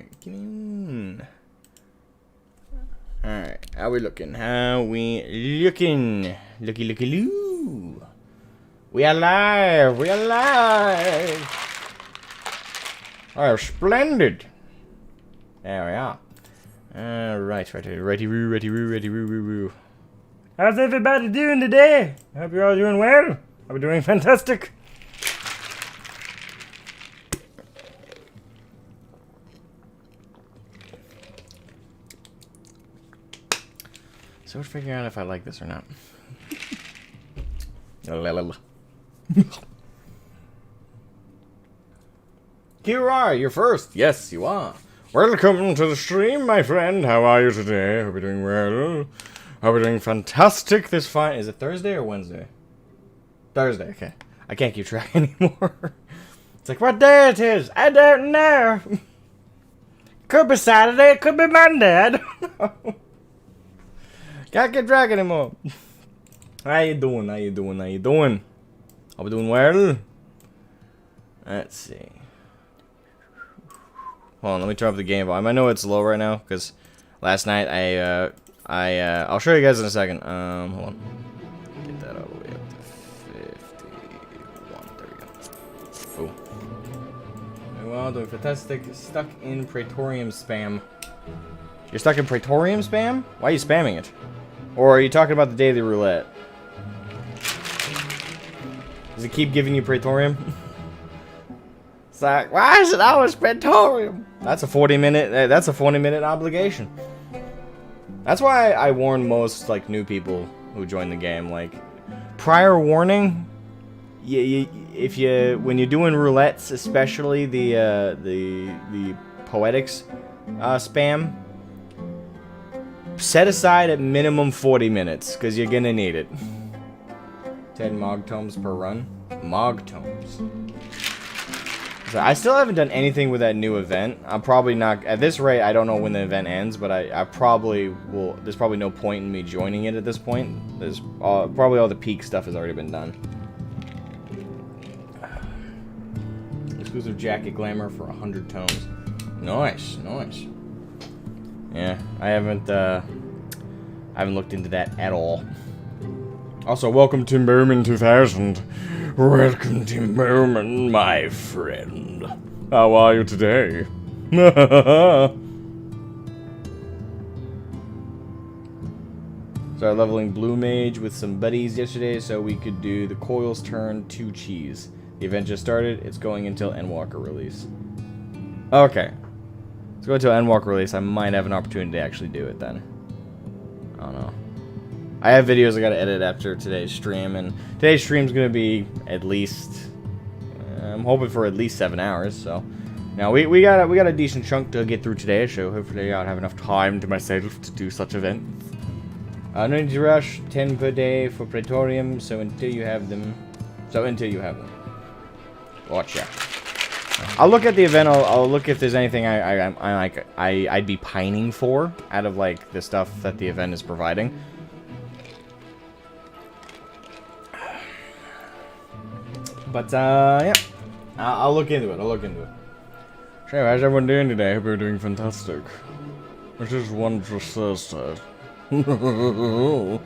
Alright, get in. Alright, how we looking? How we looking? Looky. We are live! We are live! Oh, splendid! There we are. Alright, ready. How's everybody doing today? I hope you're all doing well. Are we doing fantastic? So we're figuring out if I like this or not. Kira, you're first. Yes, you are. Welcome to the stream, my friend. How are you today? Hope you're doing well. Hope you're doing fantastic this fine. Is it Thursday or Wednesday? Thursday, okay. I can't keep track anymore. It's like, what day it is? I don't know. Could be Saturday, it could be Monday. I don't know. Can't keep track anymore. How you doing? Hope you're doing well. Let's see. Hold on, let me turn up the game volume. I know it's low right now because last night I'll show you guys in a second. Hold on. Get that all the way up to 51. There we go. Oh. Well, doing fantastic. Stuck in Praetorium spam. You're stuck in Praetorium spam? Why are you spamming it? Or are you talking about the daily roulette? Does it keep giving you Praetorium? It's like, why is it always Praetorium? That's a 40-minute obligation. That's why I warn most like new people who join the game, like prior warning. When you're doing roulettes, especially the poetics spam, set aside at minimum 40 minutes, because you're gonna need it. 10 Mog Tomes per run. Mog Tomes. So I still haven't done anything with that new event. I'm probably not, at this rate, I don't know when the event ends, but I probably will, there's probably no point in me joining it at this point. There's probably all the peak stuff has already been done. Exclusive jacket glamour for 100 tomes. Nice. Yeah, I haven't looked into that at all. Also, welcome to Bowman 2000. Welcome to Bowman, my friend. How are you today? Started leveling Blue Mage with some buddies yesterday so we could do the Coil's Turn 2 Cheese. The event just started. It's going until Endwalker release. Okay. Let's go until Endwalker release. I might have an opportunity to actually do it then. I don't know. I have videos I gotta edit after today's stream, and today's stream's gonna be at least, I'm hoping for at least 7 hours, so. Now, we got a decent chunk to get through today, so hopefully I'll have enough time to myself to do such events. No need to rush, 10 per day for Praetorium, so until you have them. Gotcha. I'll look at the event. I'll look if there's anything I'd be pining for out of like the stuff that the event is providing. But yeah, I'll look into it. Sure, how's everyone doing today? I hope you're doing fantastic. It is wondrous Thursday. Yeah.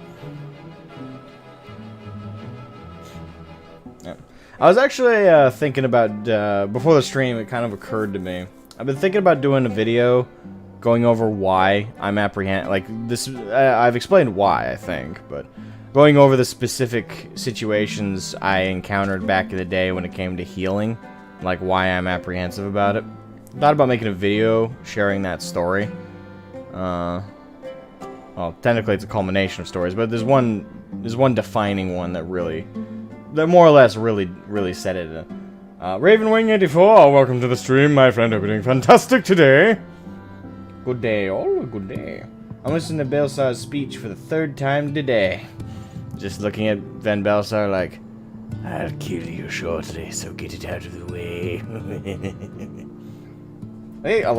I was actually thinking about, before the stream, it kind of occurred to me. I've been thinking about doing a video going over why I'm apprehensive. Like, this, I've explained why, I think, but going over the specific situations I encountered back in the day when it came to healing, like why I'm apprehensive about it. Thought about making a video sharing that story. Well, technically it's a culmination of stories, but there's one defining one that more or less really set it. Ravenwing84, welcome to the stream, my friend. Hope you're doing fantastic today. Good day, all. Good day. I'm listening to Belsar's speech for the 3rd time today. Just looking at Van Belsar like, I'll kill you shortly, so get it out of the way. I think a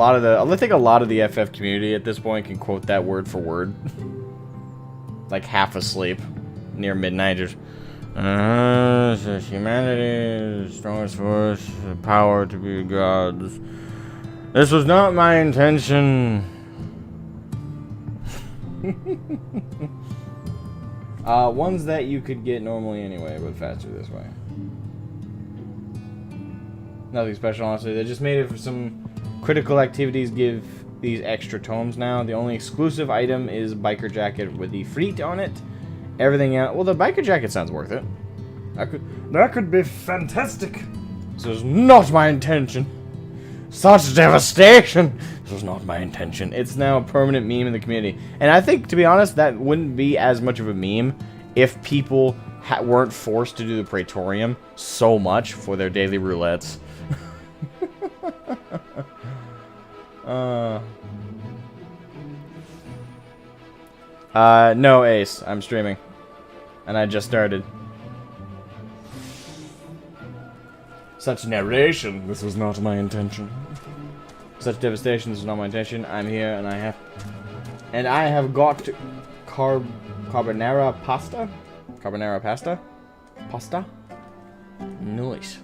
lot of the FF community at this point can quote that word for word. Like half asleep, near midnight, just humanity, strongest force, the power to be gods. This was not my intention. Ones that you could get normally anyway, but faster this way. Nothing special, honestly. They just made it for some critical activities. Give these extra tomes now. The only exclusive item is biker jacket with the Freet on it. Everything else, well, the biker jacket sounds worth it. That could be fantastic. This was not my intention. Such devastation. This was not my intention. It's now a permanent meme in the community, and I think, to be honest, that wouldn't be as much of a meme if people weren't forced to do the Praetorium so much for their daily roulettes. No, Ace. I'm streaming. And I just started. Such narration. This was not my intention. Such devastation. This was not my intention. I'm here, and I have got carbonara pasta. Carbonara pasta. Pasta. Nice.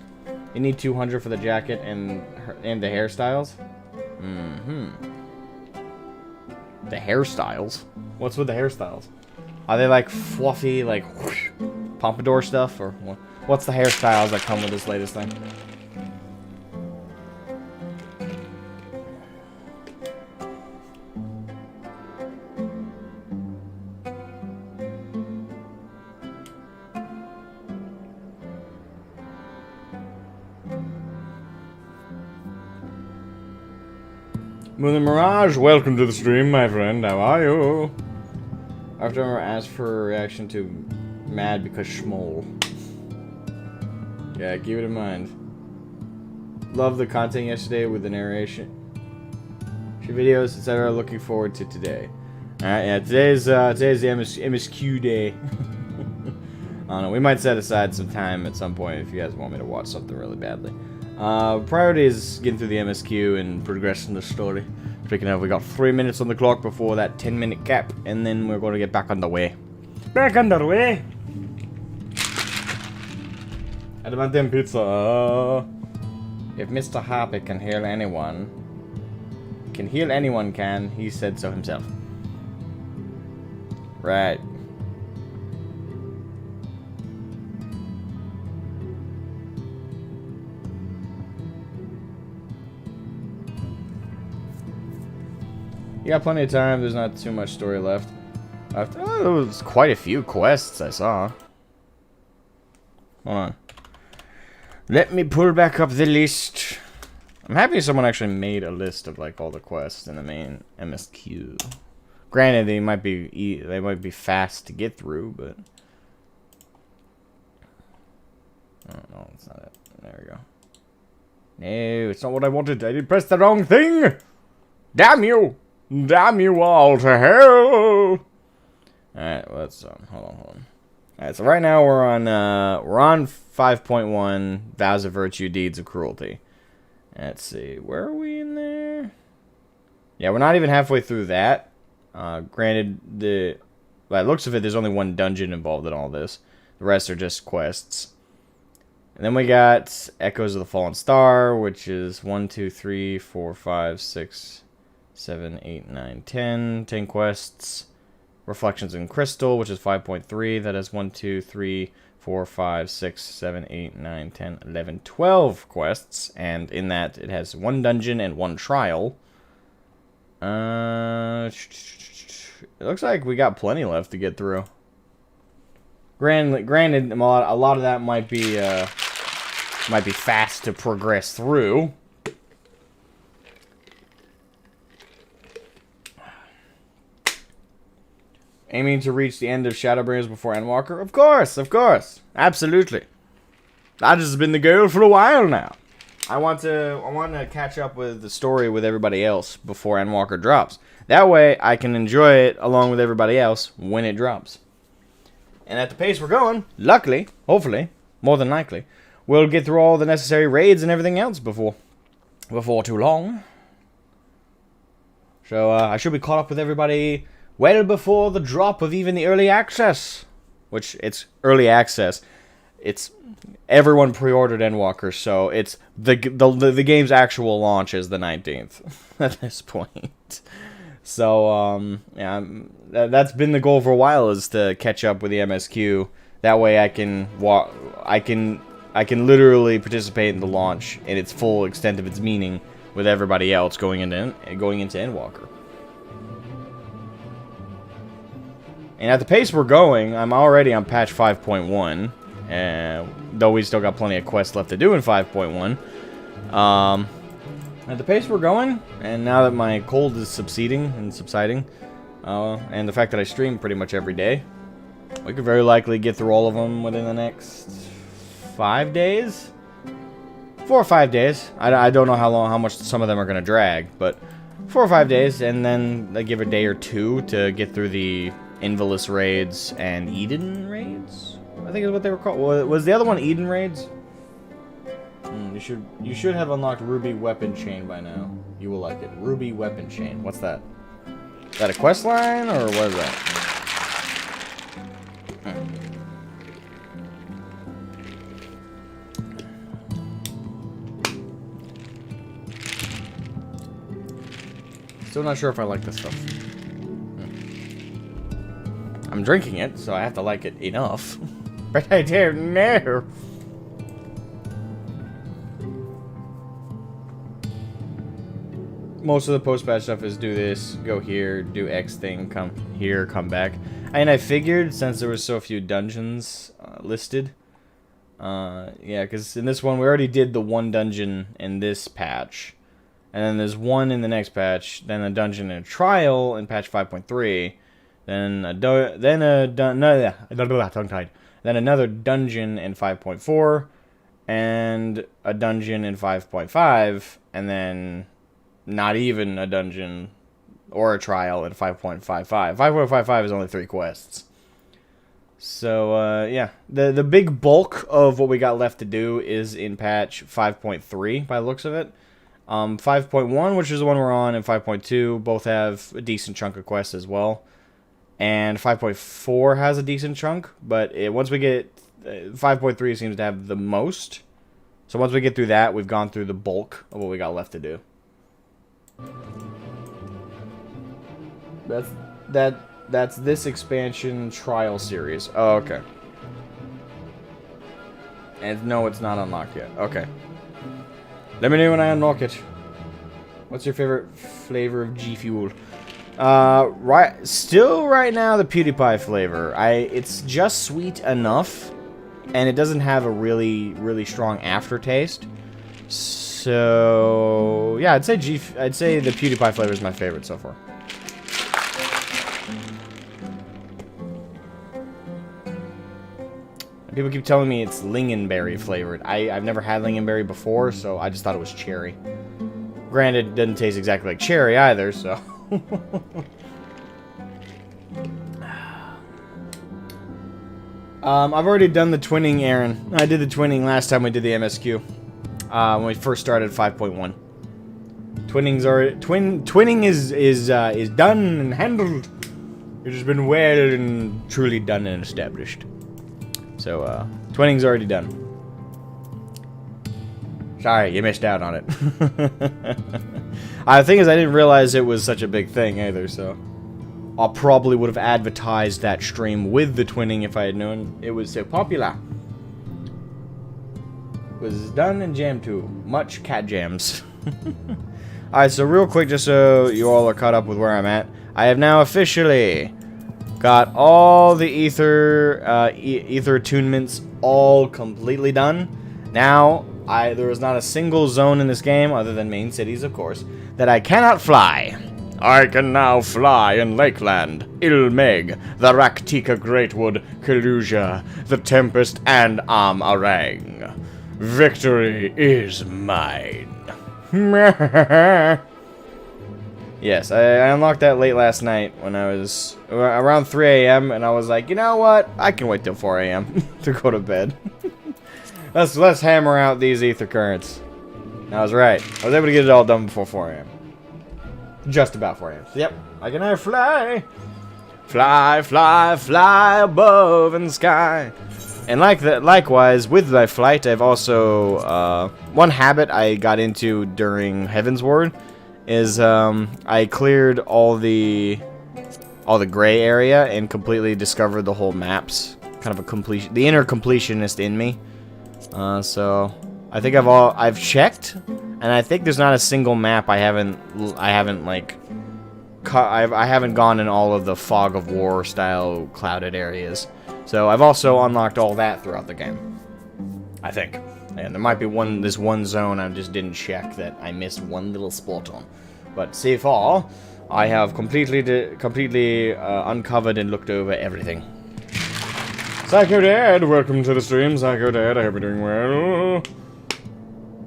You need 200 for the jacket and the hairstyles. The hairstyles? What's with the hairstyles? Are they like fluffy, like whoosh, pompadour stuff, or what? What's the hairstyles that come with this latest thing? Moon Mirage, welcome to the stream, my friend. How are you? After I asked for a reaction to Mad because Schmoll. Yeah, keep it in mind. Love the content yesterday with the narration, videos, etc. Looking forward to today. Alright, yeah, today's the MSQ day. I don't know, we might set aside some time at some point if you guys want me to watch something really badly. Priority is getting through the MSQ and progressing the story. Speaking of, we got 3 minutes on the clock before that 10-minute cap, and then we're going to get back underway. Back underway! I demand them pizza. If Mr. Harper can heal anyone, he said so himself. Right. You got plenty of time, there's not too much story left. Oh, there was quite a few quests I saw. Hold on. Let me pull back up the list. I'm happy someone actually made a list of like all the quests in the main MSQ. Granted, they might be fast to get through, but oh, no, that's not it. There we go. No, it's not what I wanted. I did press the wrong thing. Damn you! Damn you all to hell! Alright, let's hold on. Alright, so right now we're on 5.1 Vows of Virtue, Deeds of Cruelty. Let's see, where are we in there? Yeah, we're not even halfway through that. Granted, by the looks of it, there's only one dungeon involved in all this. The rest are just quests. And then we got Echoes of the Fallen Star, which is 1, 2, 3, 4, 5, 6, 7, 8, 9, 10. 10 quests. Reflections in Crystal, which is 5.3. That has 1, 2, 3, 4, 5, 6, 7, 8, 9, 10, 11, 12 quests. And in that, it has 1 dungeon and 1 trial. It looks like we got plenty left to get through. Granted, a lot of that might be fast to progress through. Aiming to reach the end of Shadowbringers before Endwalker? Of course, absolutely. That has been the goal for a while now. I want to catch up with the story with everybody else before Endwalker drops. That way, I can enjoy it along with everybody else when it drops. And at the pace we're going, luckily, hopefully, more than likely, we'll get through all the necessary raids and everything else before too long. So I should be caught up with everybody well before the drop of even the early access. Which, it's early access. it's everyone pre-ordered Endwalker, so it's the game's actual launch is the 19th at this point. So yeah, that's been the goal for a while, is to catch up with the MSQ. That way I can literally participate in the launch in its full extent of its meaning with everybody else going into Endwalker. And at the pace we're going, I'm already on patch 5.1, though we still got plenty of quests left to do in 5.1. At the pace we're going, and now that my cold is subsiding, and the fact that I stream pretty much every day, we could very likely get through all of them within the next 5 days? 4 or 5 days. I don't know how much some of them are going to drag, but 4 or 5 days, and then I give a day or two to get through the Invalus raids and Eden raids, I think is what they were called. Was the other one Eden raids? You should have unlocked Ruby Weapon Chain by now. You will like it. Ruby Weapon Chain. What's that? Is that a quest line, or what is that? Still not sure if I like this stuff. I'm drinking it, so I have to like it enough. But I don't know. Most of the post-patch stuff is do this, go here, do X thing, come here, come back. And I figured, since there was so few dungeons listed, yeah, because in this one we already did the one dungeon in this patch. And then there's one in the next patch, then a dungeon in a trial in patch 5.3, then another dungeon in 5.4, and a dungeon in 5.5, and then not even a dungeon or a trial in 5.55. 5.55 is only 3 quests. So, yeah, the big bulk of what we got left to do is in patch 5.3 by the looks of it. 5.1, which is the one we're on, and 5.2 both have a decent chunk of quests as well. And 5.4 has a decent chunk, but once we get 5.3 seems to have the most. So once we get through that, we've gone through the bulk of what we got left to do. That's this expansion trial series. Oh, okay. And no, it's not unlocked yet. Okay. Let me know when I unlock it. What's your favorite flavor of G Fuel? Still right now the PewDiePie flavor. It's just sweet enough, and it doesn't have a really strong aftertaste. So yeah, I'd say the PewDiePie flavor is my favorite so far. People keep telling me it's lingonberry flavored. I've never had lingonberry before, so I just thought it was cherry. Granted, it doesn't taste exactly like cherry either, so. I've already done the twinning, Aaron. I did the twinning last time we did the MSQ. When we first started 5.1. Twinning is done and handled. It has been well and truly done and established. So, twinning's already done. Sorry, you missed out on it. The thing is, I didn't realize it was such a big thing either, so... I probably would have advertised that stream with the twinning if I had known it was so popular. It was done and jammed too. Much cat jams. Alright, so real quick, just so you all are caught up with where I'm at. I have now officially... got all the ether attunements all completely done. Now, there is not a single zone in this game, other than main cities, of course, that I cannot fly. I can now fly in Lakeland, Ilmeg, the Raktika Greatwood, Kalusia, the Tempest, and Arang. Victory is mine. Yes, I unlocked that late last night when I was around 3 a.m. and I was like, you know what? I can wait till 4 a.m. to go to bed. let's hammer out these ether currents. And I was right. I was able to get it all done before 4 a.m. Just about 4 a.m. So, yep, I can now fly. Fly, fly, fly above in the sky. And likewise, with my flight, I've also one habit I got into during Heavensward is I cleared all the gray area and completely discovered the whole maps. Kind of the inner completionist in me. So I think I've checked, and I think there's not a single map I haven't gone in all of the Fog of War style clouded areas. So I've also unlocked all that throughout the game, I think. And there might be this one zone I just didn't check that I missed one little spot on. But so far, I have completely uncovered and looked over everything. Psycho Dad, welcome to the stream. Psycho Dad, I hope you're doing well.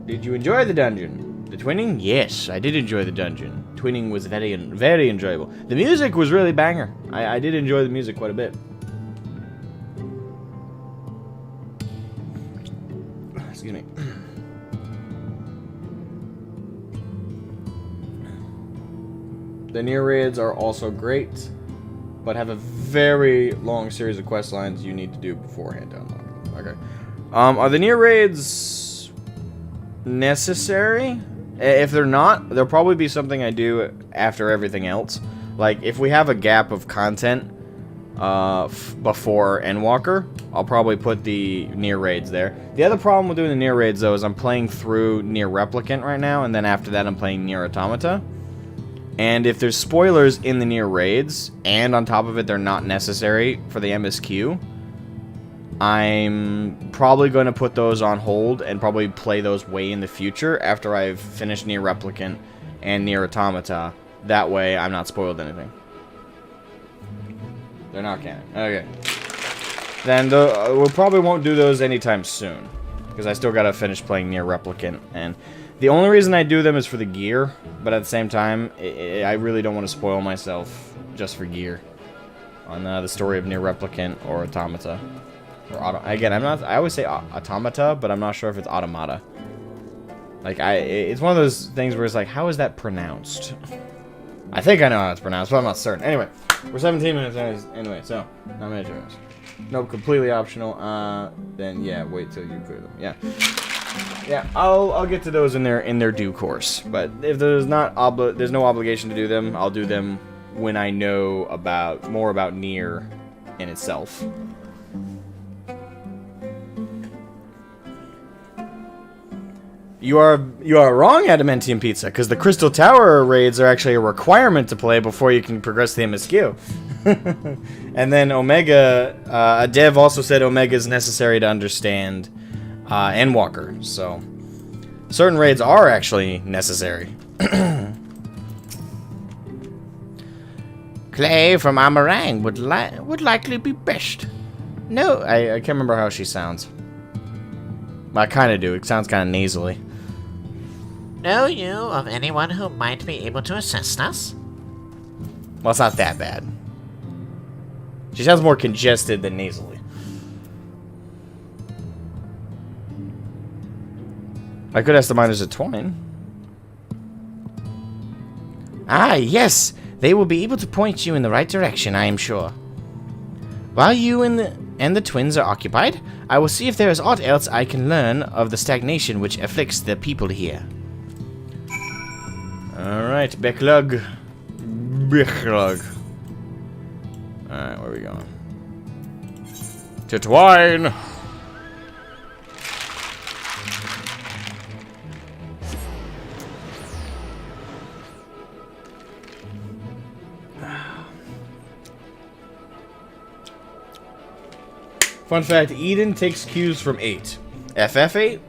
Did you enjoy the dungeon? The twinning? Yes, I did enjoy the dungeon. Twinning was very, very enjoyable. The music was really banger. I did enjoy the music quite a bit. Excuse me. The near raids are also great, but have a very long series of quest lines you need to do beforehand to unlock them. Okay. Are the near raids necessary? If they're not, there'll probably be something I do after everything else. Like, if we have a gap of content before Endwalker, I'll probably put the near raids there. The other problem with doing the near raids, though, is I'm playing through Near Replicant right now, and then after that I'm playing Near Automata. And if there's spoilers in the near raids, and on top of it they're not necessary for the MSQ, I'm probably going to put those on hold and probably play those way in the future after I've finished Near Replicant and Near Automata. That way I'm not spoiled anything. They're not canon. Okay. Then we probably won't do those anytime soon, because I still gotta finish playing Near Replicant, and the only reason I do them is for the gear, but at the same time, I really don't want to spoil myself just for gear on the story of Near Replicant or Automata. Or again, I always say Automata, but I'm not sure if it's Automata. Like, it's one of those things where it's like, how is that pronounced? I think I know how it's pronounced, but I'm not certain. Anyway, we're 17 minutes anyway, so not many turns. Nope, completely optional. Then yeah, wait till you clear them. Yeah. Yeah, I'll get to those in their due course. But if there's there's no obligation to do them, I'll do them when I know more about Nier in itself. You are wrong, Adamantium Pizza, because the Crystal Tower raids are actually a requirement to play before you can progress the MSQ. And then Omega, a dev also said Omega is necessary to understand Endwalker, so certain raids are actually necessary. Clay from Amarang would likely be best. No, I can't remember how she sounds. I kind of do. It sounds kind of nasally. Know you of anyone who might be able to assist us? Well, it's not that bad. She sounds more congested than nasally. I could ask the miners at Twine. Ah, yes! They will be able to point you in the right direction, I am sure. While you and the twins are occupied, I will see if there is aught else I can learn of the stagnation which afflicts the people here. Alright, Becklug. Alright, where are we going? To Twine! Fun fact, Eden takes cues from 8. FF8?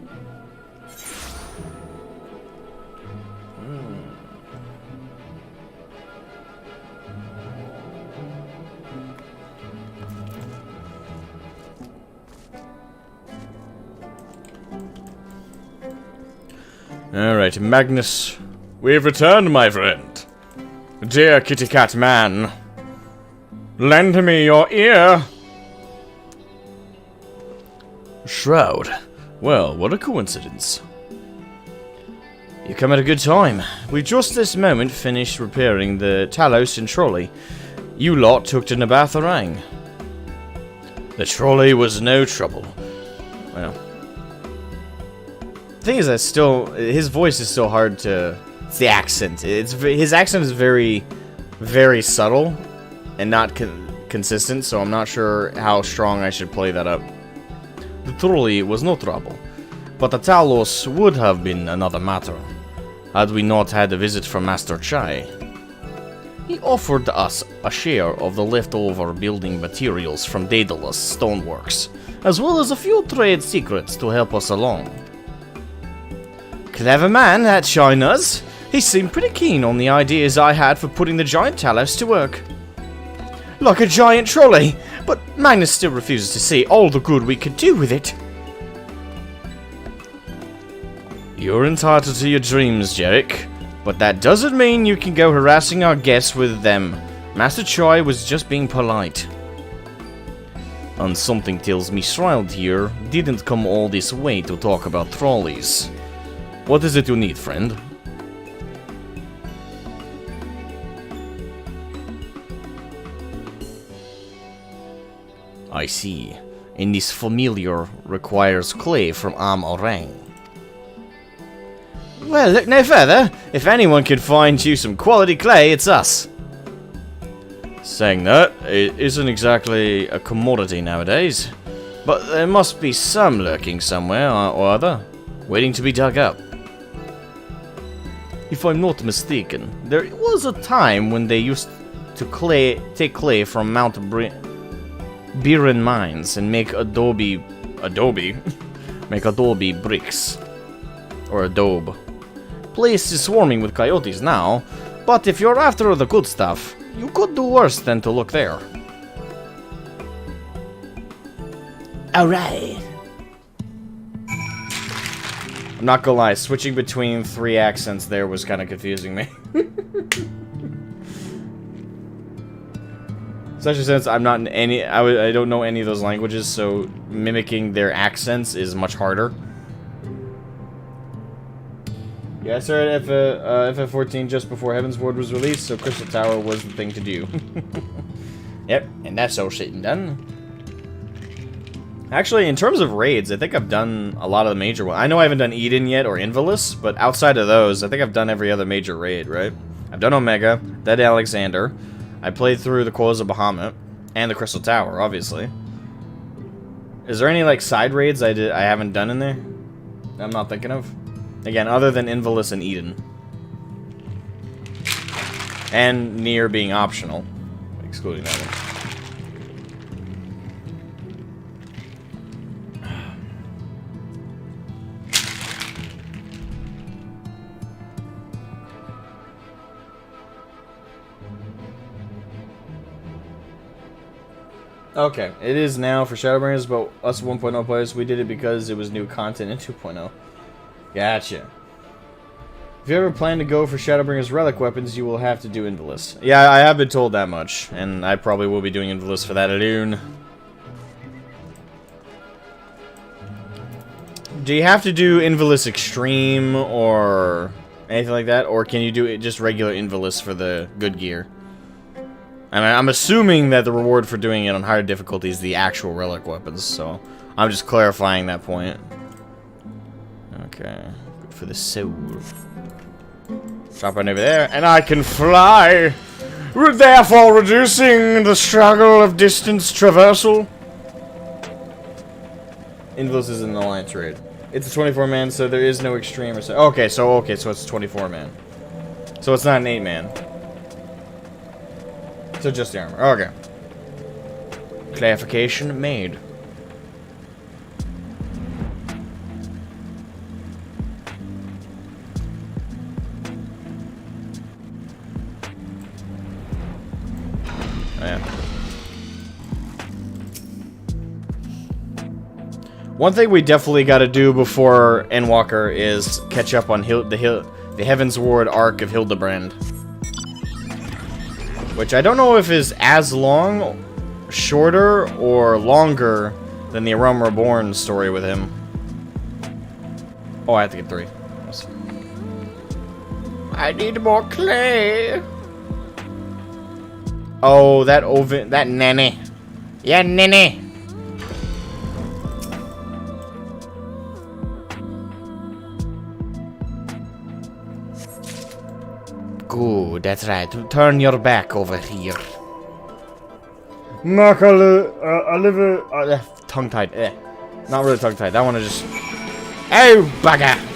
Alright, Magnus. We've returned, my friend. Dear kitty cat man. Lend me your ear. Shroud. Well, what a coincidence. You come at a good time. We just this moment finished repairing the Talos and Trolley. You lot took to Nabatharang. The trolley was no trouble. Well, the thing is that his voice is still hard to. It's the accent. His accent is very, very subtle, and not consistent. So I'm not sure how strong I should play that up. The trolley was no trouble, but the Talos would have been another matter, had we not had a visit from Master Chai. He offered us a share of the leftover building materials from Daedalus Stoneworks, as well as a few trade secrets to help us along. Clever man, that China's. He seemed pretty keen on the ideas I had for putting the giant Talos to work. Like a giant trolley, but Magnus still refuses to see all the good we could do with it. You're entitled to your dreams, Jarek, but that doesn't mean you can go harassing our guests with them. Master Choi was just being polite. And something tells me Shrild here didn't come all this way to talk about trolleys. What is it you need, friend? I see. And this familiar requires clay from Orang. Well, look no further. If anyone could find you some quality clay, it's us. Saying that, it isn't exactly a commodity nowadays. But there must be some lurking somewhere or other, waiting to be dug up. If I'm not mistaken, there was a time when they used to take clay from Mount Biren mines and make adobe bricks. Or adobe. Place is swarming with coyotes now, but if you're after the good stuff, you could do worse than to look there. Alright. I'm not gonna lie, switching between 3 accents there was kind of confusing me. Especially since I'm not in any, I don't know any of those languages, so mimicking their accents is much harder. Yeah, I started FF14 just before Heaven's Ward was released, so Crystal Tower was the thing to do. Yep, and that's all shit and done. Actually, in terms of raids, I think I've done a lot of the major ones. I know I haven't done Eden yet, or Invalus, but outside of those, I think I've done every other major raid, right? I've done Omega, Dead Alexander, I played through the Coils of Bahamut, and the Crystal Tower, obviously. Is there any, like, side raids I haven't done in there? I'm not thinking of? Again, other than Invalus and Eden. And Nier being optional. Excluding that one. Okay, it is now for Shadowbringers, but us 1.0 players, we did it because it was new content in 2.0. Gotcha. If you ever plan to go for Shadowbringers relic weapons, you will have to do Invalus. Yeah, I have been told that much, and I probably will be doing Invalus for that alone. Do you have to do Invalus Extreme or anything like that, or can you do it just regular Invalus for the good gear? I mean, I'm assuming that the reward for doing it on higher difficulty is the actual relic weapons, so I'm just clarifying that point. Okay, good for the soul. Stop right over there, and I can fly, therefore reducing the struggle of distance traversal. Invalus is an alliance raid. It's a 24-man, so there is no extreme or so. Okay, so it's a 24-man. So it's not an 8-man. So just the armor. Okay. Clarification made. Yeah. One thing we definitely got to do before Endwalker is catch up on the Heaven's Ward arc of Hildebrand. Which I don't know if is as long, shorter, or longer than the Realm Reborn story with him. Oh, I have to get 3. I need more clay. Oh, that Oven, that Nene. Yeah, Nene. Good, that's right. Turn your back over here. Mark, tongue-tied. Not really tongue-tied. That one is just... Oh, bugger!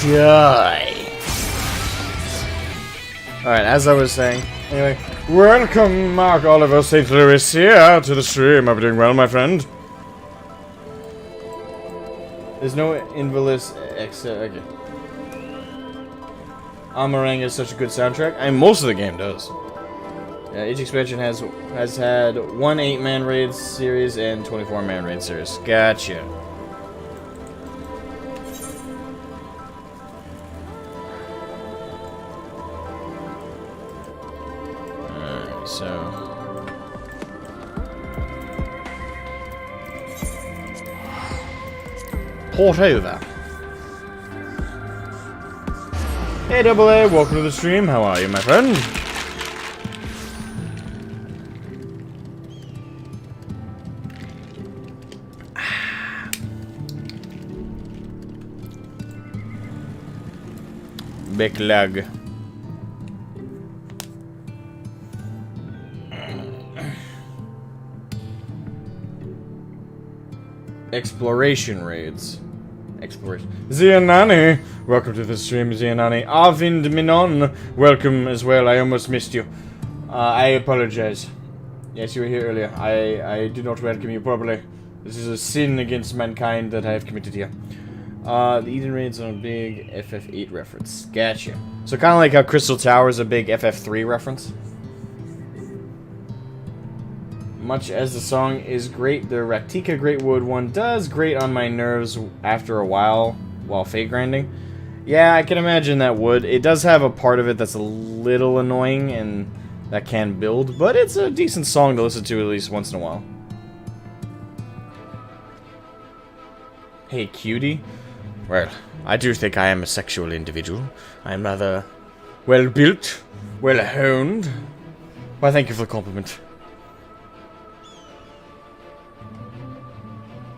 Die. Alright, as I was saying, anyway, welcome Mark Oliver St. Louis here to the stream. Hope you're doing well, my friend. There's no Invalid except... Okay. Amarang is such a good soundtrack. I mean, most of the game does. Each expansion has had one 8-man raid series and 24-man raid series. Gotcha. So, port over. Hey, Double A, welcome to the stream. How are you, my friend? Big lag. Exploration raids. Exploration. Zianani! Welcome to the stream, Zianani. Arvind Minon! Welcome as well. I almost missed you. I apologize. Yes, you were here earlier. I do not welcome you properly. This is a sin against mankind that I have committed here. The Eden raids are a big FF8 reference. Gotcha. So kind of like how Crystal Tower is a big FF3 reference. Much as the song is great, the Raktika Greatwood one does grate on my nerves after a while fate grinding. Yeah, I can imagine that would. It does have a part of it that's a little annoying and that can build, but it's a decent song to listen to at least once in a while. Hey, cutie. Well, I do think I am a sexual individual. I am rather well-built, well-honed. Why, thank you for the compliment.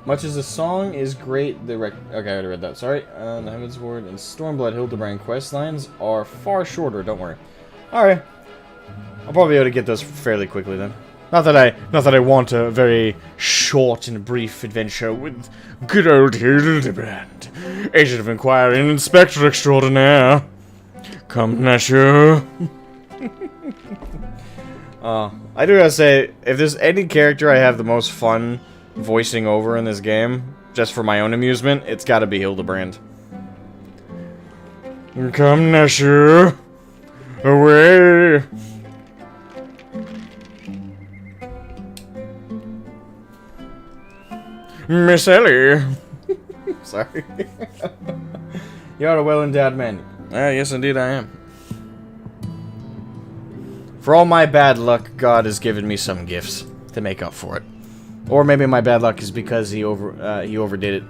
Much as the song is great, the okay, I already read that, sorry. The Heaven's Ward and Stormblood Hildebrand quest lines are far shorter, don't worry. Alright. I'll probably be able to get those fairly quickly then. Not that I want a very short and brief adventure with good old Hildebrand, Agent of Inquiry and Inspector Extraordinaire. Come, Nashu. I do gotta say, if there's any character I have the most fun voicing over in this game, just for my own amusement, it's gotta be Hildebrand. Come, Nashu. Away. Miss Ellie. Sorry. You are a well-endowed man. Yes, indeed I am. For all my bad luck, God has given me some gifts to make up for it. Or maybe my bad luck is because he overdid it.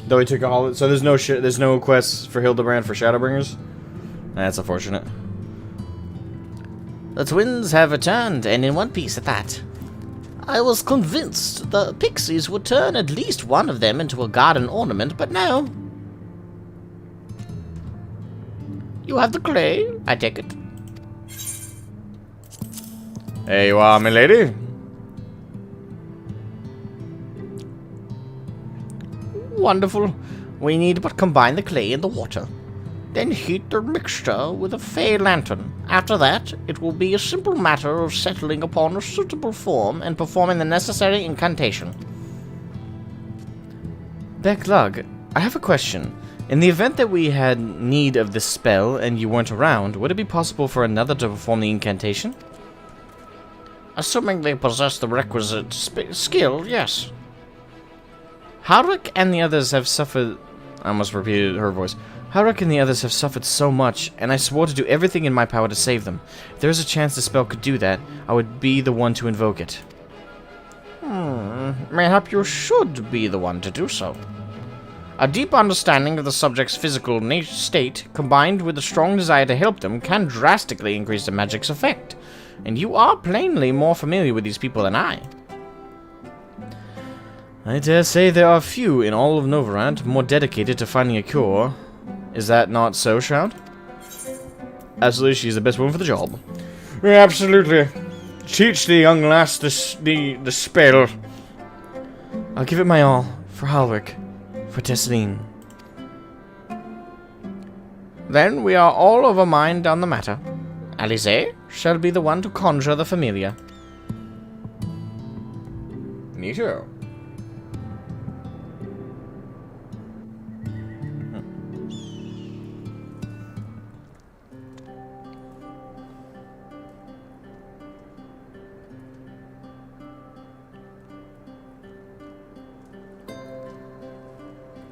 Though he took a holiday, so there's no quests for Hildebrand for Shadowbringers. That's unfortunate. The twins have returned, and in one piece at that. I was convinced the pixies would turn at least one of them into a garden ornament, but no. You have the clay, I take it. There you are, milady. Wonderful. We need but combine the clay and the water. Then heat the mixture with a fey lantern. After that, it will be a simple matter of settling upon a suitable form and performing the necessary incantation. Becklug, I have a question. In the event that we had need of this spell and you weren't around, would it be possible for another to perform the incantation? Assuming they possess the requisite skill, yes. Hardwick and the others have suffered... I almost repeated her voice. I reckon the others have suffered so much, and I swore to do everything in my power to save them. If there's a chance the spell could do that, I would be the one to invoke it. Mayhap you should be the one to do so. A deep understanding of the subject's physical state, combined with a strong desire to help them, can drastically increase the magic's effect. And you are plainly more familiar with these people than I. I dare say there are few in all of Novarant more dedicated to finding a cure. Is that not so, Shroud? Absolutely, she's the best one for the job. Absolutely. Teach the young lass the spell. I'll give it my all, for Halric, for Tesseline. Then we are all of a mind on the matter. Alize shall be the one to conjure the familiar. Me too.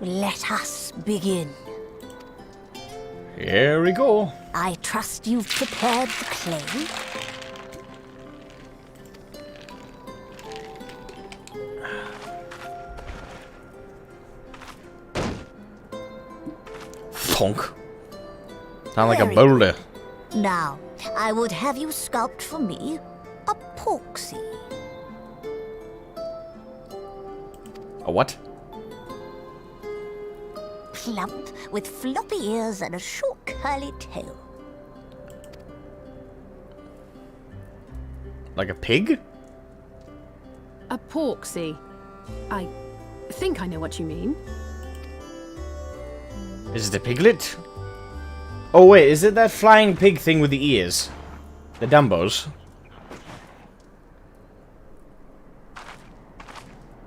Let us begin. Here we go. I trust you've prepared the clay. Thunk. Sound like a Very boulder. Now, I would have you sculpt for me a porksy. A what? Plump, with floppy ears and a short curly tail. Like a pig? A porksy. I think I know what you mean. Is it a piglet? Oh wait, is it that flying pig thing with the ears? The Dumbos?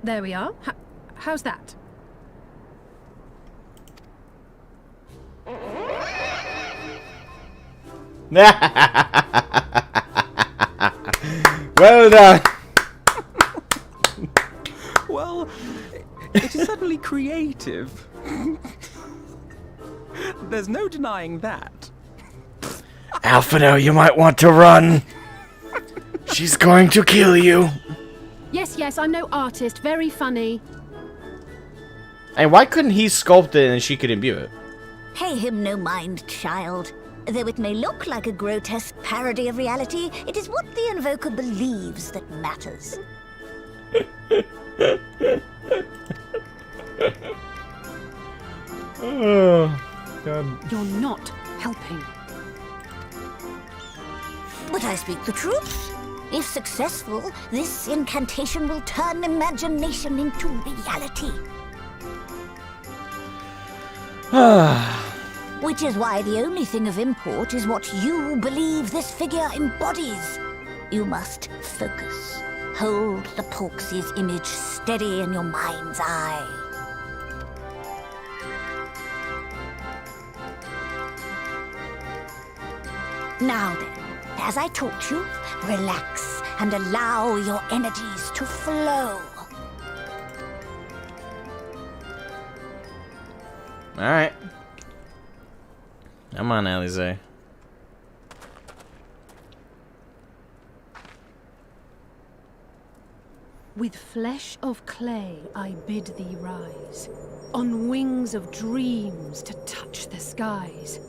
There we are. How's that? Well done. Well, it is certainly creative. There's no denying that. Alphino, you might want to run. She's going to kill you. Yes, I'm no artist. Very funny. Hey, why couldn't he sculpt it and she could imbue it? Pay him no mind, child. Though it may look like a grotesque parody of reality, it is what the invoker believes that matters. Oh, God. You're not helping. But I speak the truth. If successful, this incantation will turn imagination into reality. Which is why the only thing of import is what you believe this figure embodies. You must focus. Hold the Porksy's image steady in your mind's eye. Now then, as I taught you, relax and allow your energies to flow. Alright. Come on, Alize. With flesh of clay I bid thee rise, on wings of dreams to touch the skies.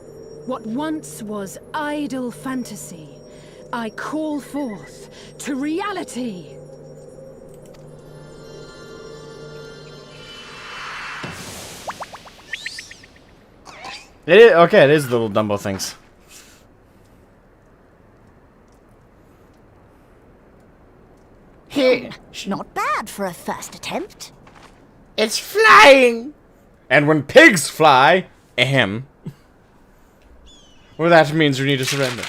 What once was idle fantasy, I call forth to reality. It is, okay, it is the little Dumbo things. Not bad for a first attempt. It's flying! And when pigs fly, ahem. Well, that means we need to surrender.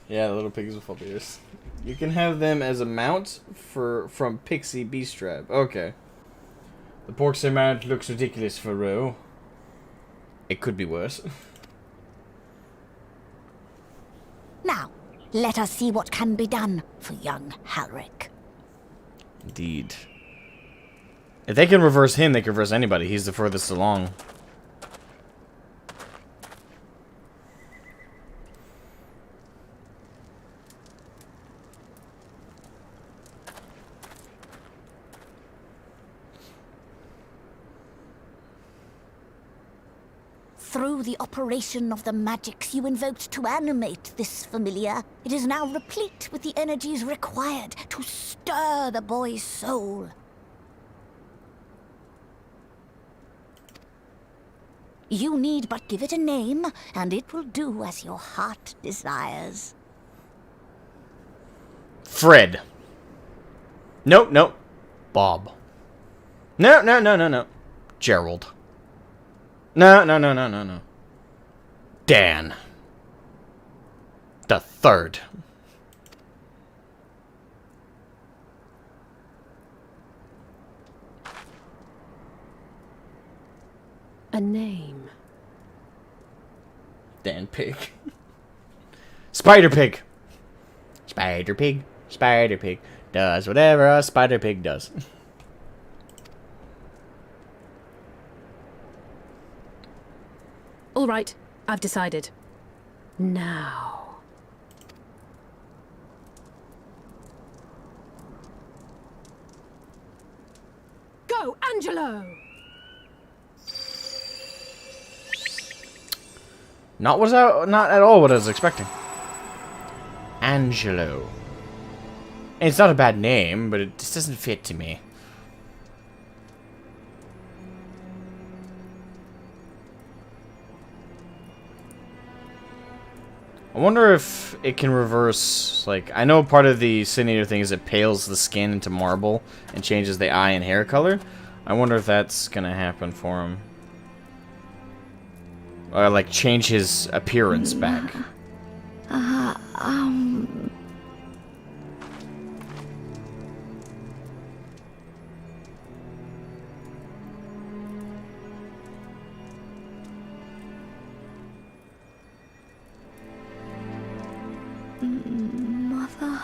Yeah, the little pigs with floppy ears. You can have them as a mount from Pixie Beastrap. Okay. The Porksy mount looks ridiculous for Ro. It could be worse. Now, Let us see what can be done for young Halric. Indeed. If they can reverse him, they can reverse anybody. He's the furthest along. Through the operation of the magics you invoked to animate this familiar, it is now replete with the energies required to stir the boy's soul. You need but give it a name, and it will do as your heart desires. Fred. Nope, nope. Bob. No, no, no, no, no. Gerald. No, no, no, no, no, no. Dan. The third. A name. Dan Pig. Spider Pig. Spider Pig. Spider Pig. Does whatever a Spider Pig does. All right, I've decided. Now. Go, Angelo! Not at all what I was expecting. Angelo. And it's not a bad name, but it just doesn't fit to me. I wonder if it can reverse, like, I know part of the Sinator thing is it pales the skin into marble and changes the eye and hair color. I wonder if that's gonna happen for him. Or, like, change his appearance back. Mother,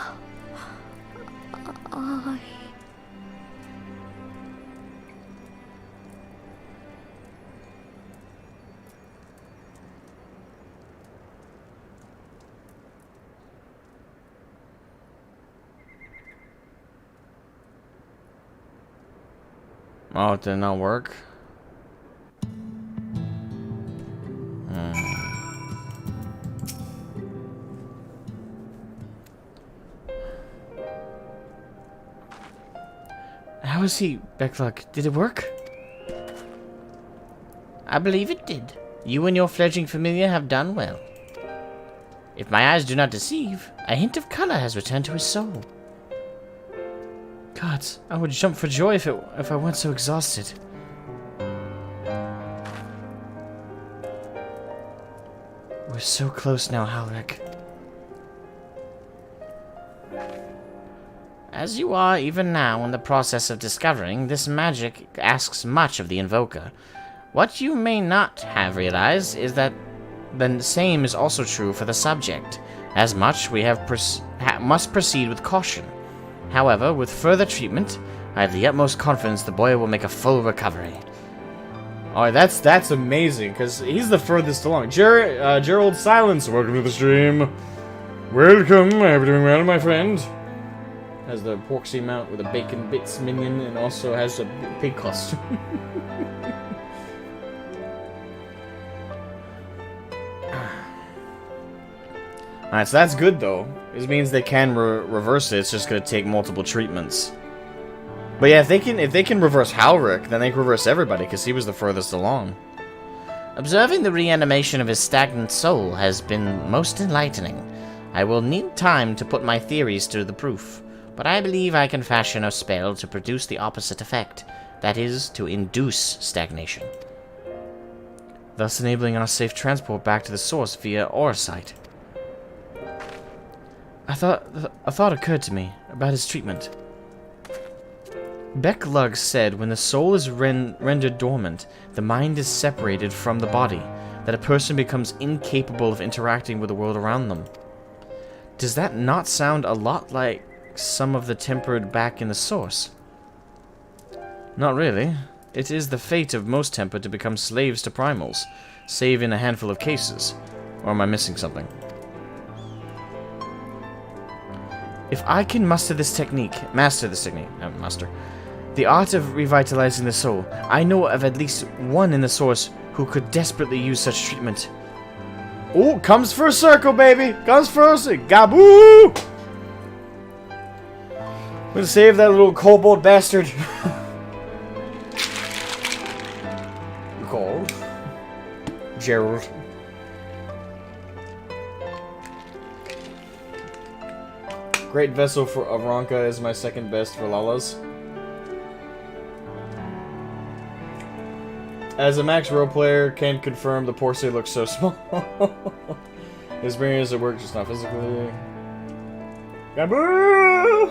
Oh, it did not work? How is he, Beckluck? Did it work? I believe it did. You and your fledgling familiar have done well. If my eyes do not deceive, a hint of color has returned to his soul. Gods, I would jump for joy if I weren't so exhausted. We're so close now, Halric. As you are even now in the process of discovering, this magic asks much of the invoker. What you may not have realized is that the same is also true for the subject. As much, we must proceed with caution. However, with further treatment, I have the utmost confidence the boy will make a full recovery. Alright, that's amazing, because he's the furthest along. Gerald Silence, welcome to the stream. Welcome, I hope you're doing well, my friend. Has the Porksy mount with a bacon bits minion, and also has a pig costume. Alright, so that's good, though. This means they can reverse it, it's just gonna take multiple treatments. But yeah, if they can reverse Halric, then they can reverse everybody, because he was the furthest along. Observing the reanimation of his stagnant soul has been most enlightening. I will need time to put my theories to the proof, but I believe I can fashion a spell to produce the opposite effect, that is, to induce stagnation. Thus enabling our safe transport back to the source via Orsight. A thought occurred to me about his treatment. Becklug said when the soul is rendered dormant, the mind is separated from the body, that a person becomes incapable of interacting with the world around them. Does that not sound a lot like some of the tempered back in the source? Not really. It is the fate of most tempered to become slaves to primals, save in a handful of cases. Or am I missing something? If I can master this technique, the art of revitalizing the soul, I know of at least one in the source who could desperately use such treatment. Oh, comes for a circle, baby! Comes for a circle! Gaboo! I'm gonna save that little kobold bastard. Called Gerald. Great vessel for Avranka is my second best for Lalas. As a max role player, can confirm the Porsche looks so small. His experience at work, just not physically. Gaboo!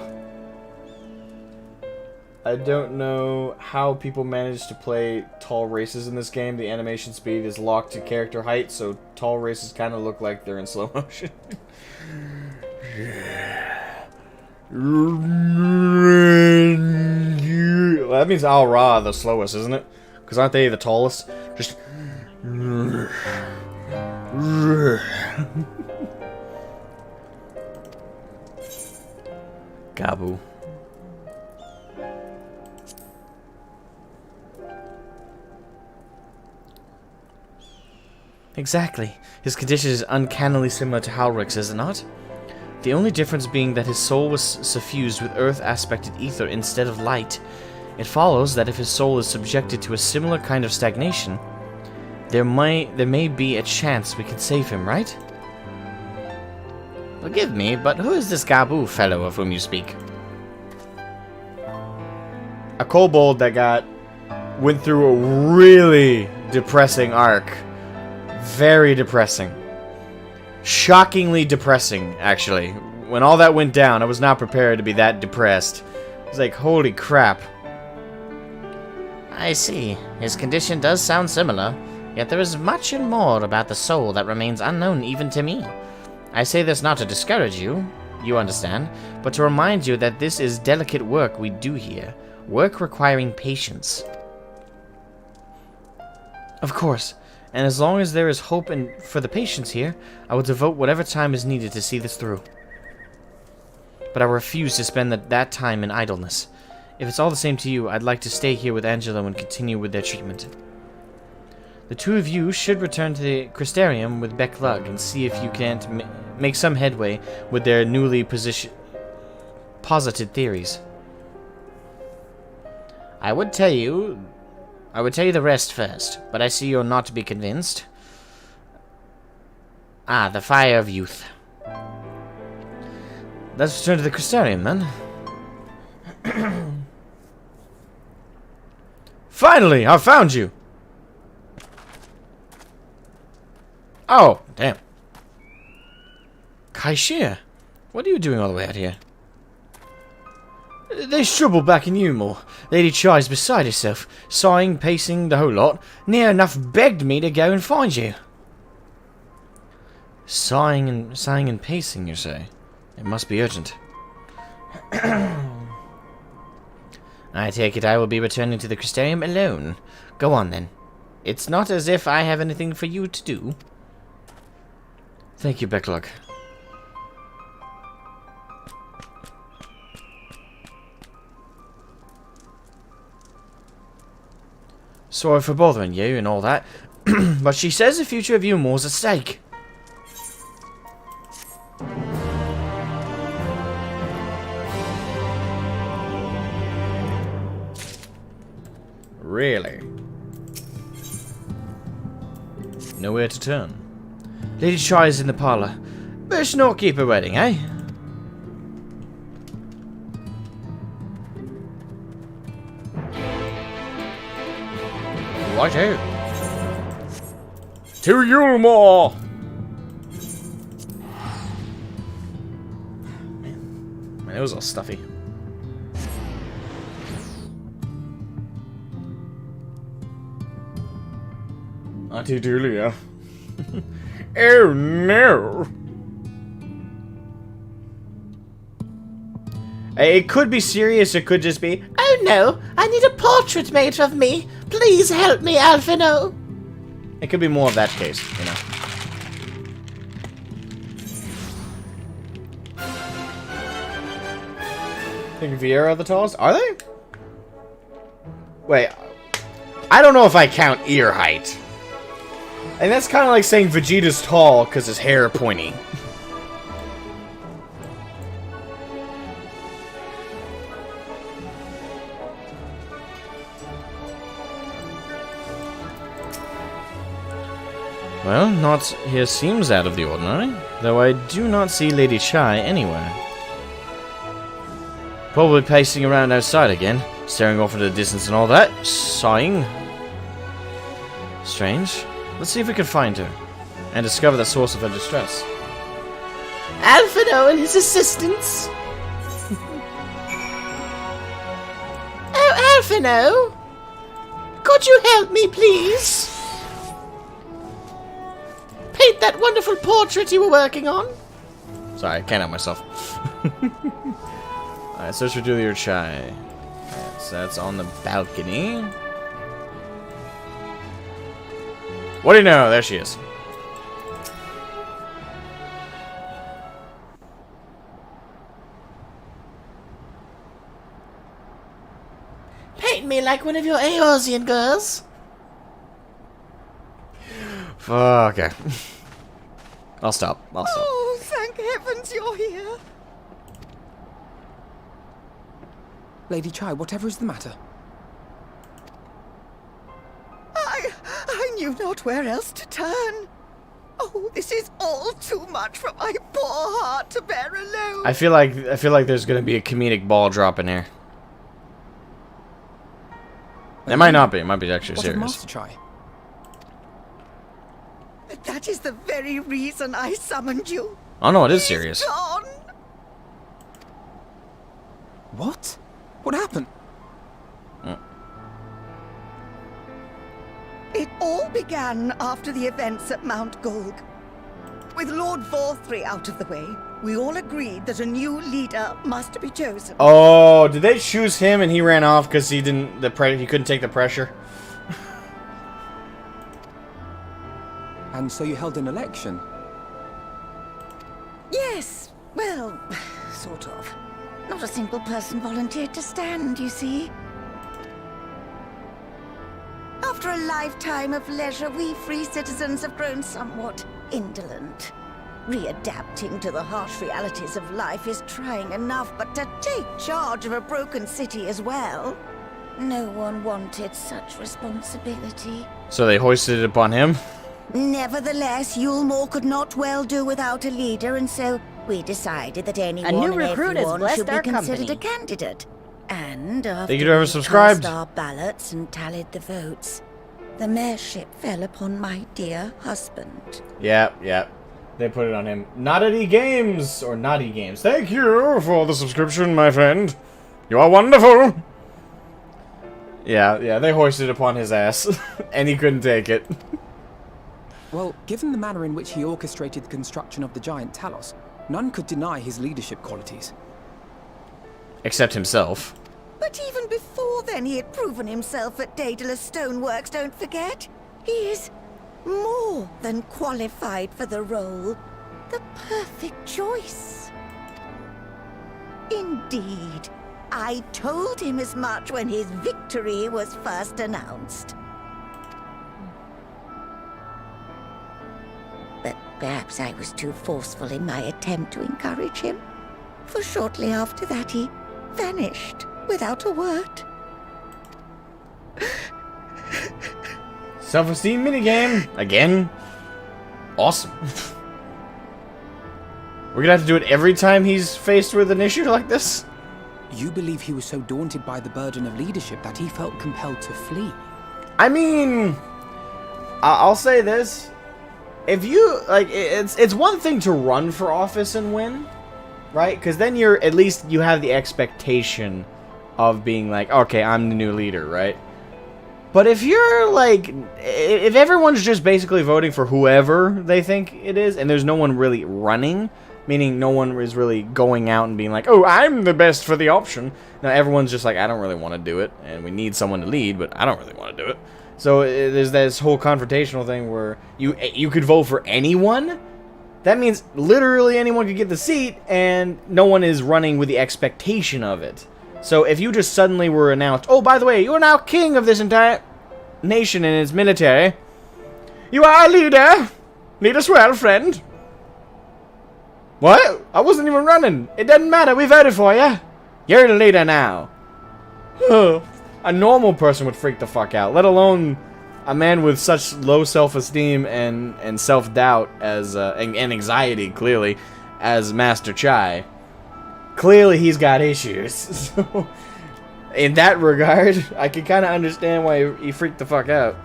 I don't know how people manage to play tall races in this game. The animation speed is locked to character height, so tall races kind of look like they're in slow motion. Well, that means Al Ra the slowest, isn't it? Because aren't they the tallest? Just... Gabu. Exactly. His condition is uncannily similar to Halrick's, is it not? The only difference being that his soul was suffused with earth-aspected ether instead of light. It follows that if his soul is subjected to a similar kind of stagnation, there may be a chance we can save him, right? Forgive me, but who is this Gabu fellow of whom you speak? A kobold that went through a really depressing arc. Very depressing. Shockingly depressing, actually. When all that went down, I was not prepared to be that depressed. I was like, holy crap. I see. His condition does sound similar, yet there is much and more about the soul that remains unknown even to me. I say this not to discourage you, you understand, but to remind you that this is delicate work we do here. Work requiring patience. Of course. And as long as there is hope for the patients here, I will devote whatever time is needed to see this through. But I refuse to spend that time in idleness. If it's all the same to you, I'd like to stay here with Angelo and continue with their treatment. The two of you should return to the Crystarium with Beck Lug and see if you can't make some headway with their newly posited theories. I would tell you the rest first, but I see you're not to be convinced. Ah, the fire of youth. Let's return to the Crystarium, then. Finally, I found you! Oh, damn. Kaishir, what are you doing all the way out here? There's trouble back in Umor. Lady Chai's beside herself, sighing, pacing, the whole lot. Near enough begged me to go and find you. Sighing and pacing, you say? It must be urgent. I take it I will be returning to the Crystarium alone. Go on, then. It's not as if I have anything for you to do. Thank you, Beckluck. Sorry for bothering you and all that, but she says the future of Umor's at stake. Really? Nowhere to turn. Lady Chai is in the parlour. Best not keep her waiting, eh? Righto. To Umor! Man, it was all stuffy. Auntie Julia. Oh no! It could be serious, it could just be, Oh no, I need a portrait made of me. Please help me, Alphino. it could be more of that case, you know. I think Vieira are the tallest? Are they? Wait, I don't know if I count ear height. And that's kind of like saying Vegeta's tall because his hair are pointy. Well, not here seems out of the ordinary, though I do not see Lady Chai anywhere. Probably pacing around outside again, staring off into the distance and all that, sighing. Strange. Let's see if we can find her, and discover the source of her distress. Alphino and his assistants. Oh, Alphino. Could you help me, please? Paint that wonderful portrait you were working on. Sorry, I can't help myself. Alright, search for Julia Chai. Alright, so that's on the balcony. What do you know? There she is. Paint me like one of your Eorzean girls. Okay. I'll stop. Oh, thank heavens you're here. Lady Chai, whatever is the matter? I knew not where else to turn. Oh, this is all too much for my poor heart to bear alone. I feel like there's gonna be a comedic ball drop in here. It might not be. It might be actually What of serious. Master Chai? That is the very reason I summoned you. Oh no, it is serious. Gone. What? What happened? It all began after the events at Mount Golg. With Lord Vorthry out of the way, we all agreed that a new leader must be chosen. Oh, did they choose him and he ran off because he couldn't take the pressure? And so you held an election? Yes, well, sort of. Not a single person volunteered to stand, you see. After a lifetime of leisure, we free citizens have grown somewhat indolent. Readapting to the harsh realities of life is trying enough, but to take charge of a broken city as well? No one wanted such responsibility. So they hoisted it upon him? Nevertheless, Yulmore could not well do without a leader, and so we decided that anyone new and recruit has everyone blessed should be our considered company. a candidate. And after Thank you to whoever we subscribed. cast our ballots and tallied the votes, the mayorship fell upon my dear husband. Yeah. They put it on him. Naughty Games! Or Naughty Games. Thank you for the subscription, my friend. You are wonderful! Yeah, they hoisted it upon his ass. And he couldn't take it. Well, given the manner in which he orchestrated the construction of the giant Talos, none could deny his leadership qualities. Except himself. But even before then, he had proven himself at Daedalus Stoneworks, don't forget. He is more than qualified for the role. The perfect choice. Indeed. I told him as much when his victory was first announced. But perhaps I was too forceful in my attempt to encourage him. For shortly after that, he vanished without a word. Self-esteem minigame. Again. Awesome. We're gonna have to do it every time he's faced with an issue like this? You believe he was so daunted by the burden of leadership that he felt compelled to flee? I mean, I'll say this. If you, like, it's one thing to run for office and win, right? Because then at least you have the expectation of being like, okay, I'm the new leader, right? But if you're like, if everyone's just basically voting for whoever they think it is, and there's no one really running, Meaning no one is really going out and being like, oh, I'm the best for the option. Now everyone's just like, I don't really want to do it, and we need someone to lead, but I don't really want to do it. So there's this whole confrontational thing where you could vote for anyone. That means literally anyone could get the seat, and no one is running with the expectation of it. So if you just suddenly were announced, oh, by the way, you are now king of this entire nation and its military. You are a leader. Lead us well, friend. What? I wasn't even running. It doesn't matter. We voted for you. You're the leader now. A normal person would freak the fuck out, let alone a man with such low self-esteem and self-doubt as and anxiety, clearly, as Master Chai. Clearly, he's got issues. So, in that regard, I can kind of understand why he freaked the fuck out.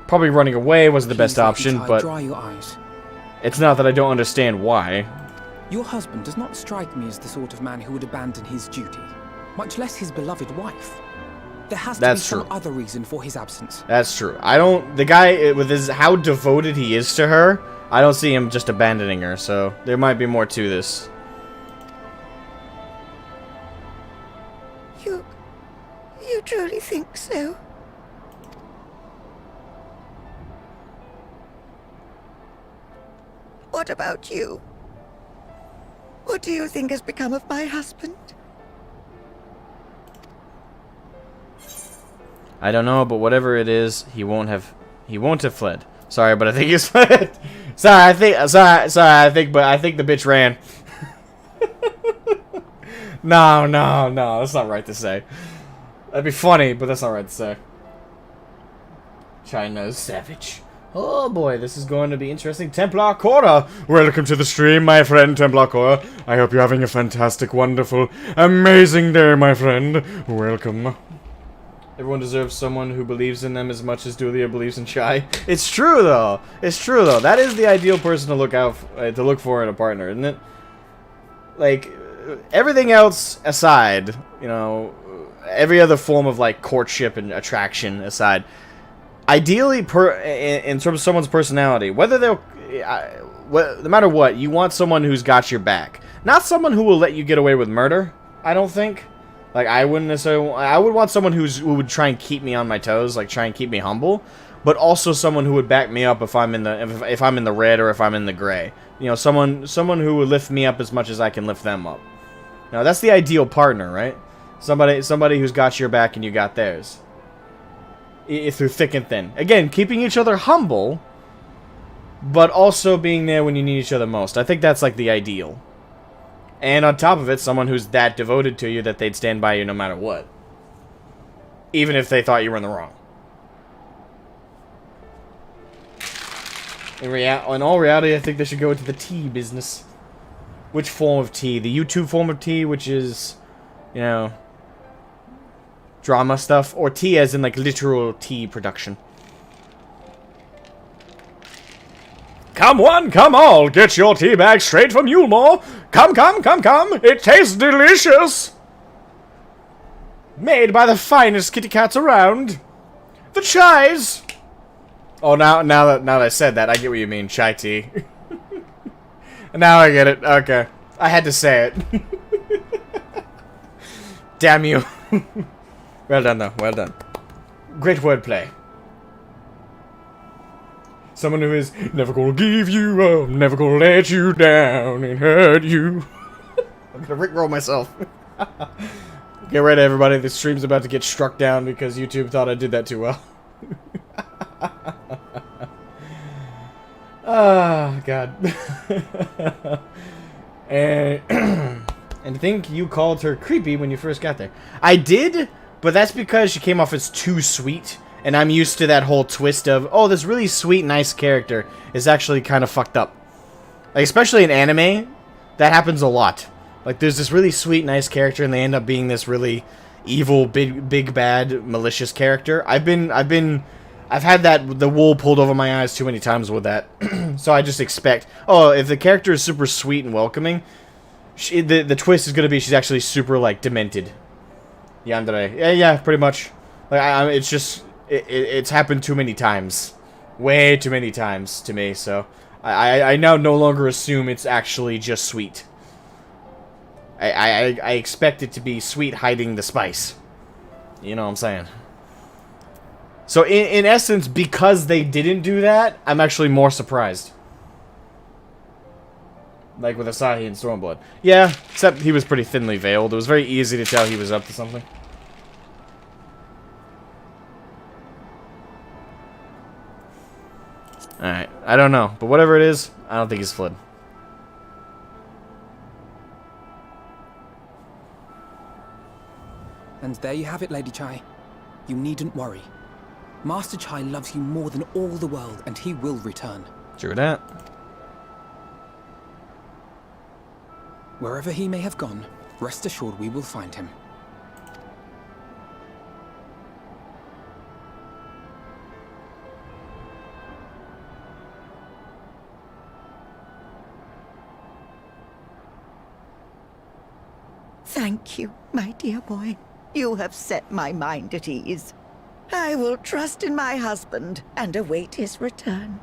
Probably running away was the best option, but dry your eyes. It's not that I don't understand why. Your husband does not strike me as the sort of man who would abandon his duty, much less his beloved wife. There has to be some other reason for his absence. That's true. I don't... The guy, with his how devoted he is to her, I don't see him just abandoning her, so there might be more to this. You truly think so? What about you? What do you think has become of my husband? I don't know, but whatever it is, he won't have fled. Sorry, but I think he's fled. I think the bitch ran. No, that's not right to say. That'd be funny, but that's not right to say. China's savage. Oh boy, this is going to be interesting. Templar Cora! Welcome to the stream, my friend Templar Cora. I hope you're having a fantastic, wonderful, amazing day, my friend. Welcome. Everyone deserves someone who believes in them as much as Dulia believes in Chai. It's true, though. It's true, though. That is the ideal person to look for in a partner, isn't it? Like, everything else aside, you know, every other form of, like, courtship and attraction aside, ideally, in terms of someone's personality, whether they'll, no matter what, you want someone who's got your back. Not someone who will let you get away with murder, I don't think. Like, I wouldn't necessarily, I would want someone who would try and keep me on my toes, like, try and keep me humble, but also someone who would back me up if I'm in the, if I'm in the red or if I'm in the gray. You know, someone who would lift me up as much as I can lift them up. Now, that's the ideal partner, right? Somebody who's got your back and you got theirs. Through thick and thin. Again, keeping each other humble, but also being there when you need each other most. I think that's like the ideal. And on top of it, someone who's that devoted to you that they'd stand by you no matter what. Even if they thought you were in the wrong. In all reality, I think they should go into the tea business. Which form of tea? The YouTube form of tea, which is, you know, drama stuff, or tea as in like literal tea production. Come one, come all, get your tea bag straight from Yulmore. Come, it tastes delicious. Made by the finest kitty cats around. The Chais. Oh, now that I said that, I get what you mean, chai tea. Now I get it. Okay, I had to say it. Damn you. Well done, though. Well done. Great wordplay. Someone who is never gonna give you up, never gonna let you down and hurt you. I'm gonna rickroll myself. Get ready, everybody. The stream's about to get struck down because YouTube thought I did that too well. Oh, God. And I think you called her creepy when you first got there. I did, but that's because she came off as too sweet. And I'm used to that whole twist of, oh, this really sweet, nice character is actually kind of fucked up. Like, especially in anime, that happens a lot. Like, there's this really sweet, nice character, and they end up being this really evil, big, bad, malicious character. I've had the wool pulled over my eyes too many times with that. So I just expect, oh, if the character is super sweet and welcoming, the twist is going to be she's actually super, like, demented. Yandere. Yeah, pretty much. Like, it's just... It's happened too many times way too many times to me, so I now no longer assume it's actually just sweet. I expect it to be sweet hiding the spice. You know what I'm saying? So in essence, because they didn't do that, I'm actually more surprised. Like with Asahi and Stormblood. Yeah, except he was pretty thinly veiled. It was very easy to tell he was up to something. Alright, I don't know. But whatever it is, I don't think he's fled. And there you have it, Lady Chai. You needn't worry. Master Chai loves you more than all the world, and he will return. True that. Wherever he may have gone, rest assured we will find him. Thank you, my dear boy. You have set my mind at ease. I will trust in my husband and await his return.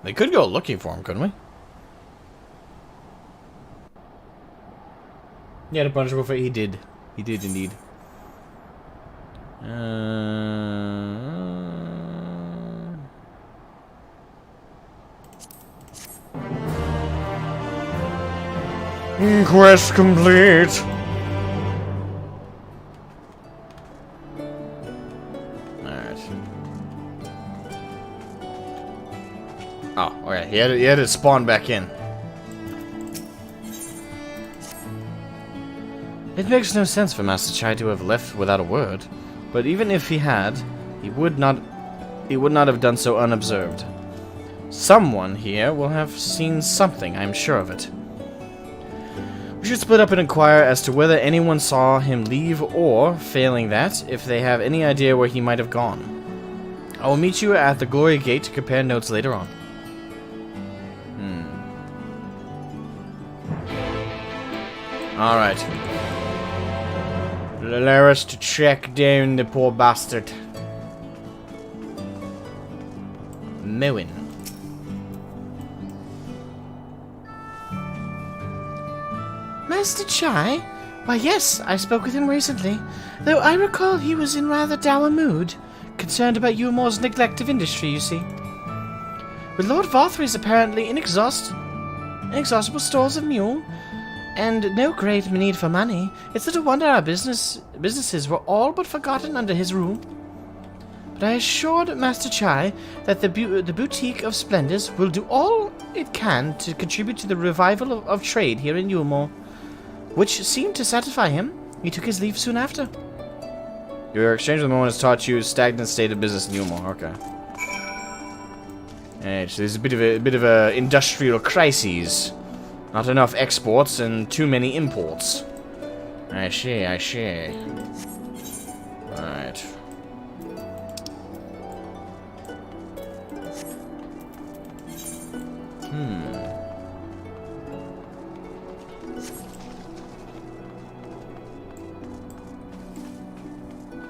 They could go looking for him, couldn't we? He had a punishable fate. He did. He did indeed. Quest complete. Oh, okay. He had to spawn back in. It makes no sense for Master Chai to have left without a word, but even if he had, he would not have done so unobserved. Someone here will have seen something, I'm sure of it. We should split up and inquire as to whether anyone saw him leave, or, failing that, if they have any idea where he might have gone. I will meet you at the Glory Gate to compare notes later on. Alright. Allow us to check down the poor bastard. Mowin. Master Chai? Why, yes, I spoke with him recently, though I recall he was in rather dour mood, concerned about Eulmore's neglect of industry, you see. With Lord Varthry's apparently inexhaustible stores of mule, and no great need for money, it's little wonder our businesses were all but forgotten under his rule. But I assured Master Chai that the Boutique of Splendors will do all it can to contribute to the revival of trade here in Eulmore, which seemed to satisfy him. He took his leave soon after. Your exchange with the moment has taught you a stagnant state of business in Eulmore. Okay. Alright, so there's a bit of a industrial crisis. Not enough exports and too many imports. I see. Alright.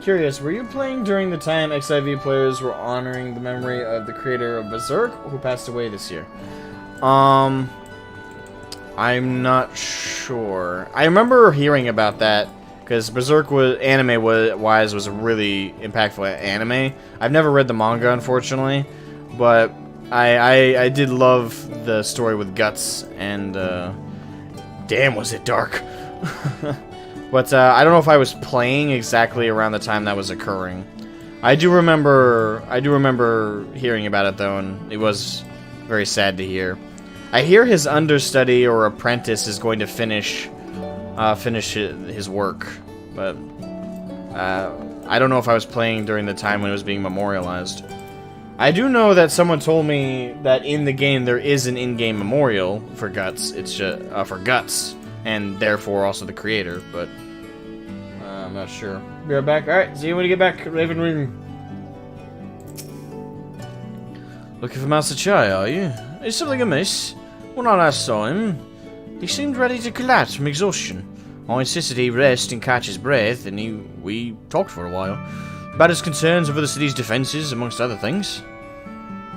Curious, were you playing during the time XIV players were honoring the memory of the creator of Berserk, who passed away this year? I'm not sure. I remember hearing about that because Berserk was anime-wise was a really impactful anime. I've never read the manga, unfortunately, but I did love the story with Guts, and damn, was it dark. But I don't know if I was playing exactly around the time that was occurring. I do remember hearing about it though, and it was very sad to hear. I hear his understudy or apprentice is going to finish his work, but I don't know if I was playing during the time when it was being memorialized. I do know that someone told me that in the game there is an in-game memorial for Guts. It's just for Guts, and therefore also the creator. But I'm not sure. Be right back. All right, see you when you get back, Raven Ring. Looking for Master Chai, are you? Is something amiss? When I last saw him, he seemed ready to collapse from exhaustion. I insisted he rest and catch his breath, and we talked for a while. about his concerns over the city's defenses, amongst other things.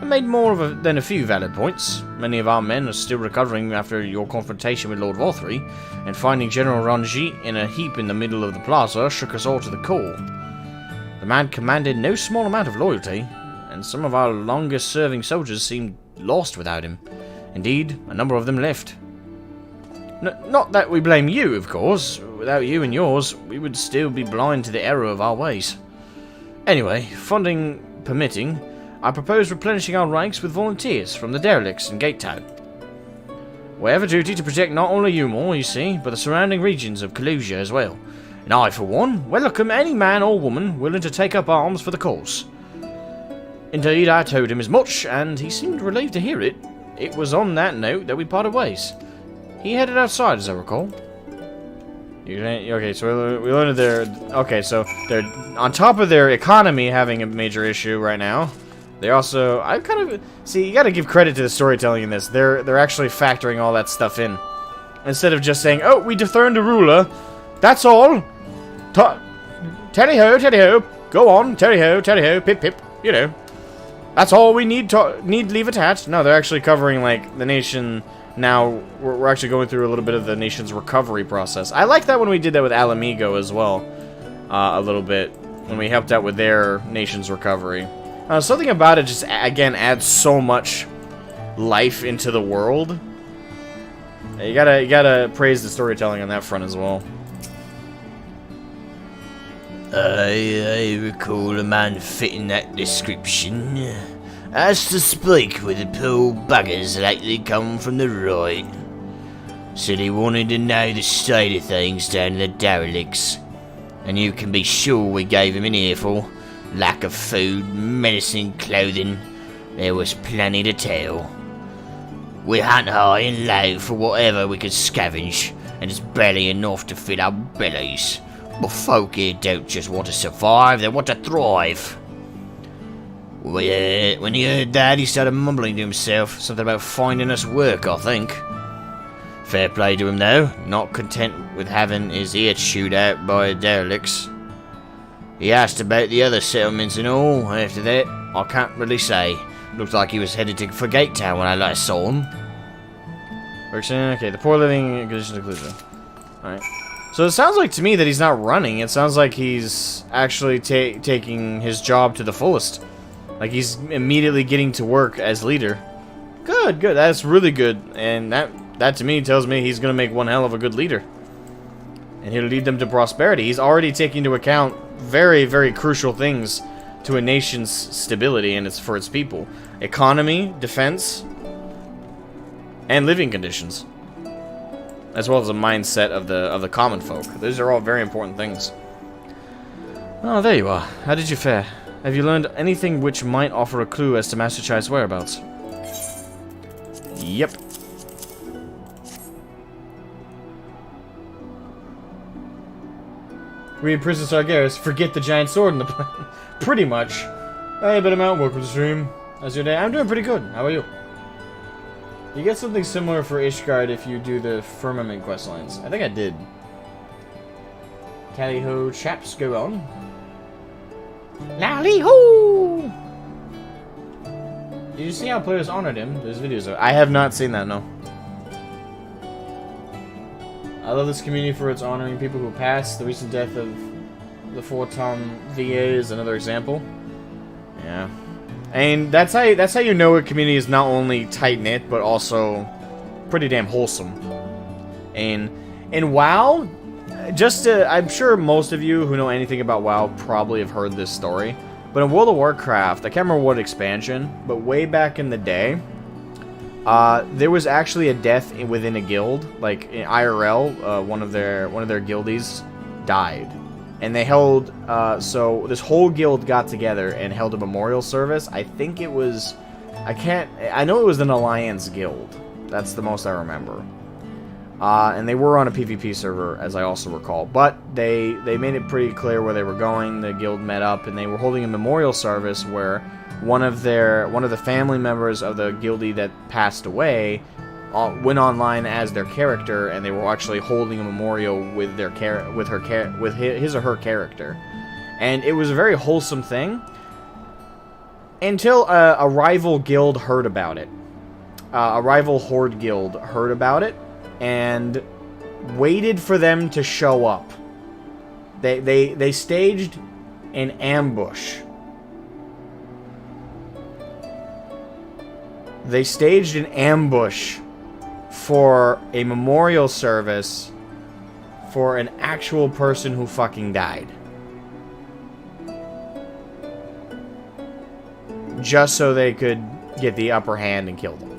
I made more than a few valid points. Many of our men are still recovering after your confrontation with Lord Vorthry, and finding General Ranjit in a heap in the middle of the plaza shook us all to the core. The man commanded no small amount of loyalty, and some of our longest-serving soldiers seemed lost without him. Indeed, a number of them left. Not that we blame you, of course. Without you and yours, we would still be blind to the error of our ways. Anyway, funding permitting, I propose replenishing our ranks with volunteers from the derelicts in Gate Town. We have a duty to protect not only Umor, you see, but the surrounding regions of Kalusia as well. And I, for one, welcome any man or woman willing to take up arms for the cause. Indeed, I told him as much, and he seemed relieved to hear it. It was on that note that we parted ways. He headed outside, as I recall. Okay, so we learned that okay, so they're on top of their economy having a major issue right now. They also, I kind of see, you got to give credit to the storytelling in this. They're actually factoring all that stuff in instead of just saying, "Oh, we dethroned a ruler. That's all. Tally ho, go on, tally ho, pip pip. You know, that's all we need leave attached." No, they're actually covering like the nation. Now, we're actually going through a little bit of the nation's recovery process. I like that when we did that with Alamigo as well, a little bit, when we helped out with their nation's recovery. Something about it just, again, adds so much life into the world. You gotta praise the storytelling on that front as well. I recall a man fitting that description. As to speak with the poor buggers lately come from the right. Said he wanted to know the state of things down in the derelicts. And you can be sure we gave him an earful. Lack of food, medicine, clothing. There was plenty to tell. We hunt high and low for whatever we could scavenge, and it's barely enough to fill our bellies. But folk here don't just want to survive, they want to thrive. When he heard that, he started mumbling to himself, something about finding us work, I think. Fair play to him, though, not content with having his ear chewed out by derelicts. He asked about the other settlements and all. After that, I can't really say. Looked like he was headed for Gate Town when I last saw him. Okay, the poor living conditions inclusion. Alright. So it sounds like to me that he's not running. It sounds like he's actually taking his job to the fullest. Like, he's immediately getting to work as leader. Good. That's really good. And that to me tells me he's going to make one hell of a good leader. And he'll lead them to prosperity. He's already taking into account very, very crucial things to a nation's stability and it's for its people. Economy, defense, and living conditions. As well as the mindset of the common folk. Those are all very important things. Oh, there you are. How did you fare? Have you learned anything which might offer a clue as to Master Chai's whereabouts? Yep. We in Prison Sargeras forget the giant sword in the plan. Pretty much. Hey, bit of Mount, welcome to the stream. How's your day? I'm doing pretty good. How are you? You get something similar for Ishgard if you do the Firmament questlines. I think I did. Tally-ho, chaps, go on. Lally-ho! Did you see how players honored him? There's videos of it. I have not seen that, no. I love this community for its honoring people who passed. The recent death of the Fortom VA is another example. Yeah. And that's how you know a community is not only tight-knit, but also pretty damn wholesome. And in WoW, I'm sure most of you who know anything about WoW probably have heard this story. But in World of Warcraft, I can't remember what expansion, but way back in the day, there was actually a death within a guild, like in IRL. One of their guildies died, and they held. So this whole guild got together and held a memorial service. I think it was, I know it was an Alliance guild. That's the most I remember. And they were on a PvP server, as I also recall. But they made it pretty clear where they were going. The guild met up, and they were holding a memorial service where one of the family members of the guildie that passed away went online as their character, and they were actually holding a memorial with his or her character. And it was a very wholesome thing until a rival guild heard about it. A rival horde guild heard about it and waited for them to show up. They staged an ambush. They staged an ambush for a memorial service for an actual person who fucking died. Just so they could get the upper hand and kill them.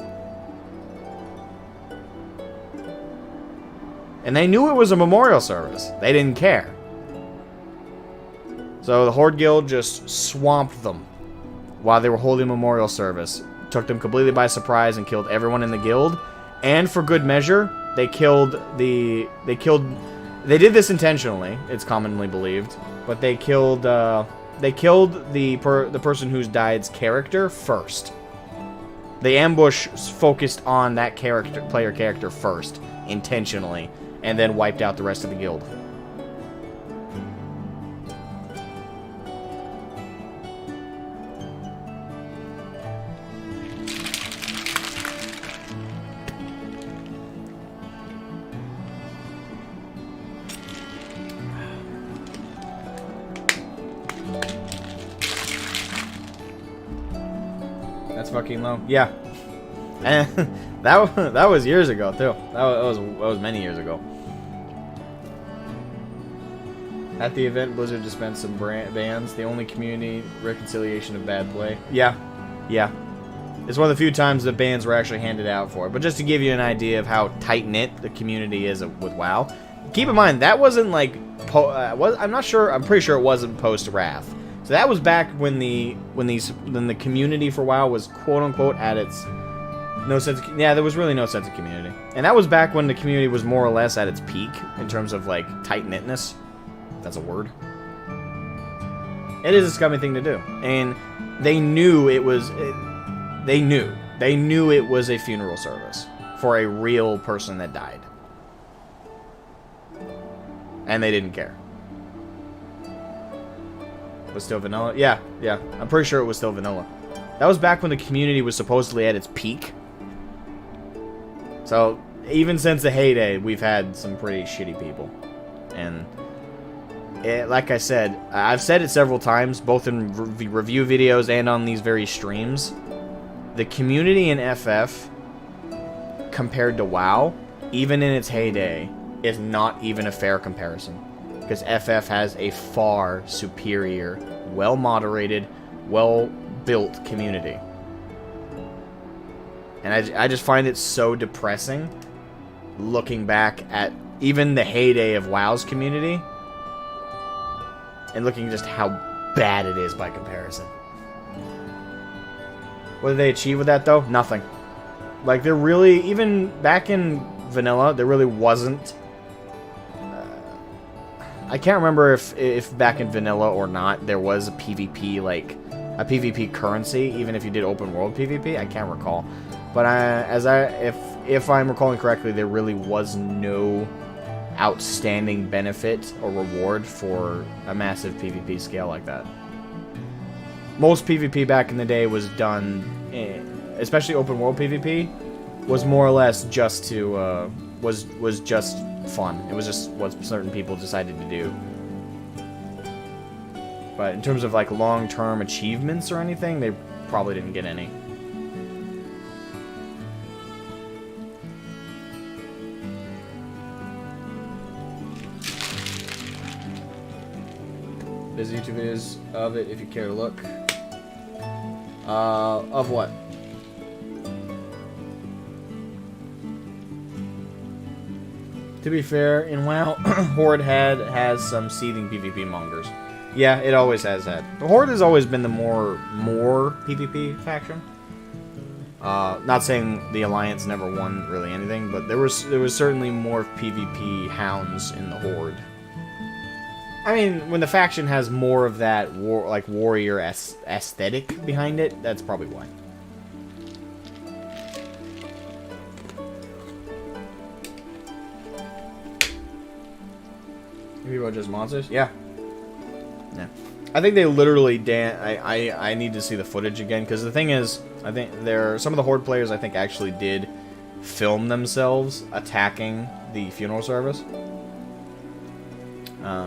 And they knew it was a memorial service. They didn't care. So the Horde Guild just swamped them while they were holding a memorial service. Took them completely by surprise and killed everyone in the guild. And for good measure, they did this intentionally, it's commonly believed, but they killed the person who's died's character first. The ambush focused on that player character first, intentionally, and then wiped out the rest of the guild. That's fucking low. Yeah. And that was years ago too. That was many years ago. At the event, Blizzard dispensed some bans. The only community reconciliation of bad play. Yeah. It's one of the few times the bans were actually handed out for it. But just to give you an idea of how tight-knit the community is with WoW, keep in mind, that wasn't like... I'm not sure, I'm pretty sure it wasn't post-Wrath. So that was back when the community for WoW was quote-unquote at its... Yeah, there was really no sense of community. And that was back when the community was more or less at its peak in terms of, like, tight-knitness. That's a word. It is a scummy thing to do. And they knew it was... They knew it was a funeral service for a real person that died. And they didn't care. Was still vanilla? Yeah. I'm pretty sure it was still vanilla. That was back when the community was supposedly at its peak. So, even since the heyday, we've had some pretty shitty people. And... like I said, I've said it several times, both in review videos and on these very streams. The community in FF, compared to WoW, even in its heyday, is not even a fair comparison. Because FF has a far superior, well-moderated, well-built community. And I just find it so depressing, looking back at even the heyday of WoW's community, and looking just how bad it is by comparison. What did they achieve with that, though? Nothing. Like, there really, even back in vanilla, there really wasn't... I can't remember if back in vanilla or not, there was a PvP, like, a PvP currency, even if you did open world PvP. I can't recall. But if I'm recalling correctly, there really was no outstanding benefit or reward for a massive PvP scale like that. Most PvP back in the day was done, especially open world PvP, was more or less just to was just fun. It was just what certain people decided to do. But in terms of like long-term achievements or anything, they probably didn't get any. There's YouTube videos of it if you care to look. Of what? To be fair, in WoW, Horde has some seething PvP mongers. Yeah, it always has had. The Horde has always been the more PvP faction. Not saying the Alliance never won really anything, but there was certainly more PvP hounds in the Horde. I mean, when the faction has more of that warrior aesthetic behind it, that's probably why. People are just monsters? Yeah. Yeah. I think they literally I need to see the footage again, because the thing is, I think some of the Horde players I think actually did film themselves attacking the funeral service.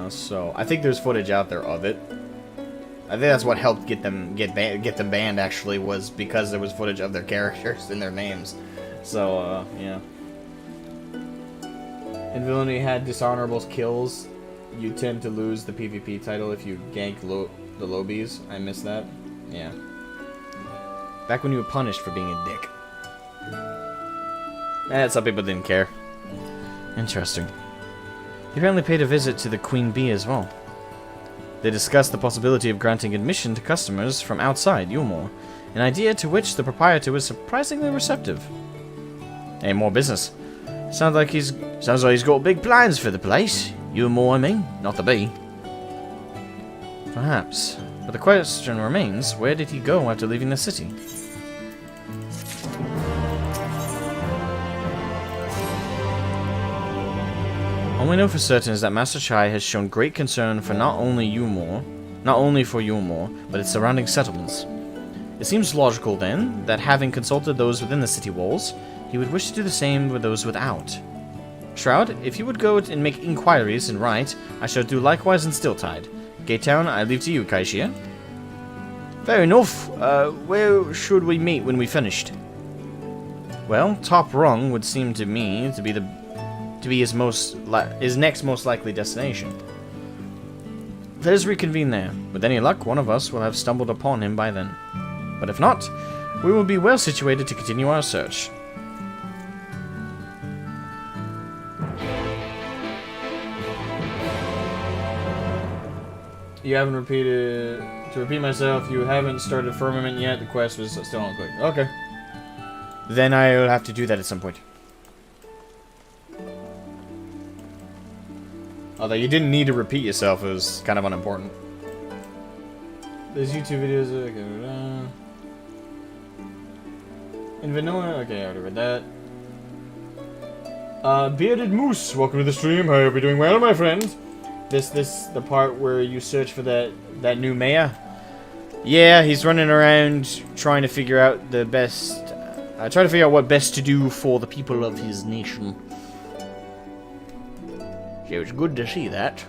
So I think there's footage out there of it. I think that's what helped get them banned, actually, was because there was footage of their characters and their names. So yeah. In Villainy had dishonorable kills. You tend to lose the PvP title if you gank the lobbies. I missed that. Yeah. Back when you were punished for being a dick. Some people didn't care. Interesting. He apparently paid a visit to the Queen Bee as well. They discussed the possibility of granting admission to customers from outside Yulmore, an idea to which the proprietor was surprisingly receptive. Hey, more business. Sounds like he's got big plans for the place. Yulmore, I mean, not the bee. Perhaps. But the question remains, where did he go after leaving the city? All we know for certain is that Master Chai has shown great concern for not only for Yulmore, but its surrounding settlements. It seems logical, then, that having consulted those within the city walls, he would wish to do the same with those without. Shroud, if you would go and make inquiries and write, I shall do likewise in Stilltide. Gatetown, I leave to you, Kaishia. Fair enough. Where should we meet when we finished? Well, top rung would seem to me to be his next most likely destination. Let us reconvene there. With any luck, one of us will have stumbled upon him by then. But if not, we will be well situated to continue our search. You haven't repeated... To repeat myself, you haven't started Firmament yet. The quest was still unclear. Okay. Then I will have to do that at some point. Although you didn't need to repeat yourself, it was kind of unimportant. There's YouTube videos... Okay, in vanilla... Okay, I already read that. Bearded Moose, welcome to the stream. I hope you're doing well, my friend. The part where you search for that new mayor. Yeah, he's running around trying to figure out the best... trying to figure out what best to do for the people of his nation. So it's good to see that.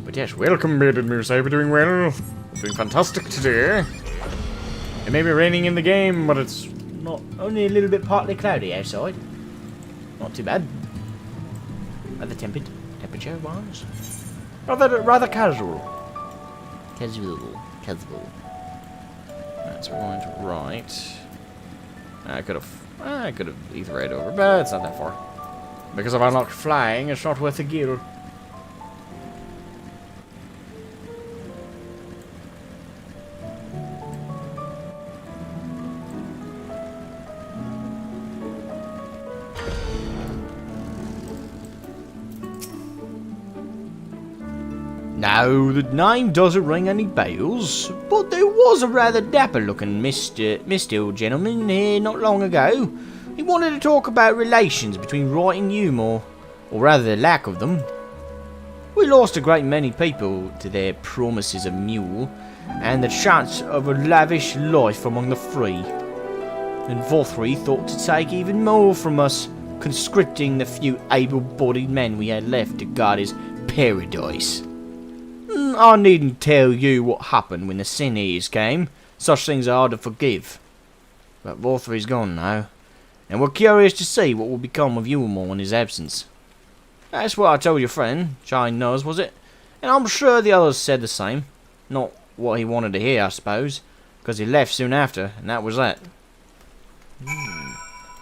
But yes, welcome, Bearded Moose. I hope you're doing well. Doing fantastic today. It may be raining in the game, but it's not only a little bit partly cloudy outside. Not too bad. Rather temperature-wise. Rather casual. Casual. Right, so we're going to right. I could have either right over, but it's not that far. Because if I'm not flying, it's not worth a gear. Now, the name doesn't ring any bells, but there was a rather dapper-looking Mr. gentleman here not long ago. He wanted to talk about relations between Wright and Yulmore, or rather the lack of them. We lost a great many people to their promises of mule, and the chance of a lavish life among the free. And Vothri thought to take even more from us, conscripting the few able-bodied men we had left to guard his paradise. I needn't tell you what happened when the Sin Eaters came. Such things are hard to forgive. But Vothri's gone now, and we're curious to see what will become of Yulmore in his absence. That's what I told your friend, Shine Nose, was it? And I'm sure the others said the same. Not what he wanted to hear, I suppose, because he left soon after, and that was that.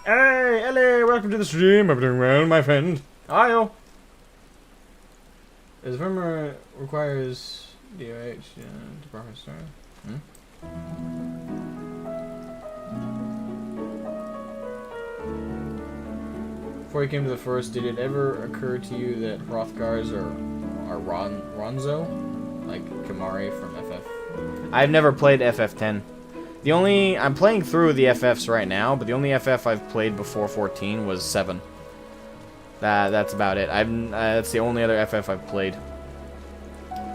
Hey, Ellie, welcome to the stream. I'm doing well, my friend. Hiyo. As firmware requires DOH to proper start. Before you came to the first, did it ever occur to you that Hrothgars are Ronzo? Like Kamari from FF? I've never played FF10. I'm playing through the FFs right now, but the only FF I've played before 14 was 7. That's about it. That's the only other FF I've played.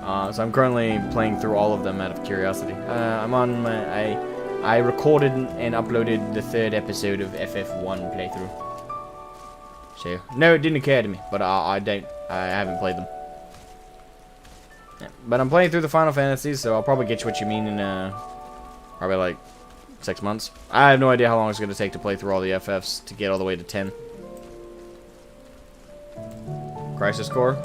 So I'm currently playing through all of them out of curiosity. I'm on my... I recorded and uploaded the 3rd episode of FF1 playthrough. So, no, it didn't occur to me, but I haven't played them. Yeah, but I'm playing through the Final Fantasies, so I'll probably get you what you mean in, probably like 6 months. I have no idea how long it's going to take to play through all the FFs to get all the way to 10. Crisis Core.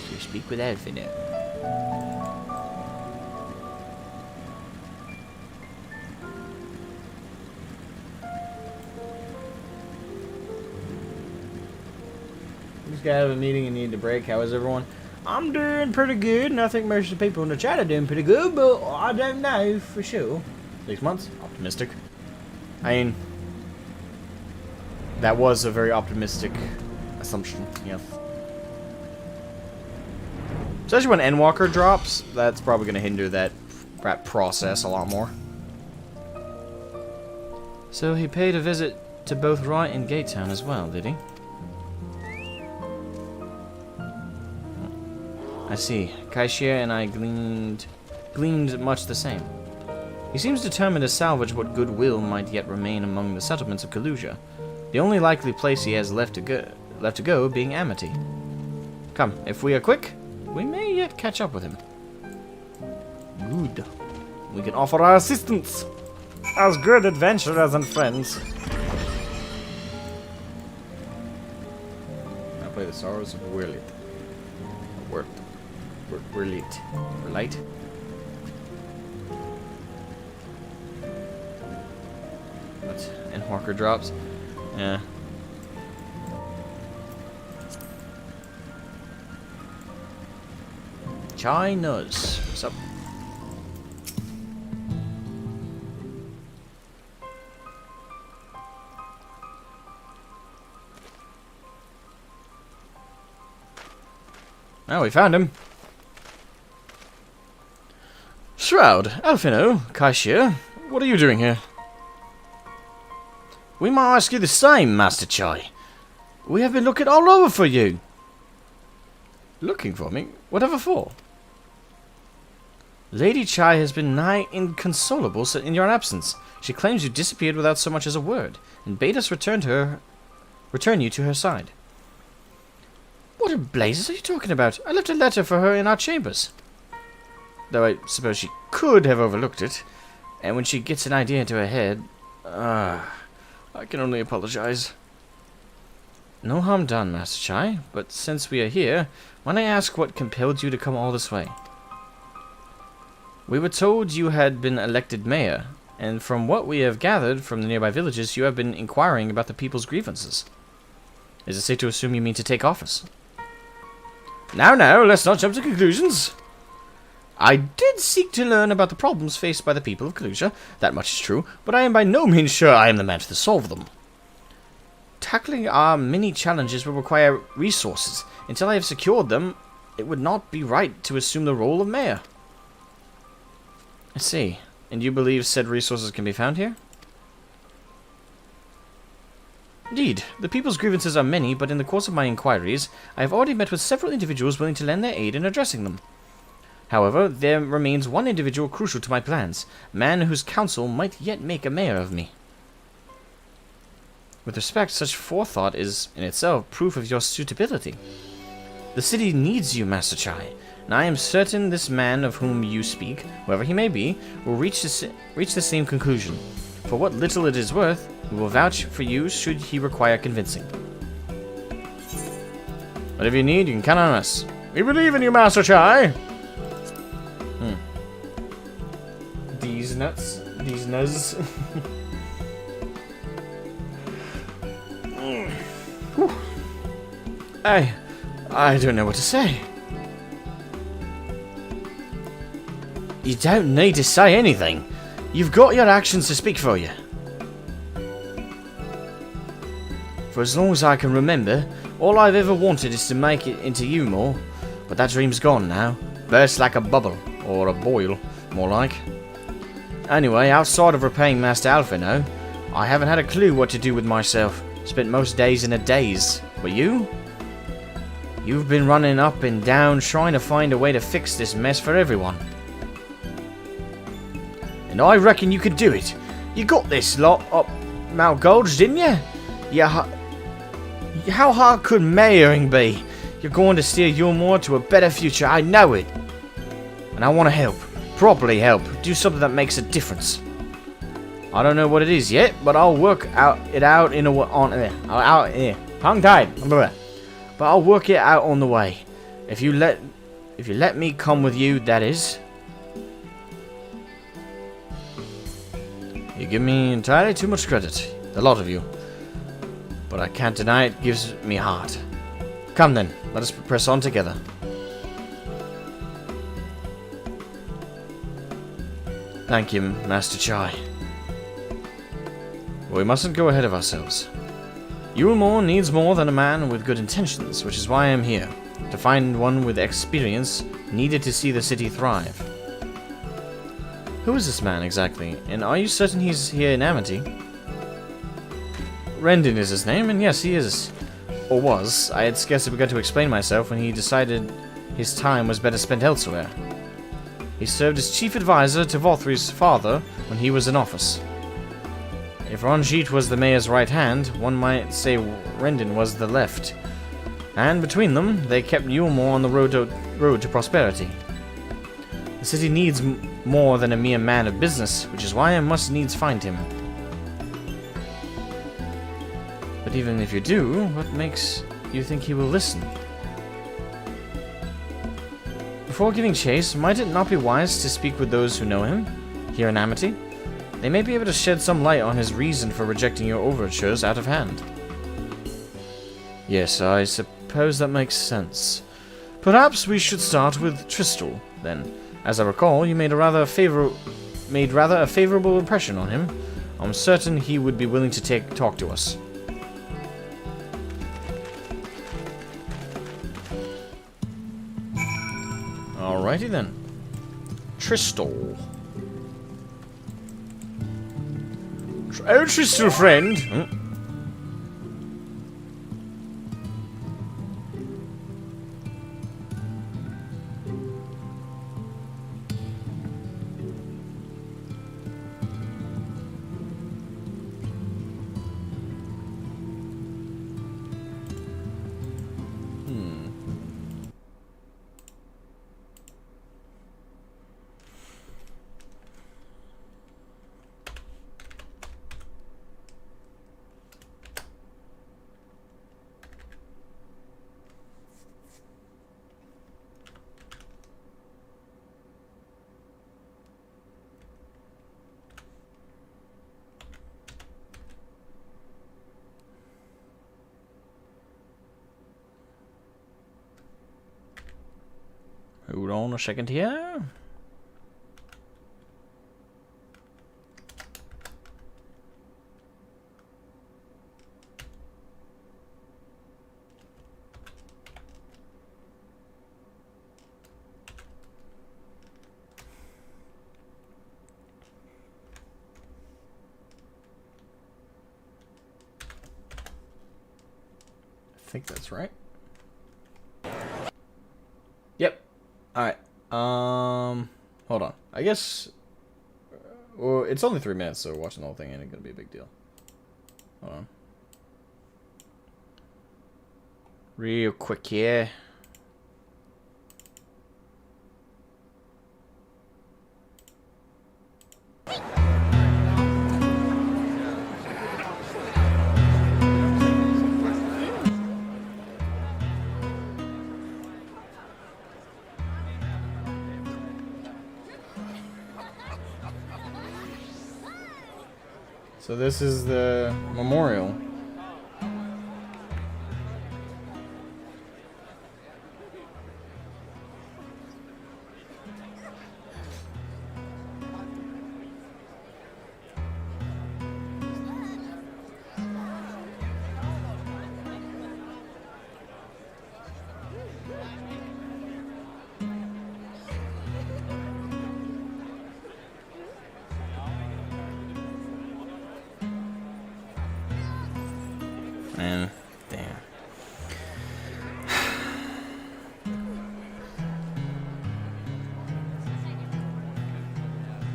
So speak with Alpha now. Just got out of a meeting and need to break. How is everyone? I'm doing pretty good, and I think most of the people in the chat are doing pretty good, but I don't know for sure. 6 months? Optimistic. I mean, that was a very optimistic assumption, yes. Especially when Endwalker drops, that's probably going to hinder that process a lot more. So he paid a visit to both Roy and Gatetown as well, did he? I see. Kaishir and I gleaned much the same. He seems determined to salvage what goodwill might yet remain among the settlements of Kalusia, the only likely place he has left to go being Amity. Come, if we are quick, we may yet catch up with him. Good. We can offer our assistance as good adventurers and friends. I play the Sorrows of Wirlit. Relate. What? Endwalker drops? Yeah. China's. What's up? Oh, we found him. Shroud, Alfino, Kaishir, what are you doing here? We might ask you the same, Master Chai. We have been looking all over for you. Looking for me? Whatever for? Lady Chai has been nigh inconsolable in your absence. She claims you disappeared without so much as a word, and bade us return you to her side. What in blazes are you talking about? I left a letter for her in our chambers. Though I suppose she could have overlooked it. And when she gets an idea into her head... I can only apologize. No harm done, Master Chai, but since we are here, might I ask what compelled you to come all this way? We were told you had been elected mayor, and from what we have gathered from the nearby villages, you have been inquiring about the people's grievances. Is it safe to assume you mean to take office? Now, let's not jump to conclusions. I did seek to learn about the problems faced by the people of Kalusia, that much is true, but I am by no means sure I am the man to solve them. Tackling our many challenges will require resources. Until I have secured them, it would not be right to assume the role of mayor. I see. And you believe said resources can be found here? Indeed, the people's grievances are many, but in the course of my inquiries, I have already met with several individuals willing to lend their aid in addressing them. However, there remains one individual crucial to my plans, a man whose counsel might yet make a mayor of me. With respect, such forethought is, in itself, proof of your suitability. The city needs you, Master Chai, and I am certain this man of whom you speak, whoever he may be, will reach the same conclusion. For what little it is worth, we will vouch for you should he require convincing. Whatever you need, you can count on us. We believe in you, Master Chai! These nuts. These nuts. I don't know what to say. You don't need to say anything. You've got your actions to speak for you. For as long as I can remember, all I've ever wanted is to make it into you more. But that dream's gone now. Burst like a bubble. Or a boil, more like. Anyway, outside of repaying Master Alphino, I haven't had a clue what to do with myself. Spent most days in a daze. But you? You've been running up and down trying to find a way to fix this mess for everyone. And I reckon you can do it. You got this lot up Mount Gulch, didn't you? Yeah. How hard could mayoring be? You're going to steer Yulmore to a better future, I know it. And I want to help. Properly help. Do something that makes a difference. I don't know what it is yet, but I'll work it out in a tongue-tied. But I'll work it out on the way. If you let me come with you, that is. You give me entirely too much credit, the lot of you. But I can't deny it gives me heart. Come then, let us press on together. Thank you, Master Chai. We mustn't go ahead of ourselves. Yulmore needs more than a man with good intentions, which is why I am here. To find one with experience needed to see the city thrive. Who is this man exactly? And are you certain he's here in Amity? Rendon is his name, and yes, he is. Or was. I had scarcely begun to explain myself when he decided his time was better spent elsewhere. He served as chief advisor to Volthry's father when he was in office. If Ranjit was the mayor's right hand, one might say Rendon was the left. And between them, they kept Yulmore on the road to prosperity. The city needs more than a mere man of business, which is why I must needs find him. But even if you do, what makes you think he will listen? Before giving chase, might it not be wise to speak with those who know him, here in Amity? They may be able to shed some light on his reason for rejecting your overtures out of hand. Yes, I suppose that makes sense. Perhaps we should start with Tristal, then. As I recall, you made a rather favorable impression on him. I'm certain he would be willing to talk to us. Alrighty then. Tristal. Oh, Tristal, friend. Hold on a second here. I think that's right. Yep. Alright. Hold on. I guess... well, it's only 3 minutes, so watching the whole thing ain't gonna be a big deal. Hold on. Real quick here. So this is the memorial.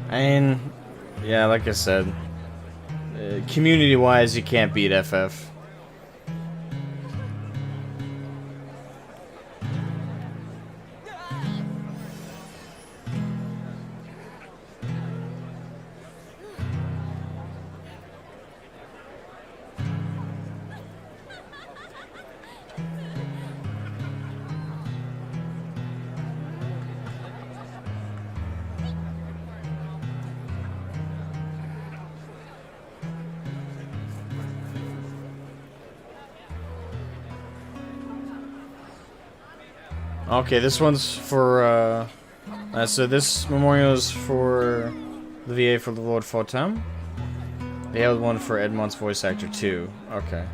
I mean, yeah, like I said, community-wise, you can't beat FF. Okay, this one's for, so this memorial is for the VA for the Lord Fortem. They have one for Edmond's voice actor, too. Okay.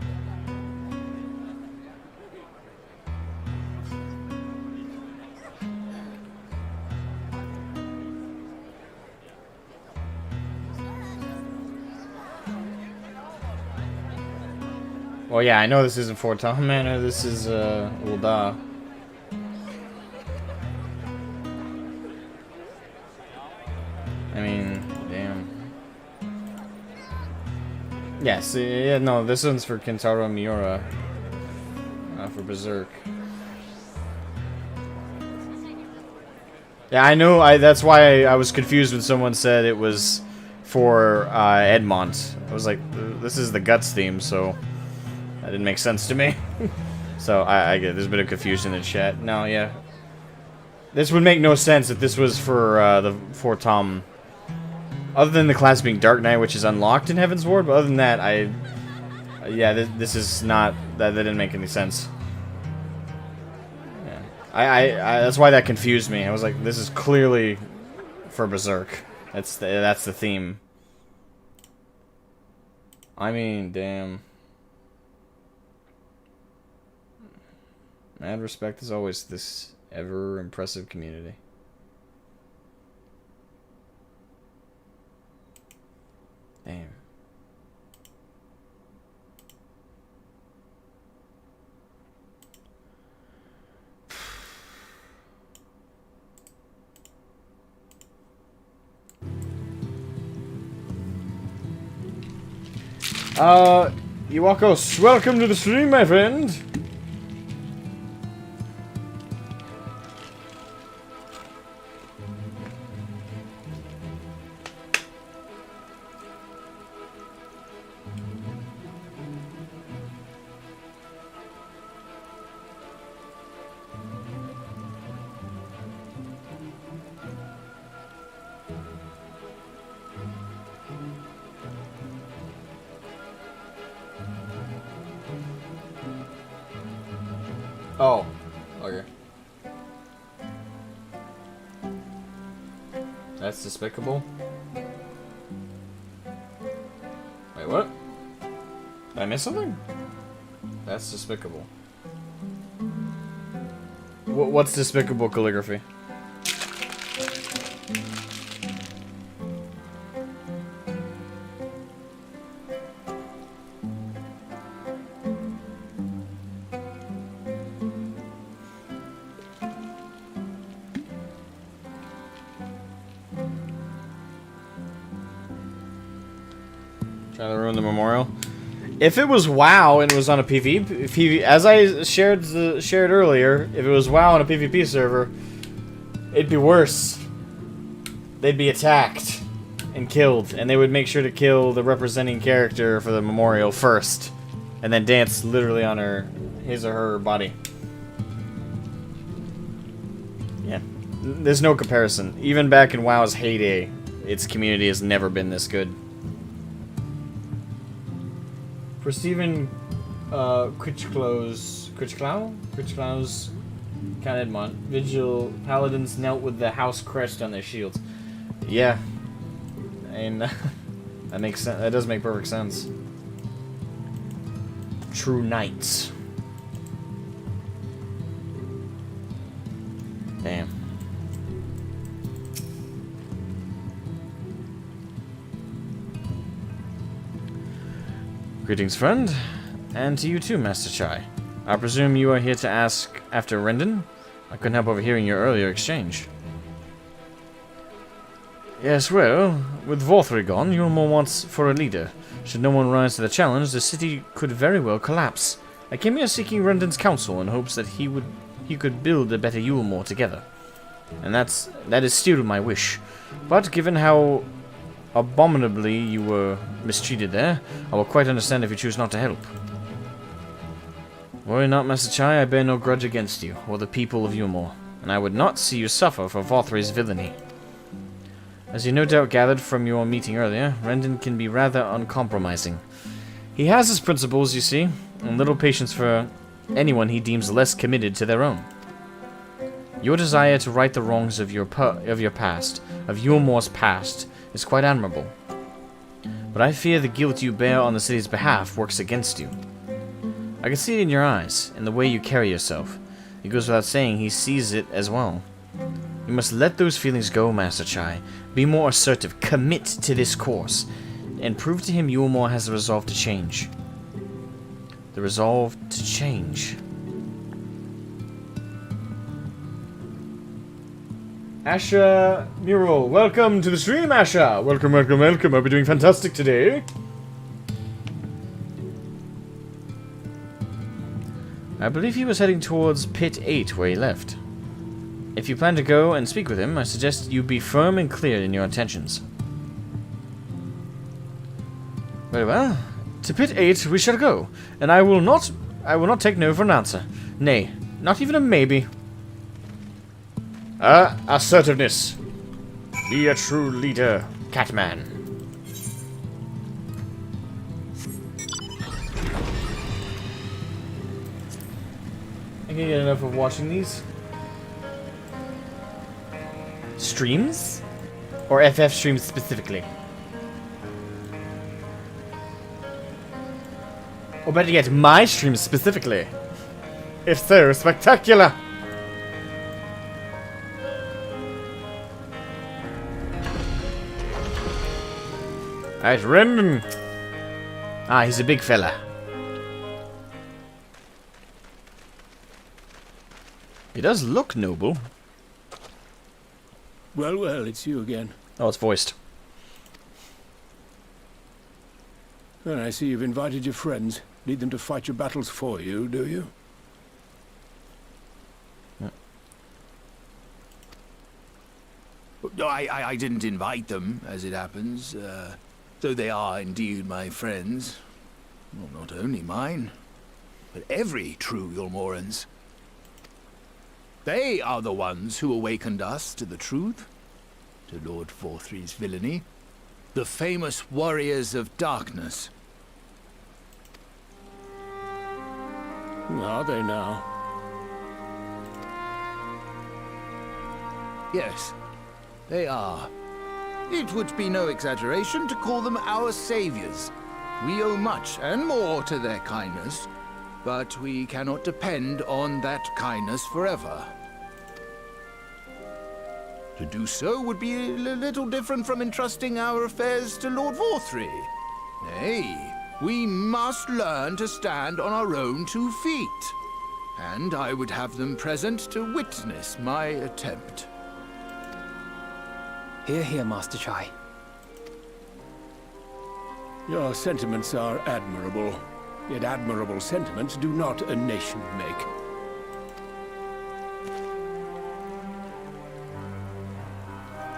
Well, yeah, I know this isn't Fortem Manor, this is, Ul'dah. I mean, damn. Yes, yeah, no, this one's for Kentaro Miura. For Berserk. Yeah, I know, that's why I was confused when someone said it was for, Edmond. I was like, this is the Guts theme, so that didn't make sense to me. So, I get, there's a bit of confusion in chat. No, yeah. This would make no sense if this was for, for Tom. Other than the class being Dark Knight, which is unlocked in Heaven's Ward, but other than that, yeah, this is not, that didn't make any sense. Yeah. That's why that confused me. I was like, this is clearly for Berserk. That's the theme. I mean, damn. Mad respect as always to this ever impressive community. Damn. Iwakos, welcome to the stream, my friend. Oh, okay. That's despicable. Wait, what? Did I miss something? That's despicable. What's despicable calligraphy? Trying to ruin the memorial. If it was WoW and it was on a PvP, as I shared earlier, if it was WoW on a PvP server, it'd be worse. They'd be attacked and killed, and they would make sure to kill the representing character for the memorial first, and then dance literally on his or her body. Yeah, there's no comparison. Even back in WoW's heyday, its community has never been this good. For Stephen Critchklow's Count Edmond, Vigil Paladins knelt with the house crest on their shields. Yeah, and that makes sense. That does make perfect sense. True knights. Damn. Greetings, friend. And to you too, Master Chai. I presume you are here to ask after Rendon? I couldn't help overhearing your earlier exchange. Yes, well, with Vorthri gone, Yulmore wants for a leader. Should no one rise to the challenge, the city could very well collapse. I came here seeking Rendon's counsel in hopes that he could build a better Yulmore together. And that is still my wish. But given how abominably you were mistreated there, I will quite understand if you choose not to help. Worry not, Master Chai, I bear no grudge against you, or the people of Yulmore, and I would not see you suffer for Vorthri's villainy. As you no doubt gathered from your meeting earlier, Rendon can be rather uncompromising. He has his principles, you see, and little patience for anyone he deems less committed to their own. Your desire to right the wrongs of your past, of Yulmore's past, is quite admirable. But I fear the guilt you bear on the city's behalf works against you. I can see it in your eyes, in the way you carry yourself. It goes without saying he sees it as well. You must let those feelings go, Master Chai. Be more assertive, commit to this course, and prove to him Yulmore has the resolve to change. The resolve to change. Asha Mural, welcome to the stream, Asha! Welcome, welcome, welcome. I'll be doing fantastic today. I believe he was heading towards Pit 8 where he left. If you plan to go and speak with him, I suggest you be firm and clear in your intentions. Very well. To Pit 8 we shall go, and I will not take no for an answer. Nay, not even a maybe. Assertiveness. Be a true leader, Catman. I can get enough of watching these. Streams? Or FF streams specifically? Or better yet, my streams specifically? If so, spectacular! Alright, Rendon! Ah, he's a big fella. He does look noble. Well, well, it's you again. Oh, it's voiced. And I see you've invited your friends. Need them to fight your battles for you, do you? No, I didn't invite them, as it happens, though they are indeed my friends. Well, not only mine, but every true Yulmoran's. They are the ones who awakened us to the truth, to Lord Vorthri's villainy, the famous warriors of darkness. Are they now? Yes, they are. It would be no exaggeration to call them our saviors. We owe much and more to their kindness, but we cannot depend on that kindness forever. To do so would be a little different from entrusting our affairs to Lord Vorthri. Nay, we must learn to stand on our own 2 feet. And I would have them present to witness my attempt. Hear, hear, Master Chai. Your sentiments are admirable. Yet admirable sentiments do not a nation make.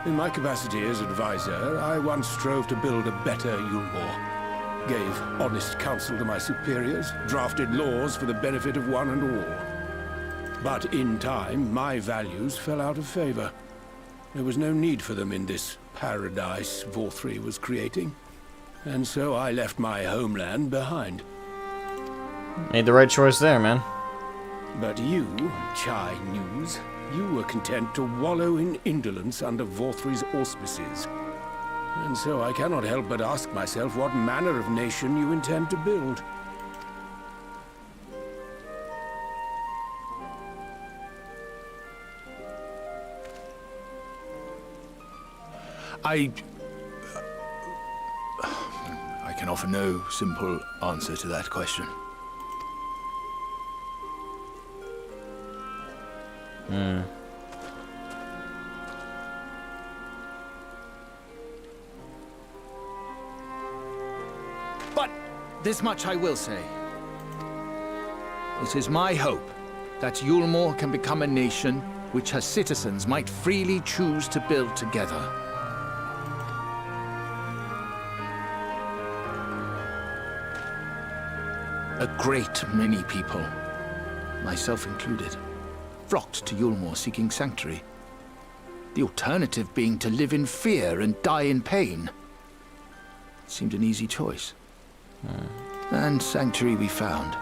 In my capacity as advisor, I once strove to build a better Yulmore. Gave honest counsel to my superiors, drafted laws for the benefit of one and all. But in time, my values fell out of favor. There was no need for them in this paradise Vorthri was creating. And so I left my homeland behind. Made the right choice there, man. But you, Chai News, you were content to wallow in indolence under Vorthri's auspices. And so I cannot help but ask myself what manner of nation you intend to build. I can offer no simple answer to that question. But this much I will say. It is my hope that Yulmore can become a nation which her citizens might freely choose to build together. A great many people, myself included, flocked to Yulmore seeking sanctuary. The alternative being to live in fear and die in pain. It seemed an easy choice. And sanctuary we found.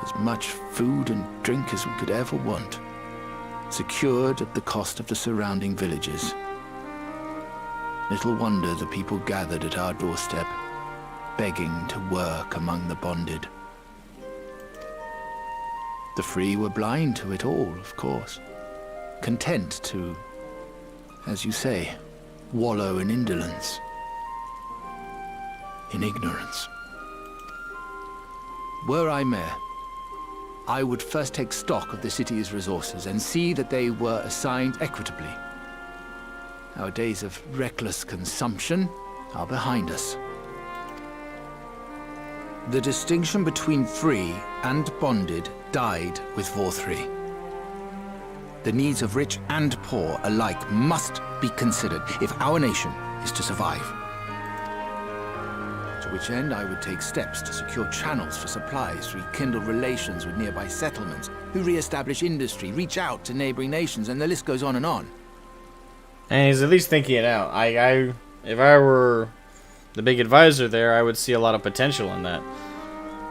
As much food and drink as we could ever want. Secured at the cost of the surrounding villages. Little wonder the people gathered at our doorstep, begging to work among the bonded. The free were blind to it all, of course. Content to, as you say, wallow in indolence. In ignorance. Were I mayor, I would first take stock of the city's resources and see that they were assigned equitably. Our days of reckless consumption are behind us. The distinction between free and bonded died with Vorthri. The needs of rich and poor alike must be considered if our nation is to survive. To which end I would take steps to secure channels for supplies, rekindle relations with nearby settlements, who re-establish industry, reach out to neighboring nations, and the list goes on and on. And he's at least thinking it out. If I were the big advisor there, I would see a lot of potential in that.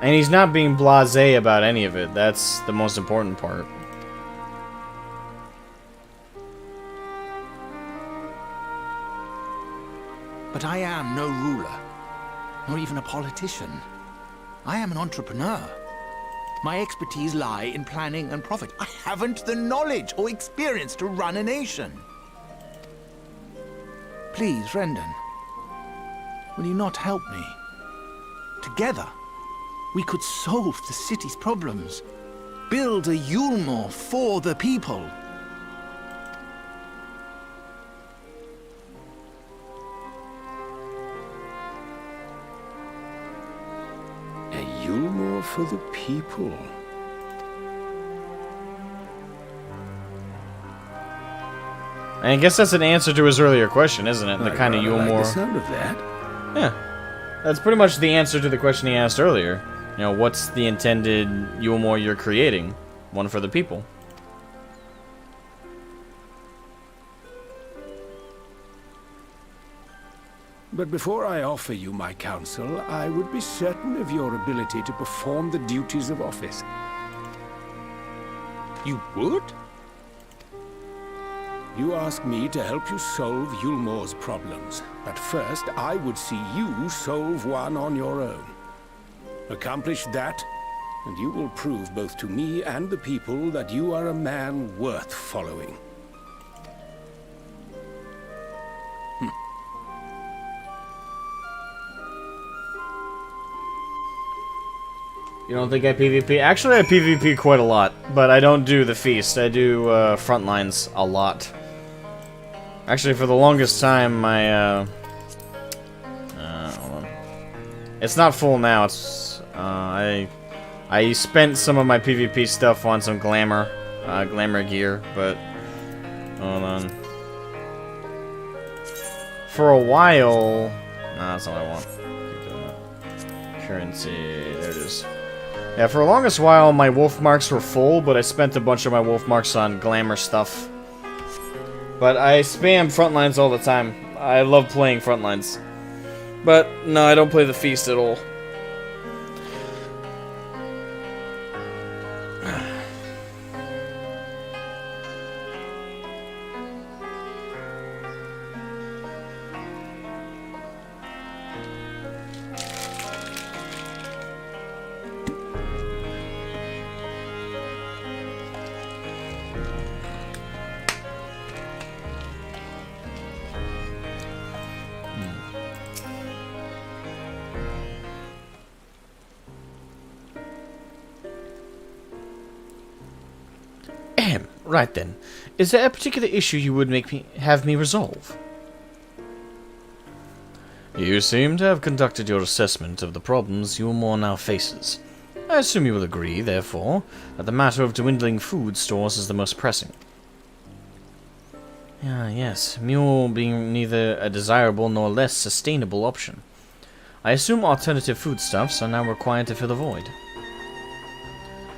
And he's not being blasé about any of it. That's the most important part. But I am no ruler, nor even a politician. I am an entrepreneur. My expertise lie in planning and profit. I haven't the knowledge or experience to run a nation. Please, Rendon, will you not help me? Together, we could solve the city's problems. Build a Yulmore for the people. Yulmore for the people. And I guess that's an answer to his earlier question, isn't it? The kind of Yulmore. Like the sound of that. Yeah, that's pretty much the answer to the question he asked earlier. You know, what's the intended Yulmore you're creating? One for the people. But before I offer you my counsel, I would be certain of your ability to perform the duties of office. You would? You ask me to help you solve Yulmore's problems, but first I would see you solve one on your own. Accomplish that, and you will prove both to me and the people that you are a man worth following. You don't think I PvP? Actually, I PvP quite a lot, but I don't do the feast. I do frontlines a lot. Actually, for the longest time, my hold on. It's not full now. It's I spent some of my PvP stuff on some glamour gear, but hold on. For a while, no, that's not what I want. Keep doing that. Currency, there it is. Yeah, for the longest while, my wolf marks were full, but I spent a bunch of my wolf marks on glamour stuff. But I spam frontlines all the time. I love playing frontlines. But, no, I don't play the feast at all. Right then. Is there a particular issue you would have me resolve? You seem to have conducted your assessment of the problems Yulmore now faces. I assume you will agree, therefore, that the matter of dwindling food stores is the most pressing. Yes, mule being neither a desirable nor less sustainable option. I assume alternative foodstuffs are now required to fill the void.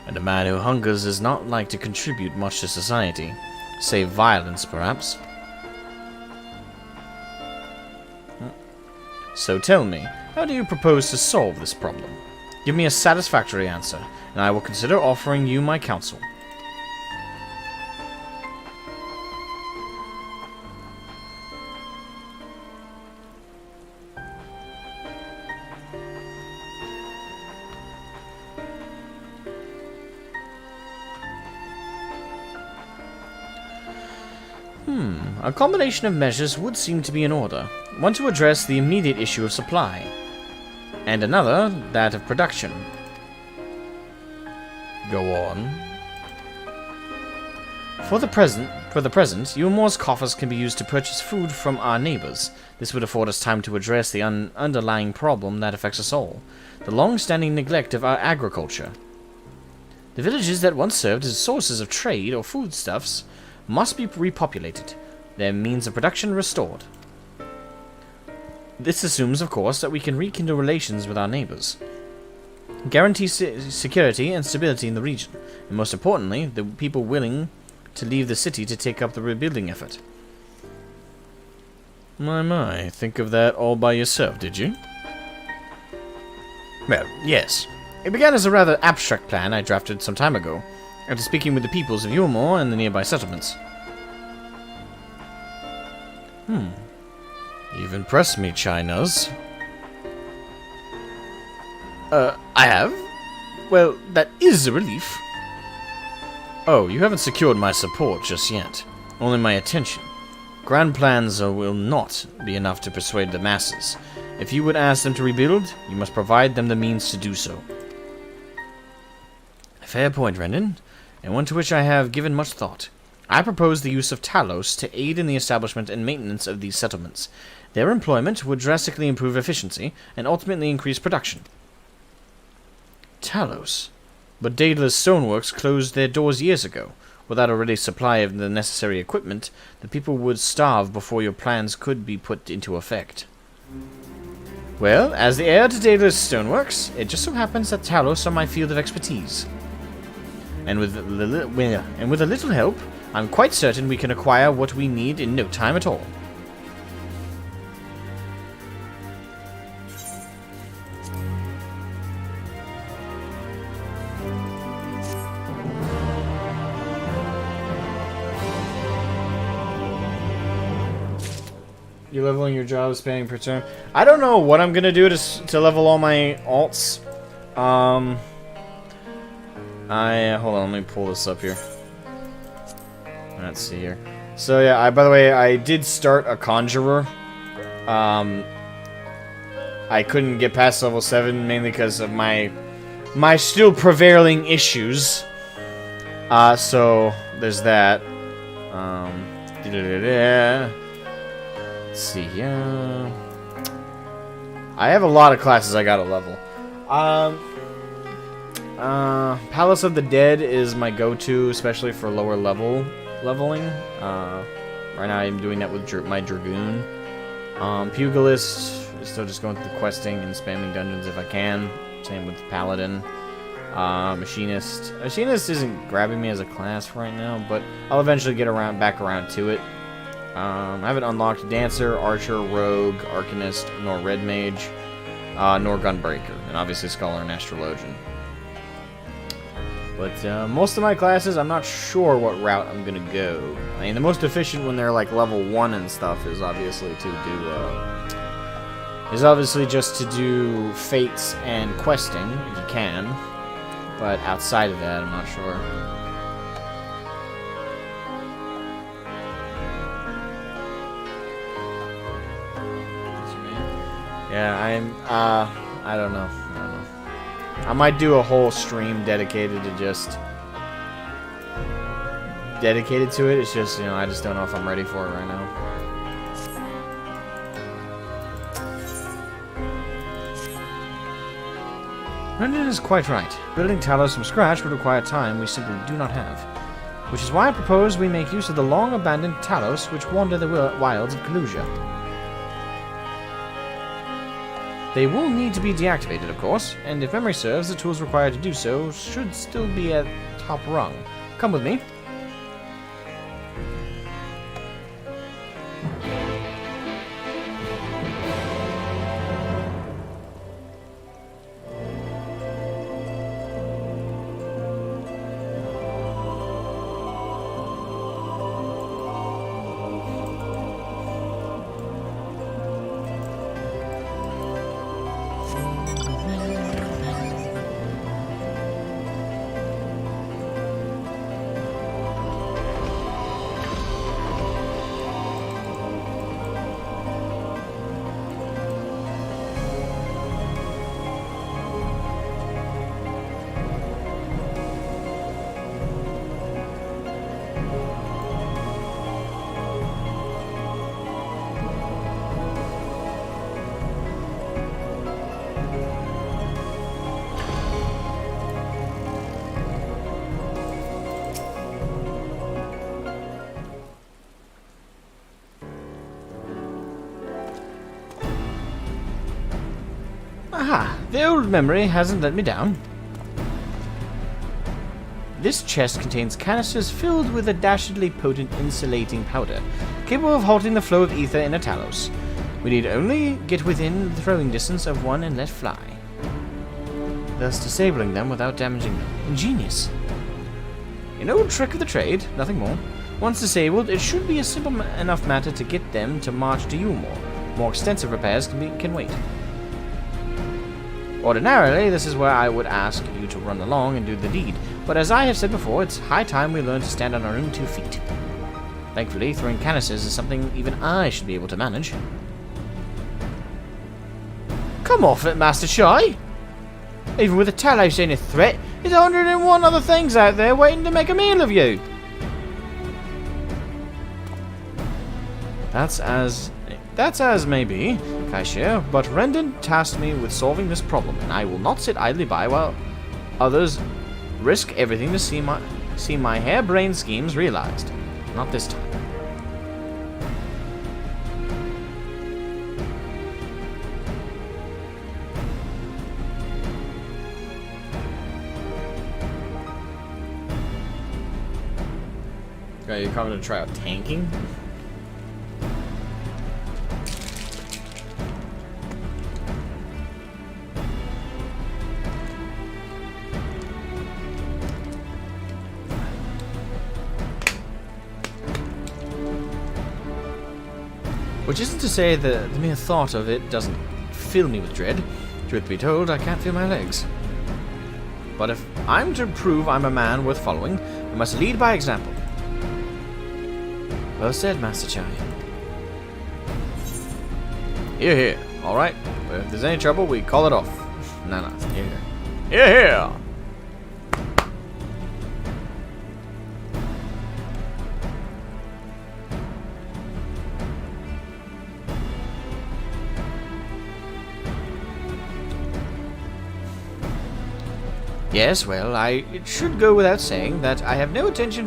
And a man who hungers is not like to contribute much to society, save violence, perhaps. So tell me, how do you propose to solve this problem? Give me a satisfactory answer, and I will consider offering you my counsel. A combination of measures would seem to be in order. One to address the immediate issue of supply, and another, that of production. Go on. For the present, Yulmore's coffers can be used to purchase food from our neighbors. This would afford us time to address the underlying problem that affects us all, the long-standing neglect of our agriculture. The villages that once served as sources of trade or foodstuffs must be repopulated, their means of production restored. This assumes, of course, that we can rekindle relations with our neighbors, guarantee security and stability in the region, and most importantly, the people willing to leave the city to take up the rebuilding effort. My, think of that all by yourself, did you? Well, yes. It began as a rather abstract plan I drafted some time ago, after speaking with the peoples of Yulmore and the nearby settlements. You've impressed me, Chinas. I have? Well, that is a relief. Oh, you haven't secured my support just yet. Only my attention. Grand plans will not be enough to persuade the masses. If you would ask them to rebuild, you must provide them the means to do so. A fair point, Rendon, and one to which I have given much thought. I propose the use of Talos to aid in the establishment and maintenance of these settlements. Their employment would drastically improve efficiency and ultimately increase production. Talos? But Daedalus Stoneworks closed their doors years ago. Without a ready supply of the necessary equipment, the people would starve before your plans could be put into effect. Well, as the heir to Daedalus Stoneworks, it just so happens that Talos are my field of expertise. And with a little help, I'm quite certain we can acquire what we need in no time at all. You're leveling your job spanning per turn. I don't know what I'm gonna do to level all my alts. Hold on, let me pull this up here. Let's see here. So yeah, by the way, I did start a conjurer. I couldn't get past level 7 mainly because of my still prevailing issues. So there's that. Let's see here. I have a lot of classes I gotta level. Palace of the Dead is my go-to, especially for lower leveling. Right now I'm doing that with my Dragoon. Pugilist, still just going through the questing and spamming dungeons if I can. Same with Paladin. Machinist. Machinist isn't grabbing me as a class right now, but I'll eventually get back around to it. I haven't unlocked Dancer, Archer, Rogue, Arcanist, nor Red Mage, nor Gunbreaker, and obviously Scholar and Astrologian. But most of my classes, I'm not sure what route I'm gonna go. I mean, the most efficient when they're like level 1 and stuff is obviously just to do fates and questing if you can. But outside of that, I'm not sure. Yeah, I don't know. I might do a whole stream dedicated to it. It's just, I just don't know if I'm ready for it right now. Brendan is quite right. Building Talos from scratch would require time we simply do not have. Which is why I propose we make use of the long-abandoned Talos which wander the wilds of Kalusia. They will need to be deactivated, of course, and if memory serves, the tools required to do so should still be at top rung. Come with me. Aha! The old memory hasn't let me down. This chest contains canisters filled with a dastardly potent insulating powder, capable of halting the flow of ether in a Talos. We need only get within throwing distance of one and let fly, thus disabling them without damaging them. Ingenious. An old trick of the trade, nothing more. Once disabled, it should be a simple enough matter to get them to march to Yulmore. More extensive repairs can wait. Ordinarily, this is where I would ask you to run along and do the deed, but as I have said before, it's high time we learn to stand on our own 2 feet. Thankfully, throwing canisters is something even I should be able to manage. Come off it, Master Shy! Even with the Talos ain't a threat, there's 101 other things out there waiting to make a meal of you! That's as may be, Kaishir, but Rendon tasked me with solving this problem, and I will not sit idly by while others risk everything to see my harebrained schemes realized. Not this time. Okay, you're coming to try out tanking? Which isn't to say that the mere thought of it doesn't fill me with dread. Truth be told, I can't feel my legs. But if I'm to prove I'm a man worth following, I must lead by example. Well said, Master Chai. Here, here. Alright. But if there's any trouble, we call it off. No, here, here. Here, here! Yes, well, it should go without saying that I have no intention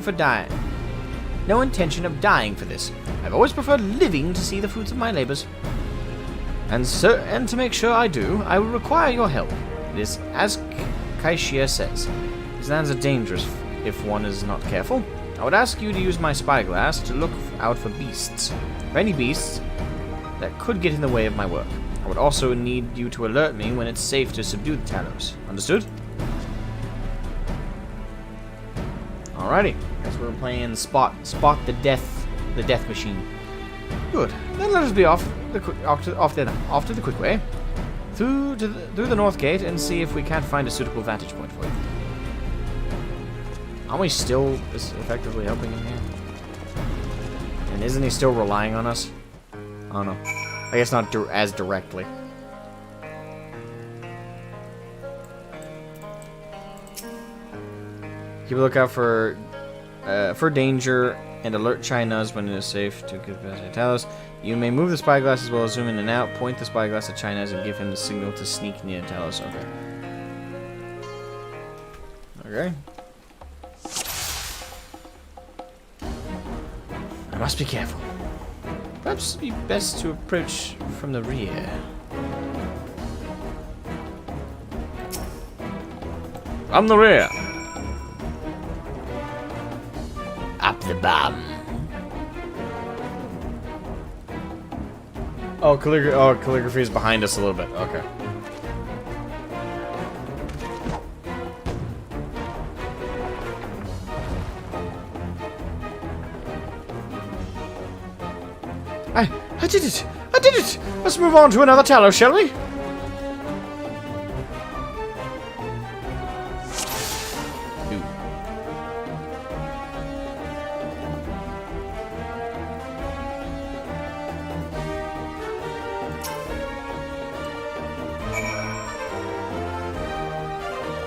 of dying for this. I've always preferred living to see the fruits of my labors. And to make sure I do, I will require your help. It is as Kaishia says. These lands are dangerous if one is not careful. I would ask you to use my spyglass to look out for beasts. For any beasts that could get in the way of my work. I would also need you to alert me when it's safe to subdue the Talos. Understood? Alrighty, guess we're playing spot the death machine. Good. Then let us be off to the quick way, through the north gate, and see if we can't find a suitable vantage point for you. Aren't we still effectively helping him here? And isn't he still relying on us? I don't know. I guess not as directly. Keep a lookout for danger and alert Chinuz when it is safe to get past Talos. You may move the spyglass as well as zoom in and out. Point the spyglass at Chinuz and give him the signal to sneak near Talos. Okay. Okay. I must be careful. Perhaps it'd be best to approach from the rear. From the rear. Up the bum. Oh, calligraphy is behind us a little bit. Okay. I did it! I did it! Let's move on to another Talos, shall we?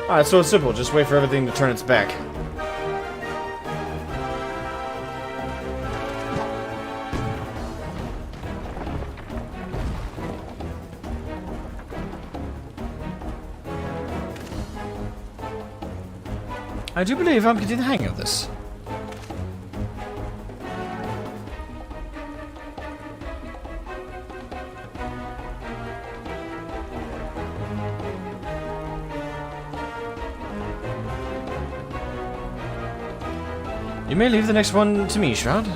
Alright, so it's simple. Just wait for everything to turn its back. I do believe I'm getting the hang of this. You may leave the next one to me, Shroud.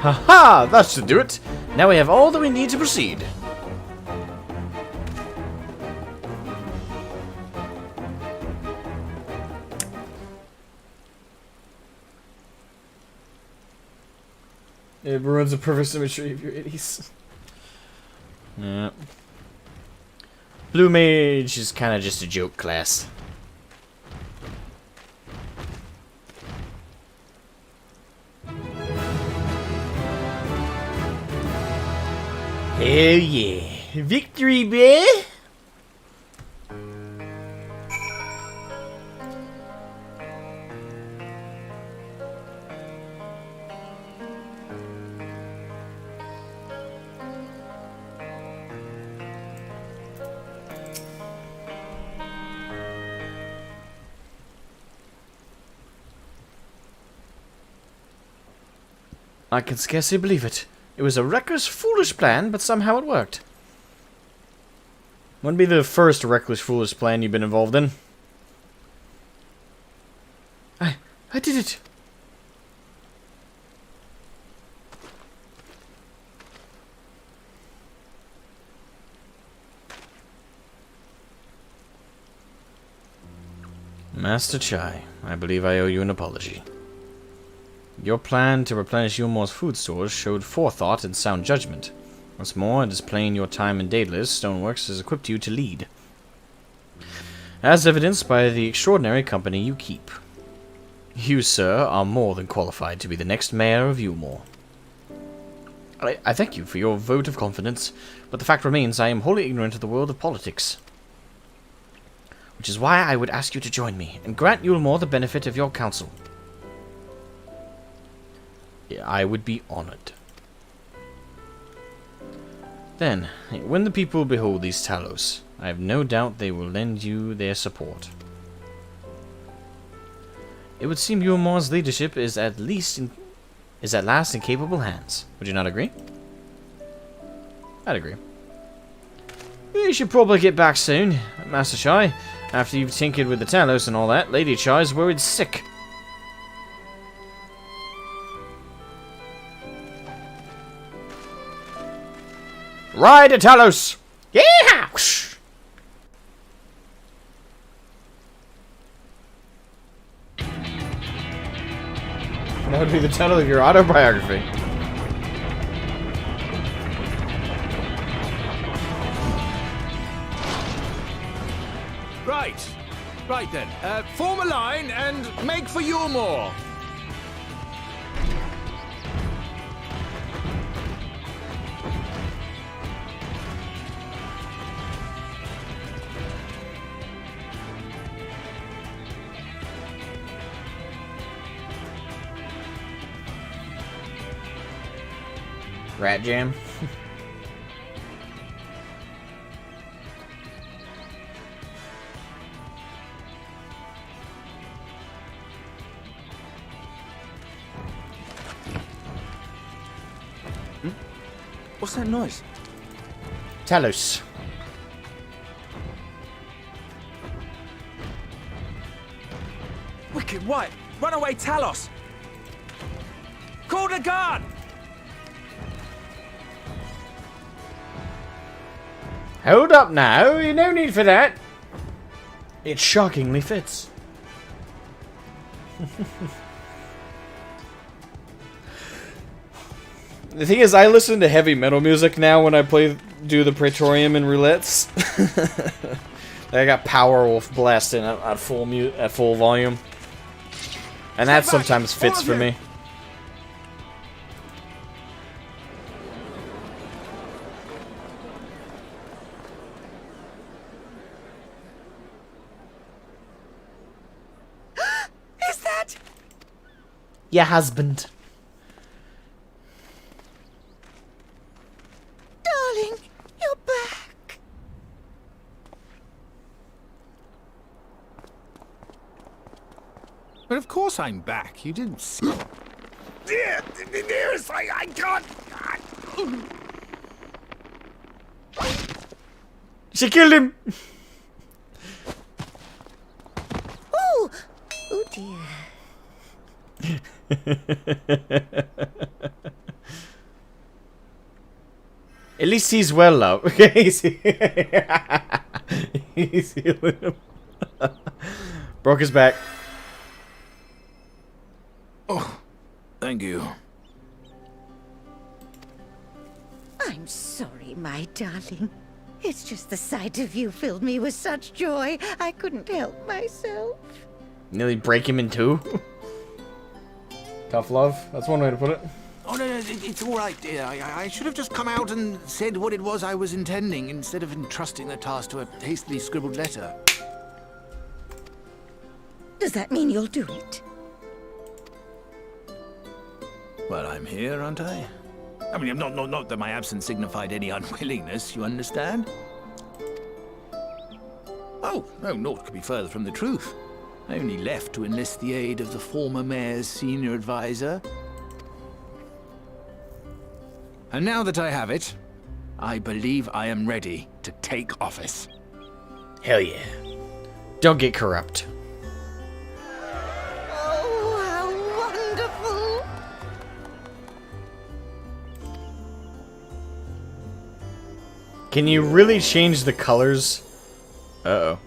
Haha! That should do it! Now we have all that we need to proceed. It ruins the perfect symmetry of your itties. Yeah. Blue Mage is kind of just a joke class. Hell yeah. Victory, bruh! I can scarcely believe it. It was a reckless, foolish plan, but somehow it worked. Wouldn't be the first reckless, foolish plan you've been involved in. I did it. Master Chai, I believe I owe you an apology. Your plan to replenish Yulmor's food stores showed forethought and sound judgment. What's more, it is plain your time in Daedalus Stoneworks has equipped you to lead, as evidenced by the extraordinary company you keep. You, sir, are more than qualified to be the next mayor of Yulmor. I thank you for your vote of confidence, but the fact remains I am wholly ignorant of the world of politics. Which is why I would ask you to join me, and grant Yulmor the benefit of your counsel. I would be honored. Then, when the people behold these Talos, I have no doubt they will lend you their support. It would seem Yulmor's leadership is at last in capable hands. Would you not agree? I'd agree. You should probably get back soon, Master Chai. After you've tinkered with the Talos and all that, Lady Chai's worried sick. Ride a Talos! Yeah! That would be the title of your autobiography. Right then. Form a line and make for Yulmor. Rat jam. What's that noise? Talos. Wicked White! Runaway Talos! Call the guard! Hold up now, no need for that. It shockingly fits. The thing is, I listen to heavy metal music now when I do the Praetorium and roulettes. I got Powerwolf blasting at full volume, and that sometimes fits for me. Is that Your husband? darling? You're back. But of course I'm back. You didn't see. Dearest, I can't. She killed him. Oh, oh dear. At least he's well, love. Okay, he's healing him. Broke his back. Oh, thank you. I'm sorry, my darling. It's just the sight of you filled me with such joy, I couldn't help myself. Nearly break him in two. Tough love. That's one way to put it. Oh, no, it's all right, dear. I should have just come out and said what it was I was intending instead of entrusting the task to a hastily scribbled letter. Does that mean you'll do it? Well, I'm here, aren't I? I mean, not that my absence signified any unwillingness, you understand? Oh, no, naught could be further from the truth. I only left to enlist the aid of the former mayor's senior advisor. And now that I have it, I believe I am ready to take office. Hell yeah. Don't get corrupt. Oh, how wonderful! Can you really change the colors? Uh-oh.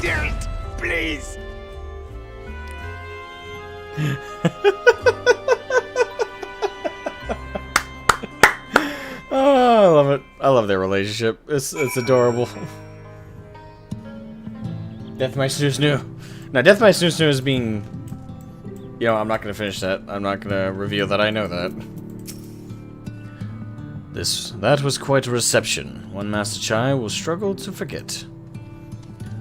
Dearest, please. Oh, I love it. I love their relationship. It's adorable. Death My Snoo Snoo. Now, Death My Snoo Snoo is being... You know, I'm not going to finish that. I'm not going to reveal that I know that. That was quite a reception. One Master Chai will struggle to forget.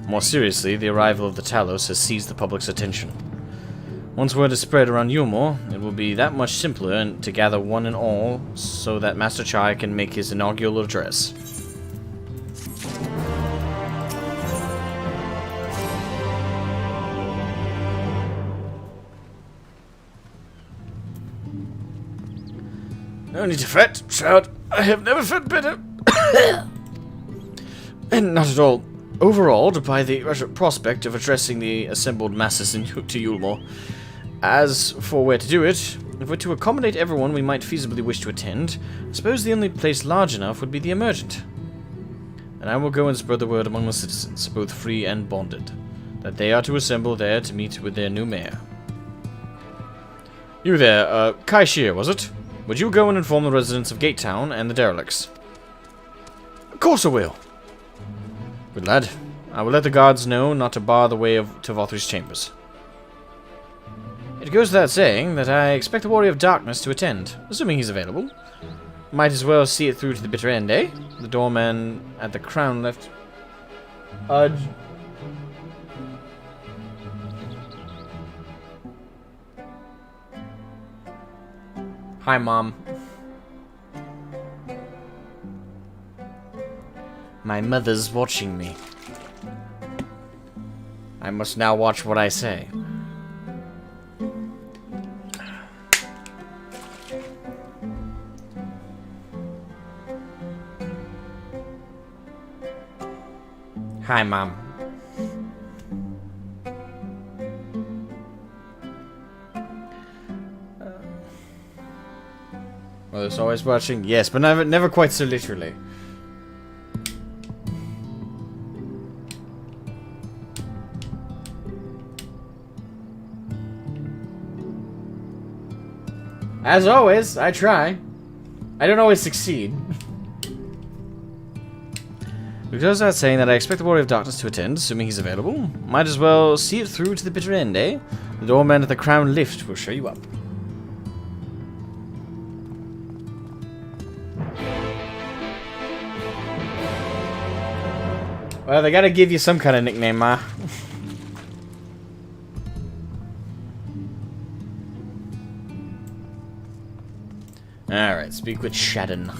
More seriously, the arrival of the Talos has seized the public's attention. Once word is spread around Yulmore, it will be that much simpler to gather one and all so that Master Chai can make his inaugural address. No need to fret, Shroud. I have never felt better. And not at all overawed by the prospect of addressing the assembled masses to Yulmore. As for where to do it, if we're to accommodate everyone we might feasibly wish to attend, I suppose the only place large enough would be the Emergent. And I will go and spread the word among the citizens, both free and bonded, that they are to assemble there to meet with their new mayor. You there, Kai Shear, was it? Would you go and inform the residents of Gate Town and the derelicts? Of course I will. Good lad. I will let the guards know not to bar the way to Vothri's chambers. It goes without saying that I expect the Warrior of Darkness to attend, assuming he's available. Might as well see it through to the bitter end, eh? The doorman at the crown left. Hi, Mom. My mother's watching me. I must now watch what I say. Hi, Mom. Mother's always watching? Yes, but never quite so literally. As always, I try. I don't always succeed. We close out saying that I expect the Warrior of Darkness to attend, assuming he's available. Might as well see it through to the bitter end, eh? The doorman at the crown lift will show you up. Well, they gotta give you some kind of nickname, Ma. Alright, speak with Shadon.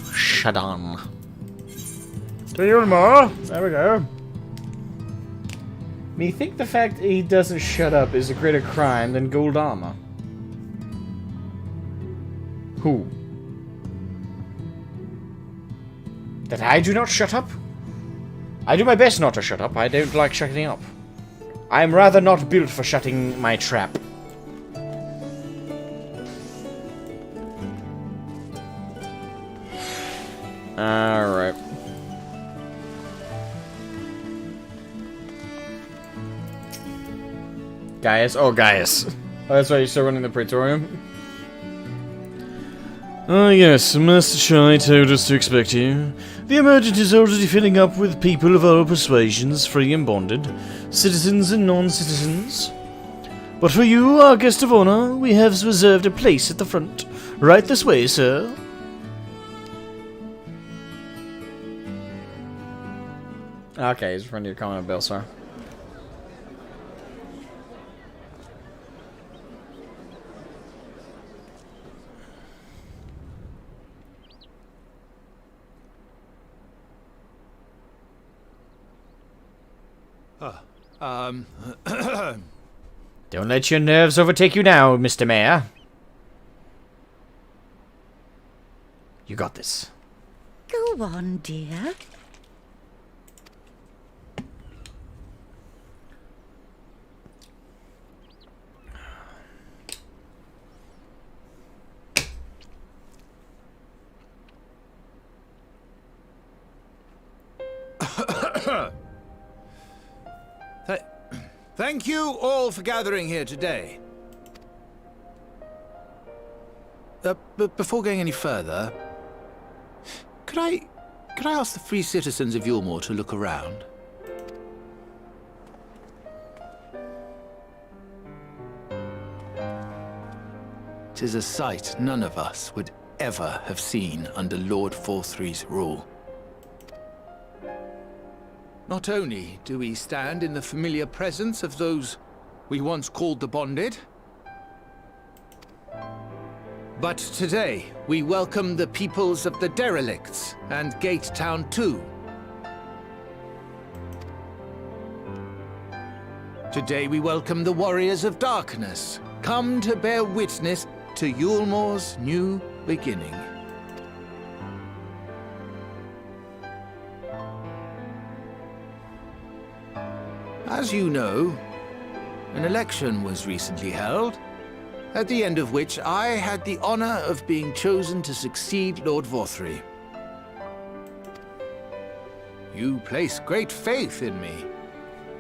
To you, Ma. There we go. Me think the fact that he doesn't shut up is a greater crime than gold armor. Who? That I do not shut up? I do my best not to shut up. I don't like shutting up. I am rather not built for shutting my trap. Alright. Gaius? Oh, Gaius. Oh, that's why you're still running the Praetorium? Ah, yes, Master Shy told us to expect you. The emergent is already filling up with people of all persuasions, free and bonded, citizens and non-citizens. But for you, our guest of honor, we have reserved a place at the front. Right this way, sir. Okay, he's running your comment, Bill, sir. Don't let your nerves overtake you now, Mr. Mayor. You got this. Go on, dear. Thank you all for gathering here today. But before going any further, could I ask the free citizens of Yulmore to look around? Tis a sight none of us would ever have seen under Lord Forthree's rule. Not only do we stand in the familiar presence of those we once called the Bonded, but today we welcome the peoples of the Derelicts and Gate Town too. Today we welcome the Warriors of Darkness, come to bear witness to Yulmore's new beginning. As you know, an election was recently held, at the end of which I had the honor of being chosen to succeed Lord Vorthree. You place great faith in me,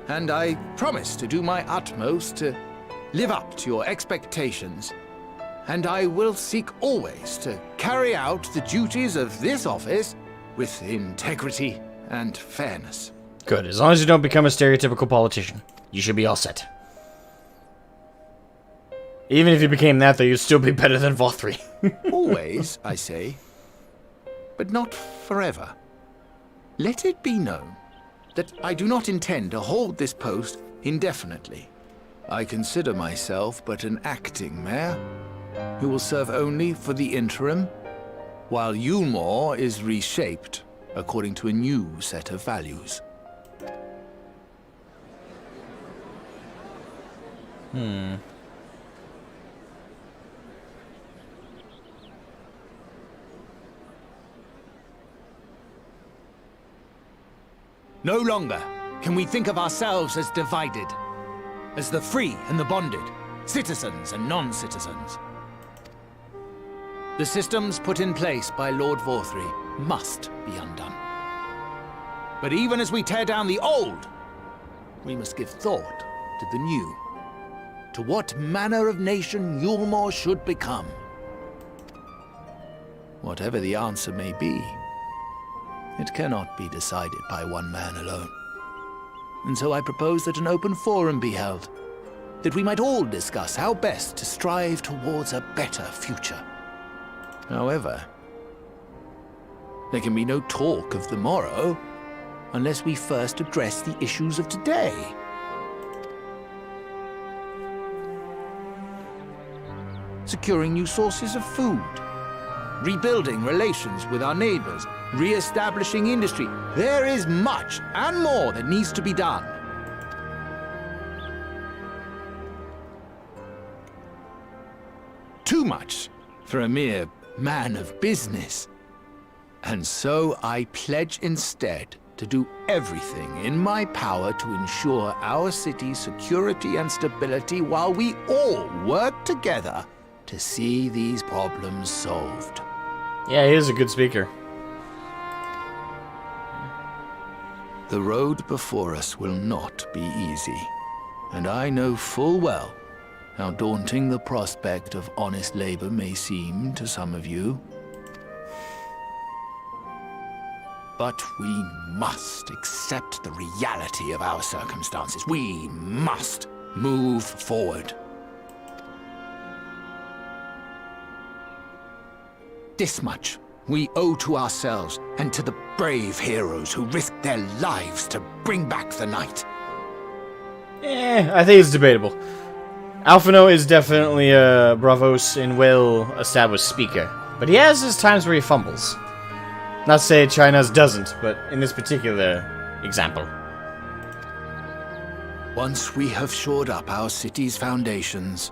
and I promise to do my utmost to live up to your expectations, and I will seek always to carry out the duties of this office with integrity and fairness. Good. As long as you don't become a stereotypical politician, you should be all set. Even if you became that, though, you'd still be better than Vorthree. Always, I say. but not forever. Let it be known that I do not intend to hold this post indefinitely. I consider myself but an acting mayor, who will serve only for the interim, while Yulmore is reshaped according to a new set of values. No longer can we think of ourselves as divided, as the free and the bonded, citizens and non-citizens. The systems put in place by Lord Vorthry must be undone. But even as we tear down the old, we must give thought to the new, to what manner of nation Yulmore should become. Whatever the answer may be, it cannot be decided by one man alone. And so I propose that an open forum be held, that we might all discuss how best to strive towards a better future. However, there can be no talk of the morrow unless we first address the issues of today. Securing new sources of food, rebuilding relations with our neighbors, re-establishing industry. There is much and more that needs to be done. Too much for a mere man of business. And so I pledge instead to do everything in my power to ensure our city's security and stability while we all work together to see these problems solved. Yeah, he is a good speaker. The road before us will not be easy, and I know full well how daunting the prospect of honest labor may seem to some of you. But we must accept the reality of our circumstances. We must move forward. This much we owe to ourselves and to the brave heroes who risked their lives to bring back the night. I think it's debatable. Alphino is definitely a bravos and well-established speaker, but he has his times where he fumbles. Not to say China's doesn't, but in this particular example. Once we have shored up our city's foundations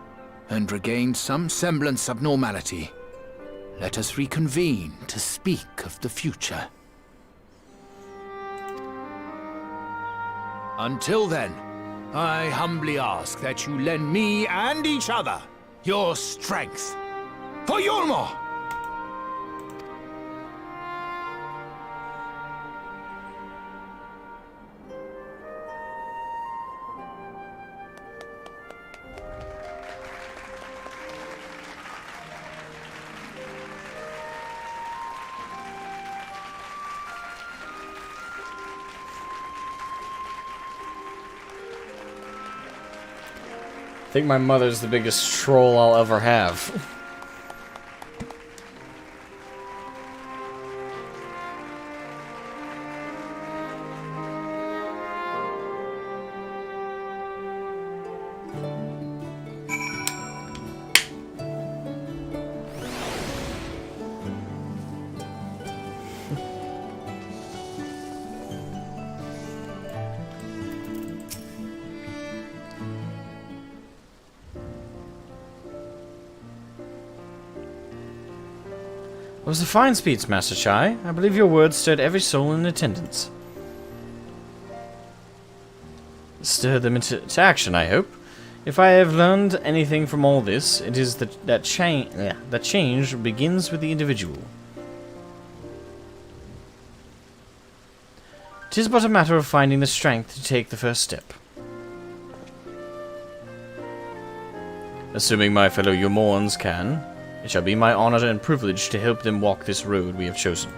and regained some semblance of normality, let us reconvene to speak of the future. Until then, I humbly ask that you lend me and each other your strength for Yulmore! I think my mother's the biggest troll I'll ever have. It was a fine speech, Master Chai. I believe your words stirred every soul in attendance. Stirred them into action, I hope. If I have learned anything from all this, it is that change begins with the individual. It is but a matter of finding the strength to take the first step. Assuming my fellow Yulmorans can, it shall be my honor and privilege to help them walk this road we have chosen.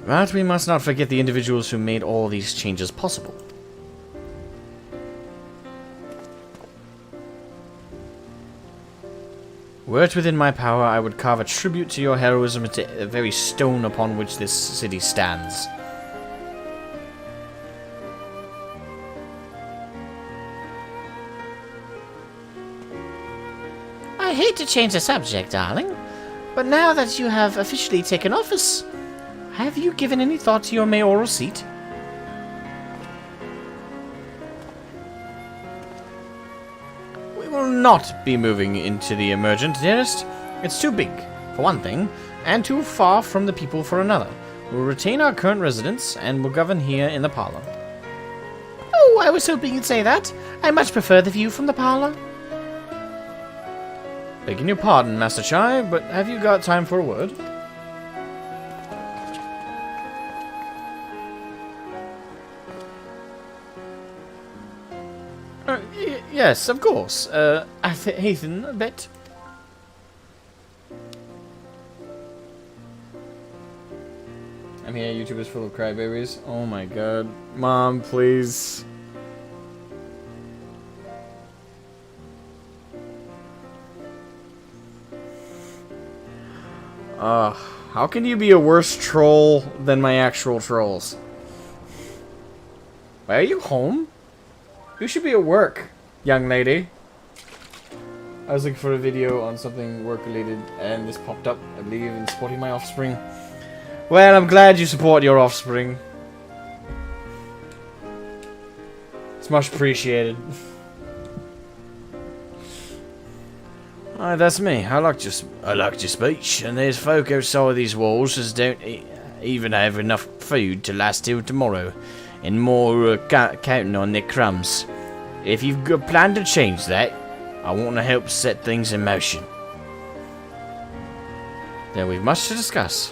But we must not forget the individuals who made all these changes possible. Were it within my power, I would carve a tribute to your heroism into the very stone upon which this city stands. I hate to change the subject, darling, but now that you have officially taken office, have you given any thought to your mayoral seat? We will not be moving into the Emergent, dearest. It's too big, for one thing, and too far from the people for another. We'll retain our current residence, and will govern here in the parlor. Oh, I was hoping you'd say that. I much prefer the view from the parlor. Begging your pardon, Master Chai, but have you got time for a word? Yes, of course. Hathan, a bit. I mean, YouTube is full of crybabies. Oh my god. Mom, please. How can you be a worse troll than my actual trolls? Why are you home? You should be at work, young lady. I was looking for a video on something work-related, and this popped up, I believe, in supporting my offspring. Well, I'm glad you support your offspring. It's much appreciated. That's me. I liked your speech, and there's folk outside these walls as don't even have enough food to last till tomorrow, and more counting on their crumbs. If you've got a plan to change that, I want to help set things in motion. Then we've much to discuss.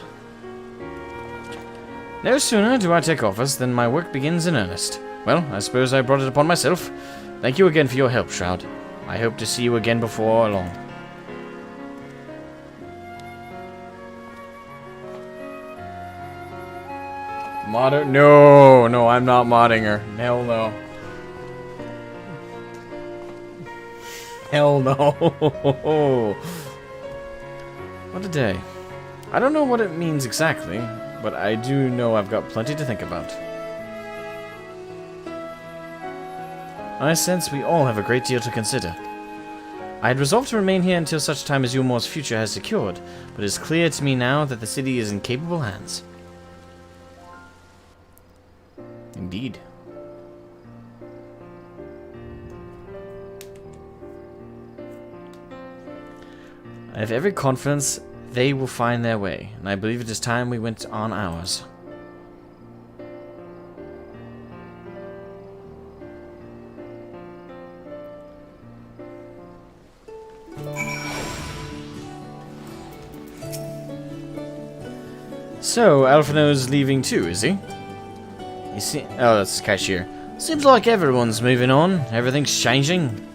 No sooner do I take office than my work begins in earnest. Well, I suppose I brought it upon myself. Thank you again for your help, Shroud. I hope to see you again before long. Modder? No, I'm not modding her. Hell no. Hell no. What a day. I don't know what it means exactly, but I do know I've got plenty to think about. I sense we all have a great deal to consider. I had resolved to remain here until such time as Yulmore's future has secured, but it is clear to me now that the city is in capable hands. Indeed. I have every confidence they will find their way, and I believe it is time we went on ours. So, Alphino's leaving too, is he? You see? Oh, that's the cashier. Seems like everyone's moving on. Everything's changing.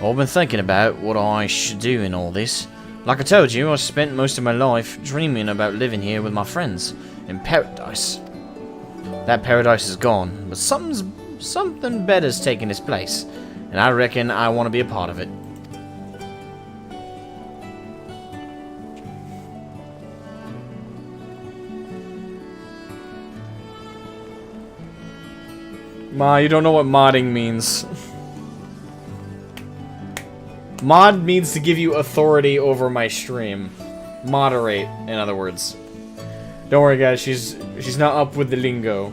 I've been thinking about what I should do in all this. Like I told you, I spent most of my life dreaming about living here with my friends in paradise. That paradise is gone, but something better's taking its place, and I reckon I want to be a part of it. Ma, you don't know what modding means. Mod means to give you authority over my stream. Moderate, in other words. Don't worry, guys. She's not up with the lingo.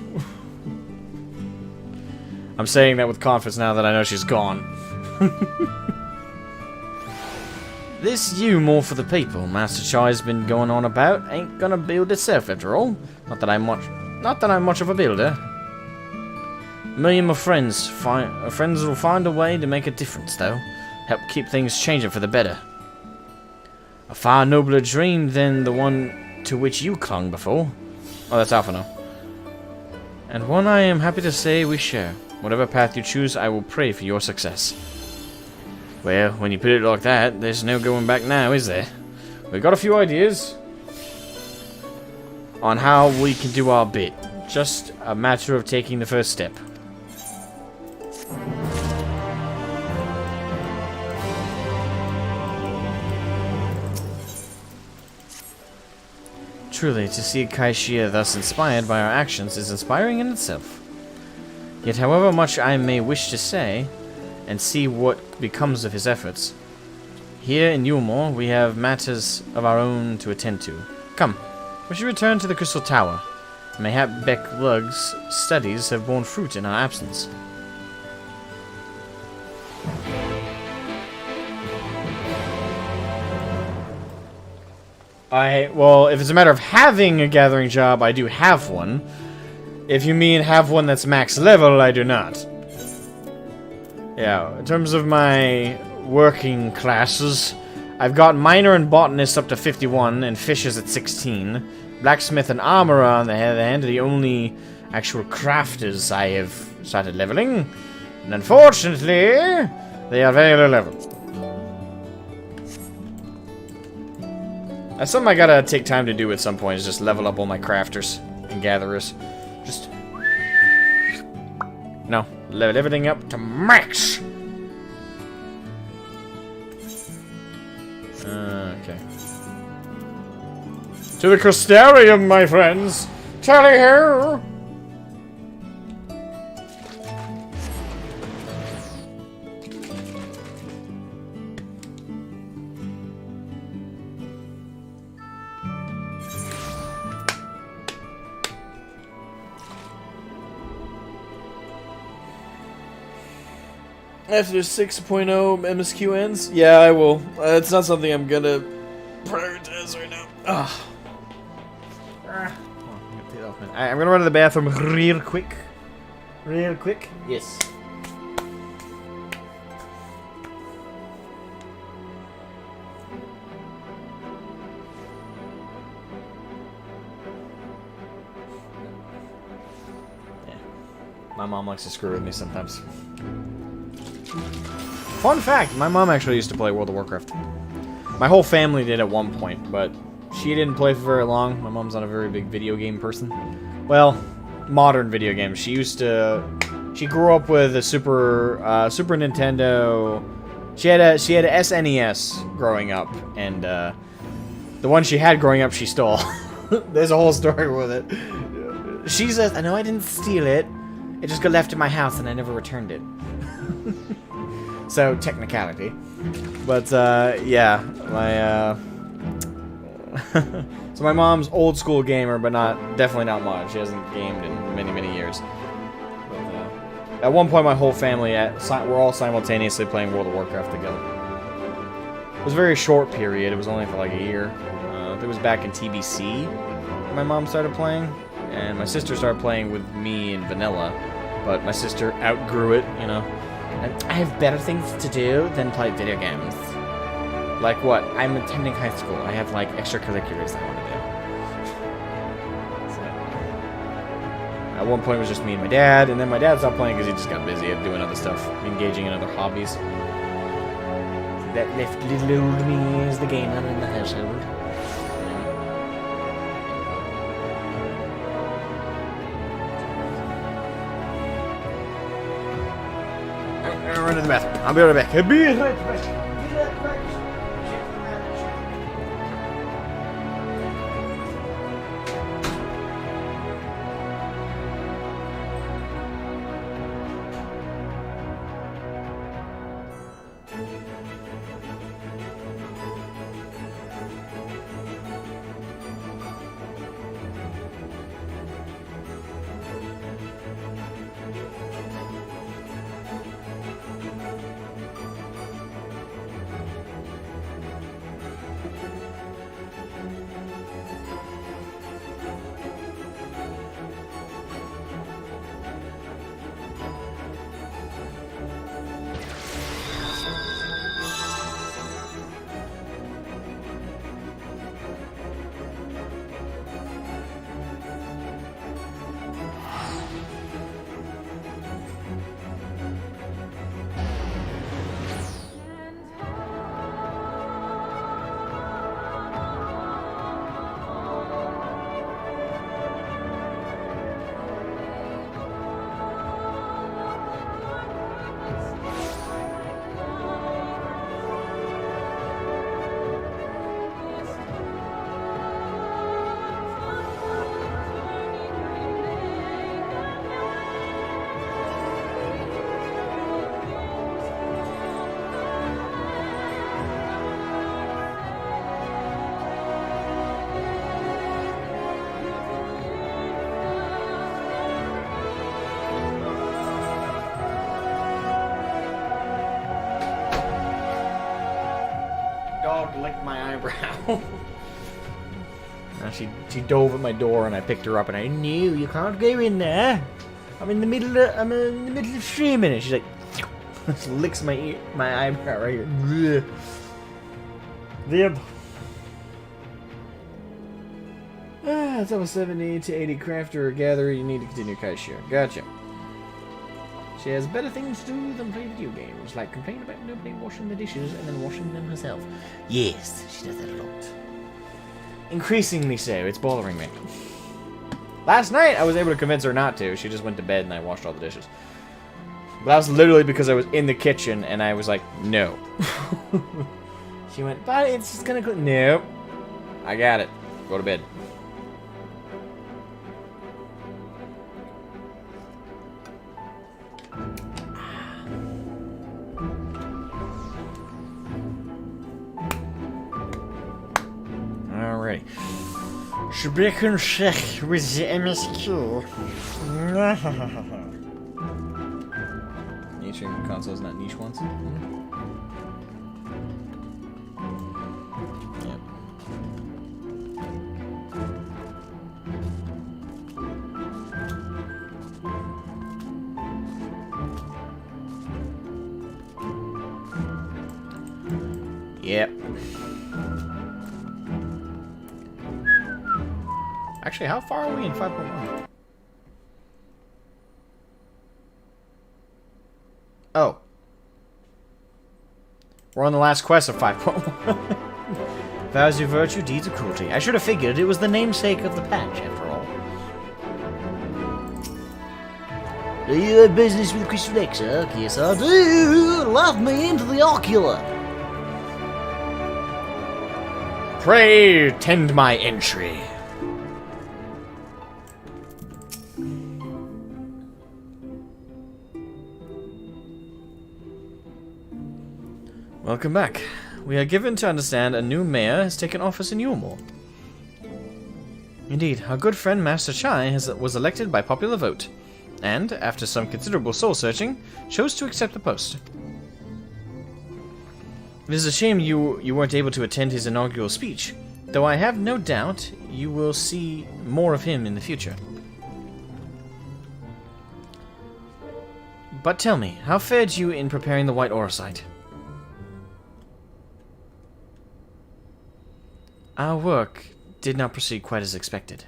I'm saying that with confidence now that I know she's gone. This you more for the people Master Chai's been going on about ain't gonna build itself after all. Not that I'm much of a builder. Me and my friends will find a way to make a difference, though. Help keep things changing for the better. A far nobler dream than the one to which you clung before. Oh, that's Alphino. And one I am happy to say we share. Whatever path you choose, I will pray for your success. Well, when you put it like that, there's no going back now, is there? We've got a few ideas on how we can do our bit. Just a matter of taking the first step. Truly, to see Kaishia thus inspired by our actions is inspiring in itself. Yet however much I may wish to say, and see what becomes of his efforts, here in Yulmore we have matters of our own to attend to. Come, we should return to the Crystal Tower. Mayhap Beck-Lug's studies have borne fruit in our absence. Well, if it's a matter of having a gathering job, I do have one. If you mean have one that's max level, I do not. Yeah, in terms of my working classes, I've got Miner and Botanist up to 51, and Fishers at 16. Blacksmith and Armorer on the other hand are the only actual crafters I have started leveling. And unfortunately, they are very low level. That's something I gotta take time to do at some point, is just level up all my crafters and gatherers. Just... No, level everything up to max! Okay. To the Crystarium, my friends! Tally here! After 6.0 MSQ ends? Yeah, I will. It's not something I'm gonna prioritize right now. Ugh. I'm gonna run to the bathroom real quick. Real quick? Yes. Yeah. My mom likes to screw with me sometimes. Fun fact, my mom actually used to play World of Warcraft. My whole family did at one point, but she didn't play for very long. My mom's not a very big video game person. Well, modern video games. She grew up with a Super Nintendo. She had a SNES growing up, and the one she had growing up she stole. There's a whole story with it. She says, "I know I didn't steal it. It just got left in my house and I never returned it." So, technicality. But, yeah, my, so my mom's old school gamer, but definitely not much. She hasn't gamed in many, many years. But, at one point, my whole family, we're all simultaneously playing World of Warcraft together. It was a very short period. It was only for like a year. It was back in TBC when my mom started playing, and my sister started playing with me in vanilla, but my sister outgrew it, you know. I have better things to do than play video games. Like what? I'm attending high school. I have like extracurriculars I want to do. So, at one point it was just me and my dad, and then my dad stopped playing because he just got busy doing other stuff, engaging in other hobbies. That left little old me as the gamer in the household. I'm running to the bathroom. I'll be right back. I'll be right back. dog licked my eyebrow. She dove at my door and I picked her up and I knew you can't go in there. I'm in the middle of streaming and she's like just licks my eyebrow right here. Yep. It's over 70 to 80 crafter or gatherer. You need to continue cash share. Gotcha. She has better things to do than play video games, like complain about nobody washing the dishes and then washing them herself. Yes, she does that a lot. Increasingly so. It's bothering me. Last night, I was able to convince her not to. She just went to bed and I washed all the dishes. But that was literally because I was in the kitchen and I was like, no. She went, but it's just gonna go. Nope. I got it. Go to bed. Alrighty. Shebrechen check with the MSQ. Niche consoles, not niche ones. Yep. Actually, how far are we in 5.1? Oh. We're on the last quest of 5.1. Vows of virtue, deeds of cruelty. I should have figured it was the namesake of the patch, after all. Do you have business with Crystal Exarch? Yes, I do. Love me into the ocular. Pray tend my entry. Welcome back. We are given to understand a new mayor has taken office in Yulmore. Indeed, our good friend Master Chai was elected by popular vote, and, after some considerable soul-searching, chose to accept the post. It is a shame you weren't able to attend his inaugural speech, though I have no doubt you will see more of him in the future. But tell me, how fared you in preparing the White Orosite? Our work did not proceed quite as expected.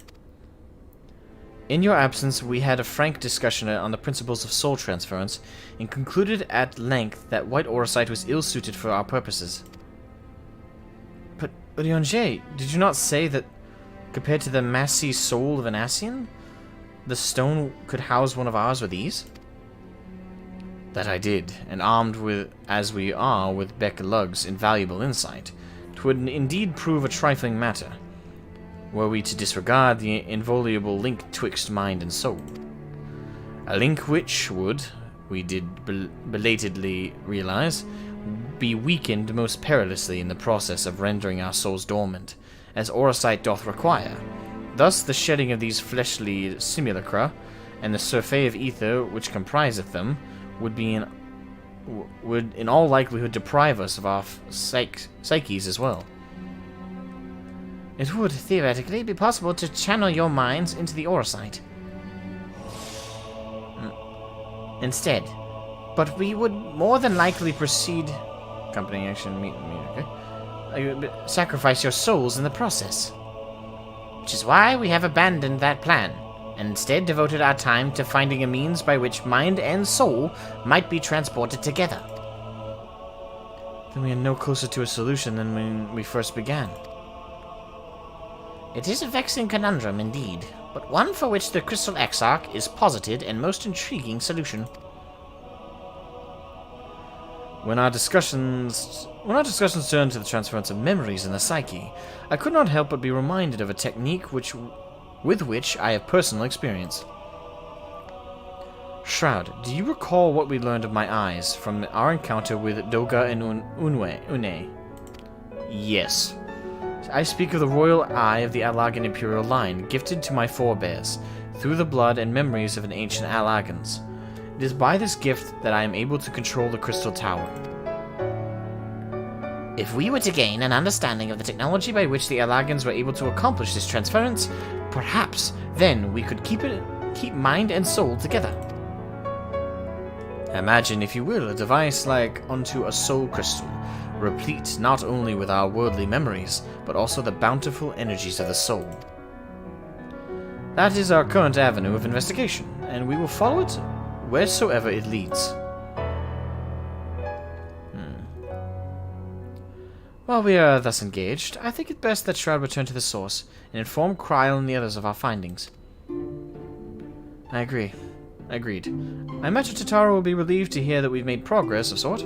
In your absence, we had a frank discussion on the principles of soul transference, and concluded at length that White Orosite was ill-suited for our purposes. But, Urianger, did you not say that, compared to the massy soul of an Ascian, the stone could house one of ours with ease? That I did, and armed with, as we are, with Beck Lugg's invaluable insight, 'twould indeed prove a trifling matter, were we to disregard the inviolable link twixt mind and soul. A link which would, we did belatedly realize, be weakened most perilously in the process of rendering our souls dormant, as Orosite doth require. Thus the shedding of these fleshly simulacra, and the surfeit of ether which compriseth them, would in all likelihood deprive us of our psyches as well. It would, theoretically, be possible to channel your minds into the Orosite instead, but we would more than likely proceed... Accompanying action, okay? Sacrifice your souls in the process. Which is why we have abandoned that plan, and instead devoted our time to finding a means by which mind and soul might be transported together. Then we are no closer to a solution than when we first began. It is a vexing conundrum indeed, but one for which the Crystal Exarch is posited and most intriguing solution. When our discussions turned to the transference of memories in the psyche, I could not help but be reminded of a technique with which I have personal experience. Shroud, do you recall what we learned of my eyes from our encounter with Doga and Une? Yes. I speak of the royal eye of the Allagan imperial line, gifted to my forebears, through the blood and memories of an ancient Allagans. It is by this gift that I am able to control the Crystal Tower. If we were to gain an understanding of the technology by which the Alagans were able to accomplish this transference, perhaps then we could keep mind and soul together. Imagine, if you will, a device like unto a soul crystal, replete not only with our worldly memories, but also the bountiful energies of the soul. That is our current avenue of investigation, and we will follow it wheresoever it leads. While we are thus engaged, I think it best that Shroud return to the source and inform Kryl and the others of our findings. I agree. Agreed. I imagine Tataro will be relieved to hear that we've made progress of sort.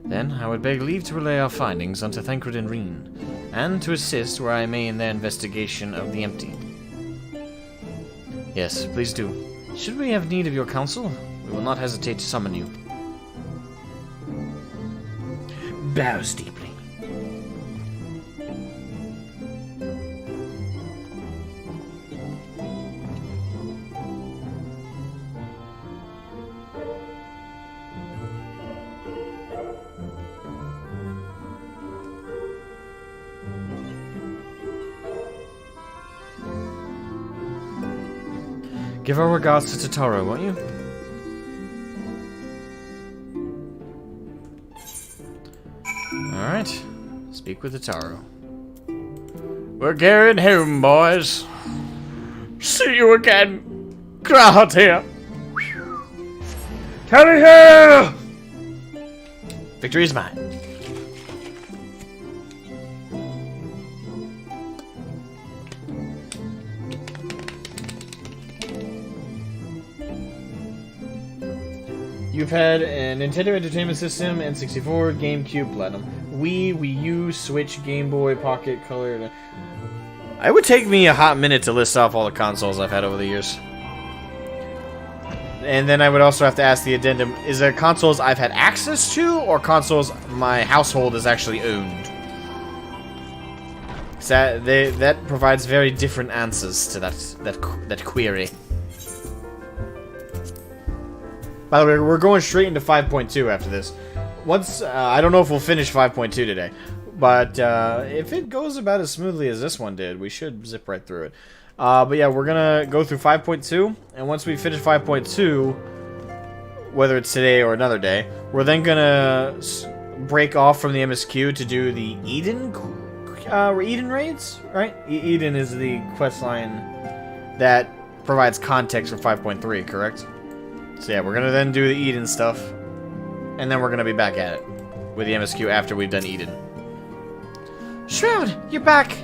Then I would beg leave to relay our findings unto Thancred and Reen, and to assist where I may in their investigation of the empty. Yes, please do. Should we have need of your counsel, we will not hesitate to summon you. Bows deeply. Give our regards to Tataro, won't you? Alright. Speak with Tataro. We're carrying home, boys. See you again. Crowd here. Carry here! Victory is mine. You've had a Nintendo Entertainment System, N64, GameCube, Platinum, Wii, Wii U, Switch, Game Boy, Pocket, Color. It would take me a hot minute to list off all the consoles I've had over the years. And then I would also have to ask the addendum, is there consoles I've had access to, or consoles my household has actually owned? That provides very different answers to that query. By the way, we're going straight into 5.2 after this. Once, I don't know if we'll finish 5.2 today, but if it goes about as smoothly as this one did, we should zip right through it. But yeah, we're gonna go through 5.2, and once we finish 5.2, whether it's today or another day, we're then gonna break off from the MSQ to do the Eden raids, right? Eden is the quest line that provides context for 5.3, correct? So yeah, we're gonna then do the Eden stuff, and then we're gonna be back at it with the MSQ after we've done Eden. Shroud, you're back!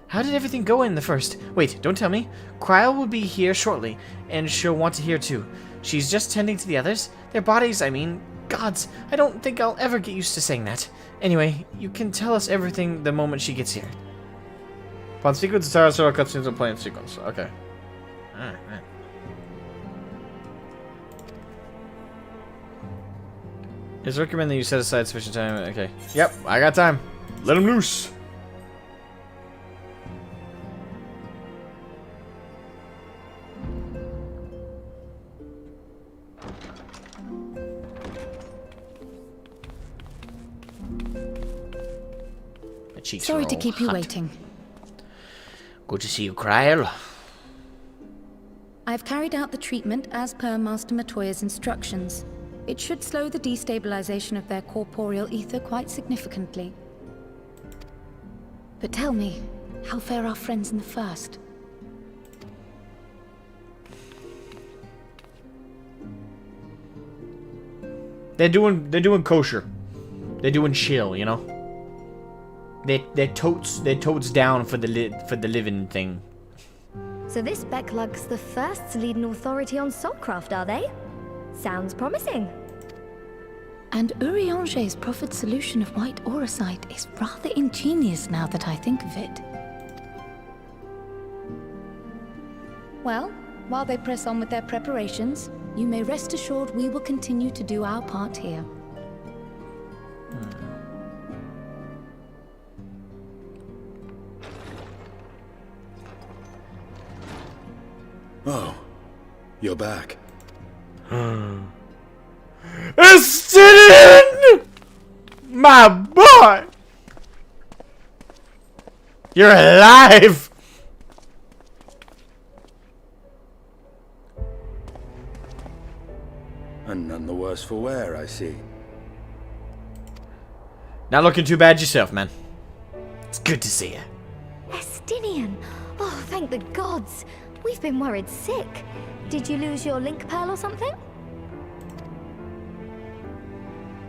How did everything go in the first? Wait, don't tell me. Kryl will be here shortly, and she'll want to hear too. She's just tending to the others. Their bodies, I mean. Gods, I don't think I'll ever get used to saying that. Anyway, you can tell us everything the moment she gets here. Upon sequence, the Sarah cutscenes and playing sequence. Okay. Alright. It's recommended that you set aside sufficient time. Okay. Yep, I got time. Let him loose. My cheeks Sorry are to all keep you hot. waiting. Good to see you, Kryl. I've carried out the treatment as per Master Matoya's instructions. It should slow the destabilization of their corporeal ether quite significantly. But tell me, how fare our friends in the first? They're doing kosher. They're doing chill, you know. They're totes down for the living thing. So this Becklug's the first to lead an authority on soulcraft, are they? Sounds promising. And Urianger's proffered solution of white auracite is rather ingenious now that I think of it. Well, while they press on with their preparations, you may rest assured we will continue to do our part here. Oh, you're back. Ascidon! My boy! You're alive! And none the worse for wear, I see. Not looking too bad yourself, man. It's good to see you. Estinian! Oh, thank the gods! We've been worried sick. Did you lose your link pearl or something?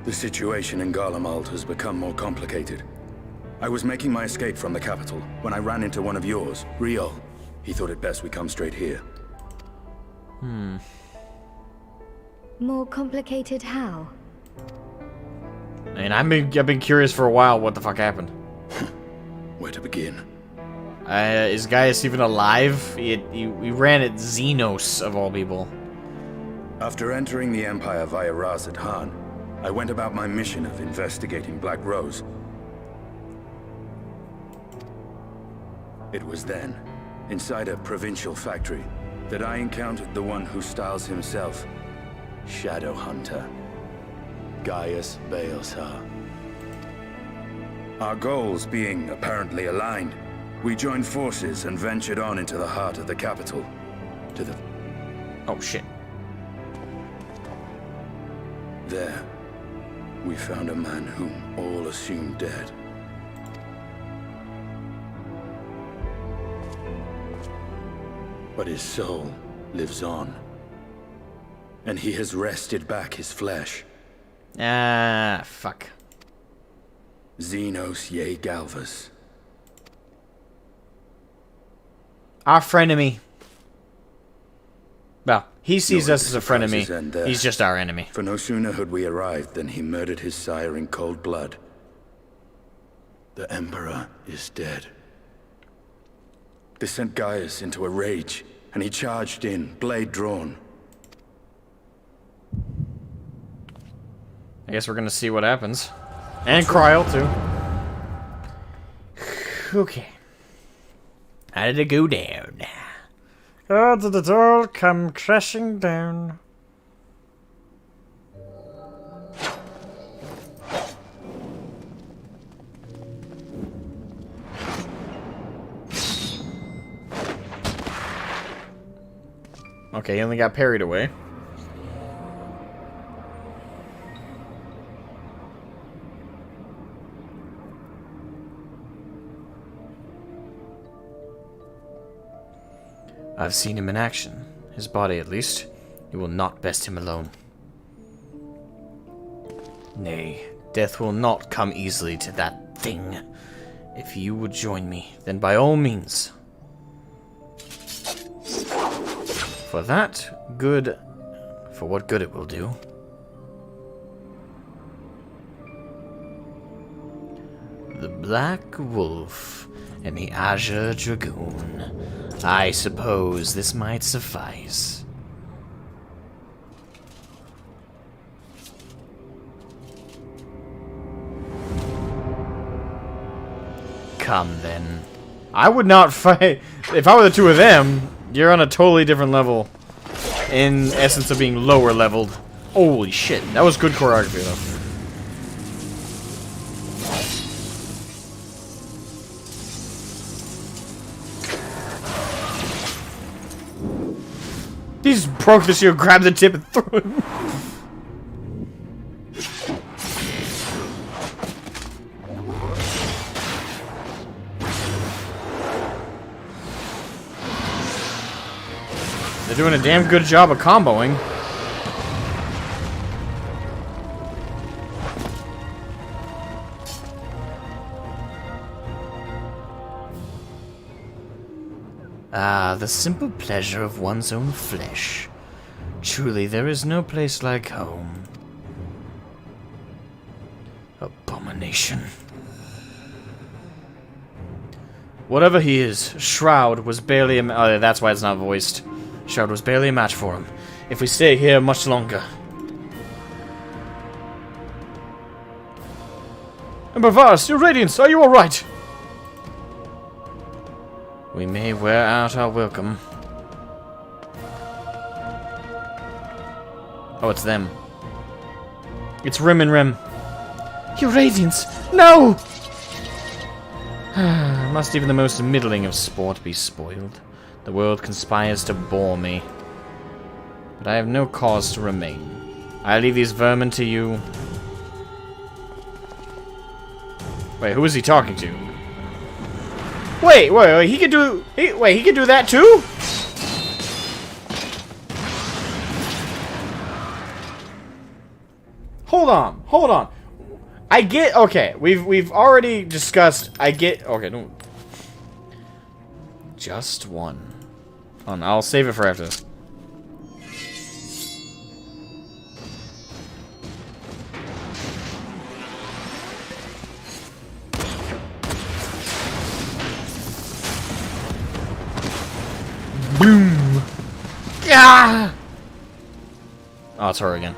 The situation in Garlemald has become more complicated. I was making my escape from the capital when I ran into one of yours, Riol. He thought it best we come straight here. More complicated how? I mean, I've been curious for a while what the fuck happened. Where to begin? Is Gaius even alive? He ran at Xenos, of all people. After entering the Empire via Razat Han, I went about my mission of investigating Black Rose. It was then, inside a provincial factory, that I encountered the one who styles himself Shadow Hunter, Gaius Baelsar. Our goals being apparently aligned, we joined forces and ventured on into the heart of the capital, to the... Oh, shit. There, we found a man whom all assumed dead. But his soul lives on, and he has wrested back his flesh. Ah, fuck. Xenos Ye Galvas. Our frenemy. Well, he sees us as a frenemy. He's just our enemy. For no sooner had we arrived than he murdered his sire in cold blood. The Emperor is dead. This sent Gaius into a rage, and he charged in, blade drawn. I guess we're gonna see what happens. And Kryl, too. Okay. How did it go down? How did it all come crashing down? Okay, he only got parried away. I've seen him in action. His body, at least. You will not best him alone. Nay, death will not come easily to that thing. If you would join me, then by all means. For that good... For what good it will do. The Black Wolf and the Azure Dragoon. I suppose this might suffice. Come then. I would not fight. If I were the two of them, you're on a totally different level. In essence of being lower leveled. Holy shit. That was good choreography though. He just broke the shield, grabbed the tip, and threw it. They're doing a damn good job of comboing. Ah, the simple pleasure of one's own flesh. Truly, there is no place like home. Abomination. Whatever he is, Shroud was barely a... Oh, that's why it's not voiced. Shroud was barely a match for him. If we stay here much longer... Ember Varus, your Radiance, are you alright? We may wear out our welcome. Oh, it's them. It's Rim and Rim. Your radiance! No! Must even the most middling of sport be spoiled. The world conspires to bore me. But I have no cause to remain. I leave these vermin to you. Wait, who is he talking to? Wait, he can do... Wait, he can do that too? Hold on. I get... Okay, we've already discussed... I get... Okay, don't... Just one. Hold on, I'll save it for after this. Boom! Ah! Oh, it's her again.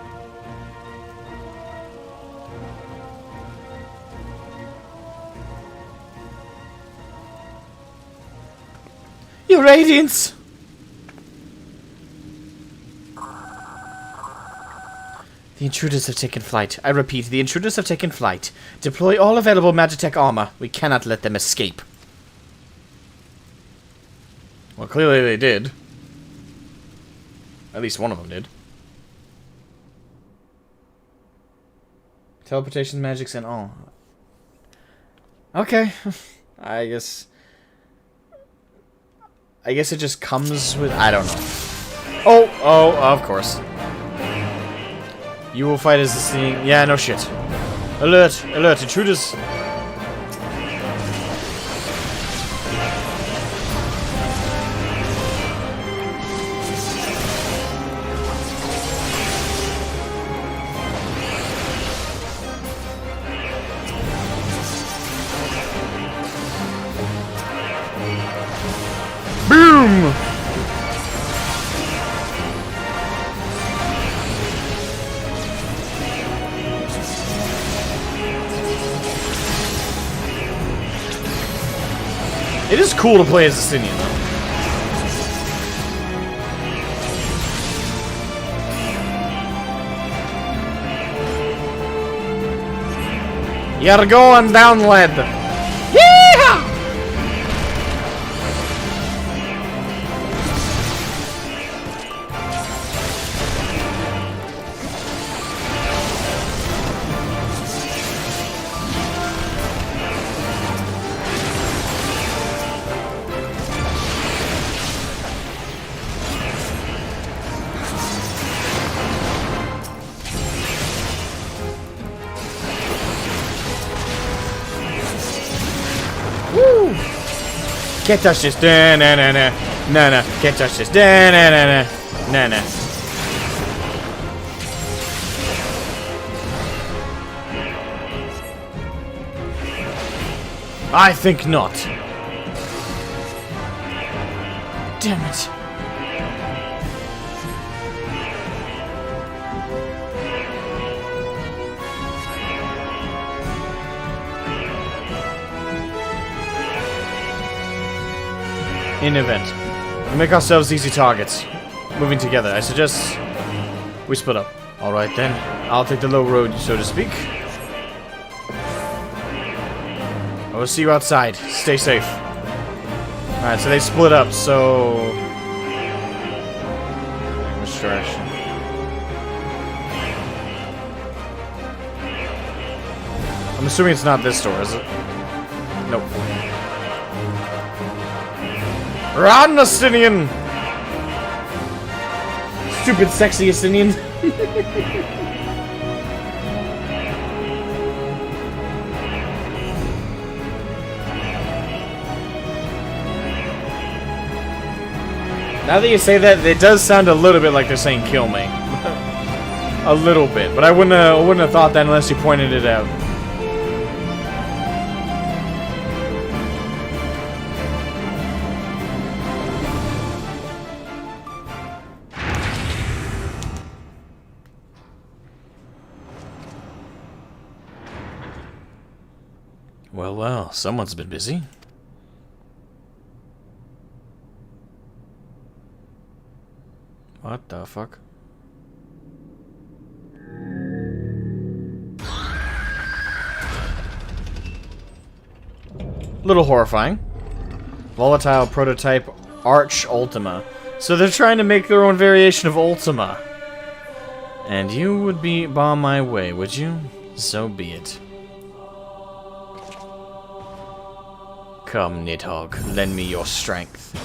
Your radiance! The intruders have taken flight. I repeat, the intruders have taken flight. Deploy all available Magitech armor. We cannot let them escape. Well, clearly they did. At least one of them did. Teleportation magics and all. Okay. I guess it just comes with... I don't know. Oh, of course. You will fight as the seeing... Yeah, no shit. Alert, intruders... Boom! It is cool to play as a Sinian, though. You're going down, lad. Yeehaw! Woo! Can't touch this. Na na na na. Na na. Can't touch this. Na na na na. Na na. I think not. Damn it. In event, we make ourselves easy targets. Moving together, I suggest we split up. Alright then, I'll take the low road, so to speak. I will see you outside. Stay safe. Alright, so they split up, so... Which direction? I'm assuming it's not this door, is it? Nope. Run, Astinian! Stupid, sexy Astinian. Now that you say that, it does sound a little bit like they're saying "kill me." A little bit, but I wouldn't have thought that unless you pointed it out. Well, someone's been busy. What the fuck? Little horrifying. Volatile prototype Arch Ultima. So they're trying to make their own variation of Ultima. And you would be bomb my way, would you? So be it. Come, Nidhogg, lend me your strength.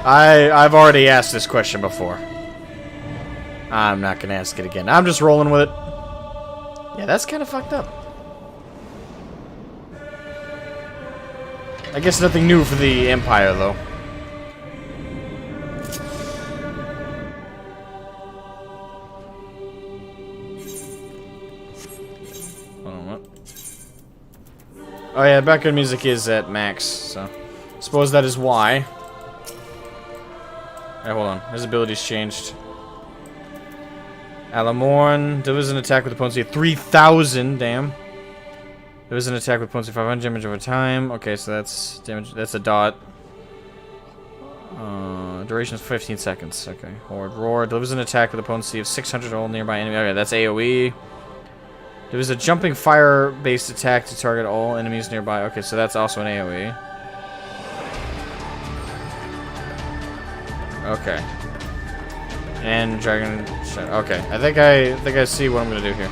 I've already asked this question before. I'm not gonna ask it again. I'm just rolling with it. Yeah, that's kind of fucked up. I guess nothing new for the Empire, though. Oh yeah, background music is at max, so suppose that is why. Alright, hold on. His ability's changed. Alamorn delivers an attack with a potency of 3,000. Damn. Delivers an attack with potency of 500 damage over time. Okay, so that's damage. That's a dot. Duration is 15 seconds. Okay. Horde Roar delivers an attack with a potency of 600 all nearby enemy. Okay, that's AoE. There was a jumping fire-based attack to target all enemies nearby. Okay, so that's also an AoE. Okay. And dragon shot. Okay, I think I see what I'm gonna do here.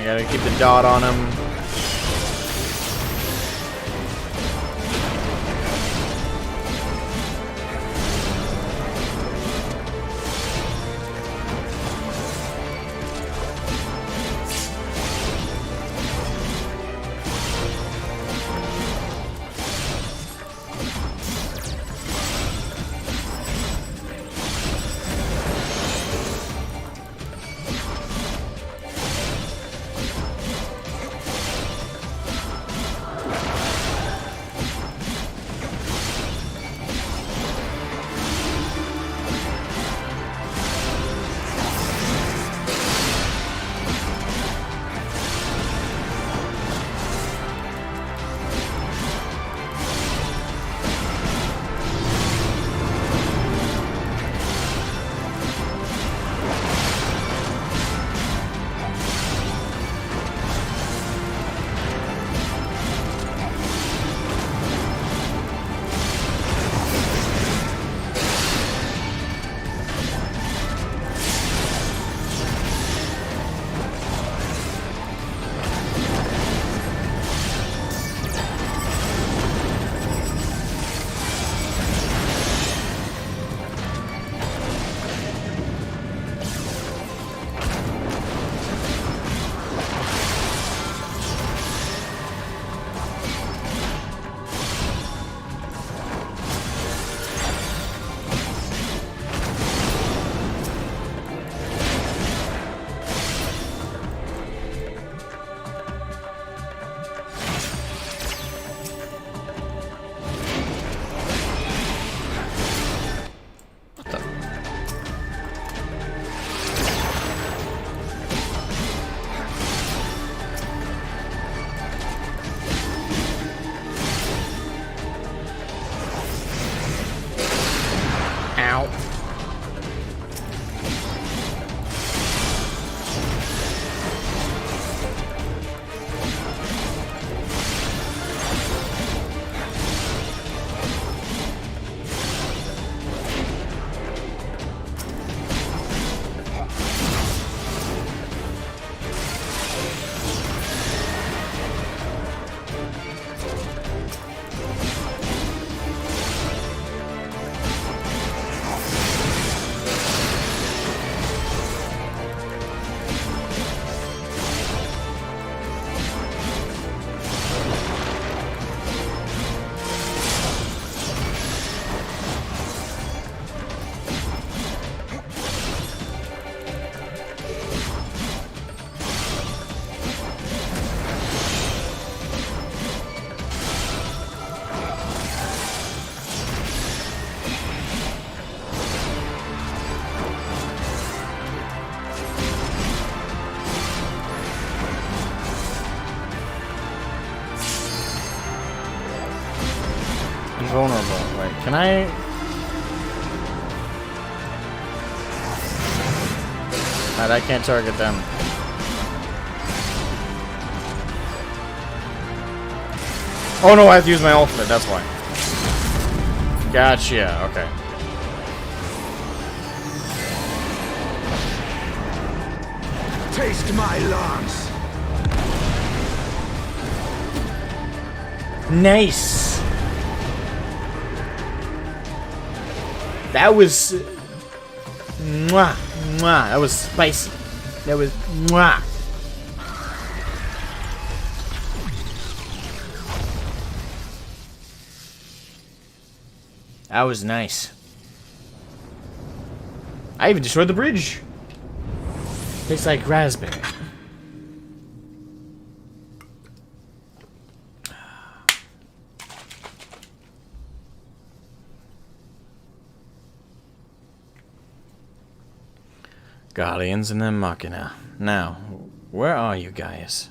Gotta keep the dot on him. vulnerable. Wait, can I? Alright, I can't target them. Oh no, I have to use my ultimate, that's why. Gotcha, okay. Taste my lance. Nice. That was mwah, mwah. That was spicy. That was mwah. That was nice. I even destroyed the bridge. Tastes like raspberry. Guardians and then Machina. Now, where are you guys?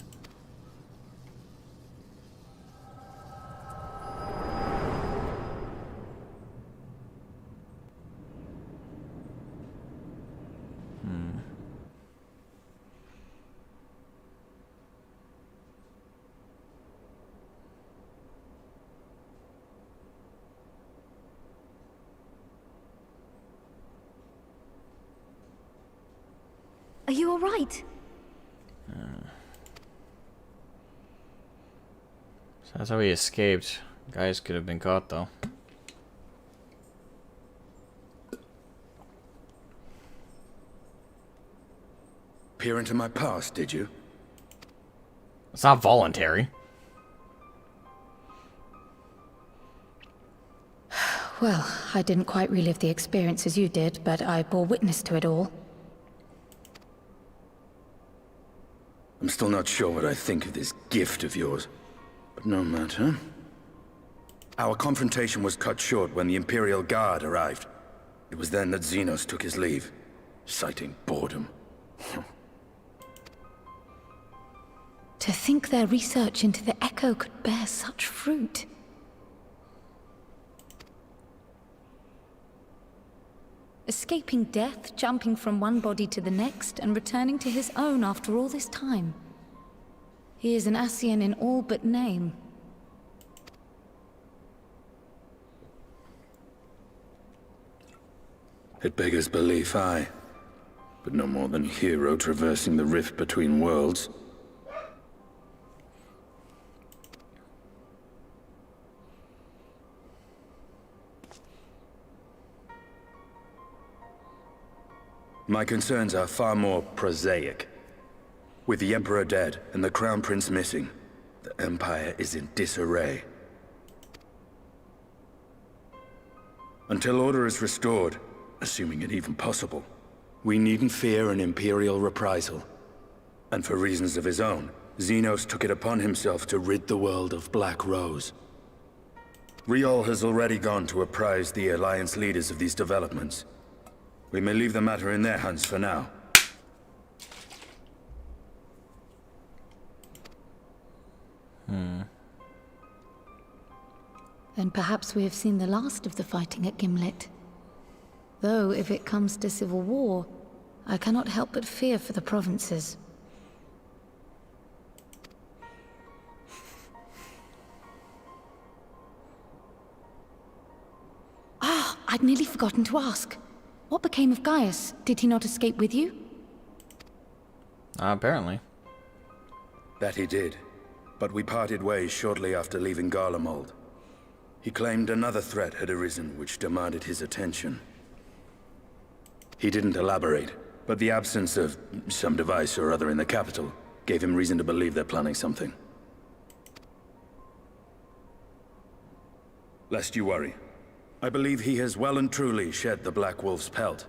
Are you all right? So that's how he escaped. Guys could have been caught though. Peer into my past, did you? It's not voluntary. Well, I didn't quite relive the experience as you did, but I bore witness to it all. I'm still not sure what I think of this gift of yours, but no matter. Our confrontation was cut short when the Imperial Guard arrived. It was then that Xenos took his leave, citing boredom. To think their research into the Echo could bear such fruit. Escaping death, jumping from one body to the next, and returning to his own after all this time. He is an Ascian in all but name. It beggars belief, aye. But no more than a hero traversing the rift between worlds. My concerns are far more prosaic. With the Emperor dead and the Crown Prince missing, the Empire is in disarray. Until order is restored, assuming it even possible, we needn't fear an Imperial reprisal. And for reasons of his own, Xenos took it upon himself to rid the world of Black Rose. Riol has already gone to apprise the Alliance leaders of these developments. We may leave the matter in their hands for now. Then perhaps we have seen the last of the fighting at Gimlet. Though, if it comes to civil war, I cannot help but fear for the provinces. Ah, I'd nearly forgotten to ask. What became of Gaius? Did he not escape with you? Apparently. That he did, but we parted ways shortly after leaving Garlemald. He claimed another threat had arisen which demanded his attention. He didn't elaborate, but the absence of some device or other in the capital gave him reason to believe they're planning something. Lest you worry, I believe he has well and truly shed the Black Wolf's pelt.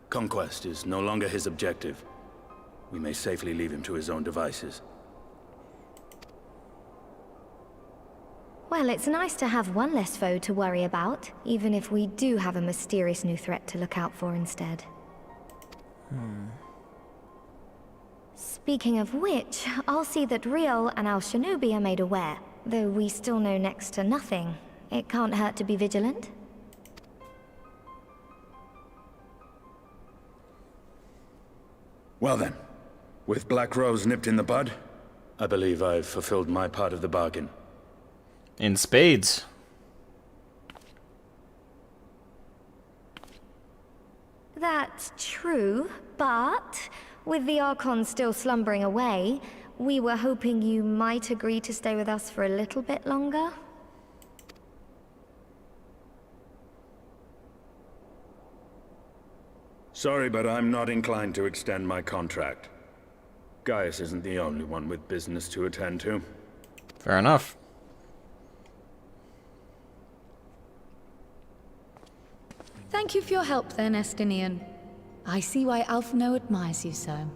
Conquest is no longer his objective. We may safely leave him to his own devices. Well, it's nice to have one less foe to worry about, even if we do have a mysterious new threat to look out for instead. Speaking of which, I'll see that Riol and our shinobi are made aware, though we still know next to nothing. It can't hurt to be vigilant. Well then, with Black Rose nipped in the bud, I believe I've fulfilled my part of the bargain. In spades. That's true, but with the Archon still slumbering away, we were hoping you might agree to stay with us for a little bit longer. Sorry, but I'm not inclined to extend my contract. Gaius isn't the only one with business to attend to. Fair enough. Thank you for your help then, Estinian. I see why Alphino admires you so.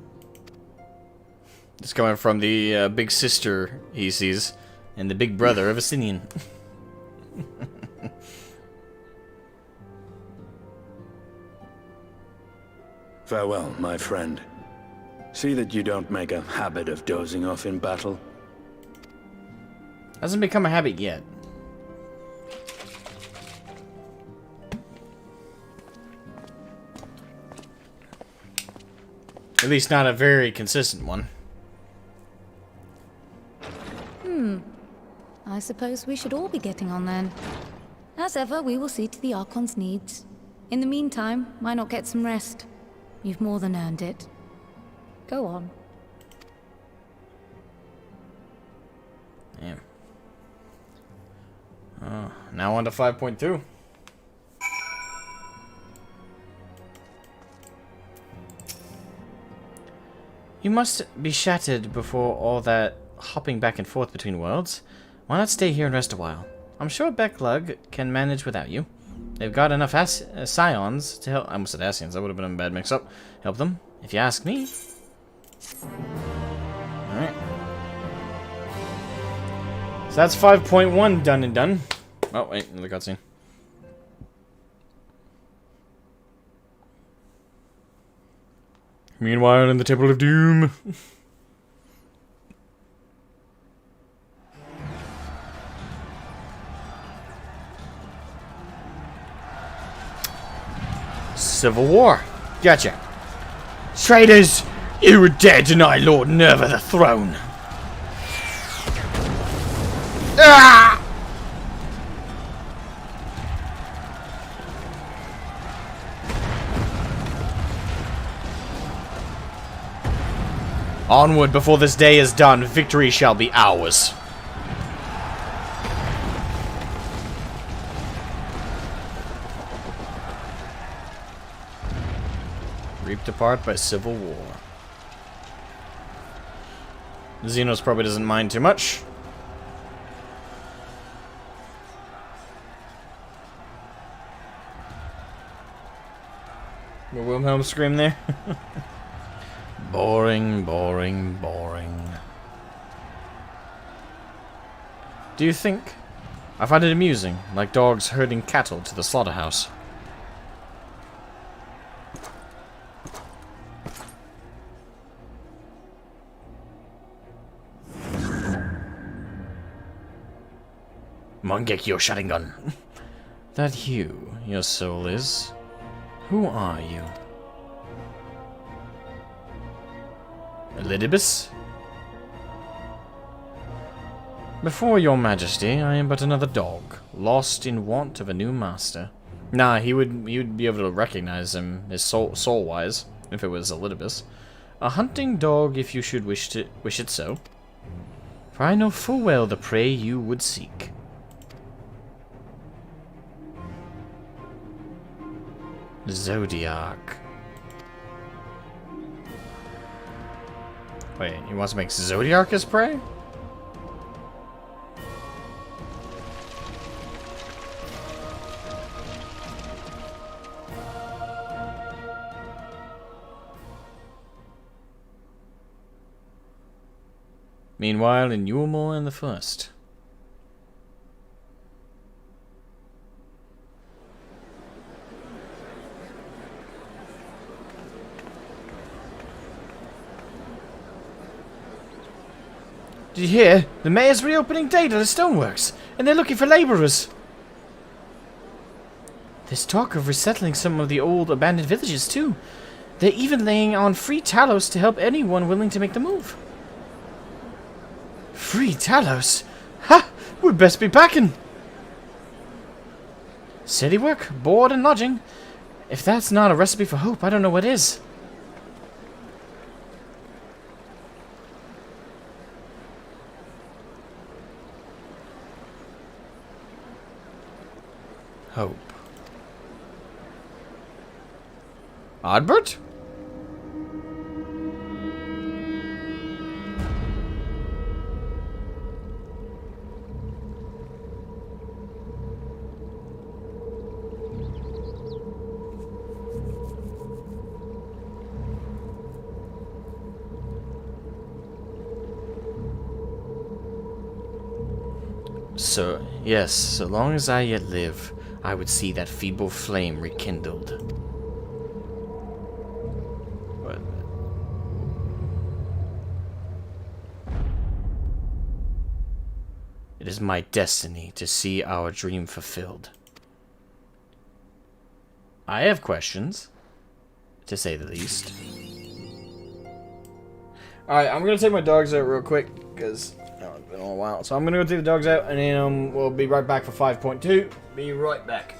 It's coming from the big sister he sees, and the big brother of Estinian. Farewell, my friend. See that you don't make a habit of dozing off in battle. Hasn't become a habit yet. At least not a very consistent one. I suppose we should all be getting on then. As ever, we will see to the Archon's needs. In the meantime, why not get some rest? You've more than earned it. Go on. Yeah. Now on to 5.2. You must be shattered before all that hopping back and forth between worlds. Why not stay here and rest a while? I'm sure Becklug can manage without you. They've got enough scions to help. I almost said Ascians, that would have been a bad mix-up. Help them, if you ask me. Alright. So that's 5.1 done and done. Oh, wait, another cutscene. Meanwhile, in the Temple of Doom. Civil War. Gotcha. Traitors! You would dare deny Lord Nerva the throne. Ah! Onward before this day is done, victory shall be ours. Ripped apart by civil war. Xenos probably doesn't mind too much. The Wilhelm scream there. Boring, boring, boring. Do you think? I find it amusing, like dogs herding cattle to the slaughterhouse. Mangekyo Sharingan. That you, your soul is? Who are you? Elidibus? Before your majesty, I am but another dog, lost in want of a new master. Nah, he would be able to recognize him, his soul-wise, if it was Elidibus. A hunting dog, if you should wish it so. For I know full well the prey you would seek. Zodiac. Wait, he wants to make Zodiac his prey? Meanwhile, in Yulmore and the First. Did you hear? The mayor's reopening date at the stoneworks, and they're looking for labourers. There's talk of resettling some of the old abandoned villages, too. They're even laying on free Talos to help anyone willing to make the move. Free Talos? Ha! We'd best be packing! Steady work, board and lodging. If that's not a recipe for hope, I don't know what is. Hope. Oddbert? So, yes, so long as I yet live, I would see that feeble flame rekindled. But... it is my destiny to see our dream fulfilled. I have questions, to say the least. Alright, I'm gonna take my dogs out real quick, because it's been a while. So I'm gonna go take the dogs out, and then we'll be right back for 5.2. Be right back.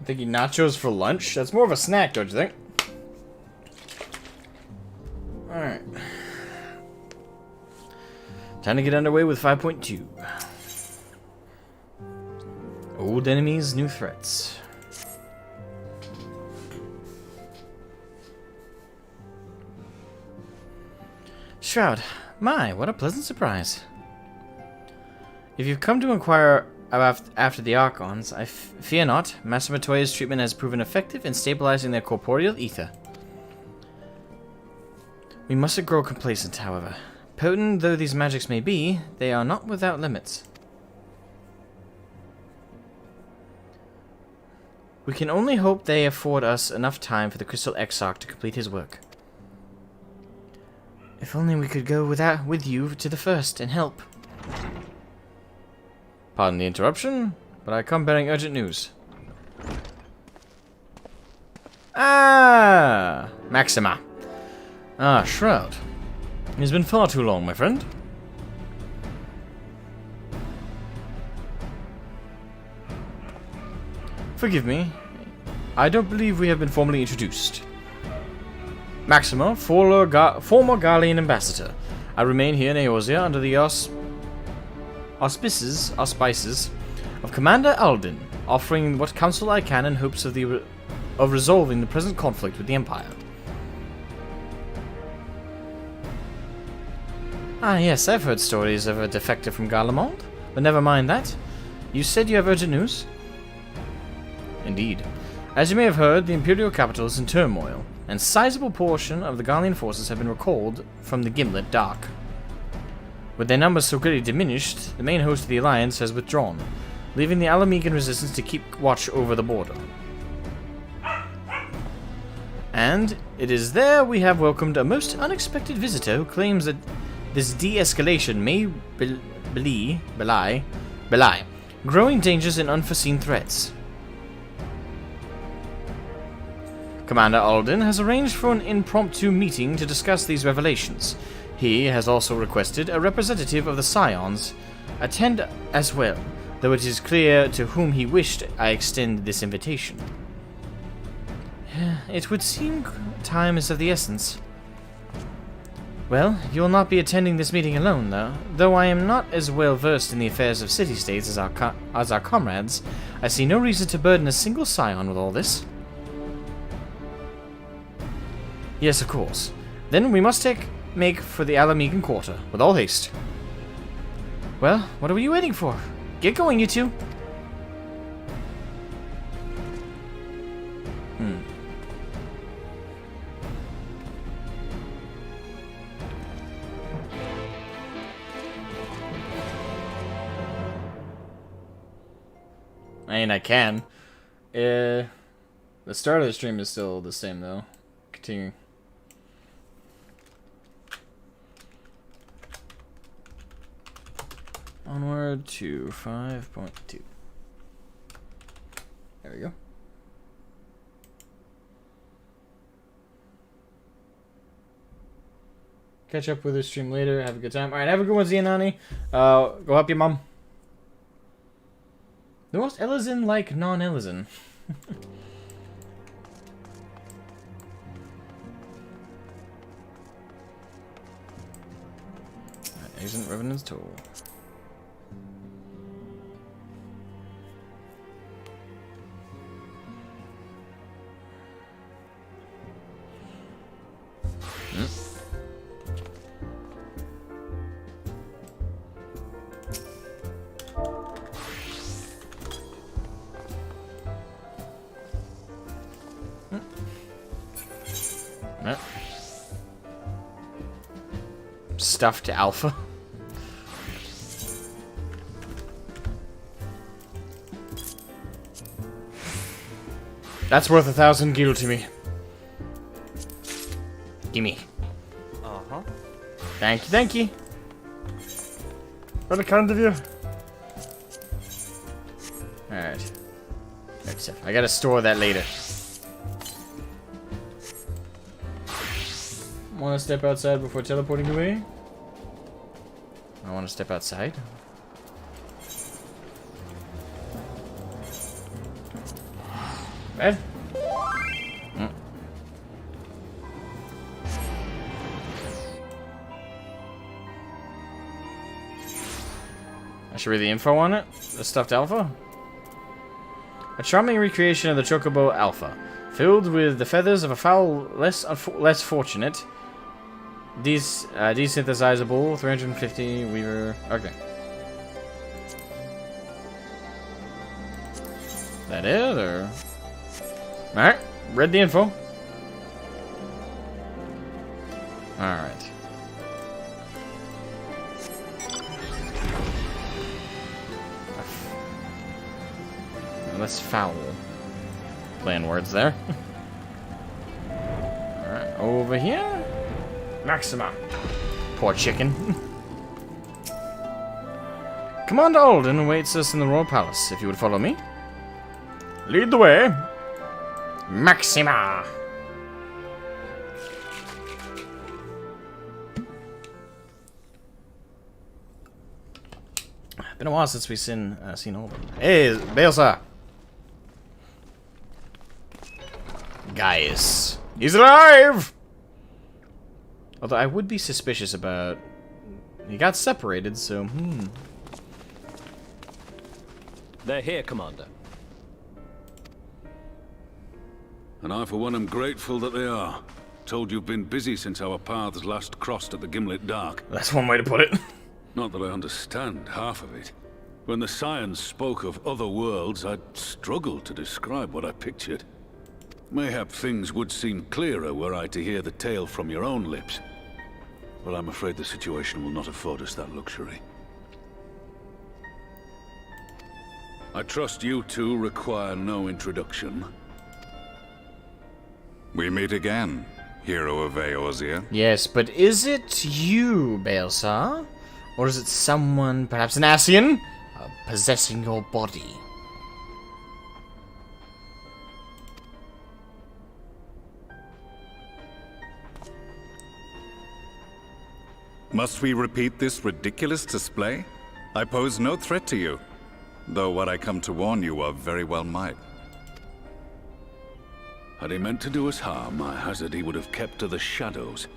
Thinking nachos for lunch? That's more of a snack, don't you think? Alright. Time to get underway with 5.2. Old enemies, new threats. Shroud. My, what a pleasant surprise. If you've come to inquire after the Archons, I fear not. Master Matoya's treatment has proven effective in stabilizing their corporeal ether. We mustn't grow complacent, however. Potent though these magics may be, they are not without limits. We can only hope they afford us enough time for the Crystal Exarch to complete his work. If only we could go with you to the first and help. Pardon the interruption, but I come bearing urgent news. Ah! Maxima. Ah, Shroud. It has been far too long, my friend. Forgive me. I don't believe we have been formally introduced. Maxima, former Garlean ambassador. I remain here in Eorzea under the auspices of Commander Alden, offering what counsel I can in hopes of resolving the present conflict with the Empire. Ah, yes, I've heard stories of a defector from Garlemald, but never mind that. You said you have urgent news? Indeed. As you may have heard, the Imperial capital is in turmoil, and a sizable portion of the Garlean forces have been recalled from the Gimlet Dark. With their numbers so greatly diminished, the main host of the Alliance has withdrawn, leaving the Alamegan resistance to keep watch over the border. And it is there we have welcomed a most unexpected visitor who claims that this de-escalation may belie growing dangers and unforeseen threats. Commander Alden has arranged for an impromptu meeting to discuss these revelations. He has also requested a representative of the Scions attend as well, though it is clear to whom he wished I extend this invitation. It would seem time is of the essence. Well, you will not be attending this meeting alone, though I am not as well versed in the affairs of city-states as our comrades. I see no reason to burden a single Scion with all this. Yes, of course. Then we must make for the Alamegan Quarter, with all haste. Well, what are you waiting for? Get going, you two. I mean, I can. The start of the stream is still the same, though. Continuing. Onward to 5.2. There we go. Catch up with this stream later. Have a good time. Alright, have a good one, Zianani. Go help your mom. The most Ellison like non-Ellison. Agent Revenant's Toll. Stuffed alpha. That's worth 1,000 gil to me. Gimme. Uh-huh. Thank you. Very kind of you. Alright. Good stuff. I gotta store that later. Wanna step outside before teleporting away? I wanna step outside. Red? I should read the info on it. The stuffed alpha? A charming recreation of the Chocobo Alpha, filled with the feathers of a fowl less fortunate. Desynthesizable, 350 weaver. Okay. That it, or? Alright, read the info. Alright. That's foul. Playing words there. Alright, over here. Maxima. Poor chicken. Commander Alden awaits us in the Royal Palace. If you would follow me. Lead the way. Maxima. Been a while since we've seen Alden. Hey, Baelsa. Gaius. He's alive! Although I would be suspicious about... He got separated, so, They're here, Commander. And I, for one, am grateful that they are. Told you've been busy since our paths last crossed at the Gimlet Dark. That's one way to put it. Not that I understand half of it. When the Scions spoke of other worlds, I'd struggled to describe what I pictured. Mayhap things would seem clearer were I to hear the tale from your own lips. But I'm afraid the situation will not afford us that luxury. I trust you two require no introduction. We meet again, hero of Eorzea. Yes, but is it you, Baelsa? Or is it someone, perhaps an Ascian, possessing your body? Must we repeat this ridiculous display? I pose no threat to you, though what I come to warn you of very well might. Had he meant to do us harm, I hazard he would have kept to the shadows,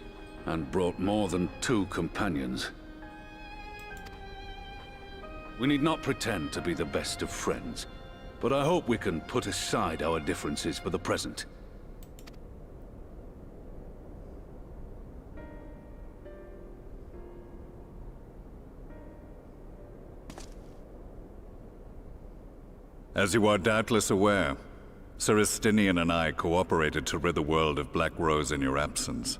and brought more than 2 companions. We need not pretend to be the best of friends, but I hope we can put aside our differences for the present. As you are doubtless aware, Sir Estinian and I cooperated to rid the world of Black Rose in your absence.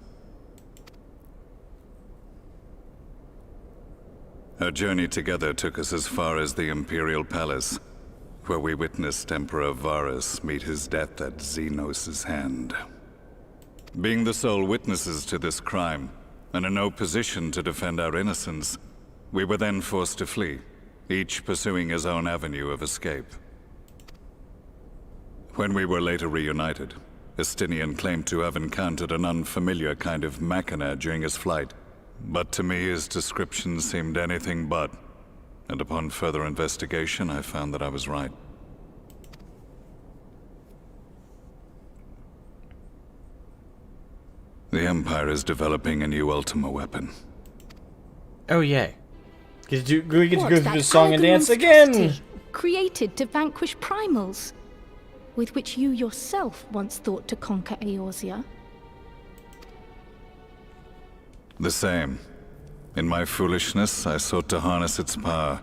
Our journey together took us as far as the Imperial Palace, where we witnessed Emperor Varus meet his death at Xenos' hand. Being the sole witnesses to this crime, and in no position to defend our innocence, we were then forced to flee, each pursuing his own avenue of escape. When we were later reunited, Estinian claimed to have encountered an unfamiliar kind of machina during his flight, but to me his description seemed anything but, and upon further investigation I found that I was right. The Empire is developing a new Ultima weapon. Oh yeah. We get to go through the song and dance again! Created to vanquish primals, with which you yourself once thought to conquer Eorzea. The same. In my foolishness, I sought to harness its power,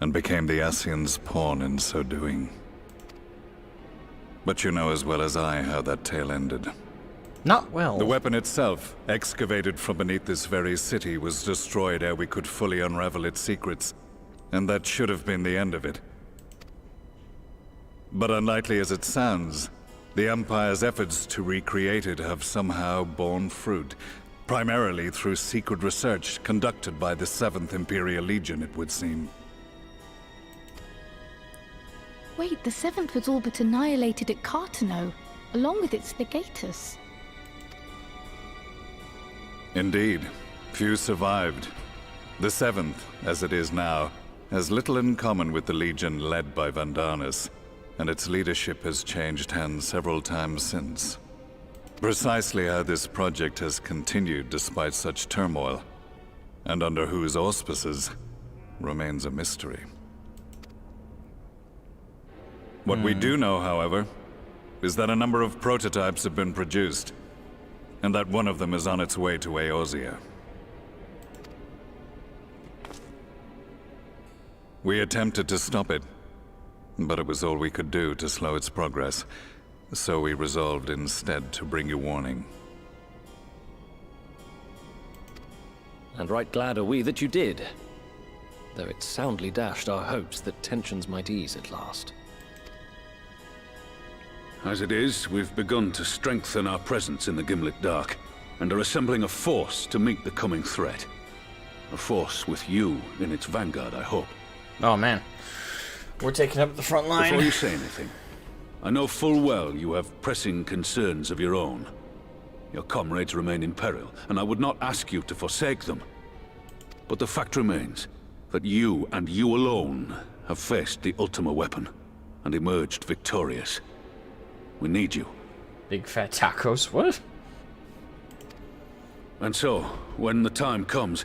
and became the Ascian's pawn in so doing. But you know as well as I how that tale ended. Not well. The weapon itself, excavated from beneath this very city, was destroyed ere we could fully unravel its secrets, and that should have been the end of it. But unlikely as it sounds, the Empire's efforts to recreate it have somehow borne fruit, primarily through secret research conducted by the 7th Imperial Legion, it would seem. Wait, the 7th was all but annihilated at Cartano, along with its legatus. Indeed, few survived. The 7th, as it is now, has little in common with the Legion led by Vandanus. and its leadership has changed hands several times since. Precisely how this project has continued despite such turmoil, and under whose auspices, remains a mystery. What we do know, however, is that a number of prototypes have been produced, and that one of them is on its way to Eorzea. We attempted to stop it, but it was all we could do to slow its progress, so we resolved instead to bring you warning. And right glad are we that you did, though it soundly dashed our hopes that tensions might ease at last. As it is, we've begun to strengthen our presence in the Gimlet Dark, and are assembling a force to meet the coming threat. A force with you in its vanguard, I hope. Oh man, we're taking up the front line. Before you say anything, I know full well you have pressing concerns of your own. Your comrades remain in peril, and I would not ask you to forsake them. But the fact remains that you, and you alone, have faced the Ultima weapon, and emerged victorious. We need you. Big fat tacos, what? And so, when the time comes,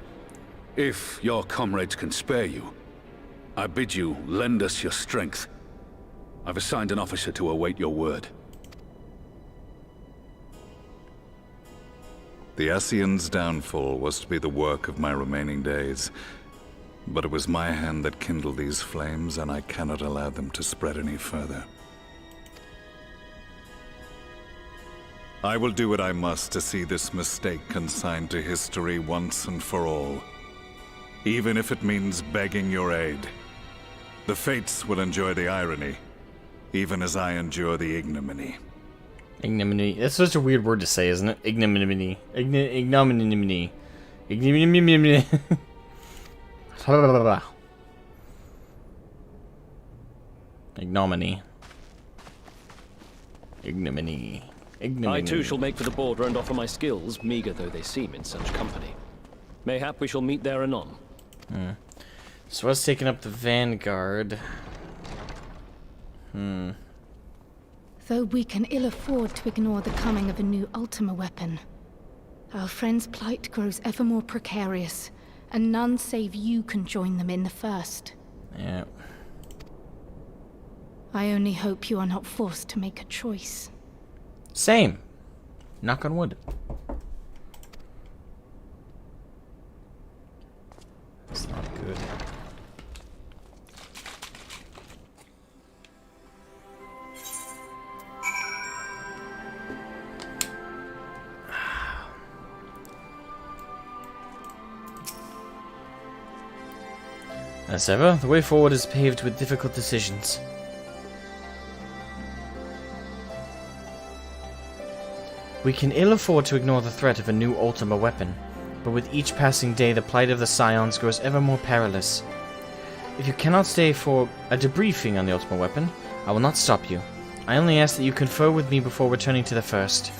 if your comrades can spare you, I bid you lend us your strength. I've assigned an officer to await your word. The Ascian's downfall was to be the work of my remaining days, but it was my hand that kindled these flames, and I cannot allow them to spread any further. I will do what I must to see this mistake consigned to history once and for all, even if it means begging your aid. The Fates will enjoy the irony, even as I endure the ignominy. Ignominy. That's such a weird word to say, isn't it? Ignominy. Ignominy. Ignominy. Ignominy. Ignominy. I too shall make for the border and offer my skills, meager though they seem in such company. Mayhap we shall meet there anon. So what's taking up the vanguard? Though we can ill afford to ignore the coming of a new Ultima weapon, our friend's plight grows ever more precarious, and none save you can join them in the first. Yeah. I only hope you are not forced to make a choice. Same. Knock on wood. That's not good. As ever, the way forward is paved with difficult decisions. We can ill afford to ignore the threat of a new Ultima weapon, but with each passing day the plight of the Scions grows ever more perilous. If you cannot stay for a debriefing on the Ultima weapon, I will not stop you. I only ask that you confer with me before returning to the first.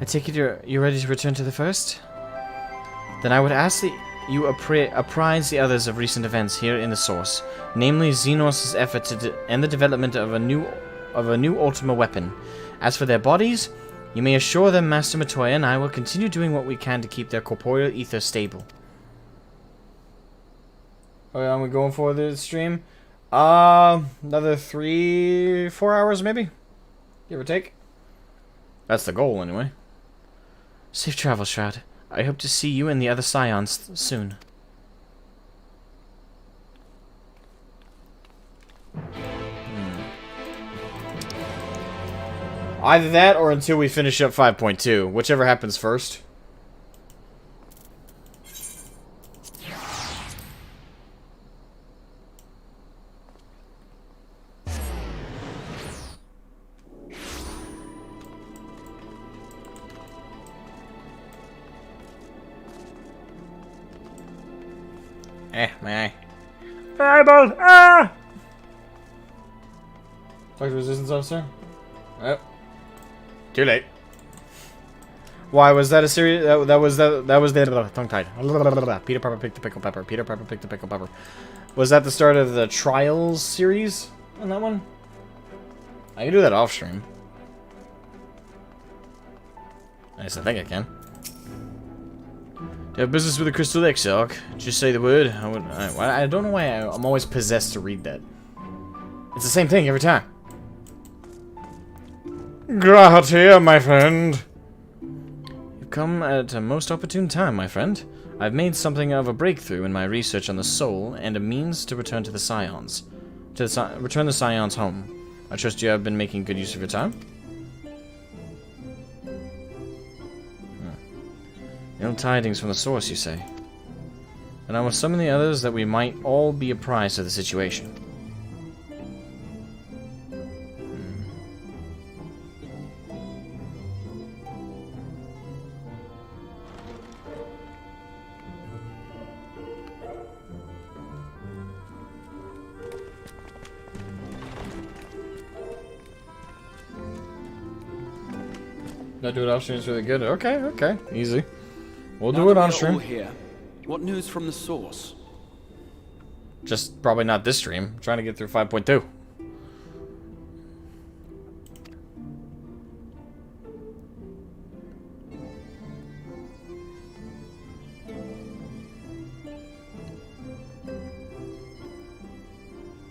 I take it you're ready to return to the first? Then I would ask that you apprise the others of recent events here in the source, namely Xenos' effort to end the development of a new Ultima weapon. As for their bodies, you may assure them Master Matoya and I will continue doing what we can to keep their corporeal ether stable. Okay, are we going for the stream? Another 3-4 hours maybe? Give or take. That's the goal anyway. Safe travel, Shroud. I hope to see you and the other Scions soon. Either that or until we finish up 5.2, whichever happens first. My eye. Eyeball! Ah! Talk to resistance officer. Oh. Too late. Why was that a series? That was the tongue-tied. Peter Pepper picked the pickle pepper. Peter Pepper picked the pickle pepper. Was that the start of the Trials series on that one? I can do that off stream. Nice, I think I can. Do you have business with the Crystal Exarch? Just say the word. I don't know why I'm always possessed to read that. It's the same thing every time. Gratia, my friend. You've come at a most opportune time, my friend. I've made something of a breakthrough in my research on the soul and a means to return to the Scions. Return the Scions home. I trust you have been making good use of your time. Ill tidings from the source, you say? And I will summon the others that we might all be apprised of the situation. Not do it off stream is really good. Okay, okay, easy. We'll do it on stream. Here, what news from the source? Just probably not this stream. I'm trying to get through 5.2.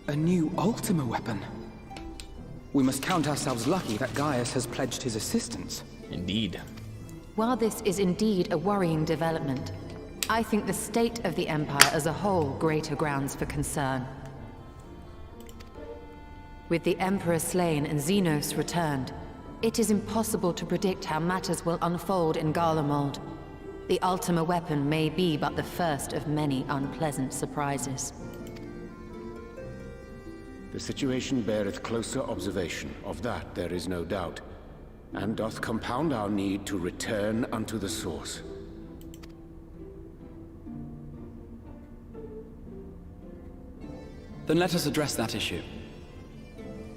A new Ultima weapon. We must count ourselves lucky that Gaius has pledged his assistance. Indeed. While this is indeed a worrying development, I think the state of the Empire as a whole greater grounds for concern. With the Emperor slain and Xenos returned, it is impossible to predict how matters will unfold in Garlemald. The Ultima weapon may be but the first of many unpleasant surprises. The situation beareth closer observation, of that there is no doubt, and doth compound our need to return unto the source. Then let us address that issue.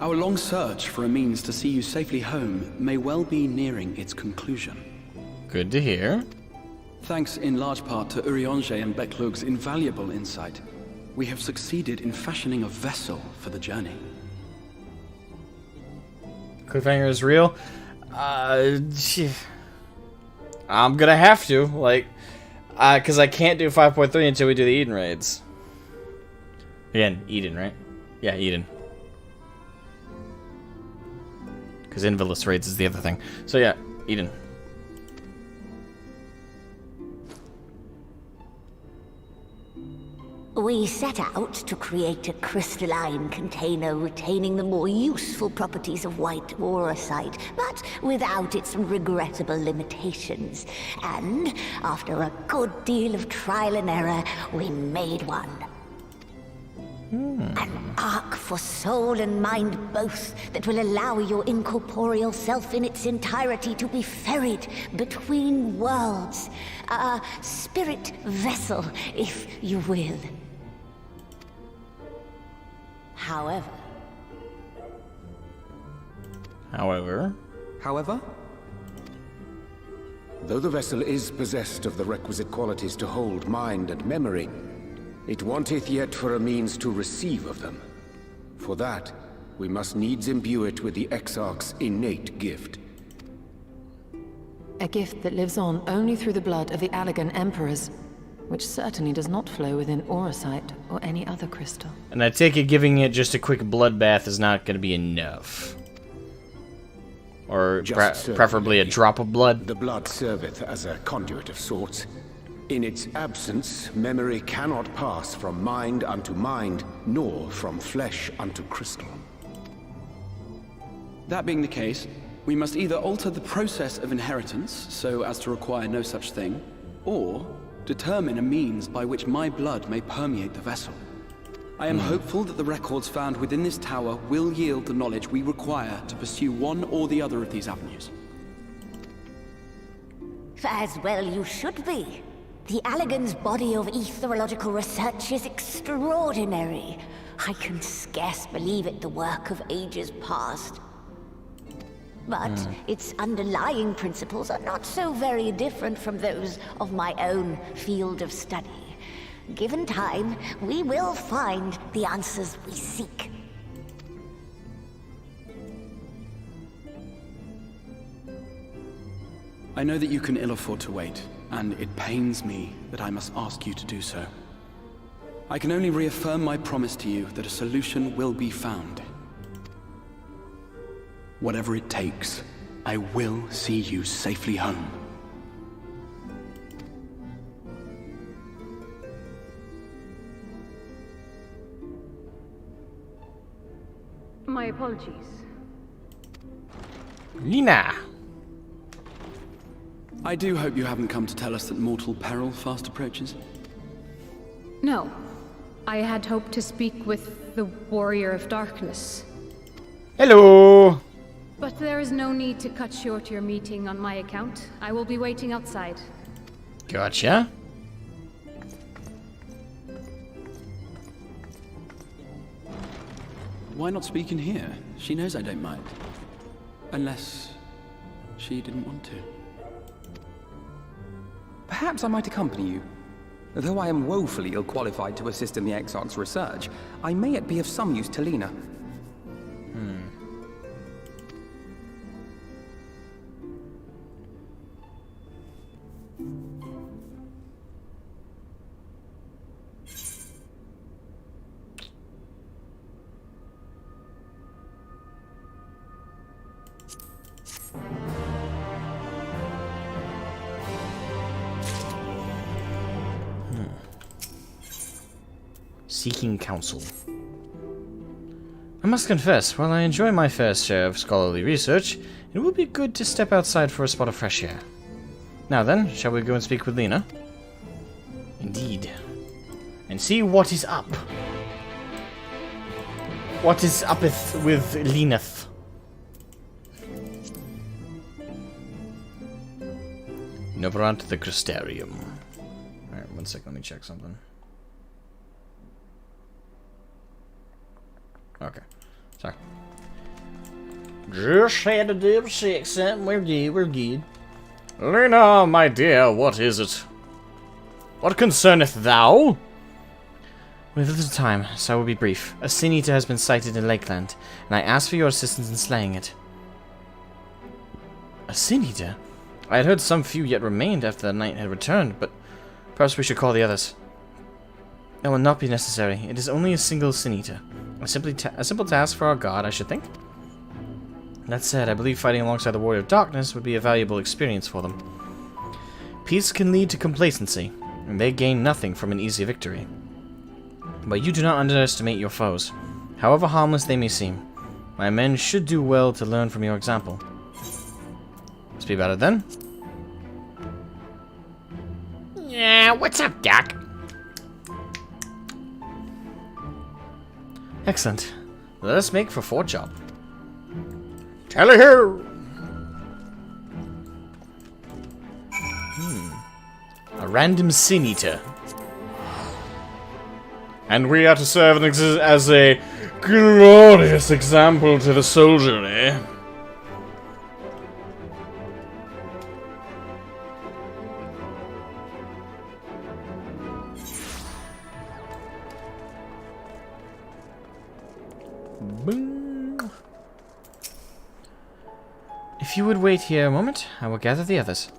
Our long search for a means to see you safely home may well be nearing its conclusion. Good to hear. Thanks in large part to Urianger and Becklug's invaluable insight, we have succeeded in fashioning a vessel for the journey. Cliffhanger is real? I'm gonna have to, like, because I can't do 5.3 until we do the Eden raids. Again, Eden, right? Yeah, Eden. Because Invalus raids is the other thing. So yeah, Eden. We set out to create a crystalline container retaining the more useful properties of white aurosite, but without its regrettable limitations. And after a good deal of trial and error, we made one. An ark for soul and mind both that will allow your incorporeal self in its entirety to be ferried between worlds. A spirit vessel, if you will. However? Though the vessel is possessed of the requisite qualities to hold mind and memory, it wanteth yet for a means to receive of them. For that, we must needs imbue it with the Exarch's innate gift. A gift that lives on only through the blood of the Allegan Emperors, which certainly does not flow within aurosite or any other crystal. And I take it giving it just a quick bloodbath is not going to be enough. Or preferably a drop of blood. The blood serveth as a conduit of sorts. In its absence, memory cannot pass from mind unto mind, nor from flesh unto crystal. That being the case, we must either alter the process of inheritance so as to require no such thing, or determine a means by which my blood may permeate the vessel. I am hopeful that the records found within this tower will yield the knowledge we require to pursue one or the other of these avenues. As well you should be. The Allegan's body of etherological research is extraordinary. I can scarce believe it the work of ages past. but its underlying principles are not so very different from those of my own field of study. Given time, we will find the answers we seek. I know that you can ill afford to wait, and it pains me that I must ask you to do so. I can only reaffirm my promise to you that a solution will be found. Whatever it takes, I will see you safely home. My apologies. Lina! I do hope you haven't come to tell us that mortal peril fast approaches. No. I had hoped to speak with the Warrior of Darkness. Hello! But there is no need to cut short your meeting on my account. I will be waiting outside. Gotcha. Why not speak in here? She knows I don't mind. Unless she didn't want to. Perhaps I might accompany you. Though I am woefully ill-qualified to assist in the Exarch's research, I may yet be of some use to Lina. Seeking counsel. I must confess, while I enjoy my fair share of scholarly research, it would be good to step outside for a spot of fresh air. Now then, shall we go and speak with Lina? Indeed. And see what is up. What is uppeth with Lineth? Nobrant the Crystarium. Alright, one second, let me check something. Okay, sorry. Just had to double check something. We're good. Lina, my dear, what is it? What concerneth thou? We have little time, so I will be brief. A Sin Eater has been sighted in Lakeland, and I ask for your assistance in slaying it. A Sin Eater? I had heard some few yet remained after the knight had returned, but perhaps we should call the others. That will not be necessary. It is only a single Sin Eater. A simple task for our god, I should think. That said, I believe fighting alongside the Warrior of Darkness would be a valuable experience for them. Peace can lead to complacency, and they gain nothing from an easy victory. But you do not underestimate your foes, however harmless they may seem. My men should do well to learn from your example. Let's be about it then. Yeah, what's up, Doc? Excellent. Let us make for Fort Job. Tally-ho! A random Sin Eater. And we are to serve as a glorious example to the soldiery. Boom. If you would wait here a moment, I will gather the others.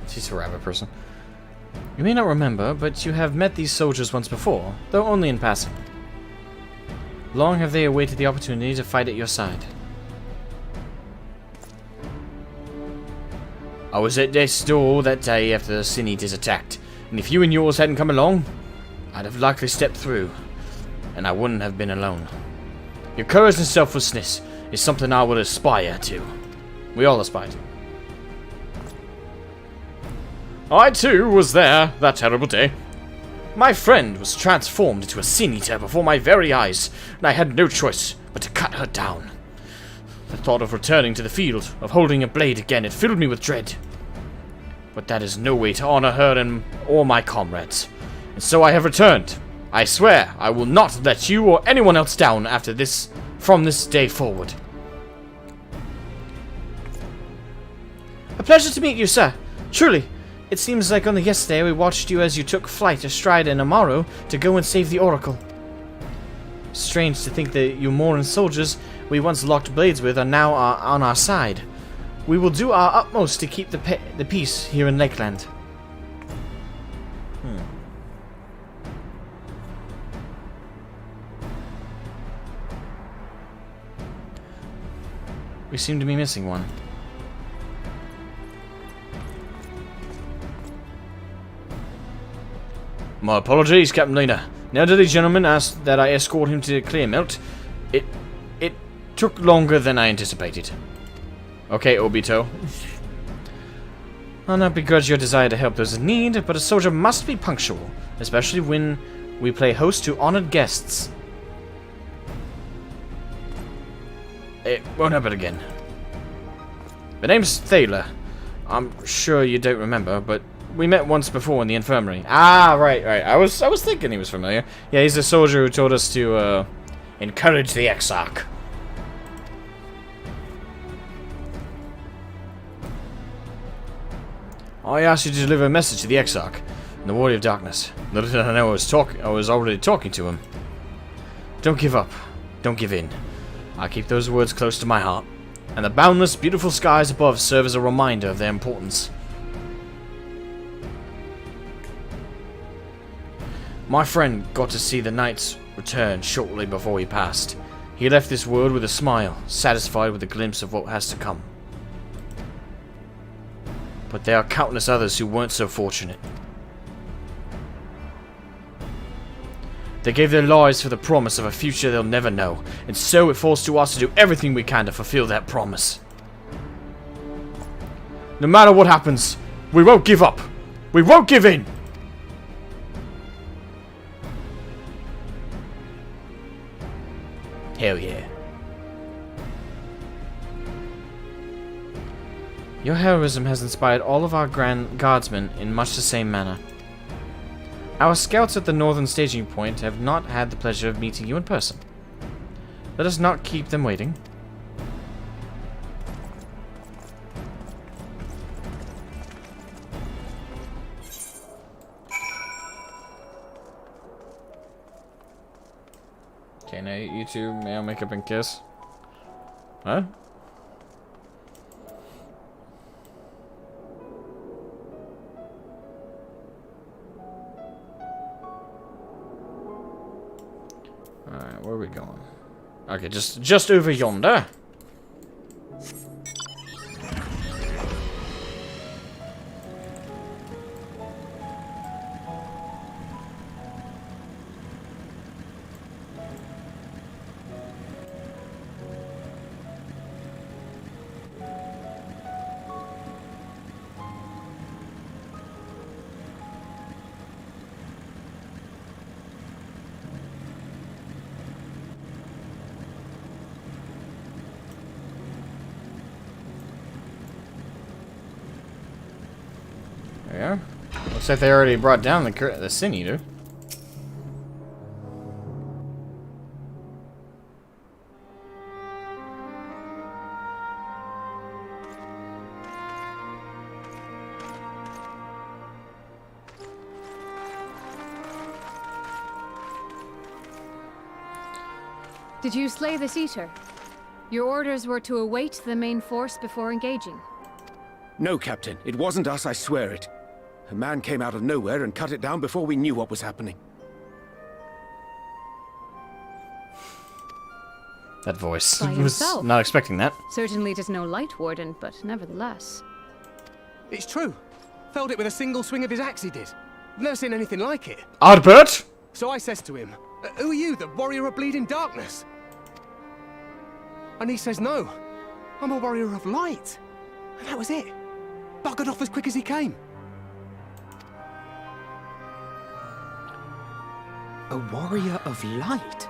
She's a rabbit person. You may not remember, but you have met these soldiers once before, though only in passing. Long have they awaited the opportunity to fight at your side. I was at death's door that day after the Sin Eaters attacked, and if you and yours hadn't come along, I'd have likely stepped through, and I wouldn't have been alone. Your courage and selflessness is something I would aspire to. We all aspire to. I too was there that terrible day. My friend was transformed into a Sin Eater before my very eyes, and I had no choice but to cut her down. The thought of returning to the field, of holding a blade again, it filled me with dread. But that is no way to honor her and or my comrades. And so I have returned. I swear I will not let you or anyone else down after this, from this day forward. A pleasure to meet you, sir. Truly. It seems like only yesterday we watched you as you took flight astride an Amaro to go and save the Oracle. Strange to think that you Moran soldiers we once locked blades with are now on our side. We will do our utmost to keep the peace here in Lakeland. We seem to be missing one. My apologies, Captain Lena. The elderly gentleman asked that I escort him to Clearmelt. It took longer than I anticipated. Okay, Obito. I'll not begrudge your desire to help those in need, but a soldier must be punctual, especially when we play host to honored guests. It won't happen again. The name's Thaler. I'm sure you don't remember, but we met once before in the infirmary. Ah, right. I was thinking he was familiar. Yeah, he's a soldier who told us to encourage the Exarch. I asked you to deliver a message to the Exarch, the Warrior of Darkness. Little did I know I was already talking to him. Don't give up. Don't give in. I keep those words close to my heart, and the boundless, beautiful skies above serve as a reminder of their importance. My friend got to see the knight's return shortly before he passed. He left this world with a smile, satisfied with a glimpse of what has to come. But there are countless others who weren't so fortunate. They gave their lives for the promise of a future they'll never know, and so it falls to us to do everything we can to fulfill that promise. No matter what happens, we won't give up. We won't give in. Hell yeah. Your heroism has inspired all of our Grand Guardsmen in much the same manner. Our scouts at the northern staging point have not had the pleasure of meeting you in person. Let us not keep them waiting. Okay, now you two, may I make up and kiss? Huh? Alright, where are we going? Okay, just over yonder. Yeah. Looks like they already brought down the Sin Eater. Did you slay this Eater? Your orders were to await the main force before engaging. No, Captain. It wasn't us, I swear it. A man came out of nowhere and cut it down before we knew what was happening. That voice. By Was himself. not expecting that. Certainly it is no light warden, but nevertheless. It's true. Felled it with a single swing of his axe, he did. Never seen anything like it. Ardbert! So I says to him, who are you, the warrior of bleeding darkness? And he says, no, I'm a warrior of light. And that was it. Buggered off as quick as he came. A warrior of light?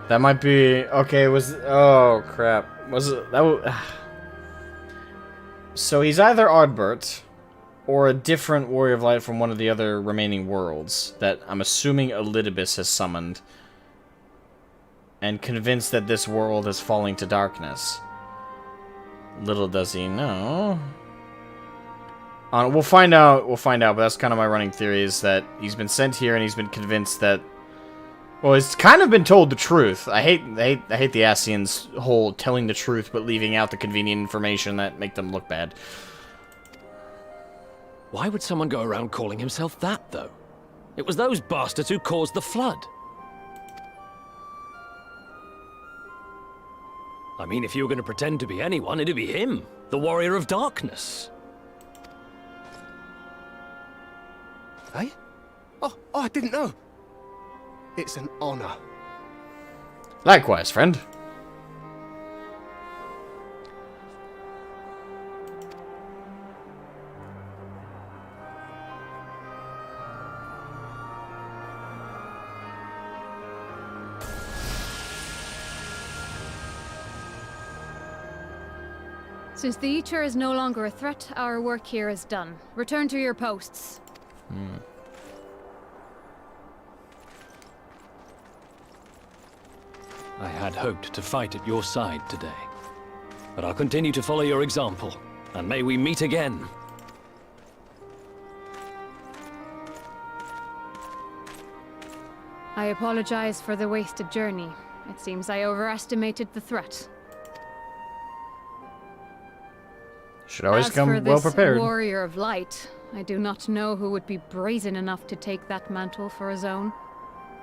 That might be... Okay, oh, crap. Was it... That so he's either Ardbert, or a different Warrior of Light from one of the other remaining worlds that I'm assuming Elidibus has summoned, and convinced that this world is falling to darkness. Little does he know. We'll find out, but that's kind of my running theory, is that he's been sent here and he's been convinced that... Well, he's kind of been told the truth. I hate the Ascians' whole telling the truth but leaving out the convenient information that make them look bad. Why would someone go around calling himself that, though? It was those bastards who caused the flood. I mean, if you were going to pretend to be anyone, it'd be him, the Warrior of Darkness. Hey? Oh, I didn't know. It's an honor. Likewise, friend. Since the Eater is no longer a threat, our work here is done. Return to your posts. I had hoped to fight at your side today. But I'll continue to follow your example, and may we meet again. I apologize for the wasted journey. It seems I overestimated the threat. Should always As come for well this prepared. Warrior of Light, I do not know who would be brazen enough to take that mantle for his own.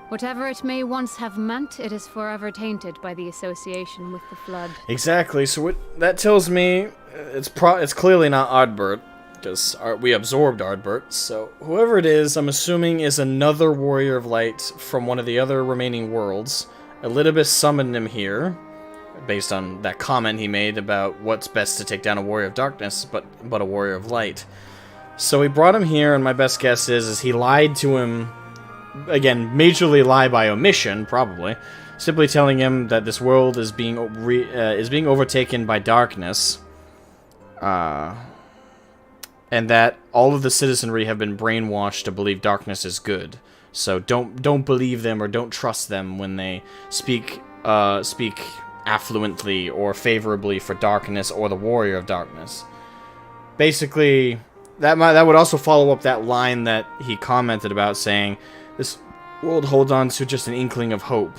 Whatever it may once have meant, it is forever tainted by the association with the Flood. Exactly. So what that tells me, it's clearly not Ardbert, because we absorbed Ardbert. So whoever it is, I'm assuming is another Warrior of Light from one of the other remaining worlds. Elidibus summoned him here, based on that comment he made about what's best to take down a Warrior of Darkness, but a Warrior of Light. So he brought him here, and my best guess is he lied to him. Again, majorly lie by omission, probably. Simply telling him that this world is being overtaken by darkness, and that all of the citizenry have been brainwashed to believe darkness is good. So don't believe them or don't trust them when they speak affluently or favorably for darkness or the Warrior of Darkness. Basically, that would also follow up that line that he commented about, saying this world holds on to just an inkling of hope.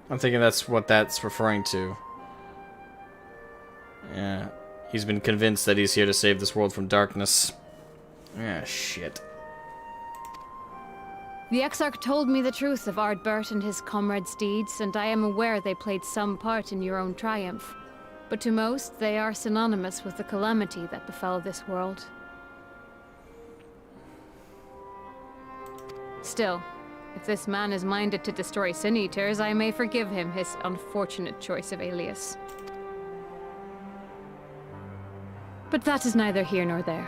I'm thinking that's what that's referring to. Yeah, he's been convinced that he's here to save this world from darkness. Ah, shit. The Exarch told me the truth of Ardbert and his comrades' deeds, and I am aware they played some part in your own triumph. But to most, they are synonymous with the calamity that befell this world. Still, if this man is minded to destroy Sin Eaters, I may forgive him his unfortunate choice of alias. But that is neither here nor there.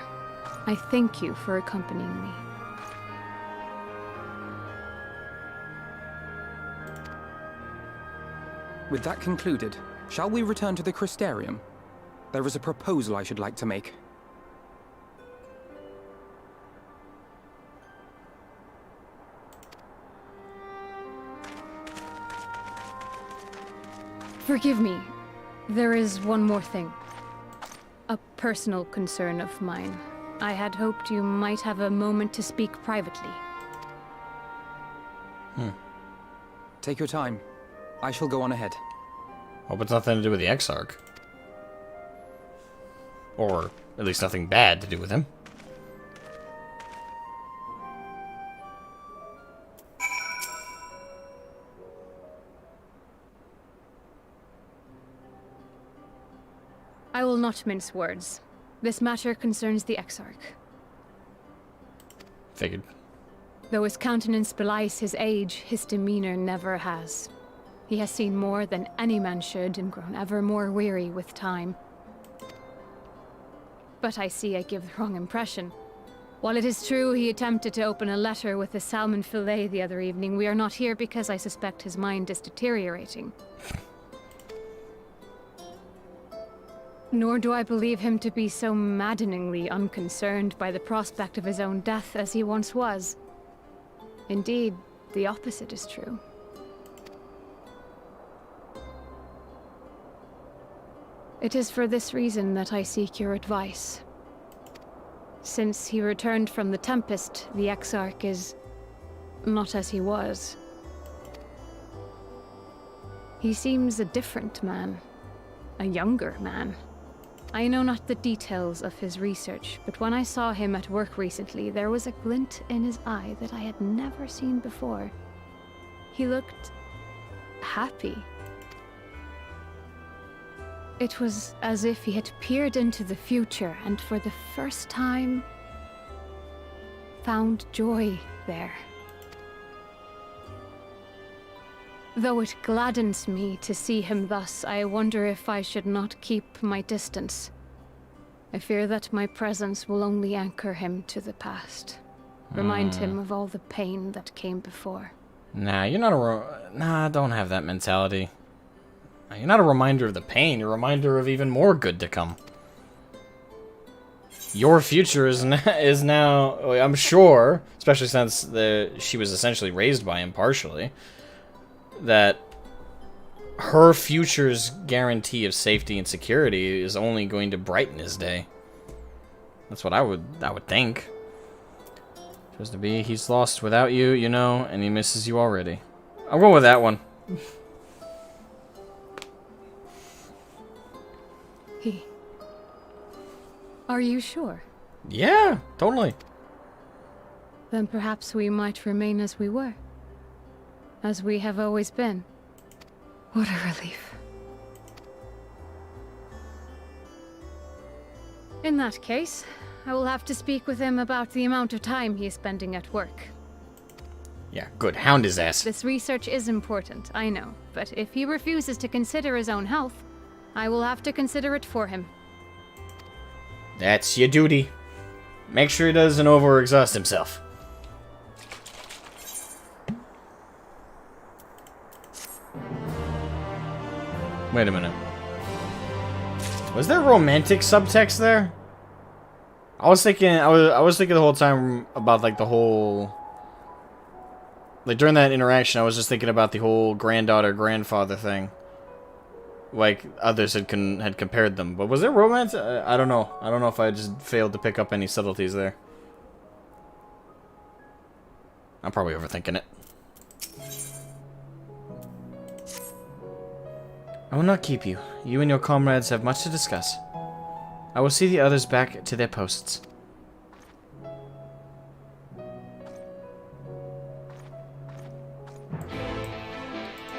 I thank you for accompanying me. With that concluded, shall we return to the Crystarium? There is a proposal I should like to make. Forgive me. There is one more thing. A personal concern of mine. I had hoped you might have a moment to speak privately. Take your time. I shall go on ahead. Hope it's nothing to do with the Exarch. Or at least nothing bad to do with him. I will not mince words. This matter concerns the Exarch. Figured. Though his countenance belies his age, his demeanor never has. He has seen more than any man should and grown ever more weary with time. But I see I give the wrong impression. While it is true he attempted to open a letter with a salmon fillet the other evening, we are not here because I suspect his mind is deteriorating. Nor do I believe him to be so maddeningly unconcerned by the prospect of his own death as he once was. Indeed, the opposite is true. It is for this reason that I seek your advice. Since he returned from the Tempest, the Exarch is not as he was. He seems a different man, a younger man. I know not the details of his research, but when I saw him at work recently, there was a glint in his eye that I had never seen before. He looked happy. It was as if he had peered into the future and for the first time found joy there. Though it gladdens me to see him thus, I wonder if I should not keep my distance. I fear that my presence will only anchor him to the past. Remind him of all the pain that came before. Nah, you're not Nah, don't have that mentality. You're not a reminder of the pain, you're a reminder of even more good to come. Your future is now, I'm sure, especially since she was essentially raised by him partially, that her future's guarantee of safety and security is only going to brighten his day. That's what I would think. Supposed to be, he's lost without you, you know, and he misses you already. I'm going with that one. Are you sure? Yeah, totally. Then perhaps we might remain as we were. As we have always been. What a relief. In that case, I will have to speak with him about the amount of time he is spending at work. Yeah, good. Hound his ass. This research is important, I know. But if he refuses to consider his own health, I will have to consider it for him. That's your duty. Make sure he doesn't overexhaust himself. Wait a minute. Was there romantic subtext there? I was thinking the whole time about like the whole, like during that interaction I was just thinking about the whole granddaughter grandfather thing. Like others had compared them, but was there romance? I don't know. I don't know if I just failed to pick up any subtleties there. I'm probably overthinking it. I will not keep you. You and your comrades have much to discuss. I will see the others back to their posts.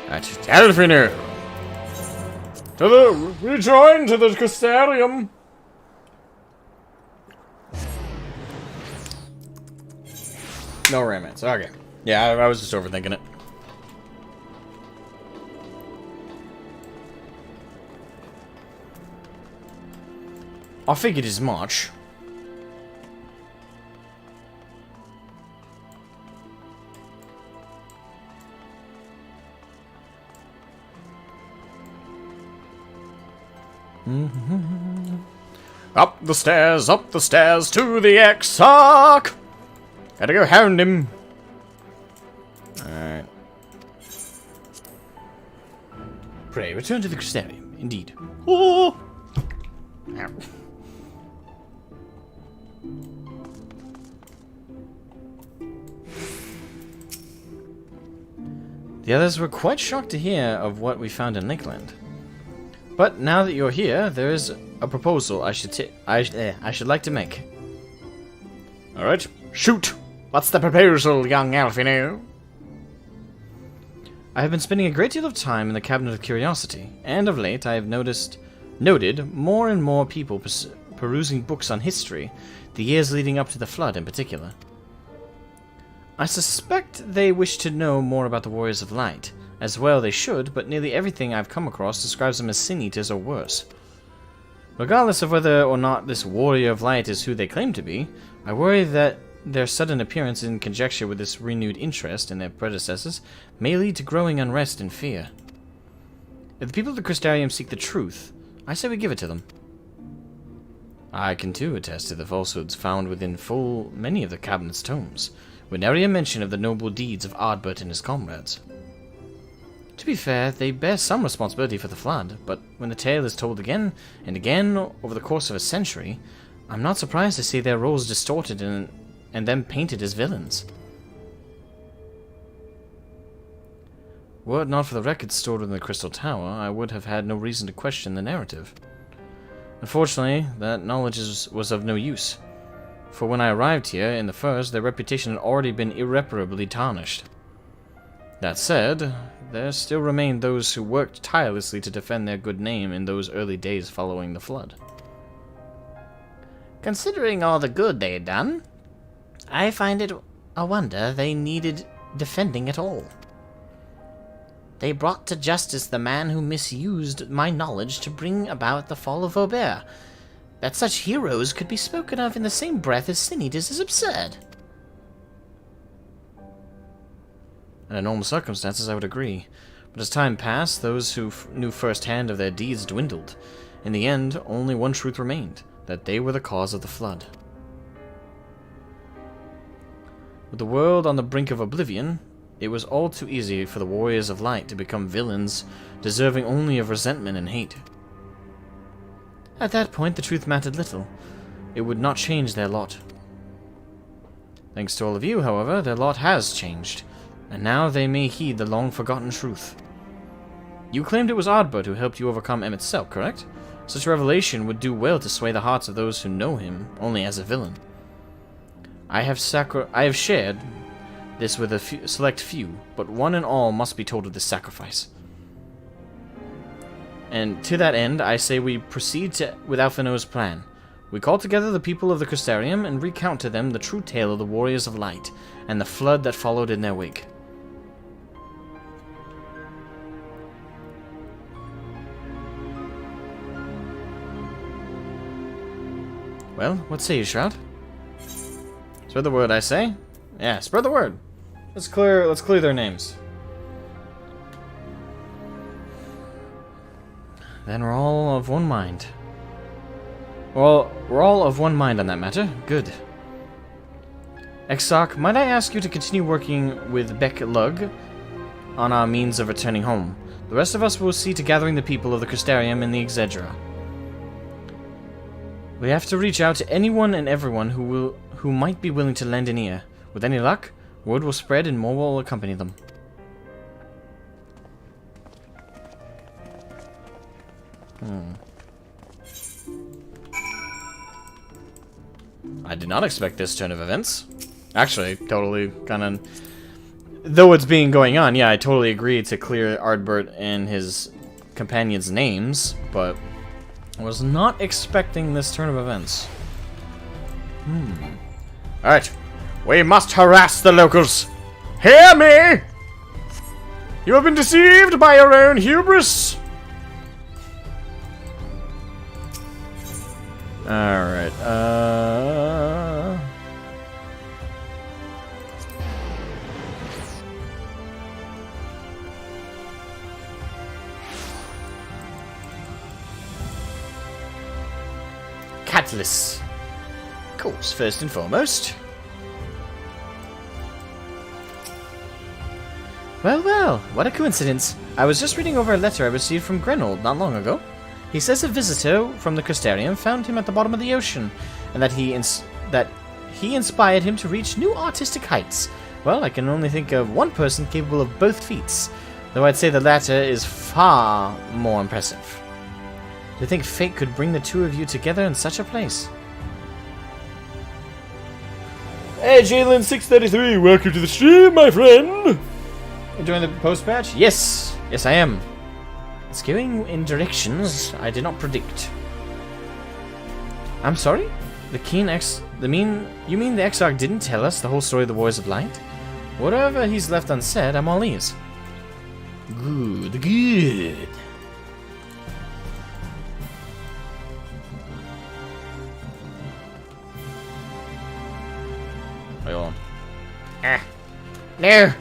That's Delphine. Rejoin to the Custarium. No romance. Okay. Yeah, I was just overthinking it. I figured as much. Up the stairs to the Exarch! Gotta go hound him. Alright. Pray, return to the Crystarium. Indeed. Oh! Ow. The others were quite shocked to hear of what we found in Lakeland. But now that you're here, there is a proposal I should like to make. Alright, shoot! What's the proposal, young Alfino? I have been spending a great deal of time in the Cabinet of Curiosity, and of late I have noted more and more people perusing books on history, the years leading up to the Flood in particular. I suspect they wish to know more about the Warriors of Light. As well they should, but nearly everything I've come across describes them as sin-eaters or worse. Regardless of whether or not this warrior of light is who they claim to be, I worry that their sudden appearance in conjunction with this renewed interest in their predecessors may lead to growing unrest and fear. If the people of the Crystarium seek the truth, I say we give it to them. I can too attest to the falsehoods found within full many of the cabinet's tomes, with nary a mention of the noble deeds of Ardbert and his comrades. To be fair, they bear some responsibility for the flood, but when the tale is told again and again over the course of a century, I'm not surprised to see their roles distorted and them painted as villains. Were it not for the records stored in the Crystal Tower, I would have had no reason to question the narrative. Unfortunately, that knowledge was of no use, for when I arrived here in the Firs, their reputation had already been irreparably tarnished. That said, there still remained those who worked tirelessly to defend their good name in those early days following the flood. Considering all the good they had done, I find it a wonder they needed defending at all. They brought to justice the man who misused my knowledge to bring about the fall of Aubert. That such heroes could be spoken of in the same breath as sin-eaters is absurd. Under normal circumstances, I would agree. But as time passed, those who knew firsthand of their deeds dwindled. In the end, only one truth remained, that they were the cause of the flood. With the world on the brink of oblivion, it was all too easy for the warriors of light to become villains, deserving only of resentment and hate. At that point, the truth mattered little. It would not change their lot. Thanks to all of you, however, their lot has changed, and now they may heed the long-forgotten truth. You claimed it was Ardbert who helped you overcome Emmett Selk, correct? Such a revelation would do well to sway the hearts of those who know him only as a villain. I have shared this with a select few, but one and all must be told of this sacrifice. And to that end, I say we proceed with Alphino's plan. We call together the people of the Crystarium and recount to them the true tale of the Warriors of Light, and the flood that followed in their wake. Well, what say you, Shroud? Spread the word, I say. Yeah, spread the word. Let's clear their names. Then we're all of one mind. Well, we're all of one mind on that matter. Good. Exarch, might I ask you to continue working with Beck Lug on our means of returning home? The rest of us will see to gathering the people of the Crystarium in the Exedra. We have to reach out to anyone and everyone who might be willing to lend an ear. With any luck, word will spread and more will accompany them. I did not expect this turn of events. Actually, totally kind of... Though it's being going on, yeah, I totally agree to clear Ardbert and his companions' names, but I was not expecting this turn of events. Alright. We must harass the locals. Hear me! You have been deceived by your own hubris. Alright, Catalyst. Of course, first and foremost. Well, what a coincidence. I was just reading over a letter I received from Grenold not long ago. He says a visitor from the Crystarium found him at the bottom of the ocean, and that he inspired him to reach new artistic heights. Well, I can only think of one person capable of both feats, though I'd say the latter is far more impressive. Do you think fate could bring the two of you together in such a place? Hey, Jalen633, welcome to the stream, my friend! Enjoying the post-patch? Yes, I am. It's going in directions I did not predict. I'm sorry? You mean the Exarch didn't tell us the whole story of the Warriors of Light? Whatever he's left unsaid, I'm all ears. Good. No!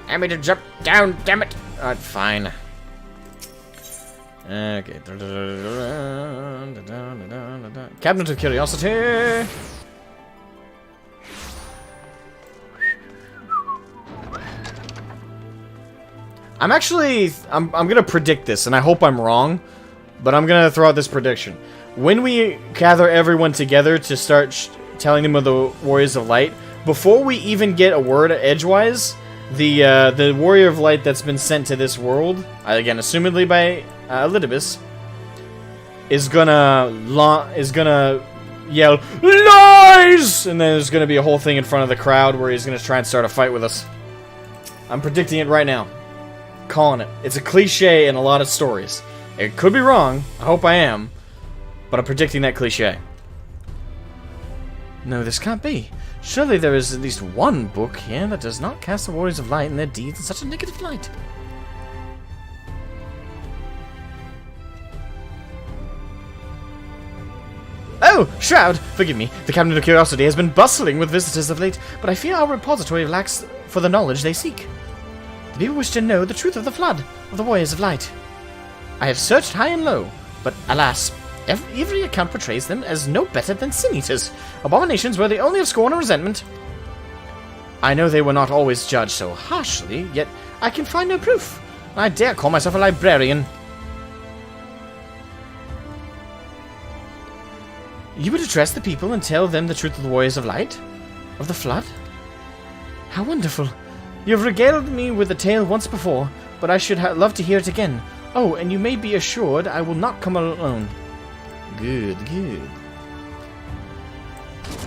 Help me to jump down, damn it! Alright, fine. Okay. Cabinet of Curiosity! I'm gonna predict this, and I hope I'm wrong, but I'm gonna throw out this prediction. When we gather everyone together to start telling them of the Warriors of Light, before we even get a word edgewise, the Warrior of Light that's been sent to this world, again, assumedly by Elidibus, is gonna yell, "Lies!" And then there's gonna be a whole thing in front of the crowd where he's gonna try and start a fight with us. I'm predicting it right now. Calling it. It's a cliche in a lot of stories. It could be wrong. I hope I am. But I'm predicting that cliche. No, this can't be. Surely there is at least one book here that does not cast the Warriors of Light and their deeds in such a negative light. Oh, Shroud! Forgive me. The Cabinet of Curiosity has been bustling with visitors of late, but I fear our repository lacks for the knowledge they seek. The people wish to know the truth of the flood of the Warriors of Light. I have searched high and low, but alas, every account portrays them as no better than sin-eaters, abominations worthy only of scorn and resentment. I know they were not always judged so harshly, yet I can find no proof. I dare call myself a librarian. You would address the people and tell them the truth of the Warriors of Light? Of the flood? How wonderful. You have regaled me with the tale once before, but I should love to hear it again. Oh, and you may be assured I will not come alone. Good, good.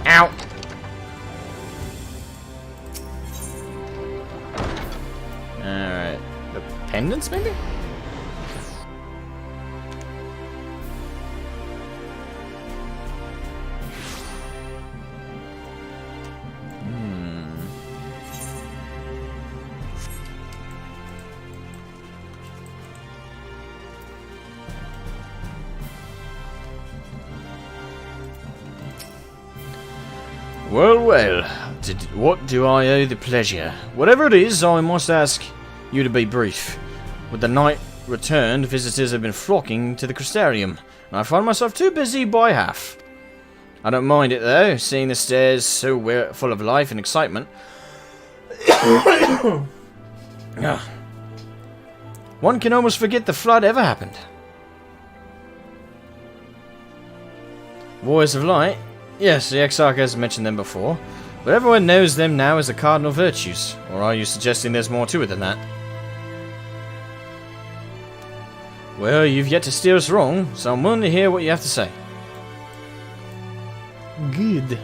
Ow! Alright. The pendants, maybe? Well, well, what do I owe the pleasure? Whatever it is, I must ask you to be brief. With the night returned, visitors have been flocking to the Crystarium, and I find myself too busy by half. I don't mind it, though, seeing the stairs so full of life and excitement. One can almost forget the flood ever happened. Warriors of Light? Yes, the Exarch has mentioned them before, but everyone knows them now as the cardinal virtues. Or are you suggesting there's more to it than that? Well, you've yet to steer us wrong, so I'm willing to hear what you have to say. Good.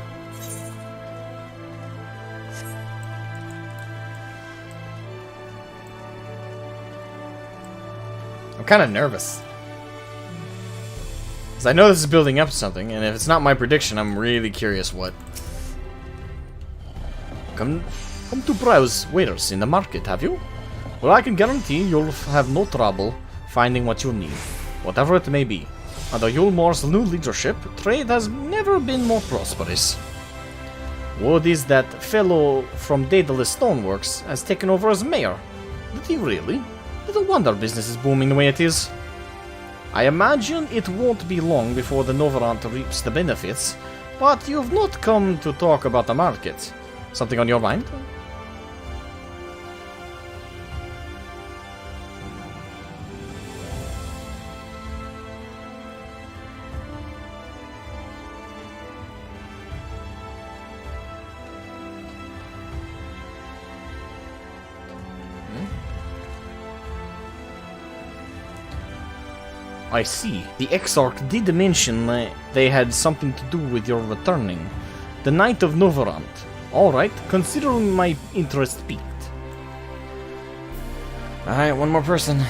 I'm kind of nervous. Because I know this is building up to something, and if it's not my prediction, I'm really curious what. Come to browse wares in the market, have you? Well, I can guarantee you'll have no trouble finding what you need, whatever it may be. Under Yulmore's new leadership, trade has never been more prosperous. Word is that fellow from Daedalus Stoneworks has taken over as mayor. Did he really? Little wonder business is booming the way it is. I imagine it won't be long before the Novarant reaps the benefits, but you've not come to talk about the market. Something on your mind? I see. The Exarch did mention they had something to do with your returning. The Knight of Novarant. Alright, consider my interest piqued. Alright, one more person.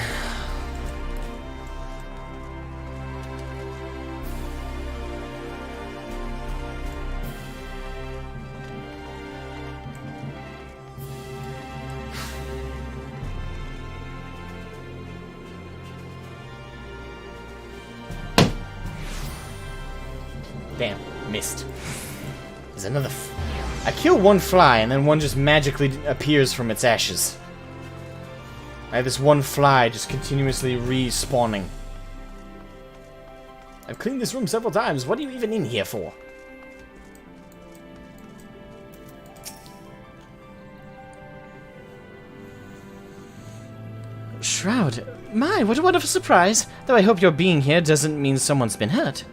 Damn, missed. There's another I kill one fly, and then one just magically appears from its ashes. I have this one fly just continuously respawning. I've cleaned this room several times. What are you even in here for? Shroud. My, what a wonderful surprise. Though I hope your being here doesn't mean someone's been hurt.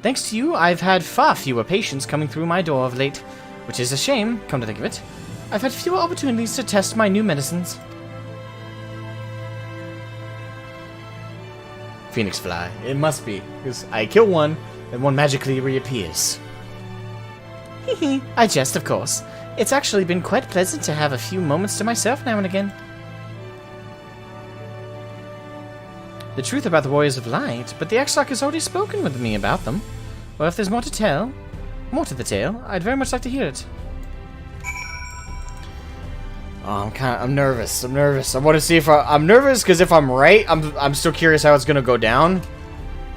Thanks to you, I've had far fewer patients coming through my door of late. Which is a shame, come to think of it. I've had fewer opportunities to test my new medicines. Phoenix fly. It must be, because I kill one, and one magically reappears. Hehe, I jest, of course. It's actually been quite pleasant to have a few moments to myself now and again. The truth about the Warriors of Light, but the X-Lock has already spoken with me about them. Well, if there's more to tell, more to the tale, I'd very much like to hear it. Oh, I'm nervous. I'm nervous. I want to see if I'm nervous because if I'm right, I'm still curious how it's gonna go down.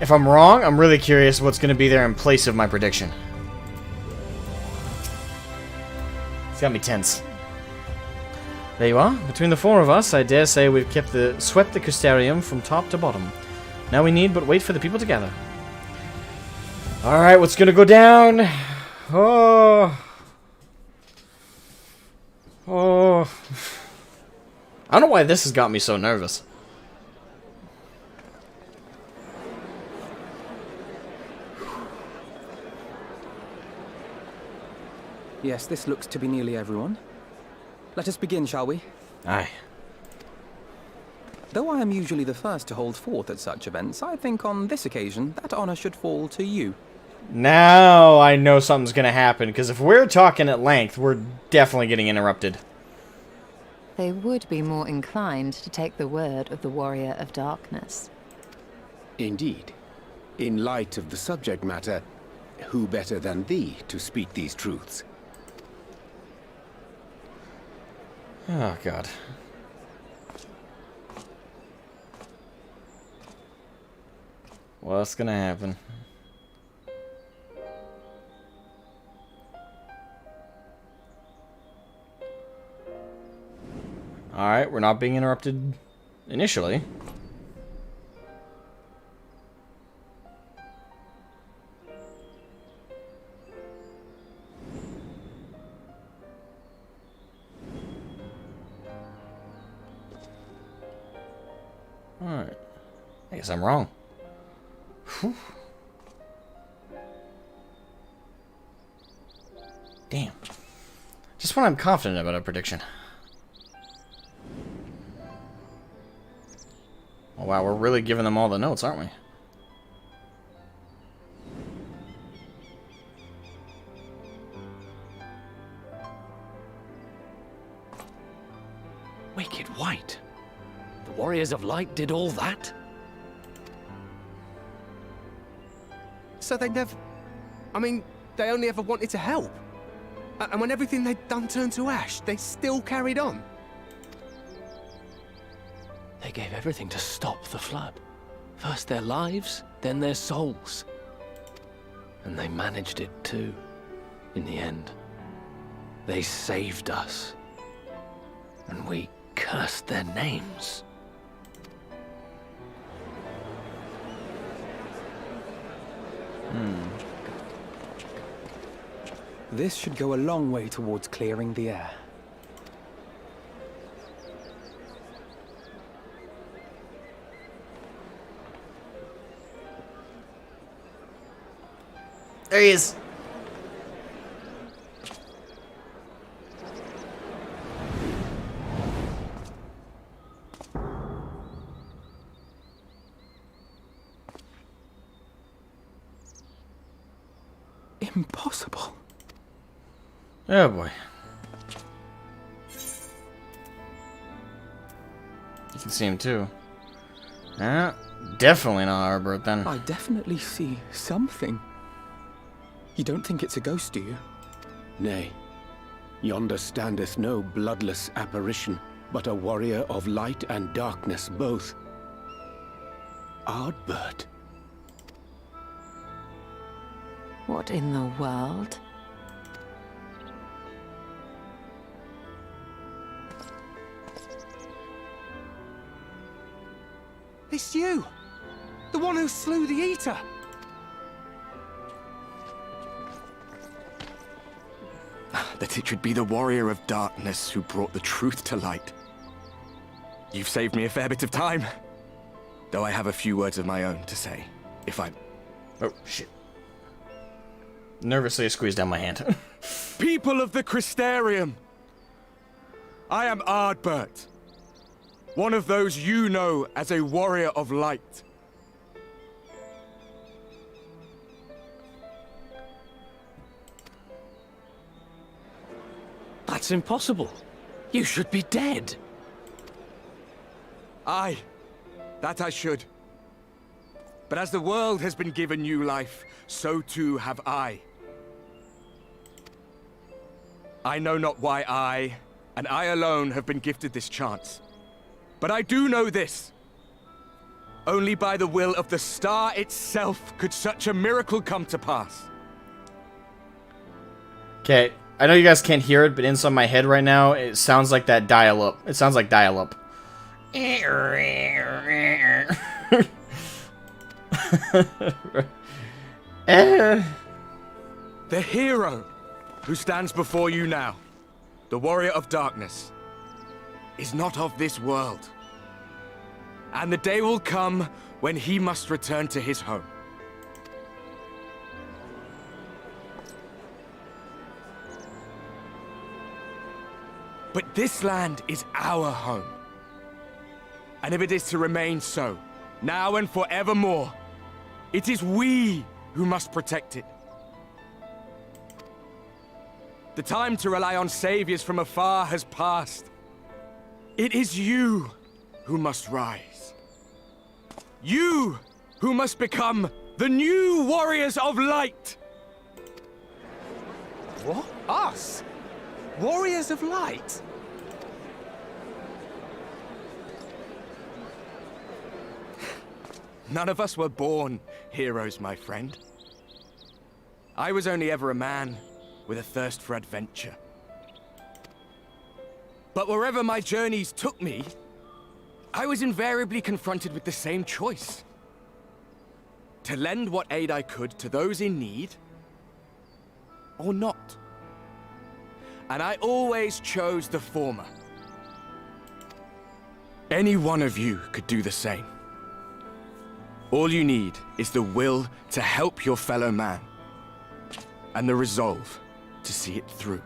If I'm wrong, I'm really curious what's gonna be there in place of my prediction. It's got me tense. There you are. Between the four of us, I dare say we've swept the Custarium from top to bottom. Now we need but wait for the people to gather. Alright, what's gonna go down? Oh. I don't know why this has got me so nervous. Yes, this looks to be nearly everyone. Let us begin, shall we? Aye. Though I am usually the first to hold forth at such events, I think on this occasion that honor should fall to you. Now I know something's gonna happen, because if we're talking at length, we're definitely getting interrupted. They would be more inclined to take the word of the Warrior of Darkness. Indeed. In light of the subject matter, who better than thee to speak these truths? Oh, God. What's gonna happen? Alright, we're not being interrupted initially. Alright. I guess I'm wrong. Whew. Damn. Just when I'm confident about a prediction. Oh, wow, we're really giving them all the notes, aren't we? Wicked White. The Warriors of Light did all that? So they never... I mean, they only ever wanted to help. And when everything they'd done turned to ash, they still carried on. They gave everything to stop the flood. First their lives, then their souls. And they managed it too, in the end. They saved us. And we cursed their names. This should go a long way towards clearing the air. There he is. Impossible. Oh boy. You can see him too. Definitely not Arbert then. I definitely see something. You don't think it's a ghost, do you? Nay. Yonder standeth no bloodless apparition, but a warrior of light and darkness both. Ardbert. What in the world? It's you! The one who slew the Eater! That it should be the warrior of darkness who brought the truth to light. You've saved me a fair bit of time. Though I have a few words of my own to say, if I... Oh, shit. Nervously, I squeezed down my hand. People of the Crystarium! I am Ardbert. One of those you know as a warrior of light. That's impossible. You should be dead. Aye, that I should. But as the world has been given new life, so too have I. I know not why I, and I alone, have been gifted this chance. But I do know this. Only by the will of the star itself could such a miracle come to pass. Okay, I know you guys can't hear it, but inside my head right now, it sounds like that dial-up. It sounds like dial-up. The hero who stands before you now, the warrior of darkness, is not of this world. And the day will come when he must return to his home. But this land is our home. And if it is to remain so, now and forevermore, it is we who must protect it. The time to rely on saviors from afar has passed. It is you who must rise. You who must become the new warriors of light. What? Us? Warriors of light? None of us were born heroes, my friend. I was only ever a man with a thirst for adventure. But wherever my journeys took me, I was invariably confronted with the same choice. To lend what aid I could to those in need, or not. And I always chose the former. Any one of you could do the same. All you need is the will to help your fellow man, and the resolve to see it through.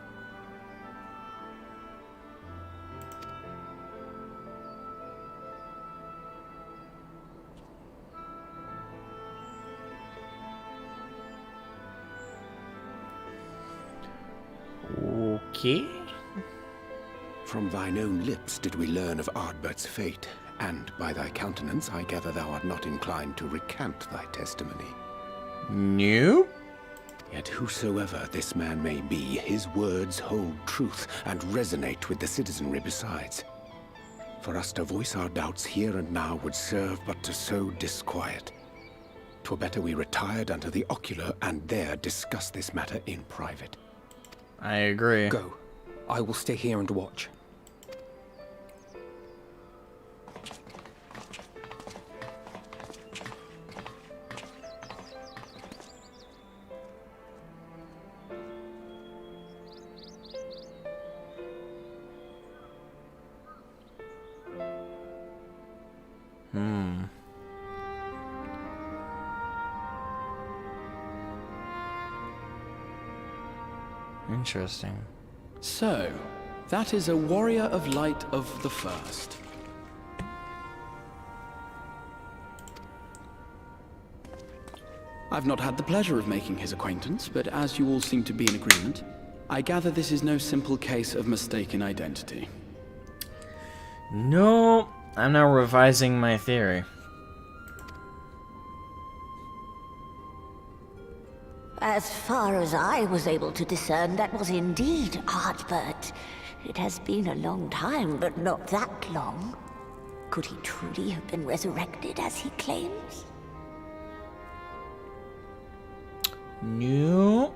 Okay. From thine own lips did we learn of Ardbert's fate, and by thy countenance I gather thou art not inclined to recant thy testimony. No. Yet whosoever this man may be, his words hold truth and resonate with the citizenry besides. For us to voice our doubts here and now would serve but to sow disquiet. 'Twere better we retired unto the ocular and there discuss this matter in private. I agree. Go. I will stay here and watch. Interesting. So, that is a warrior of light of the first. I've not had the pleasure of making his acquaintance, but as you all seem to be in agreement, I gather this is no simple case of mistaken identity. No, I'm now revising my theory. As far as I was able to discern, that was indeed Ardbert. It has been a long time, but not that long. Could he truly have been resurrected as he claims? No,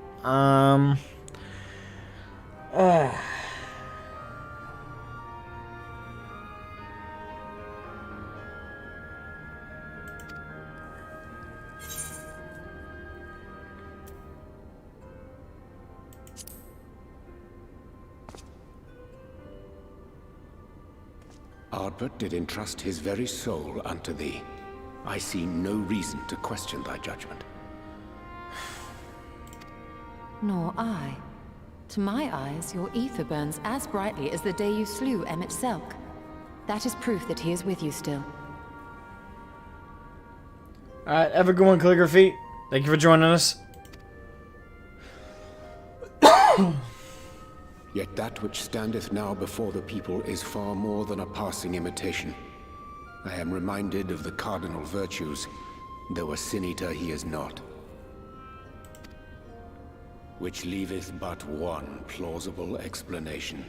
Ardbert did entrust his very soul unto thee. I see no reason to question thy judgment. Nor I. To my eyes, your ether burns as brightly as the day you slew Emmett Selk. That is proof that he is with you still. Alright, have a good one, Calligraphy. Thank you for joining us. Yet that which standeth now before the people is far more than a passing imitation. I am reminded of the cardinal virtues, though a sin-eater he is not. Which leaveth but one plausible explanation.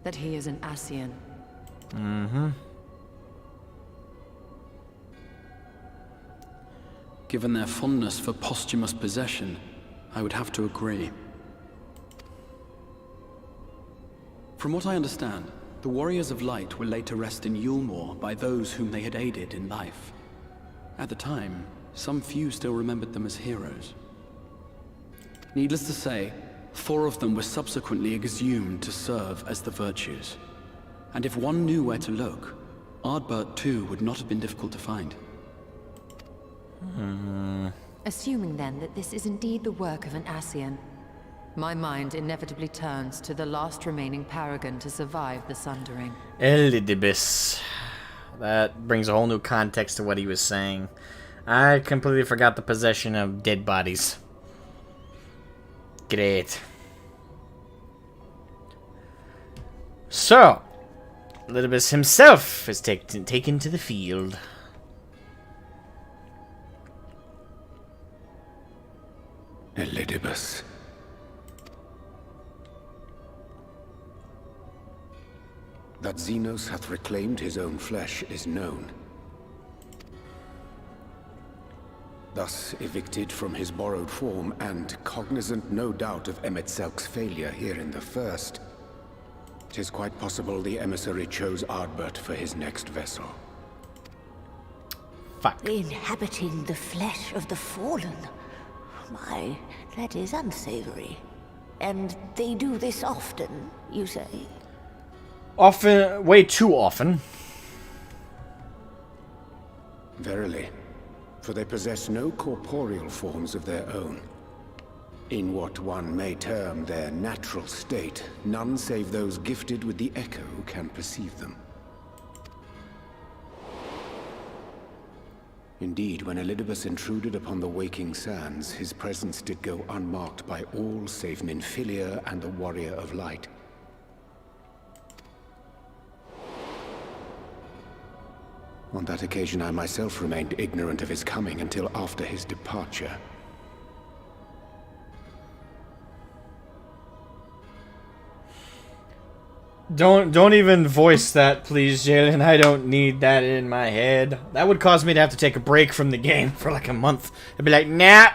That he is an Ascian. Mm-hmm. Given their fondness for posthumous possession, I would have to agree. From what I understand, the Warriors of Light were laid to rest in Yulmore by those whom they had aided in life. At the time, some few still remembered them as heroes. Needless to say, 4 of them were subsequently exhumed to serve as the virtues. And if one knew where to look, Ardbert too would not have been difficult to find. Assuming then that this is indeed the work of an Ascian, my mind inevitably turns to the last remaining paragon to survive the Sundering. Elidibus. That brings a whole new context to what he was saying. I completely forgot the possession of dead bodies. Great. So, Elidibus himself is taken to the field. Elidibus. That Xenos hath reclaimed his own flesh is known. Thus evicted from his borrowed form, and cognizant no doubt of Emmett Selk's failure here in the first, 'tis quite possible the emissary chose Ardbert for his next vessel. Fuck. Inhabiting the flesh of the fallen. My, that is unsavory. And they do this often, you say? Often, way too often. Verily, for they possess no corporeal forms of their own. In what one may term their natural state, none save those gifted with the echo can perceive them. Indeed, when Elidibus intruded upon the waking sands, his presence did go unmarked by all save Minfilia and the Warrior of Light. On that occasion, I myself remained ignorant of his coming until after his departure. Don't even voice that, please, Jalen. I don't need that in my head. That would cause me to have to take a break from the game for like a month. I'd be like, nah,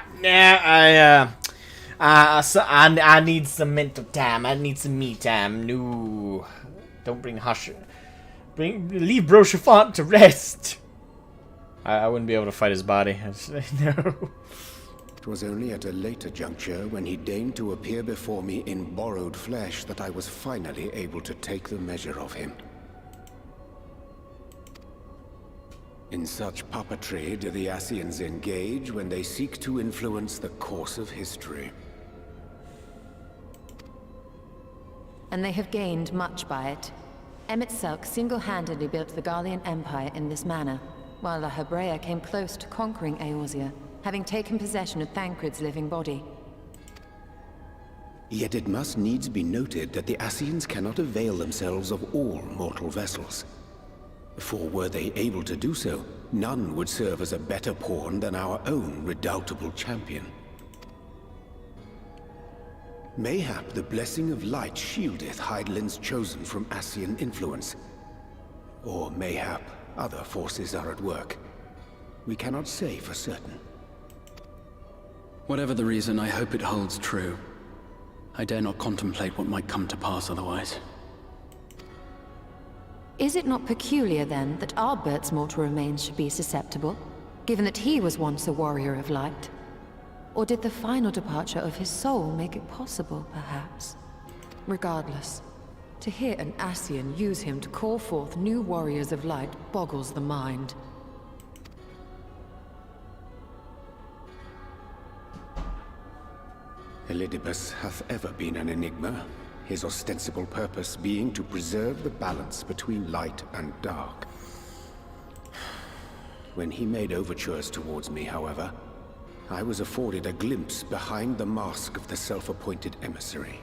I need some mental time. I need some me time. No, don't bring Hush. Leave Bro Shafant to rest. I wouldn't be able to fight his body. No. It was only at a later juncture, when he deigned to appear before me in borrowed flesh, that I was finally able to take the measure of him. In such puppetry do the Ascians engage when they seek to influence the course of history. And they have gained much by it. Emmett Selk single-handedly built the Garlean Empire in this manner, while La Hebrea came close to conquering Eorzea, having taken possession of Thancred's living body. Yet it must needs be noted that the Ascians cannot avail themselves of all mortal vessels. For were they able to do so, none would serve as a better pawn than our own redoubtable champion. Mayhap the blessing of light shieldeth Hydaelyn's chosen from Ascian influence. Or mayhap other forces are at work. We cannot say for certain. Whatever the reason, I hope it holds true. I dare not contemplate what might come to pass otherwise. Is it not peculiar, then, that Ardbert's mortal remains should be susceptible, given that he was once a warrior of light? Or did the final departure of his soul make it possible, perhaps? Regardless, to hear an Ascian use him to call forth new warriors of light boggles the mind. Elidibus hath ever been an enigma, his ostensible purpose being to preserve the balance between light and dark. When he made overtures towards me, however, I was afforded a glimpse behind the mask of the self-appointed emissary.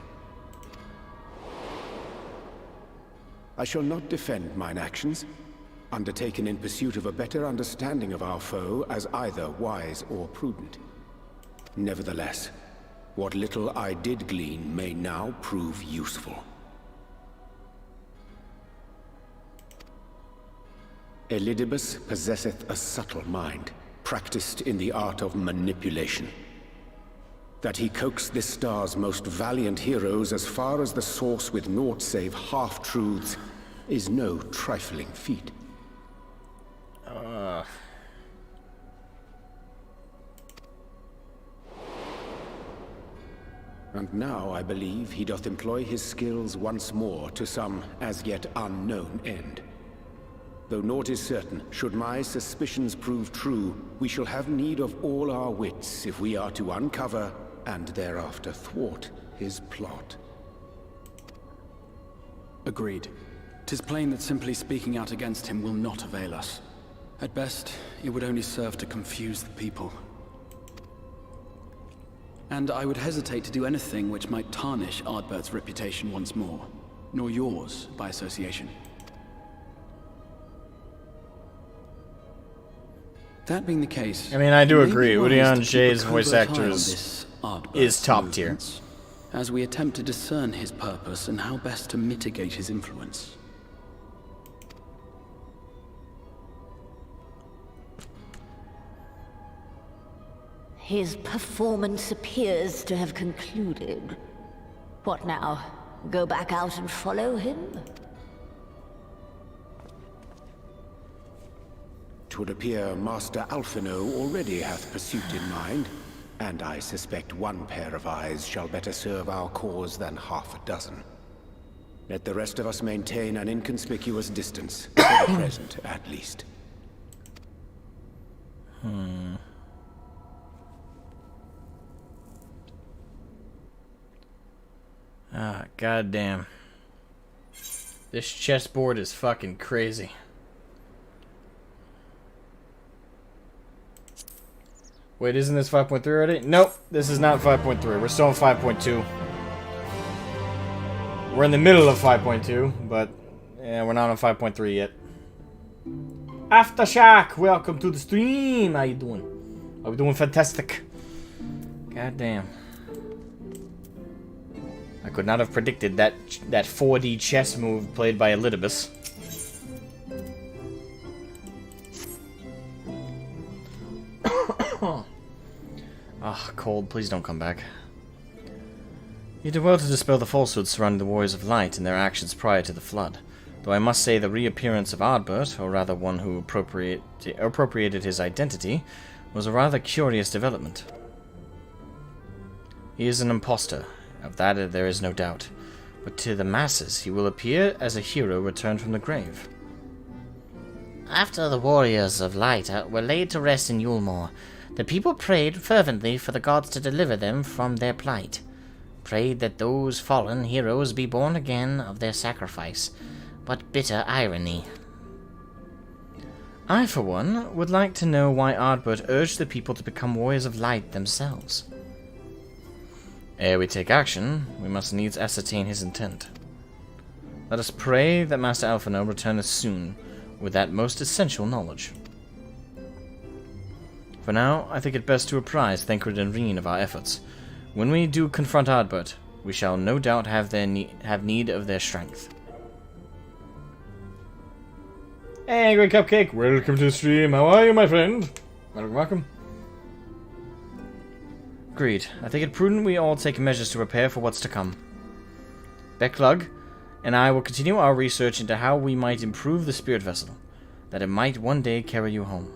I shall not defend mine actions, undertaken in pursuit of a better understanding of our foe as either wise or prudent. Nevertheless, what little I did glean may now prove useful. Elidibus possesseth a subtle mind, practiced in the art of manipulation. That he coaxed this star's most valiant heroes as far as the source with naught save half-truths is no trifling feat. And now I believe he doth employ his skills once more to some as yet unknown end. Though naught is certain, should my suspicions prove true, we shall have need of all our wits if we are to uncover and thereafter thwart his plot. Agreed. 'Tis plain that simply speaking out against him will not avail us. At best, it would only serve to confuse the people. And I would hesitate to do anything which might tarnish Ardbert's reputation once more, nor yours by association. That being the case, I mean, I do it may agree. be wise Udion to keep Jay's a voice covert eye actor on is this Ardbert's top tier. movements, as we attempt to discern his purpose and how best to mitigate his influence. His performance appears to have concluded. What now? Go back out and follow him? 'Twould appear Master Alphino already hath pursuit in mind, and I suspect one pair of eyes shall better serve our cause than half a dozen. Let the rest of us maintain an inconspicuous distance, for the present at least. Ah, goddamn. This chessboard is fucking crazy. Wait, isn't this 5.3 already? Nope, this is not 5.3. We're still on 5.2. We're in the middle of 5.2, but yeah, we're not on 5.3 yet. Aftershock, welcome to the stream. How you doing? Are we doing fantastic? Goddamn. I could not have predicted that 4D chess move played by Elidibus. Ah, cold, please don't come back. You did well to dispel the falsehoods surrounding the Warriors of Light and their actions prior to the Flood. Though I must say the reappearance of Ardbert, or rather one who appropriated his identity, was a rather curious development. He is an impostor, of that there is no doubt, but to the masses he will appear as a hero returned from the grave. After the Warriors of Light were laid to rest in Yulmore, the people prayed fervently for the gods to deliver them from their plight. Prayed that those fallen heroes be born again of their sacrifice. But bitter irony. I, for one, would like to know why Ardbert urged the people to become Warriors of Light themselves. Ere we take action, we must needs ascertain his intent. Let us pray that Master Alphino returneth soon with that most essential knowledge. For now, I think it best to apprise Thancred and Reen of our efforts. When we do confront Ardbert, we shall no doubt have need of their strength. Hey, Angry Cupcake, welcome to the stream. How are you, my friend? Welcome, welcome. Agreed. I think it prudent we all take measures to prepare for what's to come. Becklug and I will continue our research into how we might improve the spirit vessel, that it might one day carry you home.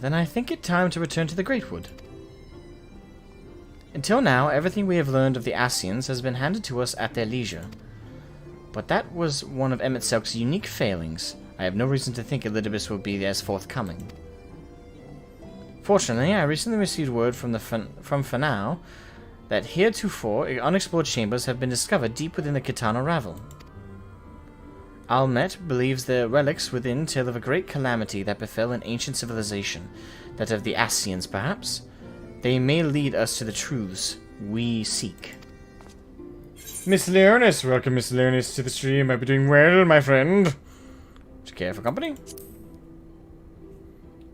Then I think it time to return to the Great Wood. Until now, everything we have learned of the Ascians has been handed to us at their leisure. But that was one of Emet-Selk's unique failings. I have no reason to think Elidibus will be as forthcoming. Fortunately, I recently received word from Fanau that heretofore unexplored chambers have been discovered deep within the Kitana Ravel. Almet believes the relics within tell of a great calamity that befell an ancient civilization, that of the Ascians perhaps. They may lead us to the truths we seek. Miss Leonis, welcome Miss Leonis to the stream. I hope you're doing well, my friend. Do you care for company?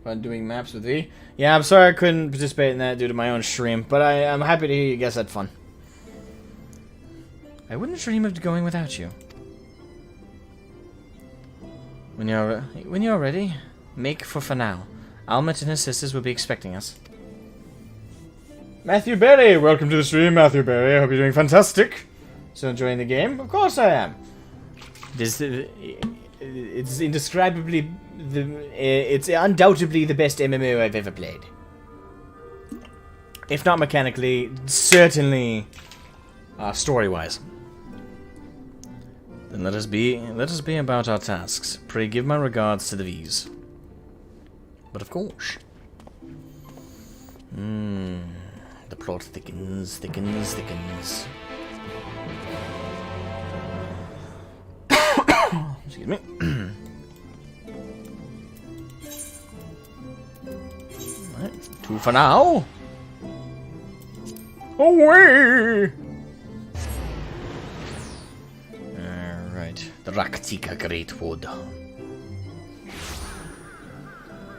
Fun doing maps with thee. Yeah, I'm sorry I couldn't participate in that due to my own stream, but I'm happy to hear you guys had fun. I wouldn't dream of going without you. When you're ready, make for Fanau. Almet and his sisters will be expecting us. Matthew Berry, welcome to the stream, Matthew Berry. I hope you're doing fantastic. Still enjoying the game? Of course I am. It's indescribably it's undoubtedly the best MMO I've ever played. If not mechanically, certainly story-wise. Then let us be about our tasks. Pray give my regards to the V's. But of course. The plot thickens. Excuse me. Right, two for now. Away! Alright, the Raktika Great Wood.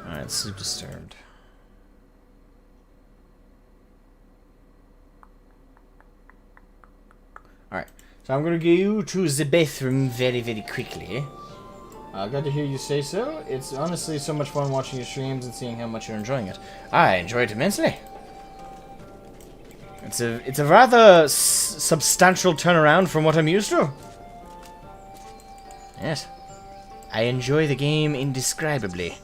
Alright, sleep disturbed. Alright, so I'm gonna go to the bathroom very, very quickly. Glad to hear you say so. It's honestly so much fun watching your streams and seeing how much you're enjoying it. I enjoy it immensely. It's a rather substantial turnaround from what I'm used to. Yes. I enjoy the game indescribably.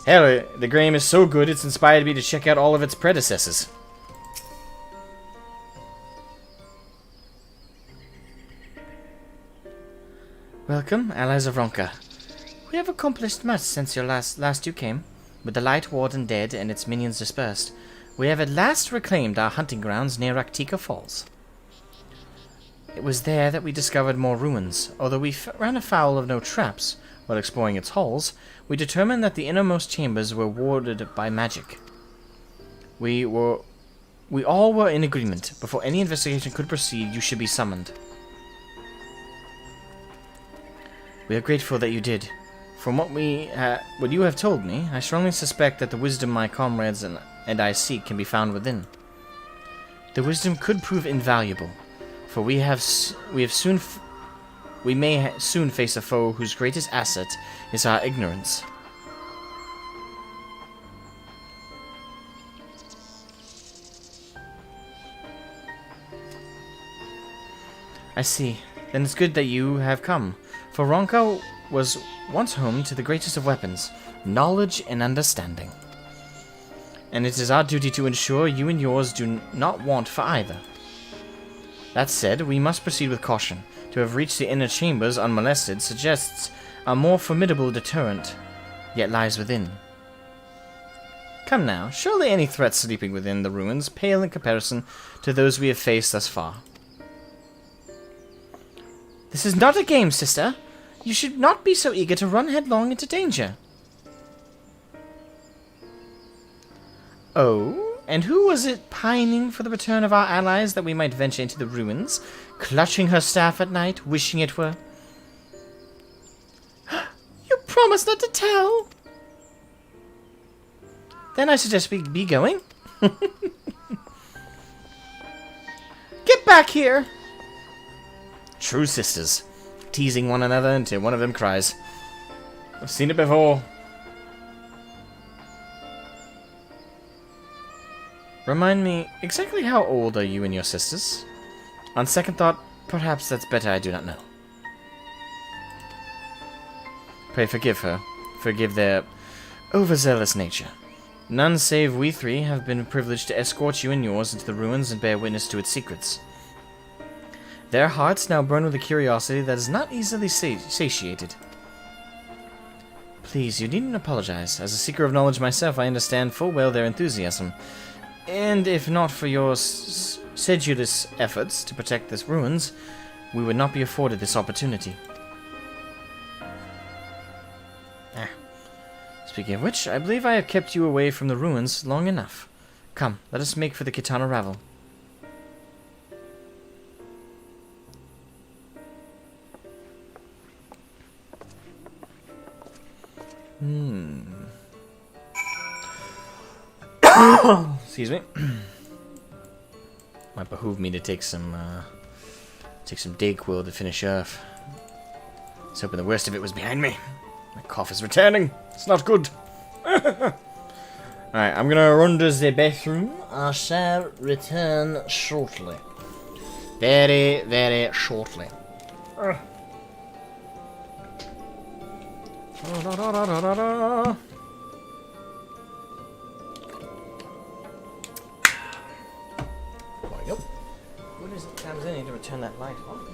Hell, the game is so good it's inspired me to check out all of its predecessors. Welcome, allies of Ronka. We have accomplished much since your last you came. With the Light Warden dead and its minions dispersed, we have at last reclaimed our hunting grounds near Raktika Falls. It was there that we discovered more ruins. Although we ran afoul of no traps while exploring its halls, we determined that the innermost chambers were warded by magic. We all were in agreement. Before any investigation could proceed, you should be summoned. We are grateful that you did. From what you have told me, I strongly suspect that the wisdom my comrades and I seek can be found within. The wisdom could prove invaluable, for we may soon face a foe whose greatest asset is our ignorance. I see. Then it's good that you have come. For Ronka was once home to the greatest of weapons, knowledge and understanding. And it is our duty to ensure you and yours do not want for either. That said, we must proceed with caution. To have reached the inner chambers unmolested suggests a more formidable deterrent, yet lies within. Come now, surely any threats sleeping within the ruins pale in comparison to those we have faced thus far. This is not a game, sister. You should not be so eager to run headlong into danger. Oh, and who was it pining for the return of our allies that we might venture into the ruins, clutching her staff at night, wishing it were? You promised not to tell. Then I suggest we be going. Get back here! True sisters, teasing one another until one of them cries. I've seen it before. Remind me, exactly how old are you and your sisters? On second thought, perhaps that's better I do not know. Pray forgive her. Forgive their overzealous nature. None save we three have been privileged to escort you and yours into the ruins and bear witness to its secrets. Their hearts now burn with a curiosity that is not easily satiated. Please, you needn't apologize. As a seeker of knowledge myself, I understand full well their enthusiasm. And if not for your sedulous efforts to protect these ruins, we would not be afforded this opportunity. Speaking of which, I believe I have kept you away from the ruins long enough. Come, let us make for the Kitana Ravel. Excuse me. Might behoove me to take some Dayquil to finish off. I was hoping the worst of it was behind me. My cough is returning. It's not good. Alright, I'm gonna run to the bathroom. I shall return shortly. Very, very shortly. Yep. What is it comes in? I need to return that light on.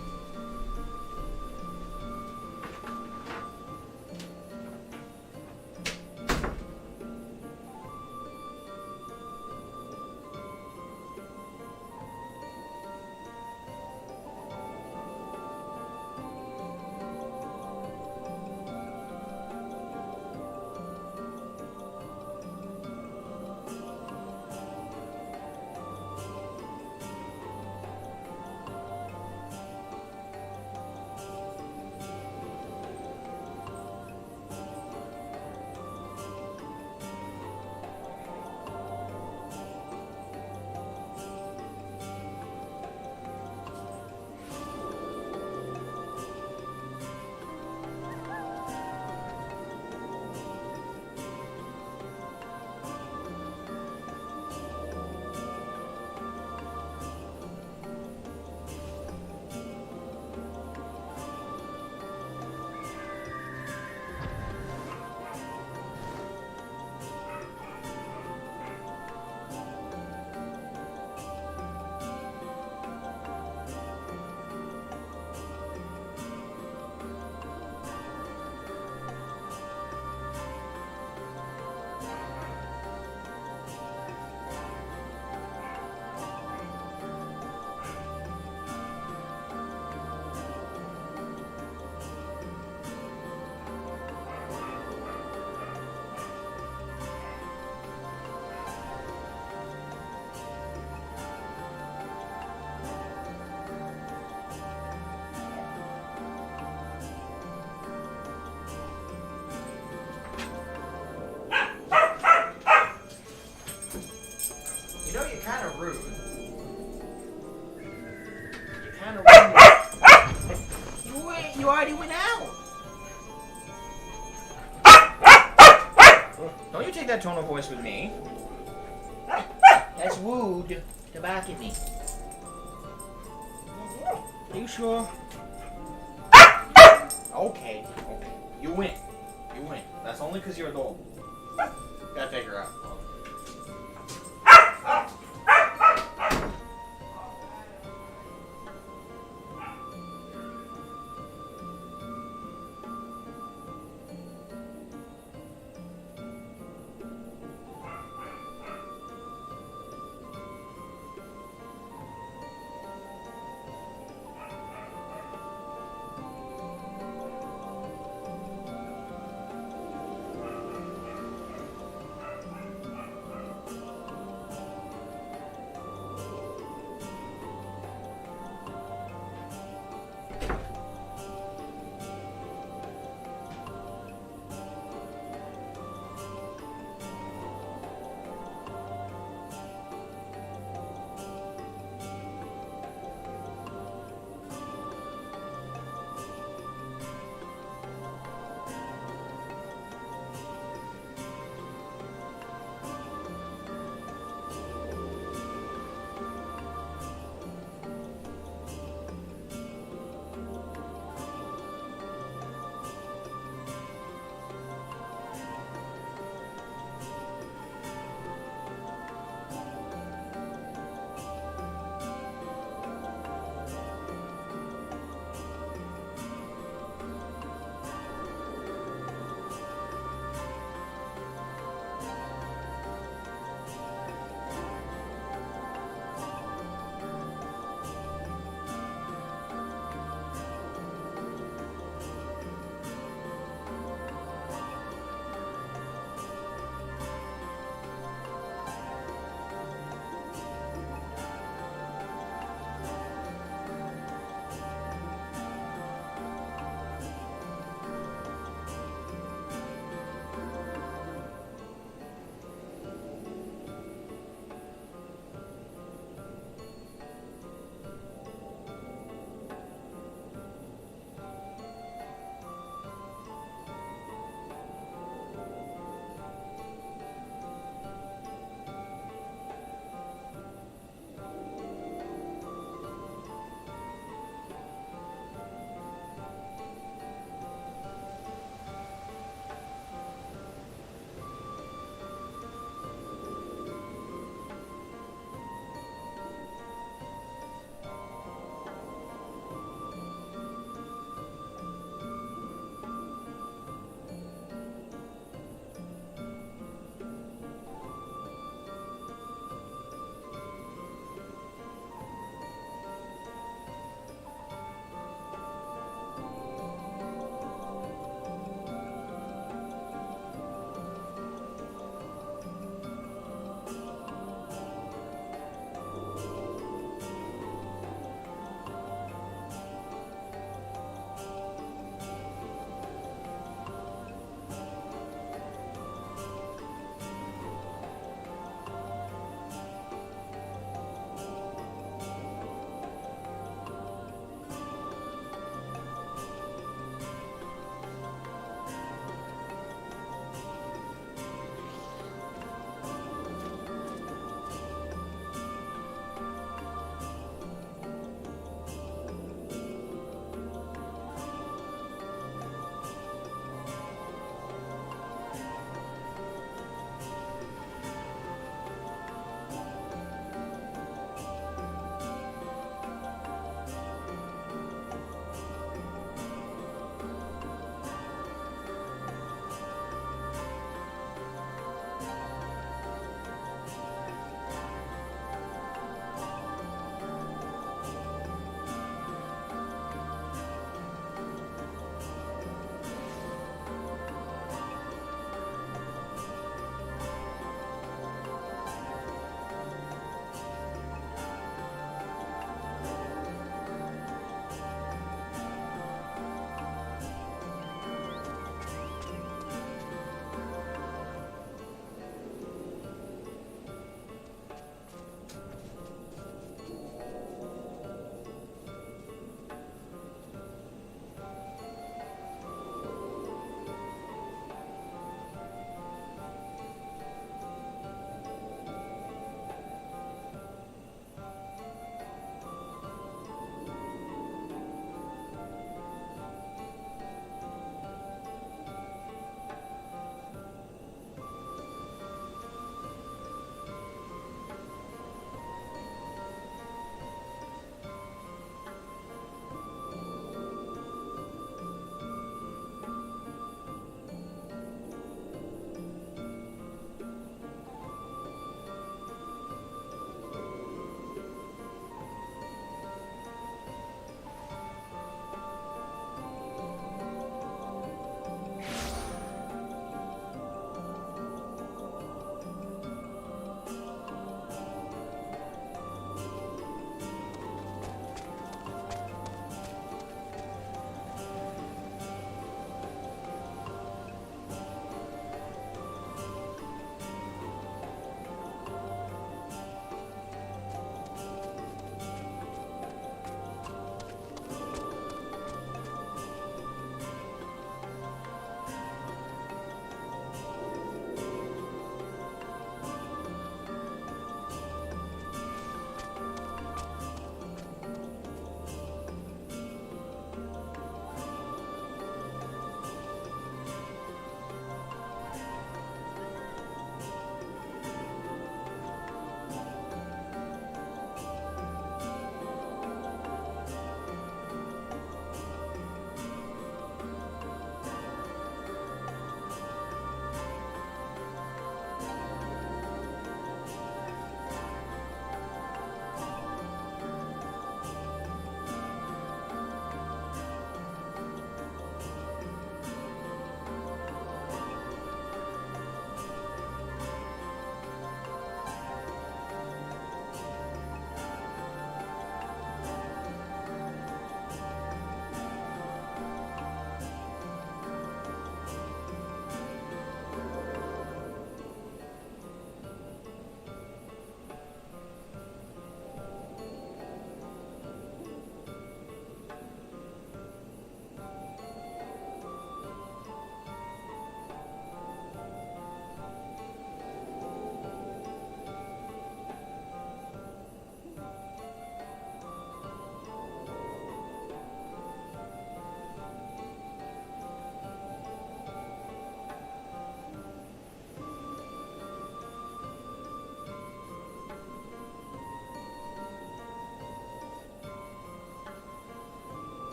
You know, you're kind of rude. You're kind of rude. You already went out. Don't you take that tone of voice with me. That's rude to bark at me. Are you sure? Okay. You win. That's only because you're adorable. Gotta take her out.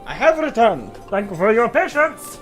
I have returned. Thank you for your patience.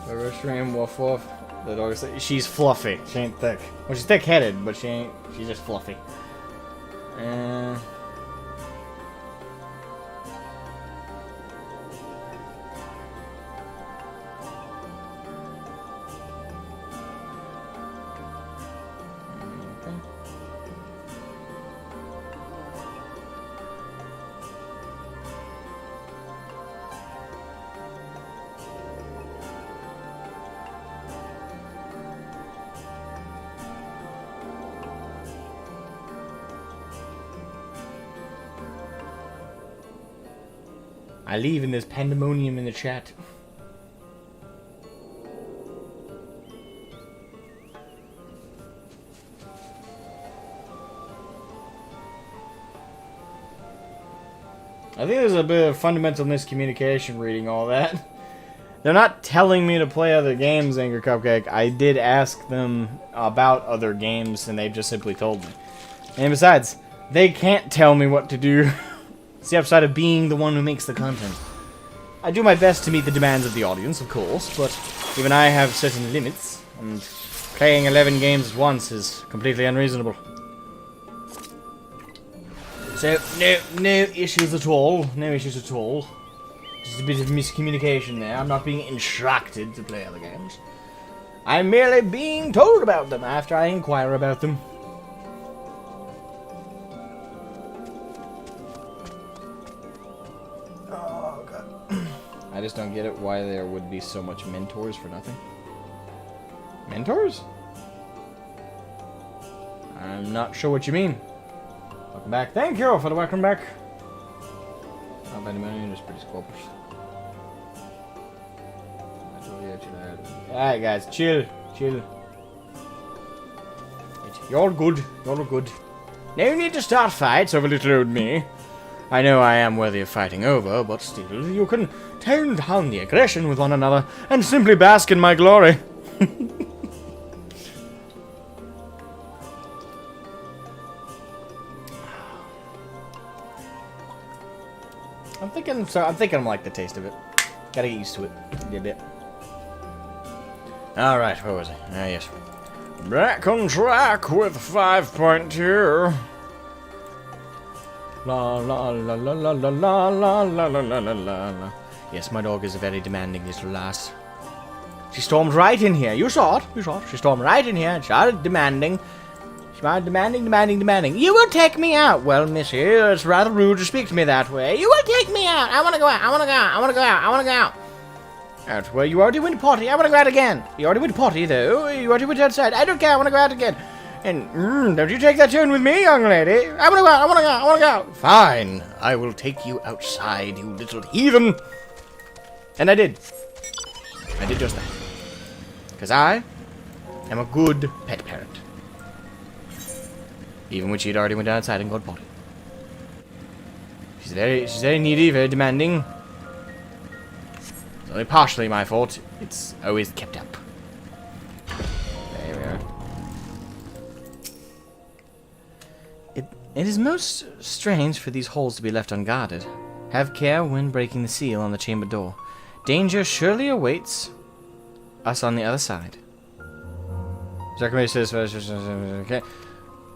The stream woof woof. The dog is, she's fluffy. She ain't thick. Well, she's thick-headed, but she ain't. She's just fluffy. I leave and there's pandemonium in the chat. I think there's a bit of fundamental miscommunication reading all that. They're not telling me to play other games, Anger Cupcake. I did ask them about other games and they just simply told me. And besides, they can't tell me what to do. It's the upside of being the one who makes the content. I do my best to meet the demands of the audience, of course, but even I have certain limits, and playing 11 games at once is completely unreasonable. So, no issues at all. No issues at all. Just a bit of miscommunication there. I'm not being instructed to play other games. I'm merely being told about them after I inquire about them. I just don't get it why there would be so much mentors for nothing. Mentors? I'm not sure what you mean. Welcome back. Thank you for the welcome back. Not by the money, just pretty squelpers. Alright guys, chill. Chill. You're good. You're good. No need to start fights over little old me. I know I am worthy of fighting over, but still, you can tone down the aggression with one another and simply bask in my glory. I'm thinking I like the taste of it. Gotta get used to it. A bit. Alright, where was I? Ah, yes. Back on track with 5.2. La la la la la la la la la la la la la. Yes, my dog is a very demanding little lass. She stormed right in here. You saw it. You saw it. She stormed right in here and started demanding. She started demanding. You will take me out. Well, missy, it's rather rude to speak to me that way. You will take me out. I want to go out. I want to go out. I want to go out. I want to go out. Out. Well, you already went potty. I want to go out again. You already went potty, though. You already went outside. I don't care. I want to go out again. And don't you take that turn with me, young lady. I want to go out. I want to go out. I want to go out. Fine. I will take you outside, you little heathen. And I did. I did just that. Because I am a good pet parent. Even when she'd already went outside and got potty. She's very needy, very demanding. It's only partially my fault. It's always kept up. There we are. It is most strange for these halls to be left unguarded. Have care when breaking the seal on the chamber door. Danger surely awaits us on the other side. Zachary says, okay.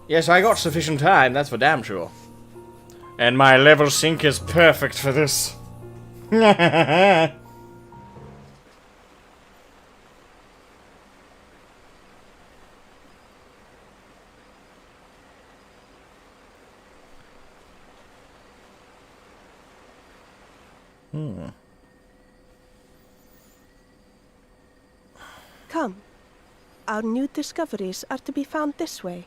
Yes, I got sufficient time, that's for damn sure. And my level sync is perfect for this. Come. Our new discoveries are to be found this way.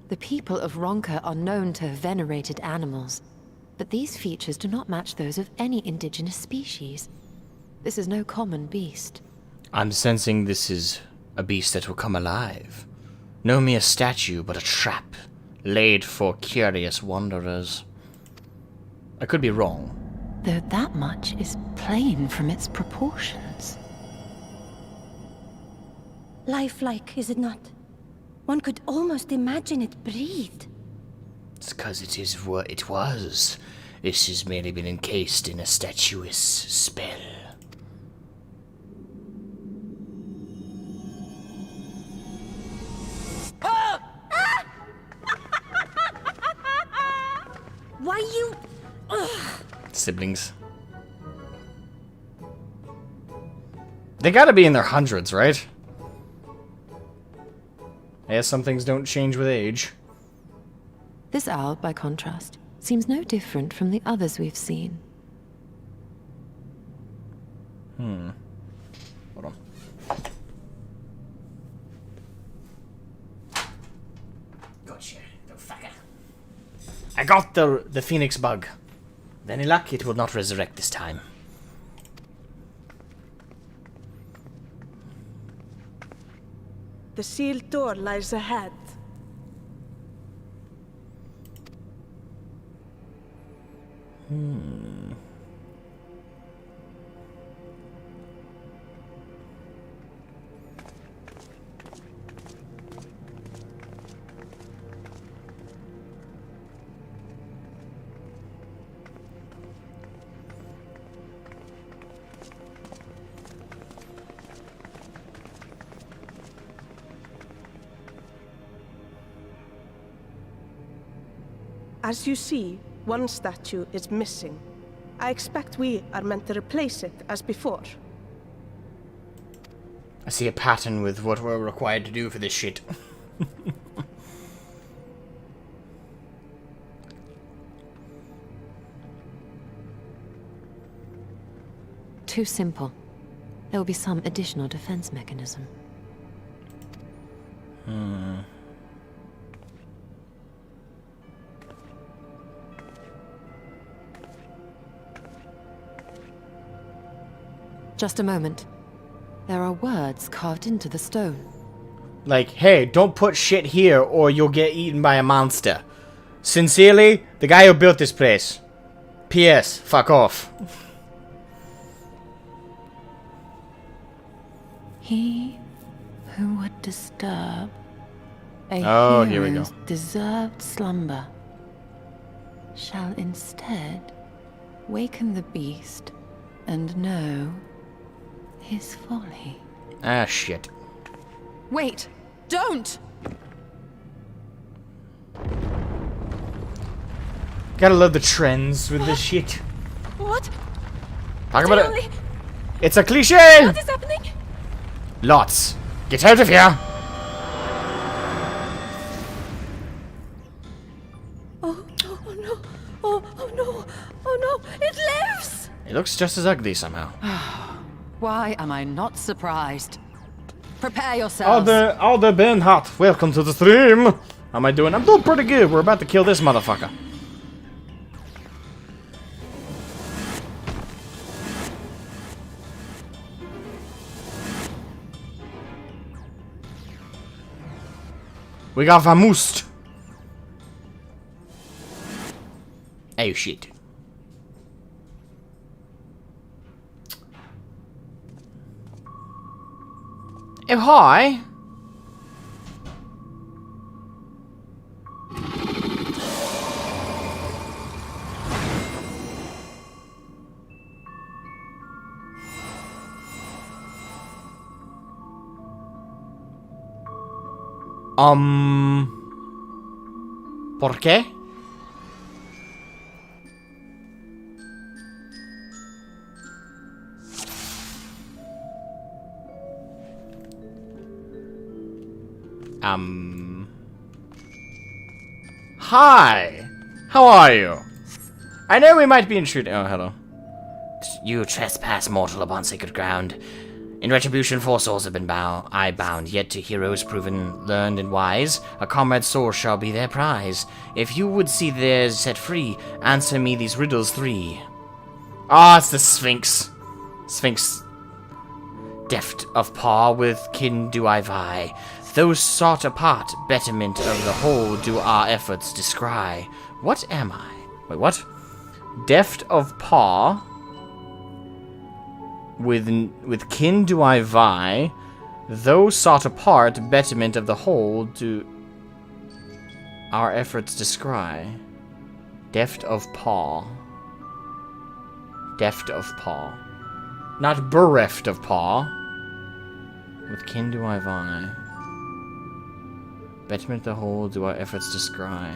The people of Ronka are known to have venerated animals, but these features do not match those of any indigenous species. This is no common beast. I'm sensing this is a beast that will come alive. No mere statue, but a trap, laid for curious wanderers. I could be wrong. Though that much is plain from its proportions. Lifelike, is it not? One could almost imagine it breathed. It's 'cause it is what it was. This has merely been encased in a statuous spell. Why you... Siblings. They gotta be in their hundreds, right? Yeah, some things don't change with age. This owl, by contrast, seems no different from the others we've seen. Hold on. Gotcha, the fucker. I got the phoenix bug. With any luck, it will not resurrect this time. The sealed door lies ahead. As you see, one statue is missing. I expect we are meant to replace it as before. I see a pattern with what we're required to do for this shit. Too simple. There will be some additional defense mechanism. Just a moment. There are words carved into the stone. Like, hey, don't put shit here or you'll get eaten by a monster. Sincerely, the guy who built this place. P.S. Fuck off. He who would disturb a here we go. hero's deserved slumber shall instead waken the beast and know his folly. Ah, shit. Wait! Don't! Gotta love the trends with this shit. What? Talk about it. It's a cliche! What is happening? Lots. Get out of here! Oh no. Oh no. Oh no. It lives! It looks just as ugly somehow. Why am I not surprised? Prepare yourselves. Alder Bernhardt, welcome to the stream. How am I doing? I'm doing pretty good. We're about to kill this motherfucker. We got Vamoost. Oh shit. Oh hi. ¿Por qué? Hi! How are you? I know we might be intruding. Oh, hello. You trespass, mortal, upon sacred ground. In retribution, 4 souls have been bound, yet to heroes proven learned and wise, a comrade's soul shall be their prize. If you would see theirs set free, answer me these riddles 3. Ah, it's the Sphinx. Sphinx. Deft of paw, with kin do I vie. Those sought apart, betterment of the whole do our efforts descry. What am I? Wait, what? Deft of paw, with kin do I vie. Those sought apart, betterment of the whole do our efforts descry. Deft of paw. Deft of paw. Not bereft of paw. With kin do I vie. Betterment of the whole do our efforts descry.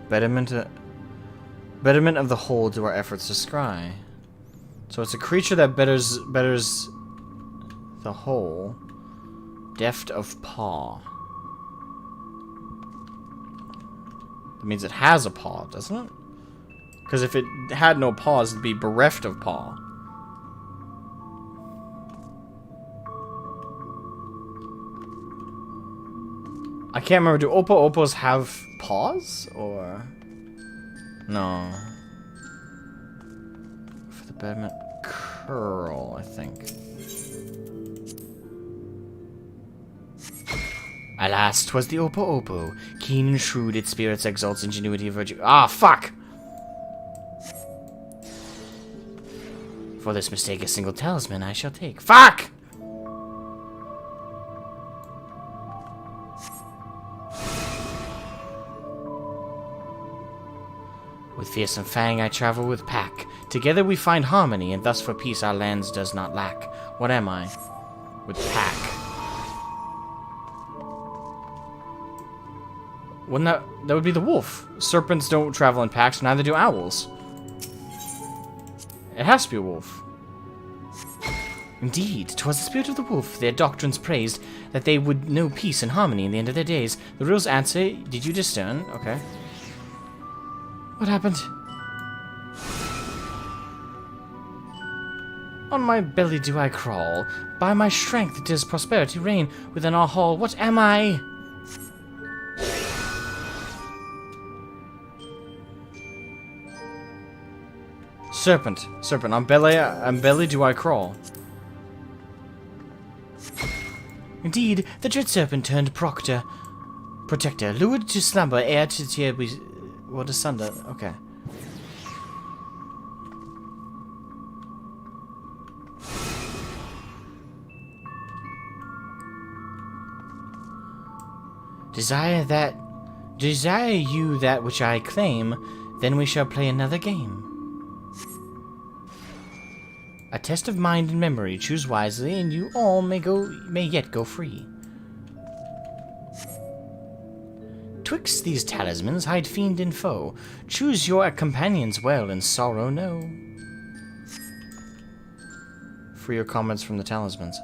Betterment of the whole do our efforts descry. So it's a creature that betters the whole. Deft of paw. That means it has a paw, doesn't it? Because if it had no paws, it'd be bereft of paw. I can't remember. Do Opos have paws? Or... no. For the betterment curl, I think. Alas, 'twas the Opo. Keen and shrewd, its spirits exalts ingenuity and virtue. Ah, fuck! For this mistake, a single talisman I shall take. Fuck! With fearsome fang I travel with pack. Together we find harmony, and thus for peace our lands does not lack. What am I? With pack. Wouldn't that would be the wolf. Serpents don't travel in packs, neither do owls. It has to be a wolf. Indeed, 'twas the spirit of the wolf their doctrines praised, that they would know peace and harmony in the end of their days. The riddle's answer, did you discern? Okay. What happened? On my belly do I crawl. By my strength does prosperity reign within our hall. What am I? Serpent. Serpent. On belly do I crawl. Indeed, the dread serpent turned protector, lured to slumber, ere to tear we... what asunder? Okay. Desire you that which I claim, then we shall play another game. A test of mind and memory. Choose wisely, and you all may yet go free. Twixt these talismans hide fiend and foe. Choose your companions well, and sorrow know. For your comments from the talismans.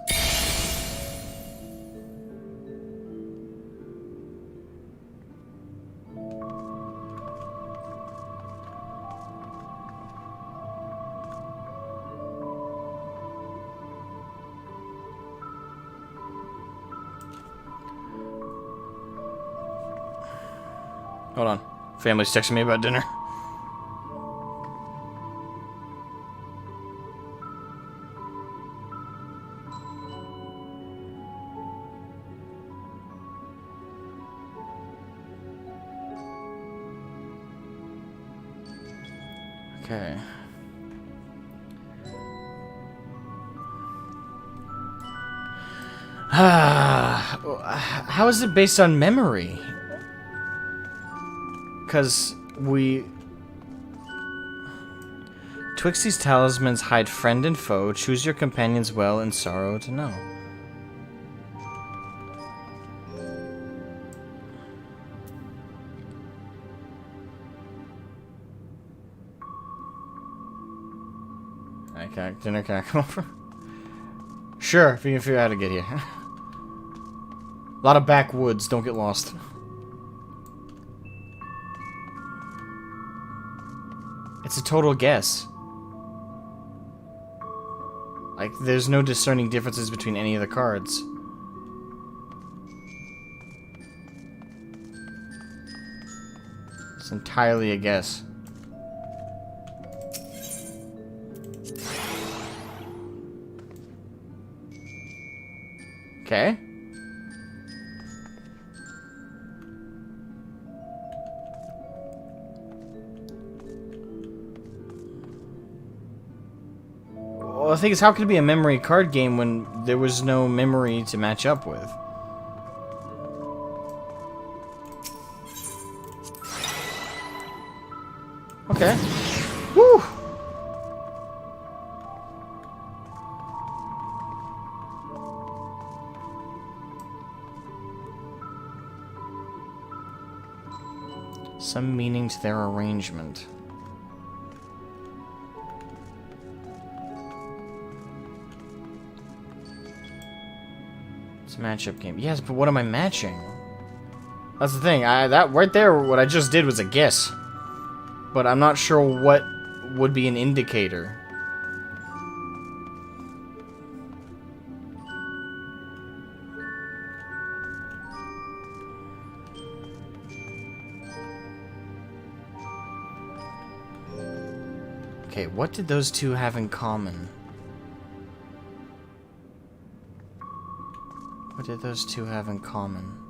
Hold on. Family's texting me about dinner. Okay. How is it based on memory? Because twixt these talismans hide friend and foe. Choose your companions well, and sorrow to know. Okay, dinner, can I come over? Sure, if you can figure out how to get here. A lot of backwoods, don't get lost. It's a total guess. Like, there's no discerning differences between any of the cards. It's entirely a guess. Okay. Well, the thing is, how could it be a memory card game when there was no memory to match up with? Okay. Woo! Some meaning to their arrangement. It's a matchup game. Yes, but what am I matching? That's the thing. That right there, what I just did was a guess. But I'm not sure what would be an indicator. Okay, what did those two have in common? What did those two have in common?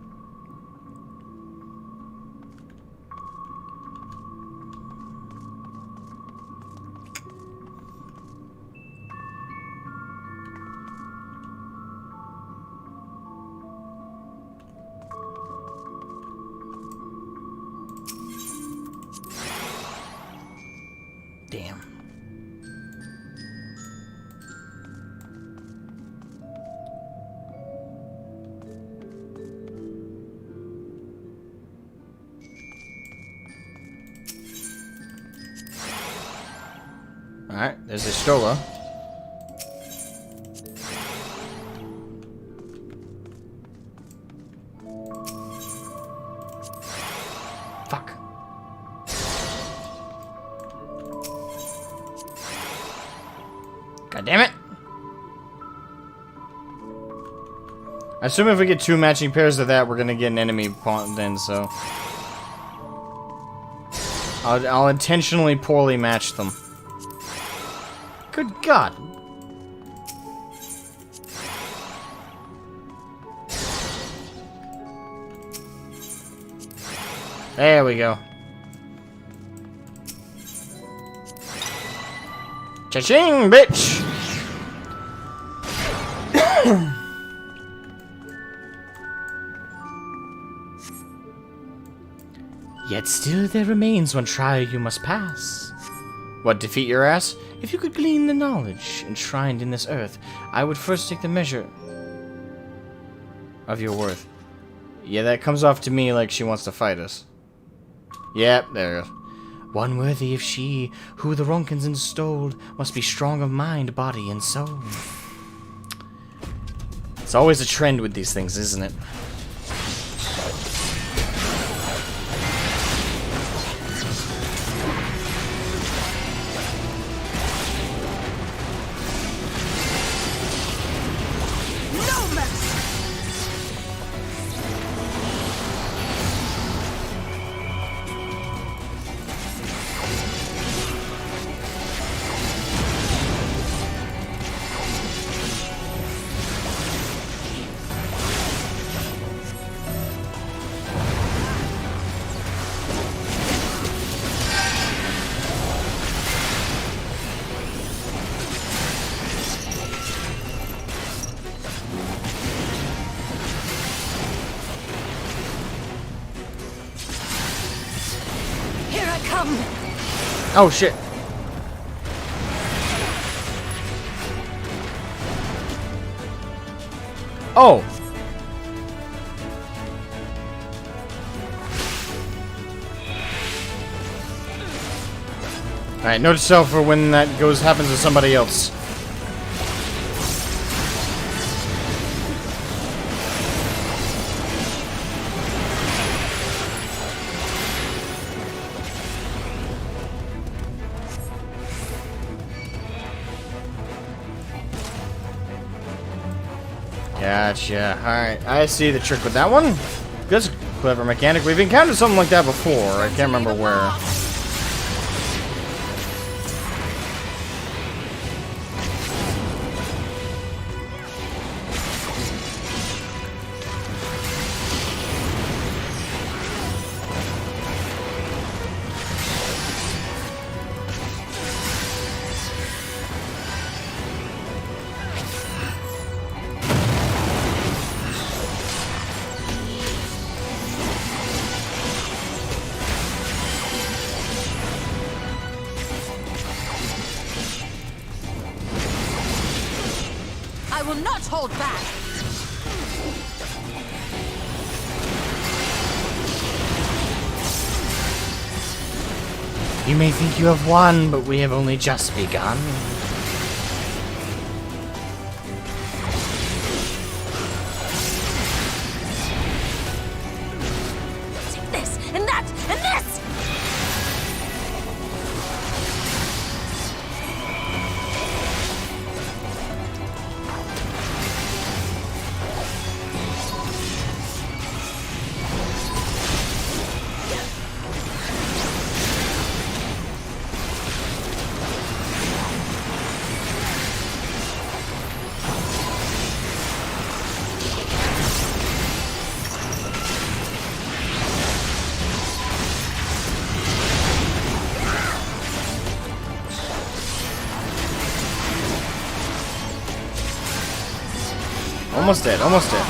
Damn. Alright, there's a Stola. Fuck. God damn it. I assume if we get two matching pairs of that, we're gonna get an enemy pawn then, so... I'll intentionally poorly match them. Good God. There we go. Cha-ching, bitch! Yet still there remains one trial you must pass. What, defeat your ass? If you could glean the knowledge enshrined in this earth, I would first take the measure of your worth. Yeah, that comes off to me like she wants to fight us. Yep, there it goes. One worthy of she who the Ronkins installed must be strong of mind, body, and soul. It's always a trend with these things, isn't it? Oh shit. Oh. Alright, note to self for when that happens to somebody else. Gotcha. Alright, I see the trick with that one. That's a clever mechanic. We've encountered something like that before. I can't remember where. I will not hold back! You may think you have won, but we have only just begun. This, and that, and this! Almost dead, almost dead.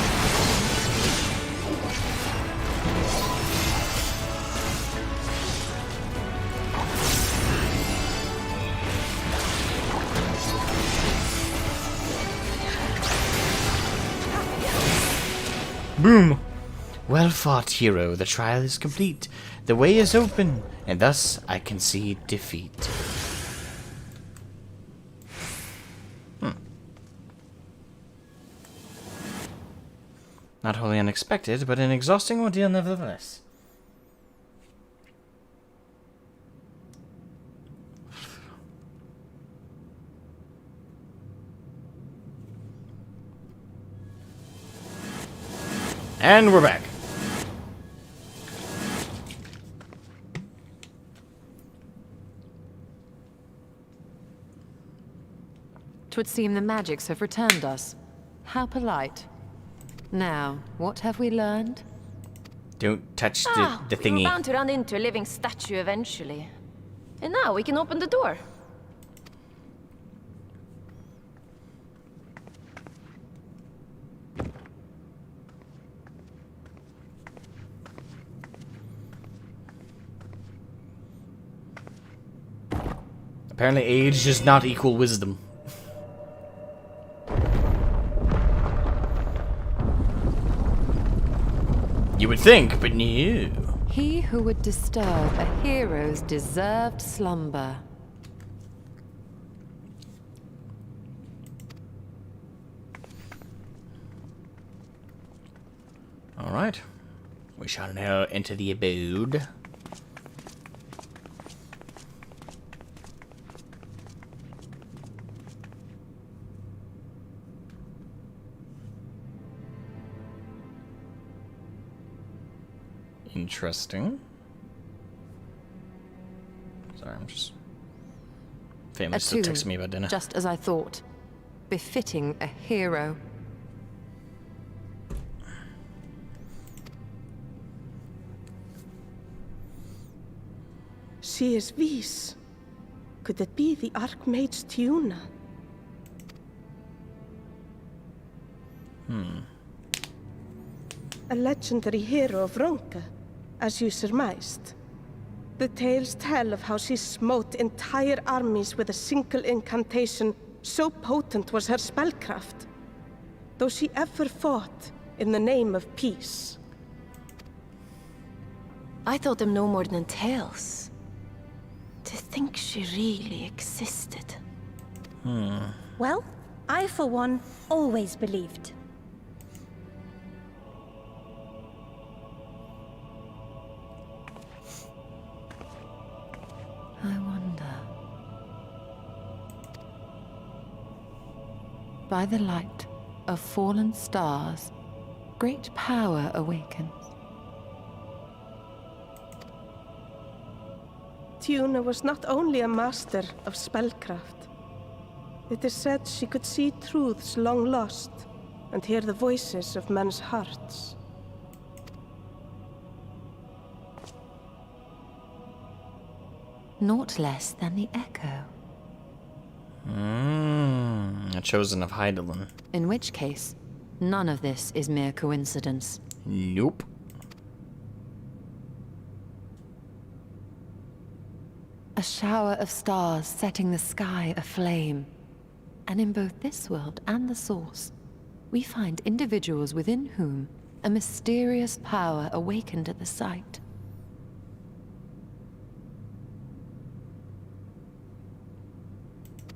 Boom! Well fought, hero. The trial is complete. The way is open, and thus I concede defeat. Not wholly unexpected, but an exhausting ordeal nevertheless. And we're back. Twould seem the magics have returned us. How polite. Now, what have we learned? Don't touch the thingy. We were bound to run into a living statue eventually. And now we can open the door. Apparently age does not equal wisdom. You would think, but no. He who would disturb a hero's deserved slumber. Alright. We shall now enter the abode. Interesting. Sorry, I'm just... Family still texting me about dinner. Just as I thought. Befitting a hero. She is Vis. Could it be the Archmage Tiuna? A legendary hero of Ronka, as you surmised. The tales tell of how she smote entire armies with a single incantation, so potent was her spellcraft. Though she ever fought in the name of peace. I thought them no more than tales. To think she really existed. Well, I for one always believed. I wonder. By the light, of fallen stars, great power awakens. Tuna was not only a master of spellcraft. It is said she could see truths long lost and hear the voices of men's hearts. Naught less than the echo. A chosen of Hydaelyn. In which case, none of this is mere coincidence. Nope. A shower of stars setting the sky aflame. And in both this world and the Source, we find individuals within whom a mysterious power awakened at the sight.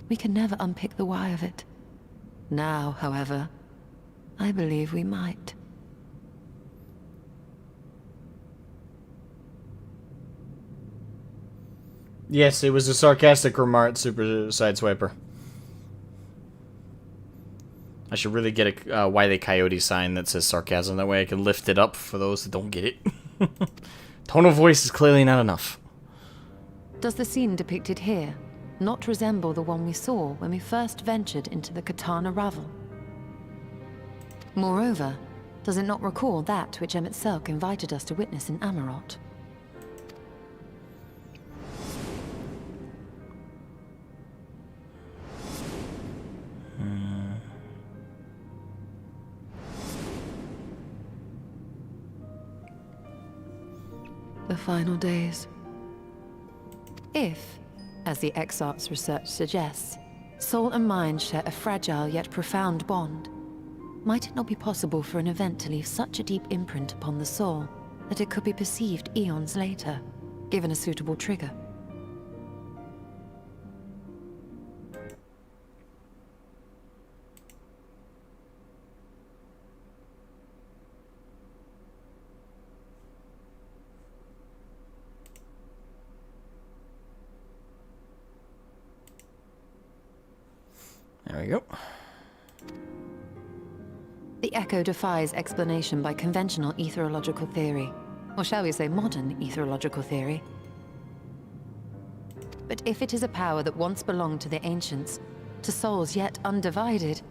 We can never unpick the why of it. Now, however, I believe we might. Yes, it was a sarcastic remark, Super Sideswiper. I should really get a Why They Coyote sign that says sarcasm. That way I can lift it up for those that don't get it. Tone of voice is clearly not enough. Does the scene depicted here not resemble the one we saw when we first ventured into the Katana Ravel? Moreover, does it not recall that which Emmett Selk invited us to witness in Amarot? The final days. If, as the Exarch's research suggests, soul and mind share a fragile yet profound bond, might it not be possible for an event to leave such a deep imprint upon the soul that it could be perceived eons later, given a suitable trigger? There we go. The echo defies explanation by conventional etherological theory, or shall we say modern etherological theory. But if it is a power that once belonged to the ancients, to souls yet undivided,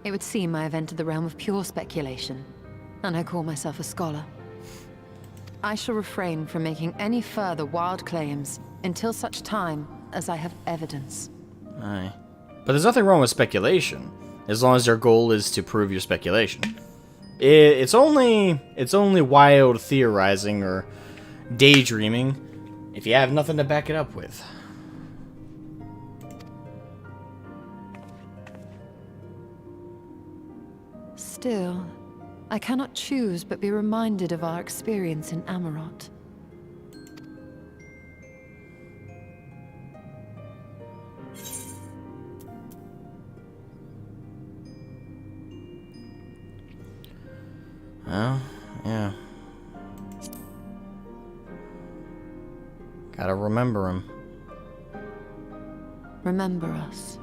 it would seem I have entered the realm of pure speculation, and I call myself a scholar. I shall refrain from making any further wild claims until such time as I have evidence. Aye. But there's nothing wrong with speculation, as long as your goal is to prove your speculation. It's only wild theorizing or daydreaming if you have nothing to back it up with. Still, I cannot choose but be reminded of our experience in Amarot. Well, yeah. Gotta remember him. Remember us.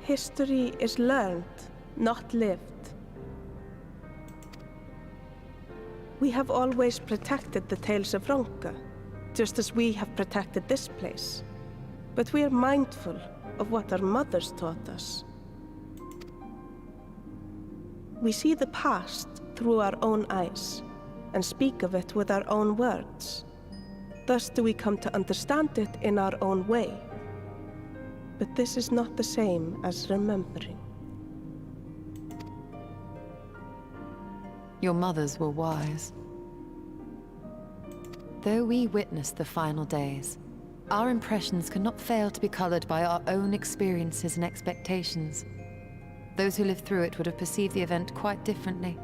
History is learned, not lived. We have always protected the Tales of Ronka, just as we have protected this place. But we are mindful of what our mothers taught us. We see the past through our own eyes, and speak of it with our own words. Thus do we come to understand it in our own way. But this is not the same as remembering. Your mothers were wise. Though we witnessed the final days, our impressions cannot fail to be colored by our own experiences and expectations. Those who lived through it would have perceived the event quite differently.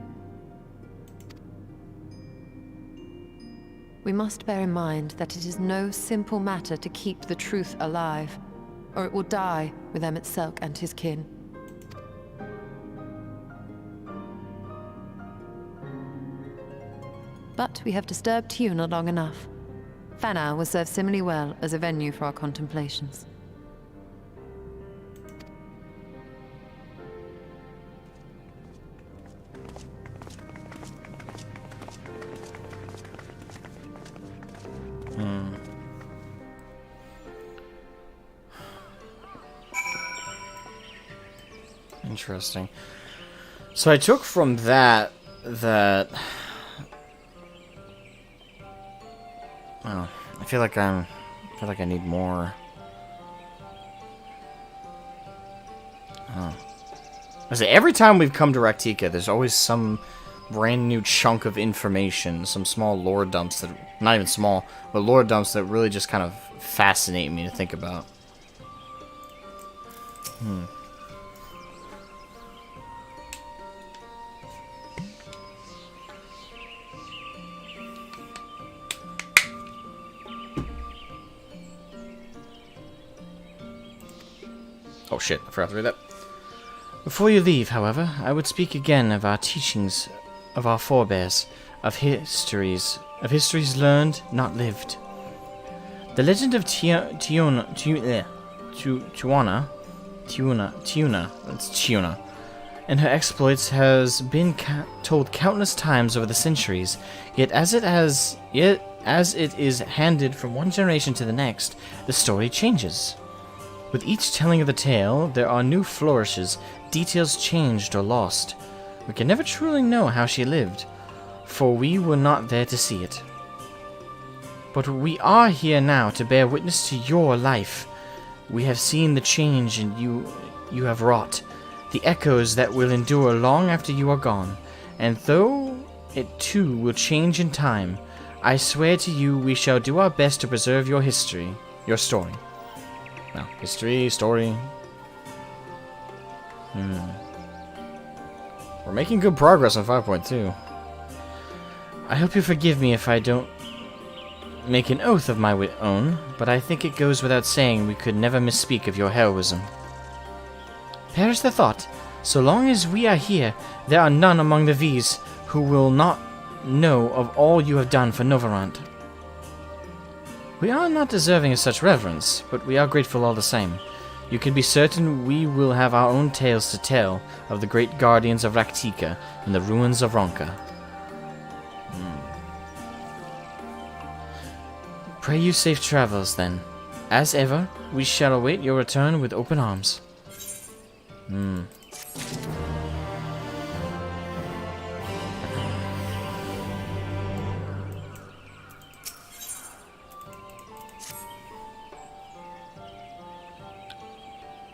We must bear in mind that it is no simple matter to keep the truth alive, or it will die with Emmett Selk and his kin. But we have disturbed Tuna long enough. Fana will serve similarly well as a venue for our contemplations. Interesting. So I took from that oh, I feel like I need more. Oh. I say every time we've come to Raktika, there's always some brand new chunk of information, some small lore dumps that, not even small, but lore dumps that really just kind of fascinate me to think about. Oh shit, I forgot to read that. Before you leave, however, I would speak again of our teachings, of our forebears, of histories learned, not lived. The legend of Tiuna, and her exploits has been told countless times over the centuries, yet as it is handed from one generation to the next, the story changes. With each telling of the tale, there are new flourishes, details changed or lost. We can never truly know how she lived, for we were not there to see it. But we are here now to bear witness to your life. We have seen the change you have wrought, the echoes that will endure long after you are gone, and though it too will change in time, I swear to you we shall do our best to preserve your history, your story. Well, history, story. We're making good progress on 5.2. I hope you forgive me if I don't make an oath of my own, but I think it goes without saying we could never misspeak of your heroism. Perish the thought, so long as we are here, there are none among the V's who will not know of all you have done for Novarant. We are not deserving of such reverence, but we are grateful all the same. You can be certain we will have our own tales to tell of the great guardians of Raktika and the ruins of Ronka. Pray you safe travels, then. As ever, we shall await your return with open arms.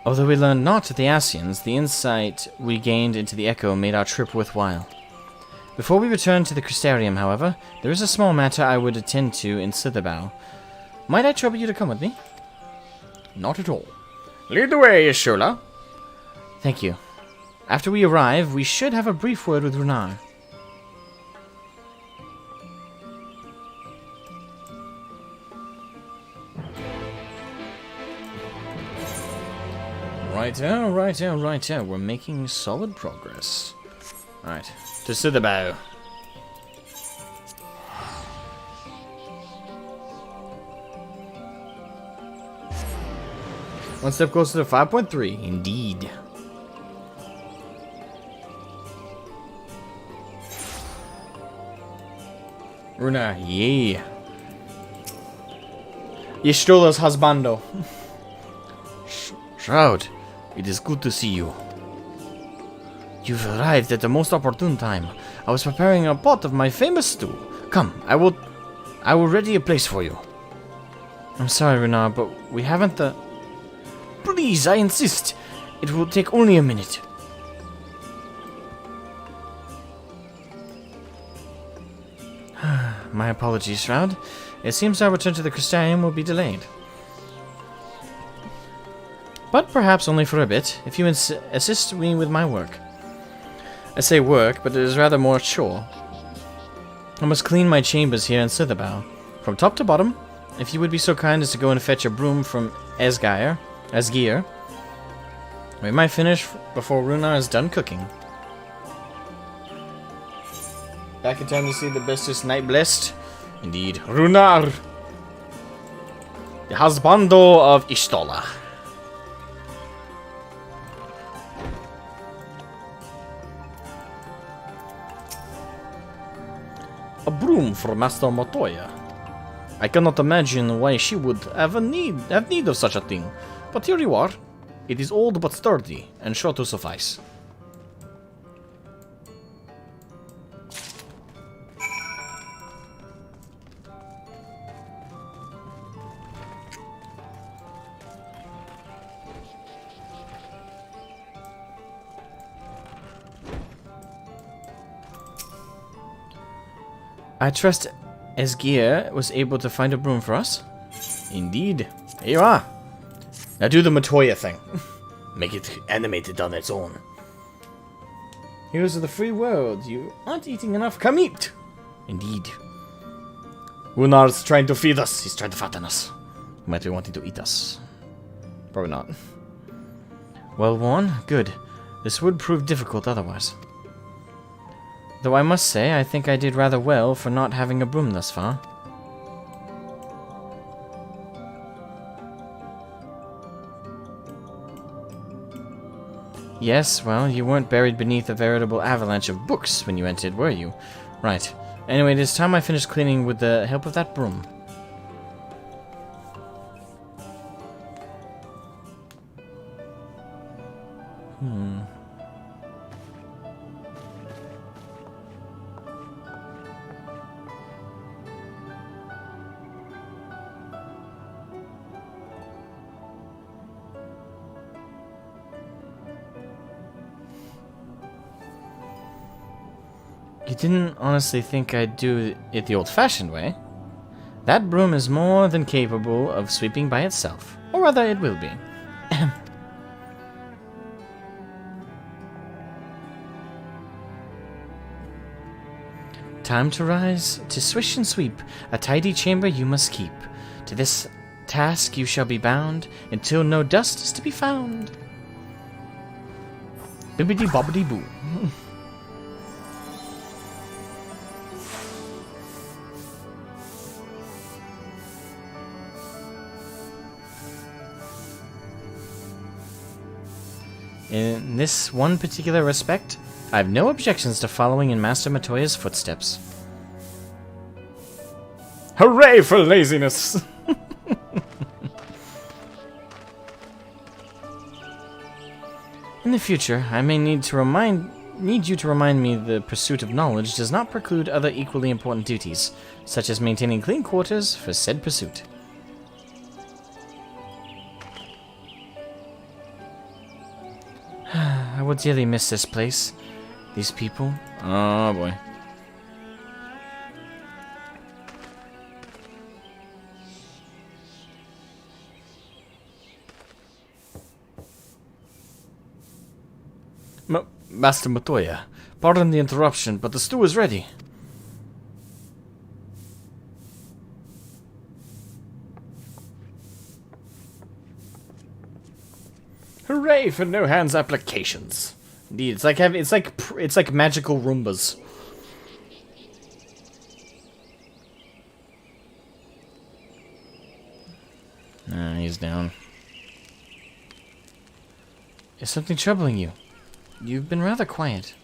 Although we learned naught of the Asians, the insight we gained into the Echo made our trip worthwhile. Before we return to the Crystarium, however, there is a small matter I would attend to in Sitherbow. Might I trouble you to come with me? Not at all. Lead the way, Yashola. Thank you. After we arrive, we should have a brief word with Runar. Right. We're making solid progress. Alright, to Sitherbow. One step closer to 5.3, indeed. Runar, yeah. Yashtola's husbando. Shroud, it is good to see you. You've arrived at the most opportune time. I was preparing a pot of my famous stew. Come, I will ready a place for you. I'm sorry, Runar, but we haven't the... Please, I insist. It will take only a minute. My apologies, Shroud. It seems our return to the Crystarium will be delayed. But perhaps only for a bit, if you assist me with my work. I say work, but it is rather more chore. I must clean my chambers here in Sitherbow, from top to bottom. If you would be so kind as to go and fetch a broom from Esgire, as gear. We might finish before Runar is done cooking. Back in time to see the bestest knight blessed. Indeed, Runar, the husbando of Ishtola. A broom for Master Motoya. I cannot imagine why she would have need of such a thing, but here you are. It is old but sturdy, and sure to suffice. I trust Esgir was able to find a broom for us. Indeed. Here you are. Now do the Matoya thing. Make it animated on its own. Heroes of the free world, you aren't eating enough. Come eat! Indeed. Runar's trying to feed us. He's trying to fatten us. He might be wanting to eat us. Probably not. Well worn? Good. This would prove difficult otherwise. Though I must say, I think I did rather well for not having a broom thus far. Yes, well, you weren't buried beneath a veritable avalanche of books when you entered, were you? Right. Anyway, it is time I finished cleaning with the help of that broom. You didn't honestly think I'd do it the old-fashioned way? That broom is more than capable of sweeping by itself. Or rather, it will be. Time to rise, to swish and sweep, a tidy chamber you must keep. To this task you shall be bound, until no dust is to be found. Bibbidi-bobbidi-boo. In this one particular respect, I have no objections to following in Master Matoya's footsteps. Hooray for laziness! In the future, I may need you to remind me the pursuit of knowledge does not preclude other equally important duties, such as maintaining clean quarters for said pursuit. I would dearly miss this place. These people. Oh boy. Master Matoya, pardon the interruption, but the stew is ready. Hooray for no hands applications! Indeed, it's like magical Roombas. He's down. Is something troubling you? You've been rather quiet.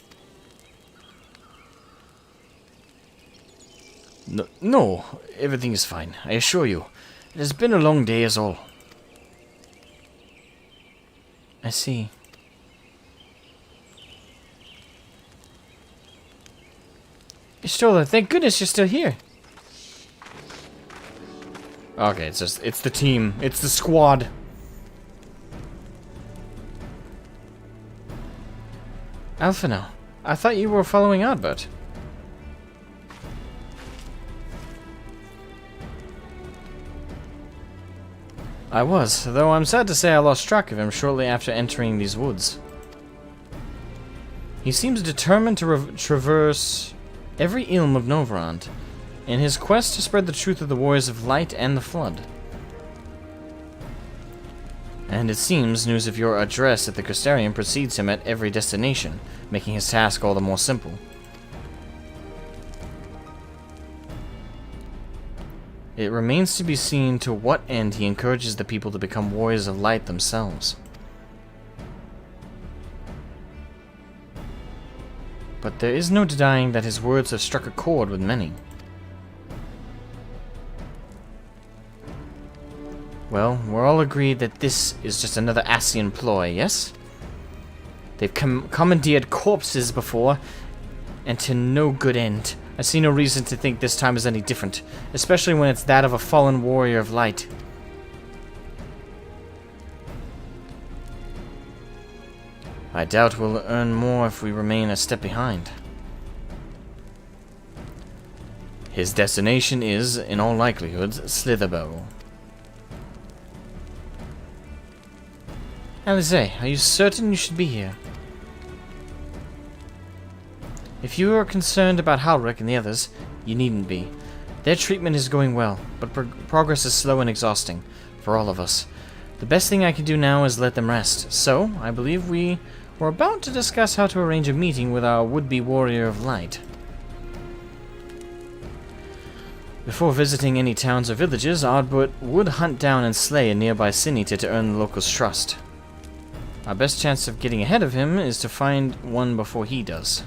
No, everything is fine, I assure you. It has been a long day is all. I see. Ishtola, thank goodness you're still here. Okay, it's the team. It's the squad. Alphino, I thought you were following Albert. I was, though I'm sad to say I lost track of him shortly after entering these woods. He seems determined to traverse every ilm of Novrand, in his quest to spread the truth of the Warriors of Light and the Flood. And it seems news of your address at the Custarian precedes him at every destination, making his task all the more simple. It remains to be seen to what end he encourages the people to become warriors of light themselves. But there is no denying that his words have struck a chord with many. Well, we're all agreed that this is just another Ascian ploy, yes? They've commandeered corpses before, and to no good end. I see no reason to think this time is any different, especially when it's that of a fallen warrior of light. I doubt we'll earn more if we remain a step behind. His destination is, in all likelihood, Slitherbow. Alice, are you certain you should be here? If you are concerned about Halric and the others, you needn't be. Their treatment is going well, but progress is slow and exhausting for all of us. The best thing I can do now is let them rest. So, I believe we were about to discuss how to arrange a meeting with our would-be warrior of light. Before visiting any towns or villages, Ardbert would hunt down and slay a nearby Sinita to earn the locals' trust. Our best chance of getting ahead of him is to find one before he does.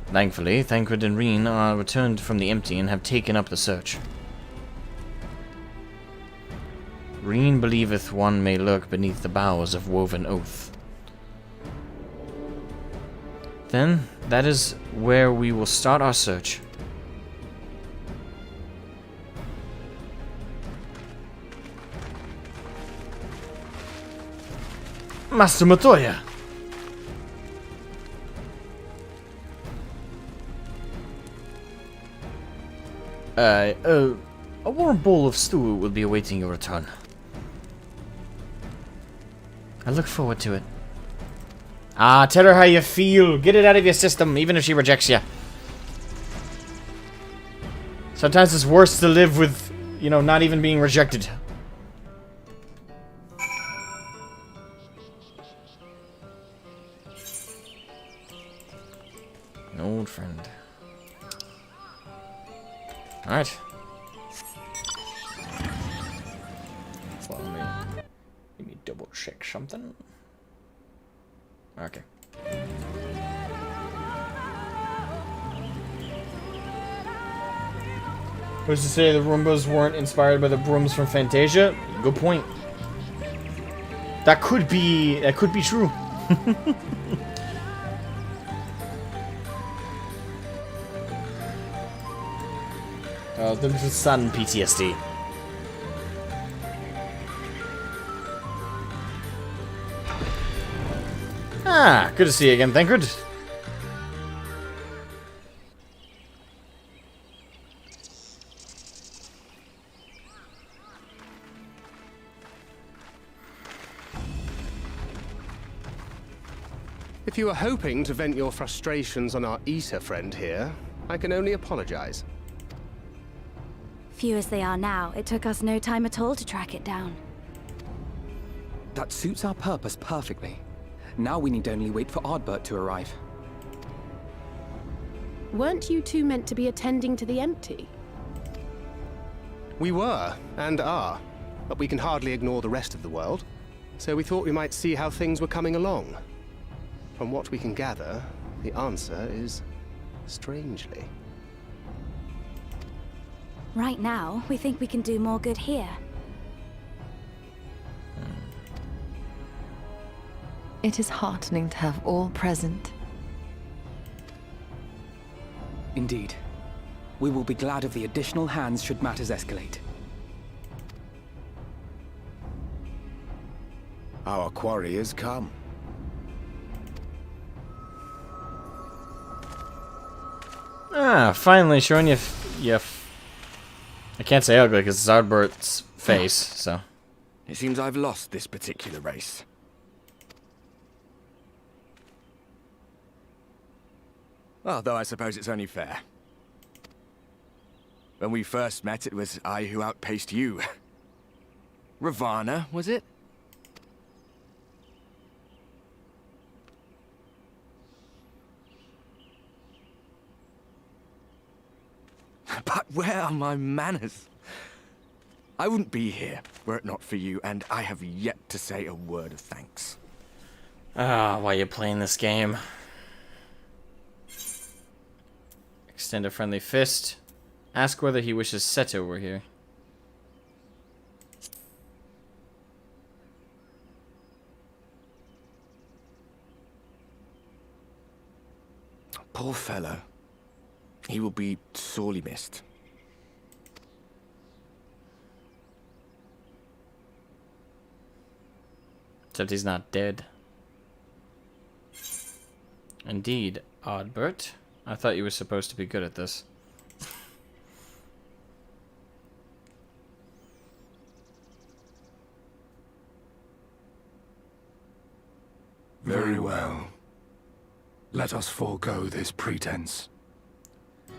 Thankfully, Thancred and Reen are returned from the Empty and have taken up the search. Reen believeth one may lurk beneath the boughs of woven oath. Then, that is where we will start our search. Master Matoya! A warm bowl of stew will be awaiting your return. I look forward to it. Ah, tell her how you feel. Get it out of your system, even if she rejects you. Sometimes it's worse to live with, you know, not even being rejected. An old friend. Alright. Let me double check something. Okay. Who's to say the Roombas weren't inspired by the brooms from Fantasia? Good point. That could be true. The little sun PTSD. Ah, good to see you again, Thancred. If you were hoping to vent your frustrations on our Issa friend here, I can only apologize. Few as they are now, it took us no time at all to track it down. That suits our purpose perfectly. Now we need only wait for Ardbert to arrive. Weren't you two meant to be attending to the Empty? We were, and are, but we can hardly ignore the rest of the world. So we thought we might see how things were coming along. From what we can gather, the answer is strangely. Right now, we think we can do more good here. It is heartening to have all present. Indeed. We will be glad of the additional hands should matters escalate. Our quarry has come. Ah, finally showing you I can't say ugly because it's Ardbert's face, so. It seems I've lost this particular race. Although I suppose it's only fair. When we first met, it was I who outpaced you. Ravana, was it? But where are my manners? I wouldn't be here were it not for you, and I have yet to say a word of thanks. Ah, why are you playing this game? Extend a friendly fist. Ask whether he wishes Seto were here. Poor fellow. He will be sorely missed. Except he's not dead. Indeed, Oddbert. I thought you were supposed to be good at this. Very well. Let us forego this pretense.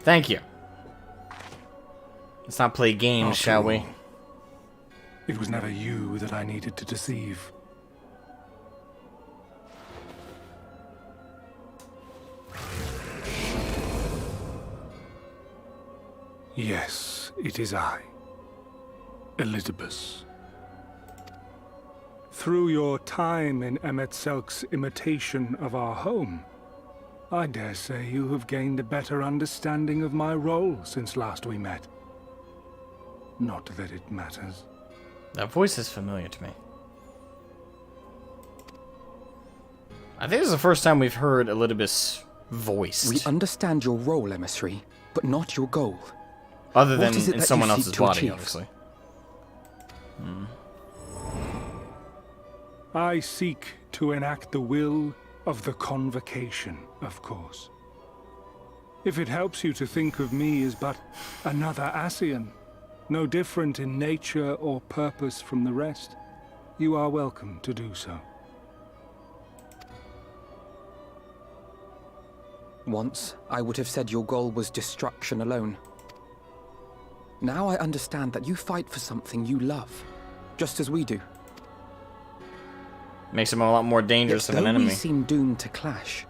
Thank you. Let's not play games, shall we? It was never you that I needed to deceive. Yes, it is I, Elizabeth. Through your time in Emet-Selk's imitation of our home, I dare say you have gained a better understanding of my role since last we met. Not that it matters. That voice is familiar to me. I think this is the first time we've heard Elizabeth's voice. We understand your role, emissary, but not your goal. Other than in someone else's body, obviously. I seek to enact the will of the Convocation, of course. If it helps you to think of me as but another Ascian, no different in nature or purpose from the rest, you are welcome to do so. Once, I would have said your goal was destruction alone. Now I understand that you fight for something you love, just as we do. Makes him a lot more dangerous of an enemy. Though we seem doomed to clash,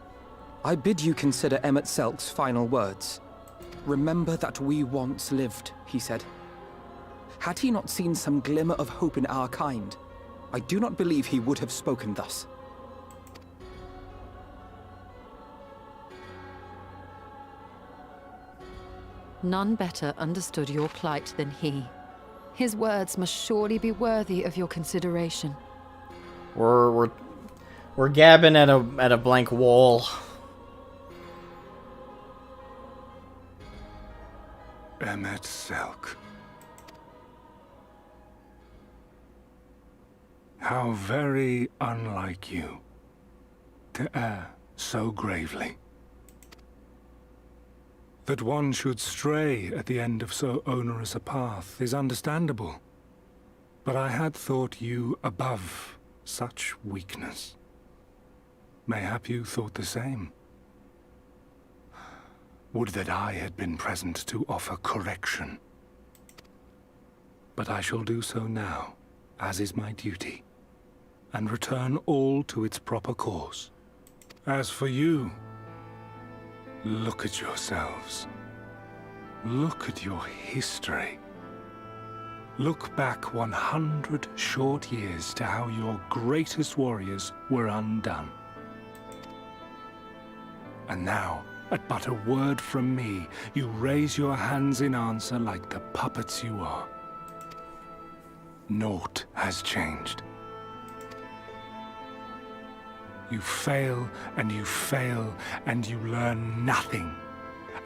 I bid you consider Emet-Selk's final words. Remember that we once lived, he said. Had he not seen some glimmer of hope in our kind, I do not believe he would have spoken thus. None better understood your plight than he. His words must surely be worthy of your consideration. We're gabbing at a blank wall. Emet-Selk. How very unlike you to err so gravely. That one should stray at the end of so onerous a path is understandable. But I had thought you above such weakness. Mayhap you thought the same. Would that I had been present to offer correction. But I shall do so now, as is my duty, and return all to its proper course. As for you, look at yourselves. Look at your history. Look back 100 short years to how your greatest warriors were undone. And now, at but a word from me, you raise your hands in answer like the puppets you are. Naught has changed. You fail, and you fail, and you learn nothing.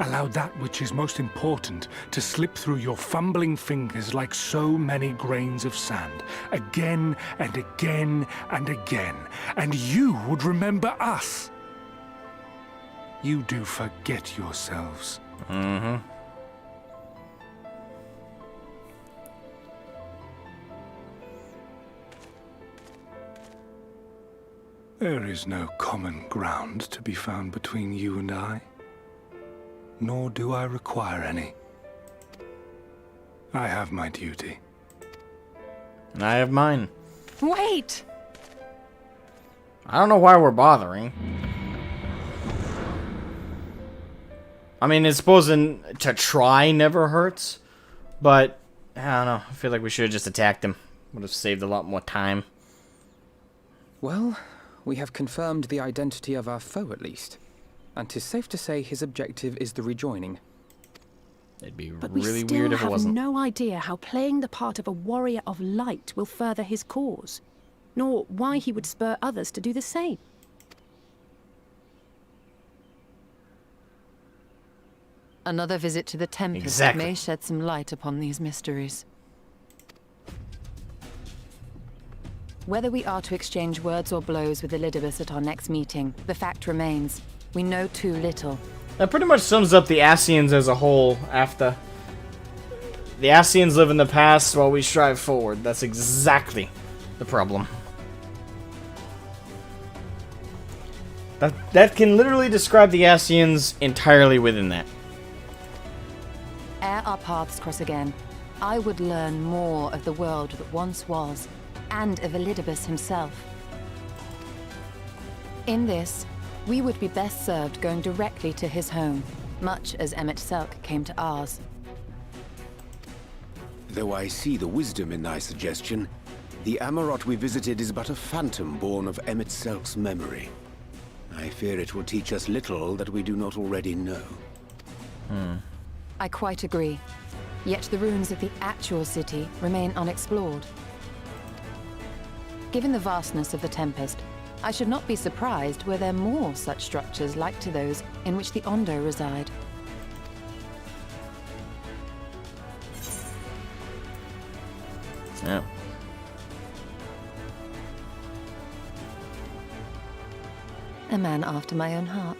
Allow that which is most important to slip through your fumbling fingers like so many grains of sand, again and again and again, and you would remember us. You do forget yourselves. There is no common ground to be found between you and I. Nor do I require any. I have my duty. And I have mine. Wait! I don't know why we're bothering. I mean, it's supposed to try never hurts, but I don't know. I feel like we should have just attacked him. Would have saved a lot more time. Well, we have confirmed the identity of our foe at least. And 'tis safe to say his objective is the rejoining. It'd be But really we still weird if it have wasn't. no idea how playing the part of a warrior of light will further his cause, nor why he would spur others to do the same. Another visit to the Tempest Exactly. may shed some light upon these mysteries. Whether we are to exchange words or blows with Elidibus at our next meeting, the fact remains, we know too little. That pretty much sums up the Ascians as a whole after. The Ascians live in the past while we strive forward. That's exactly the problem. That can literally describe the Ascians entirely within that. Ere our paths cross again, I would learn more of the world that once was, and of Elidibus himself. In this, we would be best served going directly to his home, much as Emmett Selk came to ours. Though I see the wisdom in thy suggestion, the Amarot we visited is but a phantom born of Emmett Selk's memory. I fear it will teach us little that we do not already know. I quite agree. Yet the ruins of the actual city remain unexplored. Given the vastness of the Tempest, I should not be surprised were there more such structures like to those in which the Ondo reside. Yeah. A man after my own heart.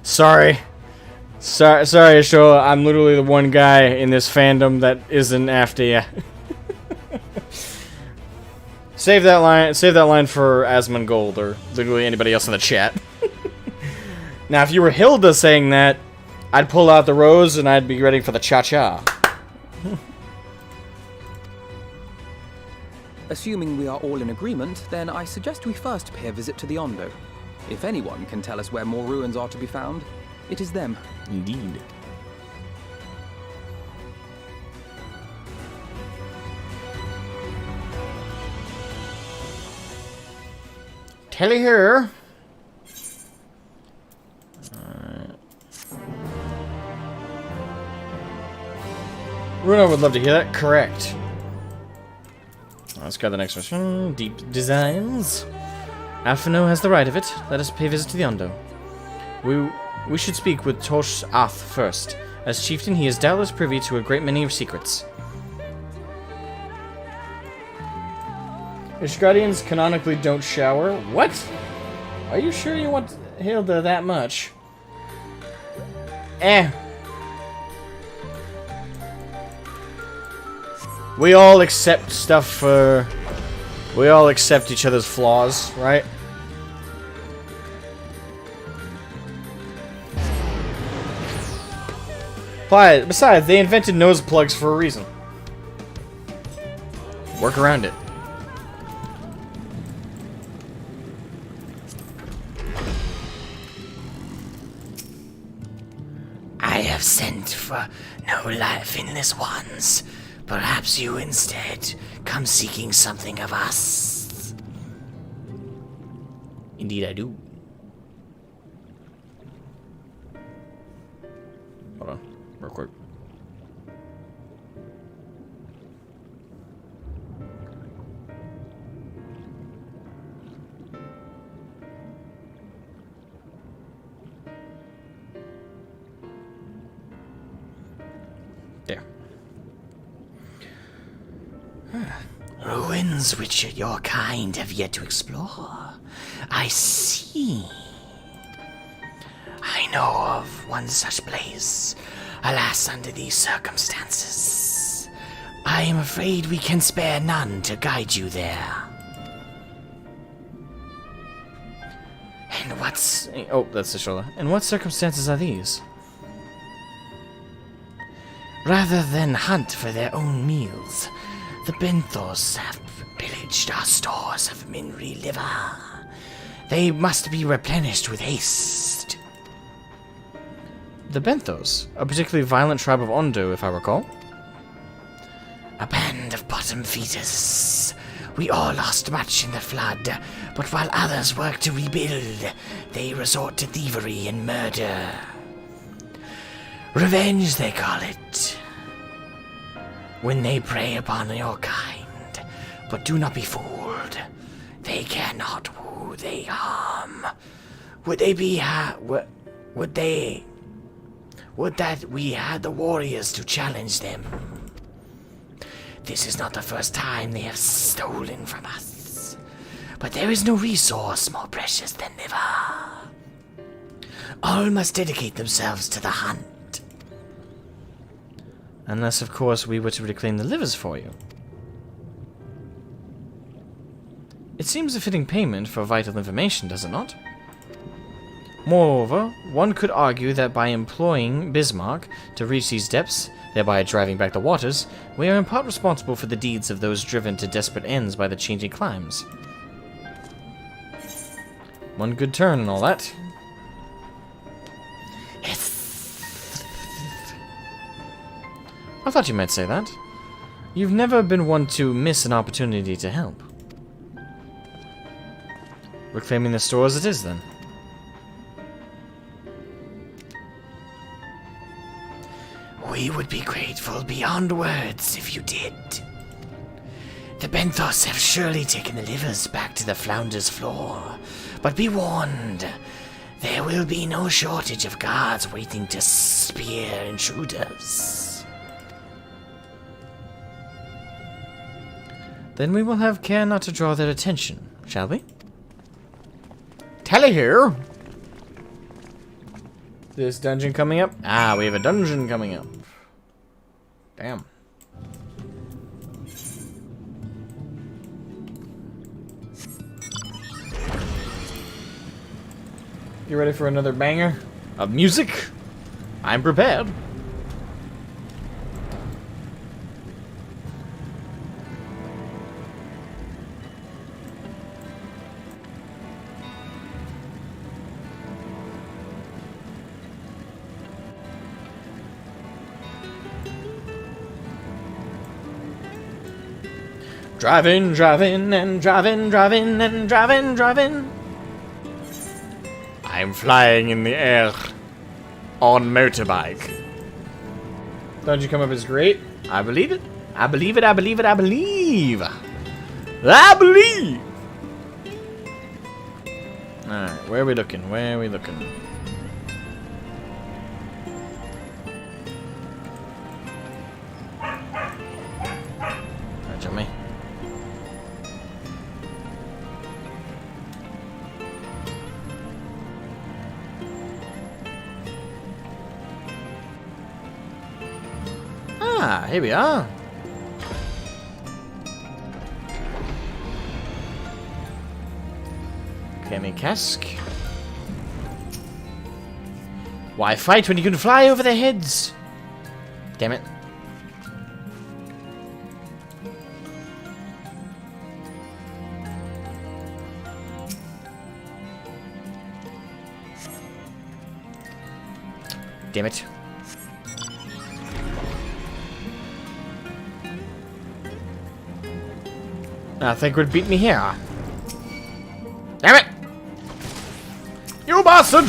Sorry, Ashura. I'm literally the one guy in this fandom that isn't after you. Save that line. Save that line for Asmongold or literally anybody else in the chat. Now, if you were Hilda saying that, I'd pull out the rose and I'd be ready for the cha-cha. Assuming we are all in agreement, then I suggest we first pay a visit to the Ondo. If anyone can tell us where more ruins are to be found, it is them. Indeed. Telly here. Runa would love to hear that. Correct. Let's go to the next one. Deep Designs. Alphino has the right of it. Let us pay a visit to the Ondo. We should speak with Tosh Ath first. As chieftain, he is doubtless privy to a great many of secrets. Ishgardians canonically don't shower. What? Are you sure you want Hilda that much? We all accept stuff for... We all accept each other's flaws, right? Besides, they invented nose plugs for a reason. Work around it. I have sent for no life in this ones. Perhaps you instead come seeking something of us. Indeed I do. Hold on, real quick. There. Ruins which your kind have yet to explore. I see. I know of one such place. Alas, under these circumstances, I am afraid we can spare none to guide you there. And what's... Oh, that's the shoulder. And what circumstances are these? Rather than hunt for their own meals, the Benthos have pillaged our stores of Minri liver. They must be replenished with haste. The Benthos, a particularly violent tribe of Ondo, if I recall. A band of bottom feeders. We all lost much in the flood, but while others work to rebuild, they resort to thievery and murder. Revenge, they call it. When they prey upon your kind, but do not be fooled. They care not who they harm. Would that we had the warriors to challenge them. This is not the first time they have stolen from us. But there is no resource more precious than liver. All must dedicate themselves to the hunt. Unless, of course, we were to reclaim the livers for you. It seems a fitting payment for vital information, does it not? Moreover, one could argue that by employing Bismarck to reach these depths, thereby driving back the waters, we are in part responsible for the deeds of those driven to desperate ends by the changing climes. One good turn and all that. I thought you might say that. You've never been one to miss an opportunity to help. Reclaiming the stores it is, then. We would be grateful beyond words if you did. The Benthos have surely taken the livers back to the Flounder's floor, but be warned, there will be no shortage of guards waiting to spear intruders. Then we will have care not to draw their attention, shall we? Tally here! This dungeon coming up? Ah, we have a dungeon coming up. Damn. You ready for another banger of music? I'm prepared. Driving, driving, and driving, driving, and driving, driving. I'm flying in the air on motorbike. Dungeon come up is great. I believe it. I believe it. I believe it. I believe. I believe. All right, where are we looking? Where are we looking? Jump me. Ah, here we are. Clammy cask. Why fight when you can fly over their heads? Damn it. Damn it. I think would beat me here. Damn it! You bastard!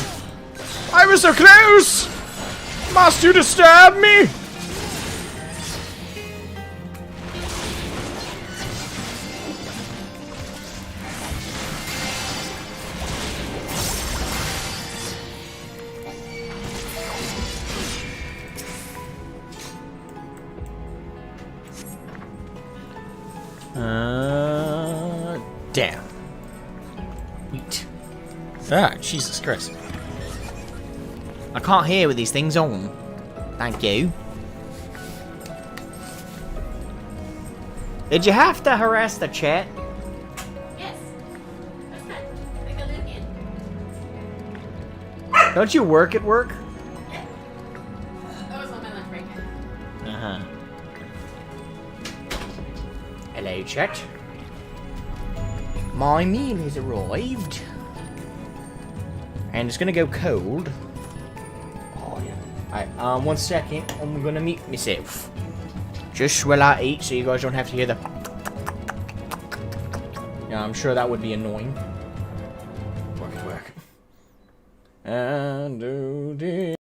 I was so close! Must you disturb me? Damn. Eat. Ah, Jesus Christ. I can't hear with these things on. Thank you. Did you have to harass the chat? Yes. That's right. Take a look in. Don't you work at work? Yeah. That was on my lunch break. Hello, chat. My meal has arrived. And it's gonna go cold. Oh, yeah. Alright, 1 second. I'm gonna mute myself. Just while I eat so you guys don't have to hear the... Yeah, I'm sure that would be annoying. Work. And do this.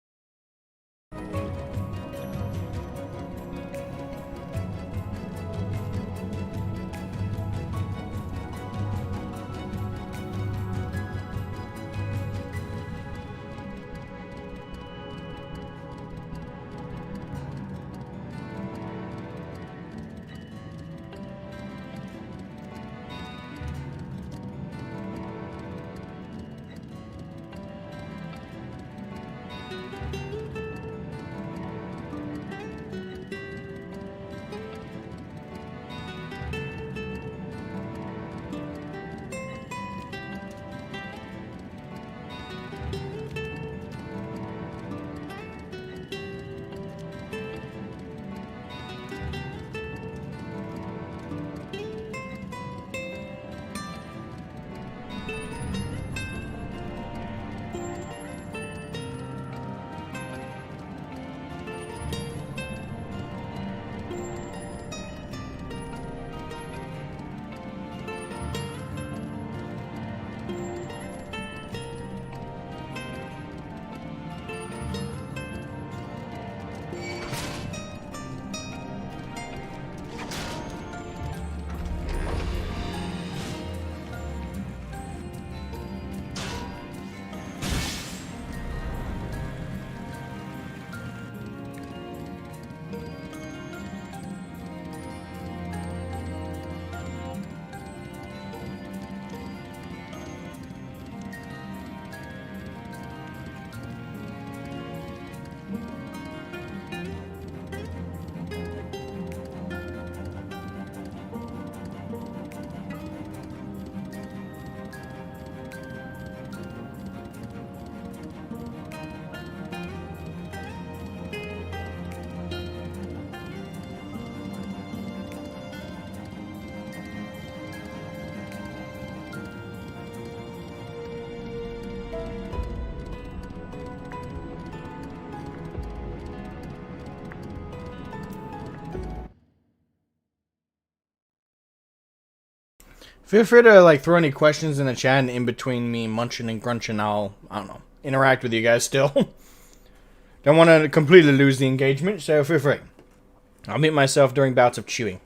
Feel free to like throw any questions in the chat, and in between me munching and crunching, I don't know, interact with you guys still. Don't want to completely lose the engagement, so feel free. I'll mute myself during bouts of chewing.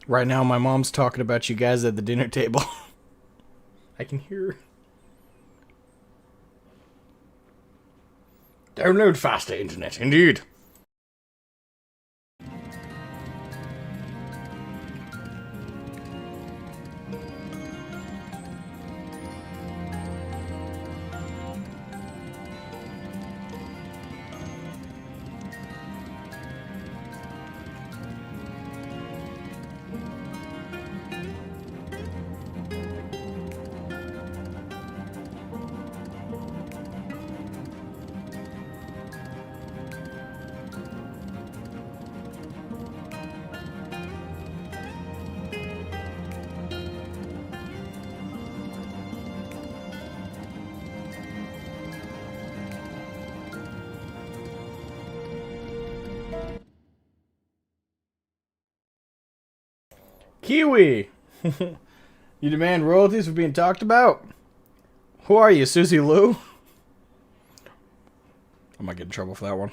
Right now, my mom's talking about you guys at the dinner table. I can hear her. Download faster internet, indeed. Kiwi! You demand royalties for being talked about? Who are you, Susie Lou? I might get in trouble for that one.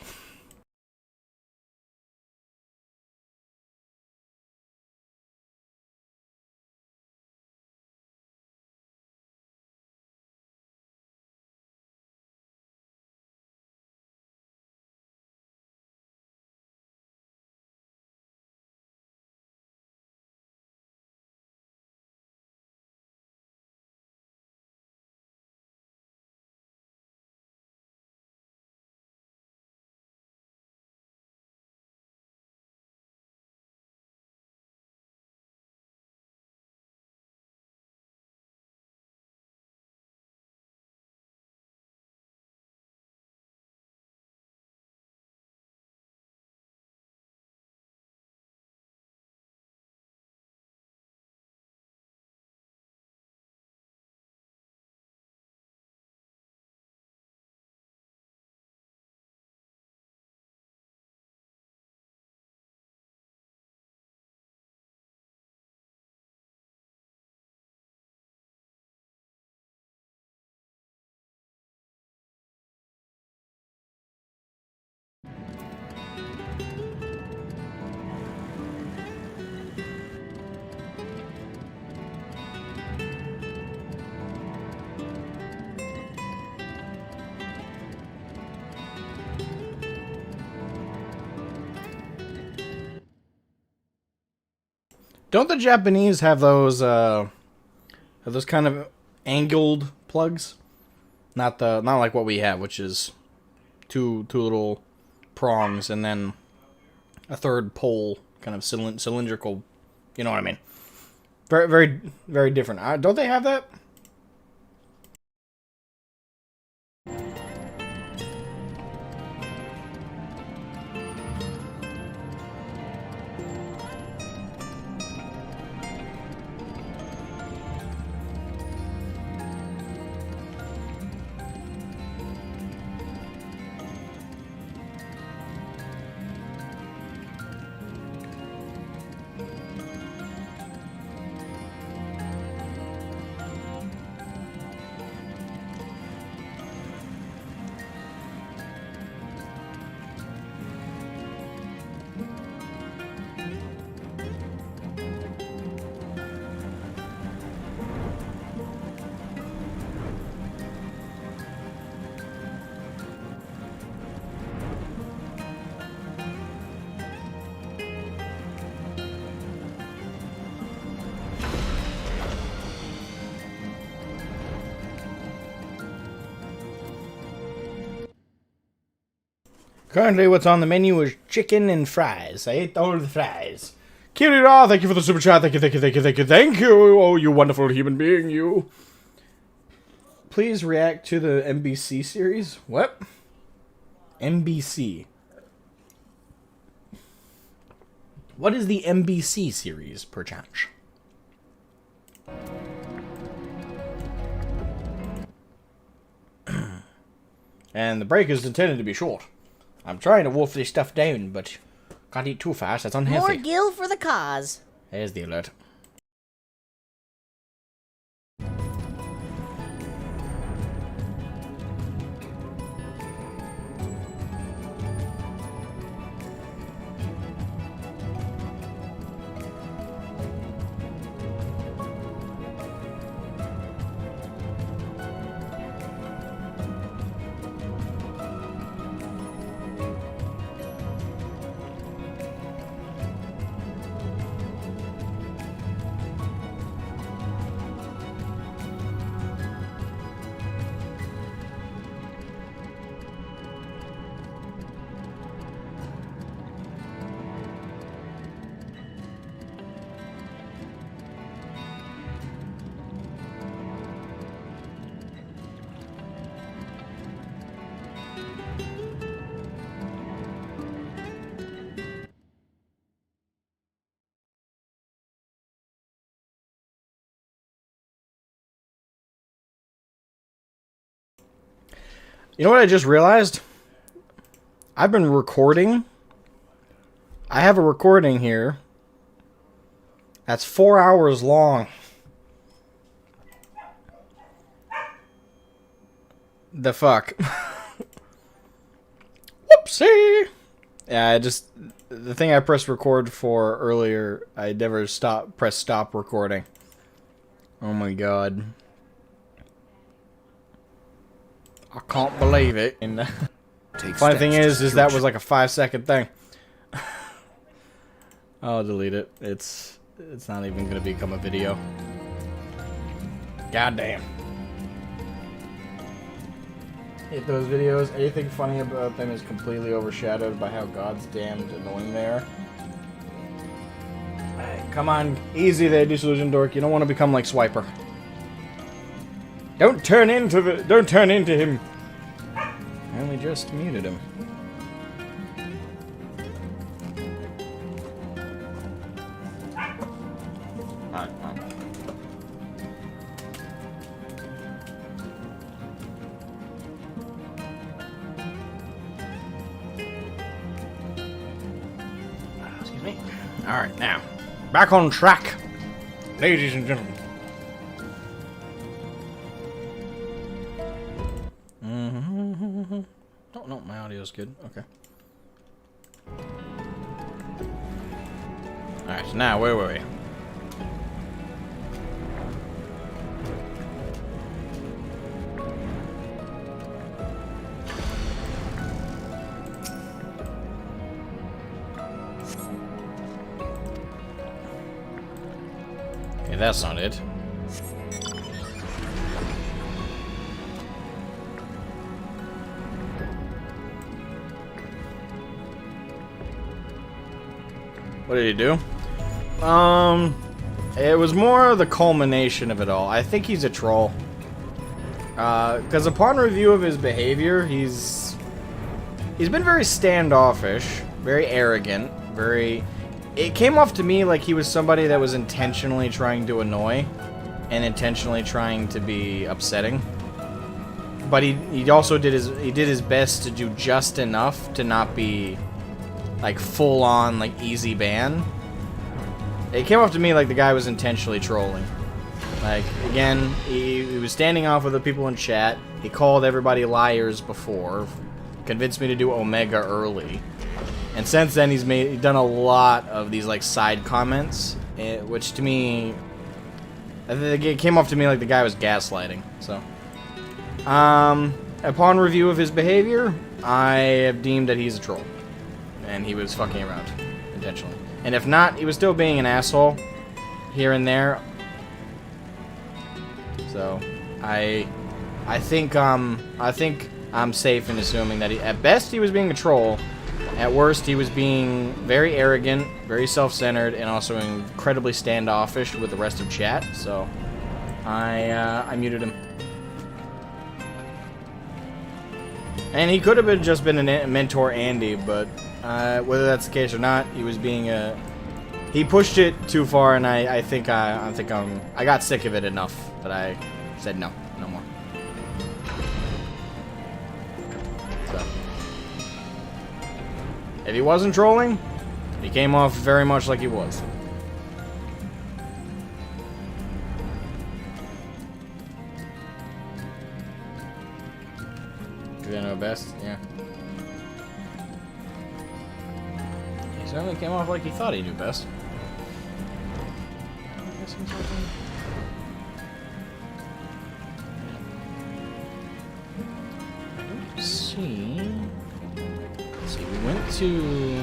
Don't the Japanese have those kind of angled plugs? Not like what we have, which is two little prongs and then a third pole, kind of cylindrical. You know what I mean? Very, very, very different. Don't they have that? Currently, what's on the menu is chicken and fries. I ate all the fries. Kirira, thank you for the super chat. Thank you, thank you, thank you, thank you, thank you. Oh, you wonderful human being, you. Please react to the NBC series. What? NBC. What is the NBC series, perchance? And the break is intended to be short. I'm trying to wolf this stuff down, but can't eat too fast. That's unhealthy. More gil for the cause. There's the alert. You know what I just realized? I've been recording. I have a recording here that's 4 hours long. The fuck? Whoopsie! Yeah, the thing I pressed record for earlier, I never pressed stop recording. Oh my god. I can't believe it. And funny thing is that was like a 5-second thing. I'll delete it. It's not even gonna become a video. God damn. Hate those videos. Anything funny about them is completely overshadowed by how god's damned annoying they are. Alright, come on, easy there, Disillusion Dork. You don't want to become like Swiper. Don't turn into him. I only just muted him. Alright. Excuse me. Alright, now. Back on track. Ladies and gentlemen. Oh, no, my audio's good. Okay. Alright, so now, where were we? Okay, that's not it. What did he do? It was more the culmination of it all. I think he's a troll. Because upon review of his behavior, he's been very standoffish, very arrogant, it came off to me like he was somebody that was intentionally trying to annoy and intentionally trying to be upsetting. But he also did his best to do just enough to not be like full on like easy ban. It came off to me like the guy was intentionally trolling. Like, again, he was standing off with the people in chat. He called everybody liars before, convinced me to do Omega early. And since then, he's done a lot of these like side comments, which to me, I think it came off to me like the guy was gaslighting. So, upon review of his behavior, I have deemed that he's a troll, and he was fucking around intentionally. And if not, he was still being an asshole here and there. So, I think I'm safe in assuming that at best he was being a troll. At worst, he was being very arrogant, very self-centered, and also incredibly standoffish with the rest of chat. So, I muted him. And he could have just been a mentor Andy, but whether that's the case or not, he was being he pushed it too far, and I think I got sick of it enough that I said no more. So, if he wasn't trolling, he came off very much like he was. Did I know best? Yeah. He certainly came off like he thought he knew best. Let's see.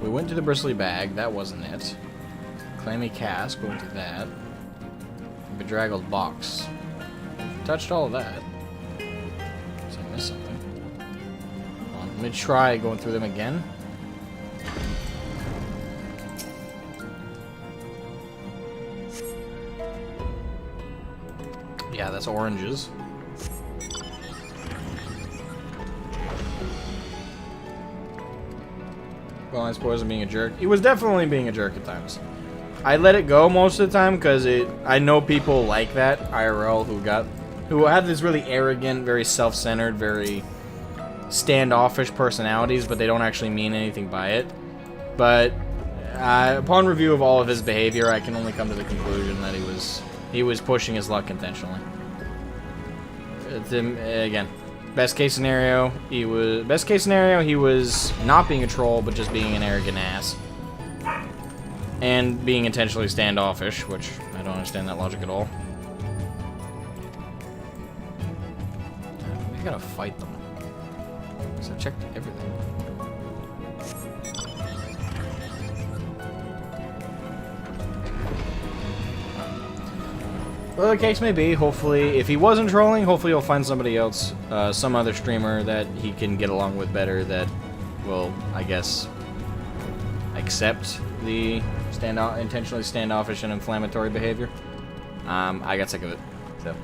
We went to the bristly bag. That wasn't it. Clammy cask. Going to that. Bedraggled box. Touched all of that. So I missed something. Hold on, let me try going through them again. Yeah, that's oranges. Well, I suppose I'm being a jerk. He was definitely being a jerk at times. I let it go most of the time because I know people like that IRL who got who have this really arrogant, very self-centered, very standoffish personalities, but they don't actually mean anything by it. But upon review of all of his behavior, I can only come to the conclusion that he was pushing his luck intentionally. Again, best case scenario, he was not being a troll, but just being an arrogant ass. And being intentionally standoffish, which I don't understand that logic at all. We gotta fight them. So I checked everything. Well, the case may be, hopefully, if he wasn't trolling, hopefully he'll find somebody else, some other streamer that he can get along with better that will, I guess, accept the intentionally standoffish and inflammatory behavior. I got sick of it, so.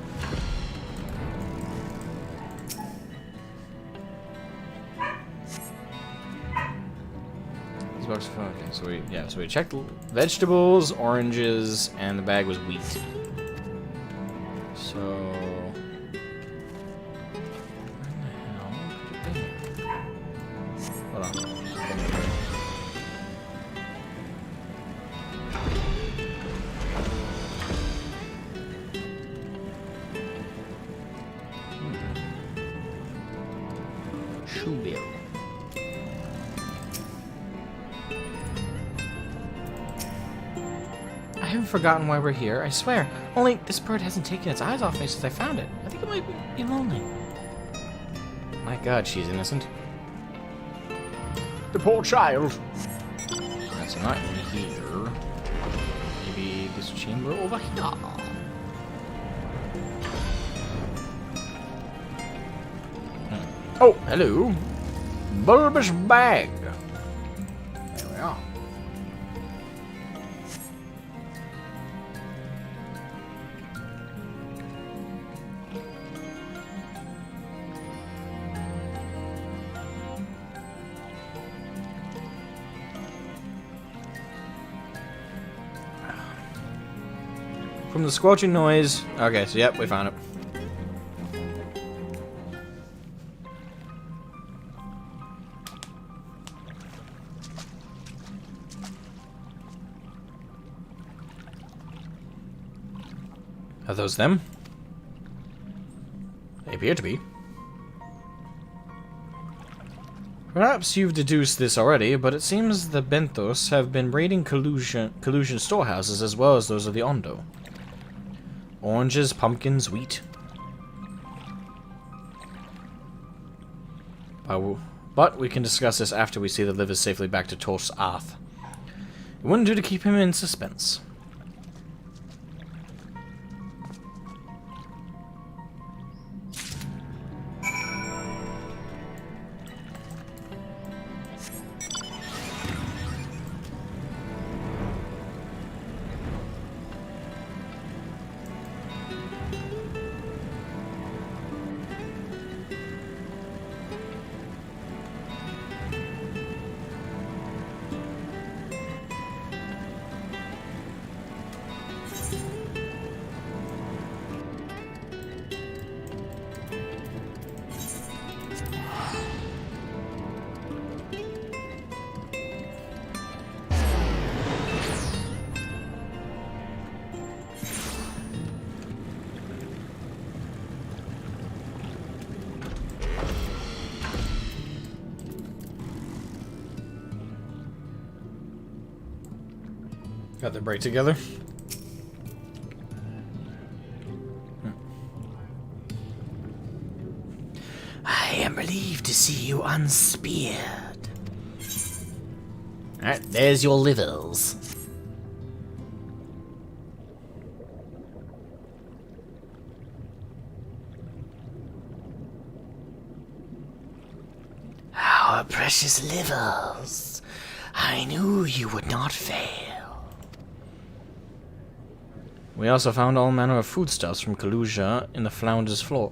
Okay, so we checked vegetables, oranges, and the bag was wheat. So, where the hell? Hold on. Shoe bill. I haven't forgotten why we're here, I swear. Only this bird hasn't taken its eyes off me since I found it. I think it might be lonely. My God, she's innocent. The poor child. That's not in here. Maybe this chamber over here. Oh, hello. Bulbous bag. There we are. From the squelching noise. Okay, so yep, we found it. Are those them? They appear to be. Perhaps you've deduced this already, but it seems the Benthos have been raiding collusion storehouses as well as those of the Ondo. Oranges, pumpkins, wheat. But we can discuss this after we see the livers safely back to Tos Arth. It wouldn't do to keep him in suspense. Got their break together. I am relieved to see you unspeared. Alright, there's your livers. Our precious livers. I knew you would not fail. We also found all manner of foodstuffs from Kalusia in the Flounder's floor.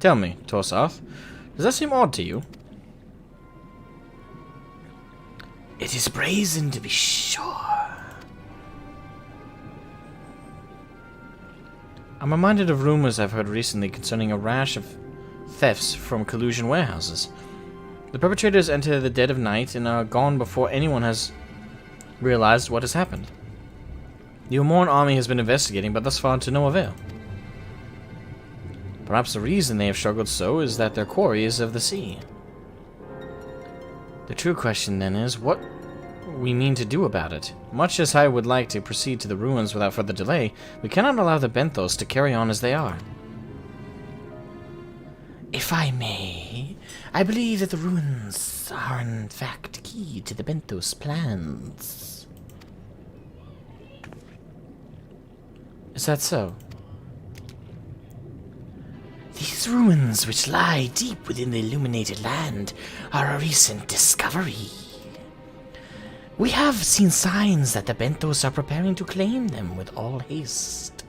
Tell me, Torsath, does that seem odd to you? It is brazen, to be sure. I'm reminded of rumors I've heard recently concerning a rash of thefts from collusion warehouses. The perpetrators enter the dead of night and are gone before anyone has realized what has happened. The Umorn army has been investigating, but thus far to no avail. Perhaps the reason they have struggled so is that their quarry is of the sea. The true question then is what we mean to do about it. Much as I would like to proceed to the ruins without further delay, we cannot allow the Benthos to carry on as they are. If I may, I believe that the ruins are in fact key to the Benthos plans. Is that so? These ruins, which lie deep within the illuminated land, are a recent discovery. We have seen signs that the Benthos are preparing to claim them with all haste.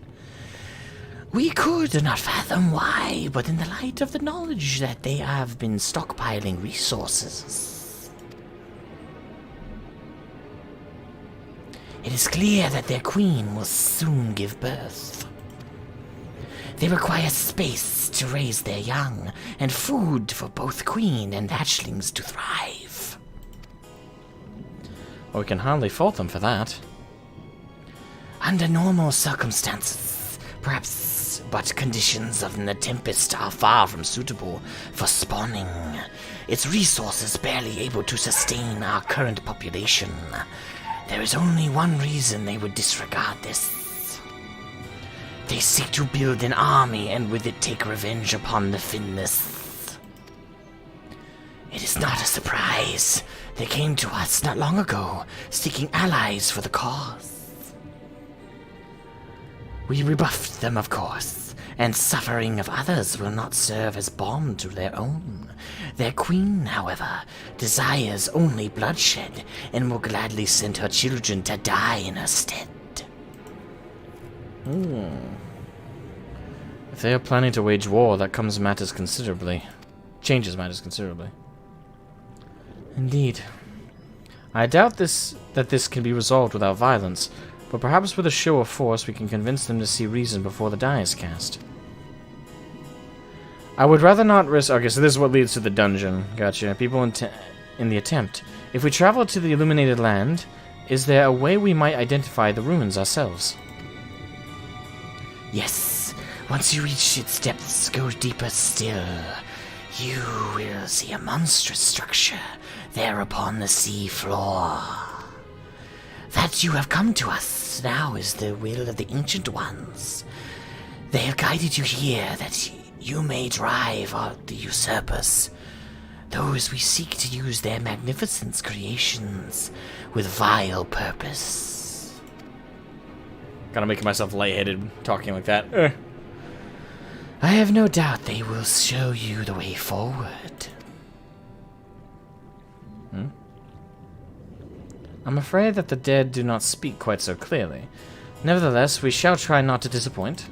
We could not fathom why, but in the light of the knowledge that they have been stockpiling resources, it is clear that their queen will soon give birth. They require space to raise their young, and food for both queen and hatchlings to thrive. Well, we can hardly fault them for that. Under normal circumstances, perhaps, but conditions of the Tempest are far from suitable for spawning. Its resources barely able to sustain our current population. There is only one reason they would disregard this. They seek to build an army and with it take revenge upon the Finless. It is not a surprise. They came to us not long ago, seeking allies for the cause. We rebuffed them, of course, and suffering of others will not serve as balm to their own. Their queen, however, desires only bloodshed and will gladly send her children to die in her stead. If they are planning to wage war, that changes matters considerably. Indeed. I doubt that this can be resolved without violence, but perhaps with a show of force we can convince them to see reason before the die is cast. I would rather not risk... Okay, so this is what leads to the dungeon. Gotcha. People in the attempt. If we travel to the illuminated land, is there a way we might identify the ruins ourselves? Yes. Once you reach its depths, go deeper still. You will see a monstrous structure there upon the sea floor. That you have come to us now is the will of the Ancient Ones. They have guided you here that you may drive out the usurpers, those we seek to use their magnificent creations with vile purpose. Gotta make myself lightheaded talking like that. I have no doubt they will show you the way forward. I'm afraid that the dead do not speak quite so clearly. Nevertheless, we shall try not to disappoint.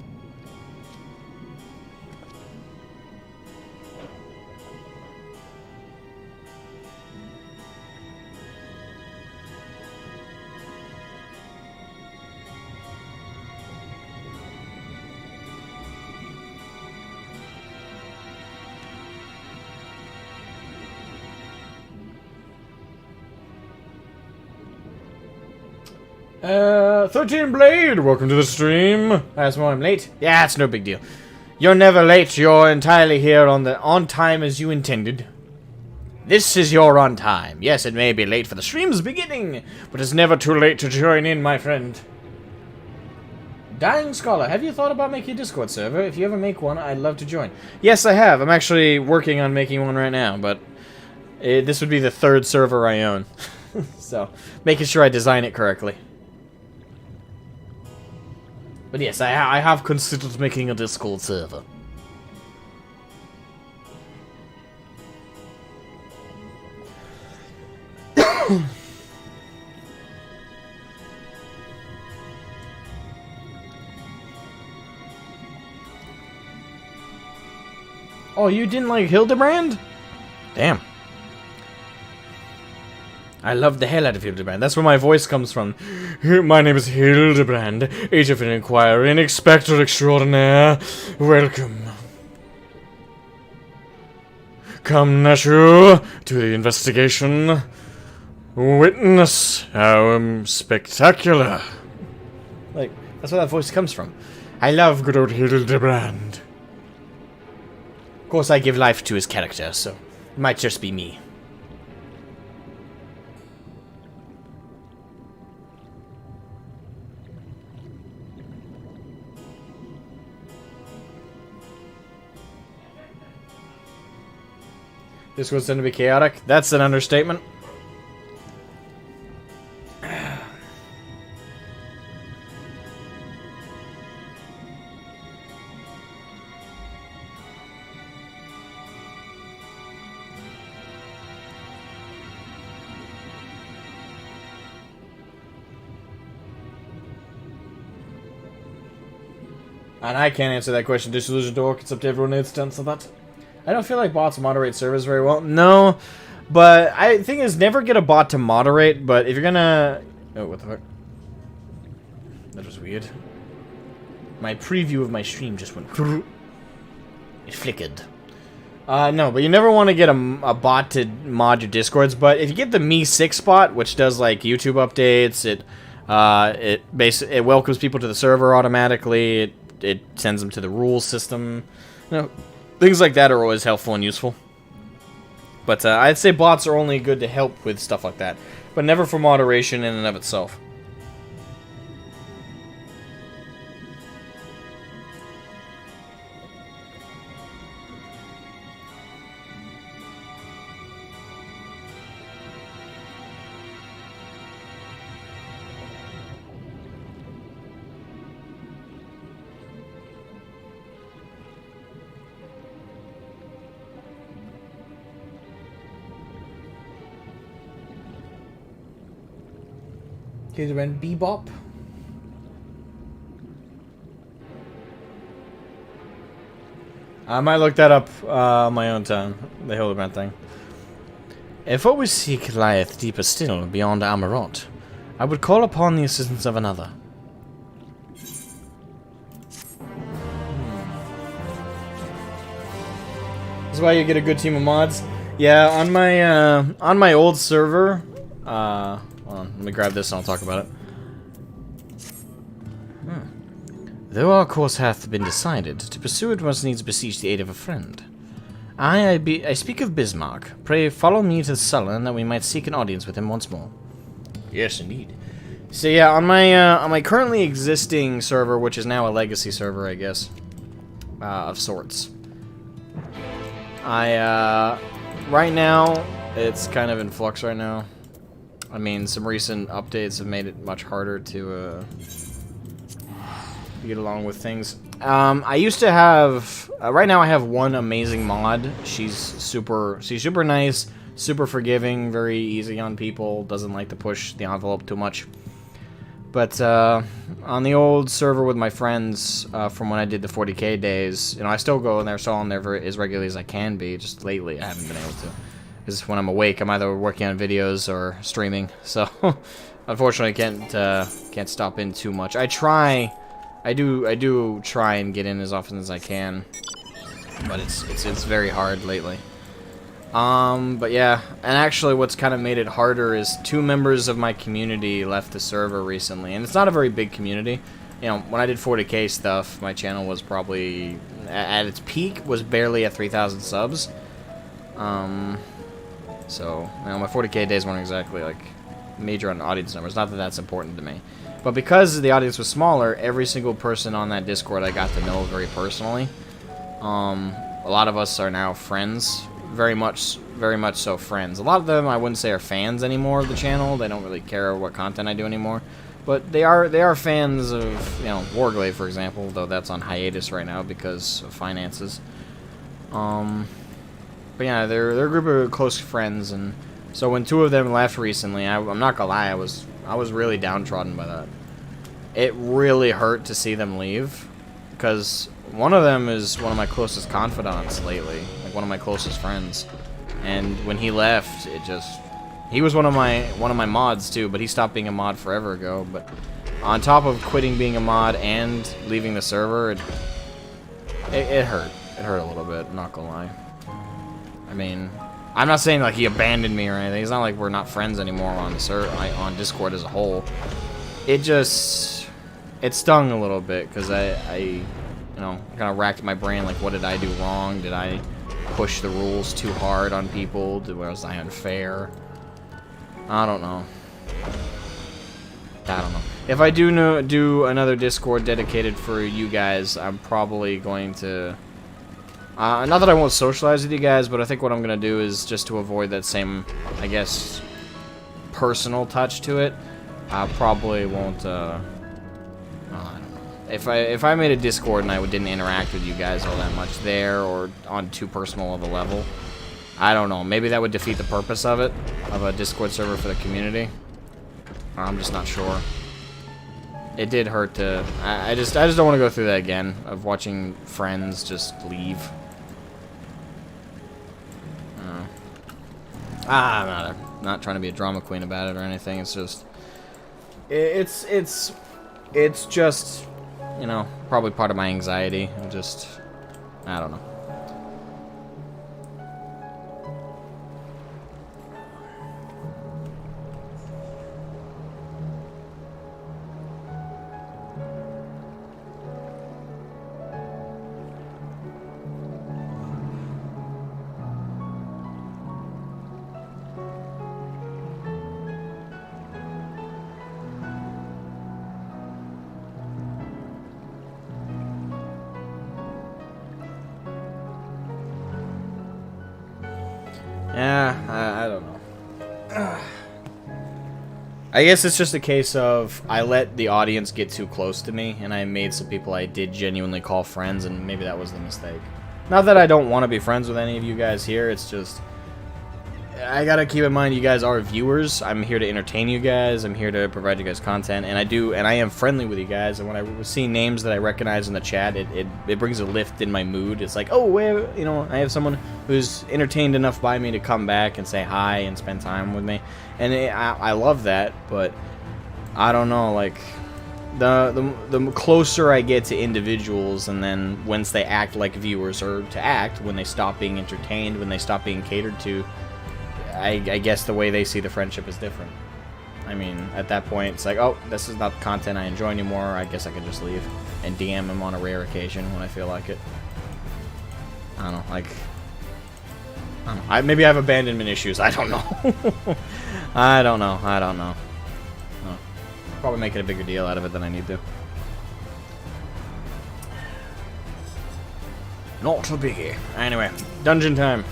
Thirteen Blade, welcome to the stream. Asmogan, I'm late. Yeah, it's no big deal. You're never late. You're entirely here on time as you intended. This is your on time. Yes, it may be late for the stream's beginning, but it's never too late to join in, my friend. Dying Scholar, have you thought about making a Discord server? If you ever make one, I'd love to join. Yes, I have. I'm actually working on making one right now, but this would be the third server I own. So, making sure I design it correctly. But yes, I have considered making a Discord server. Oh, you didn't like Hildebrand? Damn. I love the hell out of Hildebrand. That's where my voice comes from. My name is Hildebrand, agent and inquirer and inspector extraordinaire. Welcome. Come, Nashu, to the investigation. Witness how spectacular. Like, that's where that voice comes from. I love good old Hildebrand. Of course, I give life to his character, so it might just be me. This was going to be chaotic. That's an understatement. And I can't answer that question. Disillusion Dork, it's up to everyone else to answer that. I don't feel like bots moderate servers very well. No, but I think is never get a bot to moderate, but if you're gonna... Oh, what the fuck? That was weird. My preview of my stream just went... It flickered. No, but you never want to get a bot to mod your Discords, but if you get the Me6 bot, which does, like, YouTube updates, it welcomes people to the server automatically, it sends them to the rules system, you know, things like that are always helpful and useful. But I'd say bots are only good to help with stuff like that, but never for moderation in and of itself. Here's when Bebop. I might look that up on my own time. The Hildebrand thing. If what we seek lieth deeper still beyond Amarot, I would call upon the assistance of another. This is why you get a good team of mods. Yeah, on my old server. Hold on, let me grab this and I'll talk about it. Though our course hath been decided, to pursue it must needs beseech the aid of a friend. I speak of Bismarck. Pray follow me to Sullen, that we might seek an audience with him once more. Yes, indeed. So yeah, on my currently existing server, which is now a legacy server, I guess, of sorts. Right now, it's kind of in flux right now. I mean, some recent updates have made it much harder to get along with things. I used to have... right now I have one amazing mod. She's super nice, super forgiving, very easy on people, doesn't like to push the envelope too much. But on the old server with my friends, from when I did the 40k days, you know, I still go in there, so on there as regularly as I can be. Just lately I haven't been able to. Because when I'm awake, I'm either working on videos or streaming. So, unfortunately, can't stop in too much. I do try and get in as often as I can, but it's very hard lately. But yeah, and actually, what's kind of made it harder is 2 members of my community left the server recently, and it's not a very big community. You know, when I did 40k stuff, my channel was probably at its peak was barely at 3,000 subs. So, you know, my 40k days weren't exactly, like, major on audience numbers. Not that that's important to me. But because the audience was smaller, every single person on that Discord I got to know very personally. A lot of us are now friends. Very much so friends. A lot of them I wouldn't say are fans anymore of the channel. They don't really care what content I do anymore. But they are fans of, you know, Warglaive, for example, though that's on hiatus right now because of finances. But yeah, they're a group of close friends, and so when 2 of them left recently, I'm not gonna lie, I was really downtrodden by that. It really hurt to see them leave, because one of them is one of my closest confidants lately, like one of my closest friends, and when he left, it just He was one of my mods too, but he stopped being a mod forever ago. But on top of quitting being a mod and leaving the server, it hurt. It hurt a little bit. I'm not gonna lie. I mean, I'm not saying like he abandoned me or anything. It's not like we're not friends anymore on the on Discord as a whole. It stung a little bit because I you know, kind of racked my brain like, what did I do wrong? Did I push the rules too hard on people? Was I unfair? I don't know. I don't know. If I do another Discord dedicated for you guys, I'm probably going to... not that I won't socialize with you guys, but I think what I'm going to do is just to avoid that same, I guess, personal touch to it. I probably won't... I don't know. If I made a Discord and I didn't interact with you guys all that much there or on too personal of a level, I don't know. Maybe that would defeat the purpose of it, of a Discord server for the community. I'm just not sure. It did hurt to... I just don't want to go through that again, of watching friends just leave. I'm not trying to be a drama queen about it or anything. It's just... It's just, you know, probably part of my anxiety. I'm just... I don't know. Yeah, I don't know. I guess it's just a case of I let the audience get too close to me, and I made some people I did genuinely call friends, and maybe that was the mistake. Not that I don't want to be friends with any of you guys here, it's just... I gotta keep in mind you guys are viewers. I'm here to entertain you guys, I'm here to provide you guys content, and I am friendly with you guys, and when I see names that I recognize in the chat, it brings a lift in my mood. It's like, oh, wait, you know, I have someone who's entertained enough by me to come back and say hi and spend time with me, and I love that, but I don't know, like, the closer I get to individuals, and then once they act like viewers, or to act, when they stop being entertained, when they stop being catered to, I guess the way they see the friendship is different. I mean, at that point, it's like, oh, this is not the content I enjoy anymore. I guess I can just leave and DM him on a rare occasion when I feel like it. I don't know, like... I don't know. Maybe I have abandonment issues. I don't know. I don't know. Oh. Probably making a bigger deal out of it than I need to. Not a biggie. Anyway, dungeon time.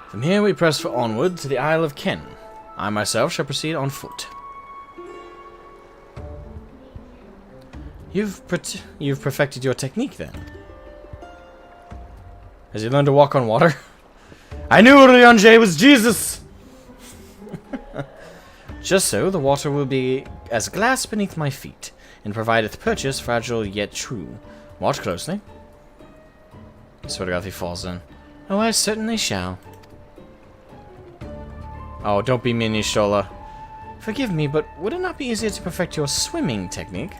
From here we press for Onward to the Isle of Ken. I myself shall proceed on foot. You've perfected your technique then. Has he learned to walk on water? I knew Ryanje was Jesus! Just so, the water will be as glass beneath my feet, and provideth purchase fragile yet true. Watch closely. I swear to God if he falls in. Oh, I certainly shall. Oh, don't be mean, Shola. Forgive me, but would it not be easier to perfect your swimming technique?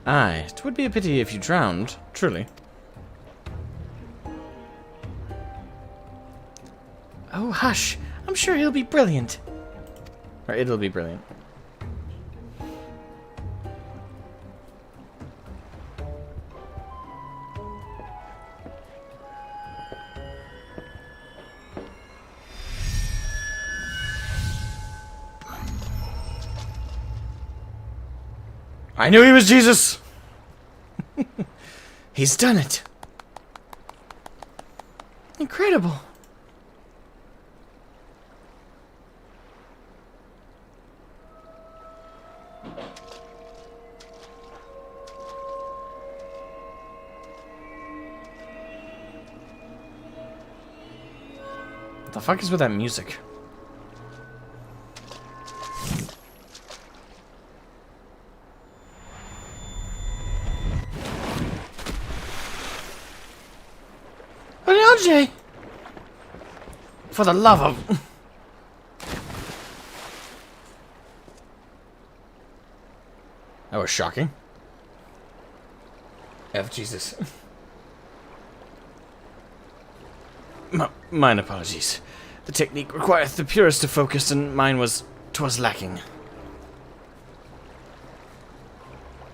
Aye, 'twould be a pity if you drowned, truly. Oh, hush! I'm sure he'll be brilliant. Or it'll be brilliant. I knew he was Jesus! He's done it! Incredible! What the fuck is with that music? Anjay! For the love of... That was shocking. Jesus. Mine apologies. The technique requires the purest of focus, and mine twas lacking.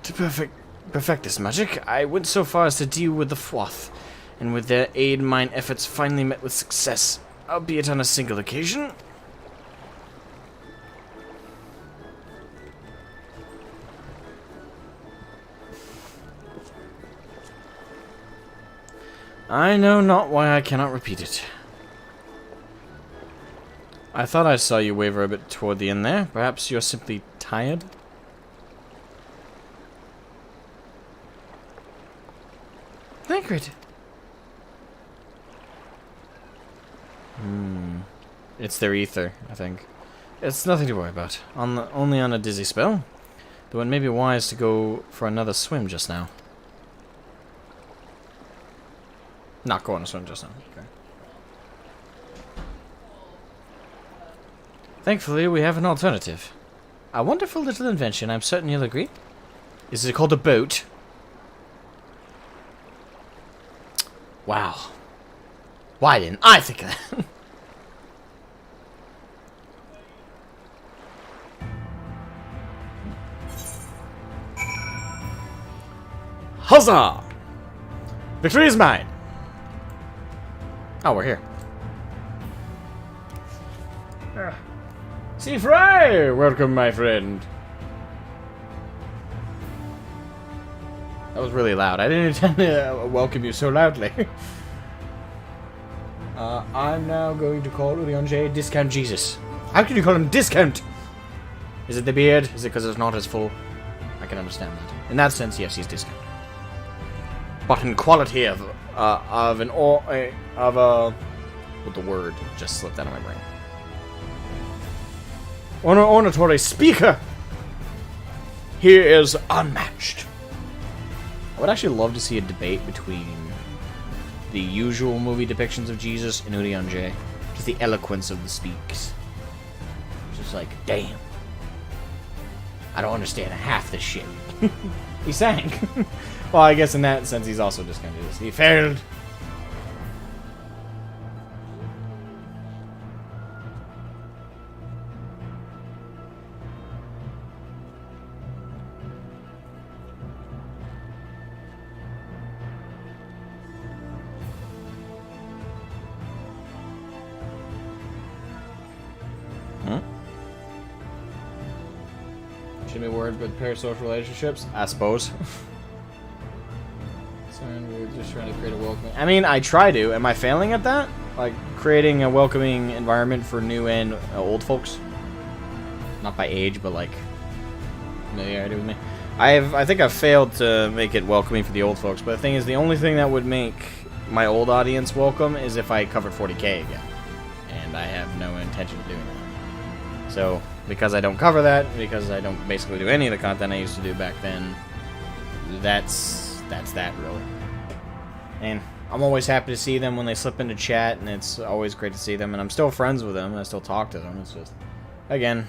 To perfect this magic, I went so far as to deal with the Fwath, and with their aid mine efforts finally met with success, albeit on a single occasion. I know not why I cannot repeat it. I thought I saw you waver a bit toward the end there. Perhaps you're simply tired? Thancred. It's their ether, I think. It's nothing to worry about. Only on a dizzy spell. Though it may be wise to go for another swim just now. Not go on a swim just now. Okay. Thankfully, we have an alternative. A wonderful little invention, I'm certain you'll agree. Is it called a boat? Wow. Why didn't I think of that? Huzzah! Victory is mine! Oh, we're here. See Fry! Welcome, my friend. That was really loud. I didn't intend to welcome you so loudly. I'm now going to call Urianjay Discount Jesus. How can you call him Discount? Is it the beard? Is it because it's not as full? I can understand that. In that sense, yes, he's Discount. But in quality of what the word just slipped out of my brain. Oratory speaker. He is unmatched. I would actually love to see a debate between the usual movie depictions of Jesus and Urianjay. Just the eloquence of the speaks. Just like, damn. I don't understand half this shit. He sang. Well, I guess in that sense he's also just kind of just, he failed. Should be worried with parasocial relationships? I suppose. So we're just trying to create a welcoming... I mean, I try to. Am I failing at that? Like, creating a welcoming environment for new and old folks? Not by age, but like... familiarity with me. I think I've failed to make it welcoming for the old folks, but the thing is, the only thing that would make my old audience welcome is if I covered 40k again. And I have no intention of doing that. So... because I don't cover that, because I don't basically do any of the content I used to do back then, that's that, really. And I'm always happy to see them when they slip into chat, and it's always great to see them, and I'm still friends with them, and I still talk to them. It's just, again,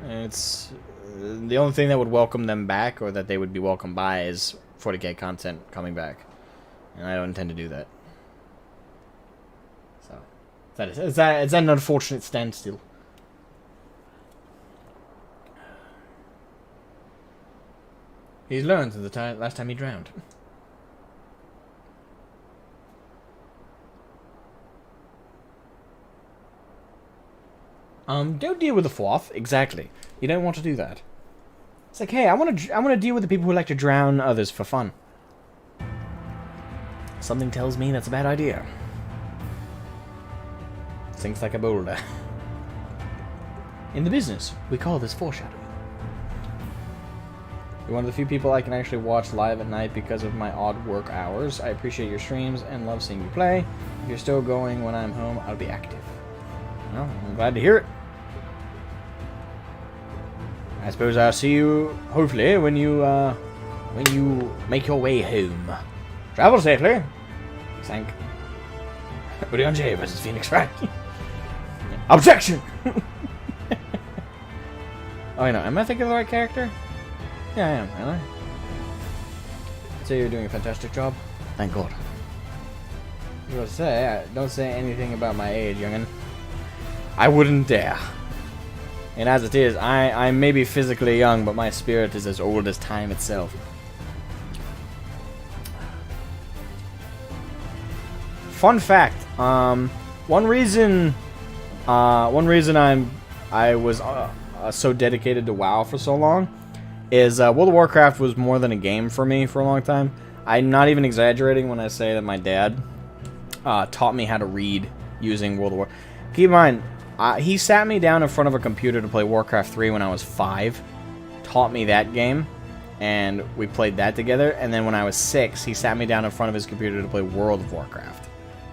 it's the only thing that would welcome them back, or that they would be welcomed by, is 40k content coming back. And I don't intend to do that. So, it's an unfortunate standstill. He's learned since the last time he drowned. Don't deal with the Fwath. Exactly. You don't want to do that. It's like, hey, I want to deal with the people who like to drown others for fun. Something tells me that's a bad idea. Sinks like a boulder. In the business, we call this foreshadowing. You're one of the few people I can actually watch live at night because of my odd work hours. I appreciate your streams and love seeing you play. If you're still going when I'm home, I'll be active. Well, I'm glad to hear it. I suppose I'll see you, hopefully, when you make your way home. Travel safely. Thank. Leon J versus Phoenix Wright. Objection! Oh, I know. Am I thinking of the right character? Yeah, I am. Am I? I'd say you're doing a fantastic job. Thank God. I was going to say, don't say anything about my age, youngin'. I wouldn't dare. And as it is, I may be physically young, but my spirit is as old as time itself. Fun fact, one reason I was so dedicated to WoW for so long is World of Warcraft was more than a game for me for a long time. I'm not even exaggerating when I say that my dad taught me how to read using World of Warcraft. Keep in mind, he sat me down in front of a computer to play Warcraft 3 when I was 5, taught me that game, and we played that together. And then when I was 6, he sat me down in front of his computer to play World of Warcraft,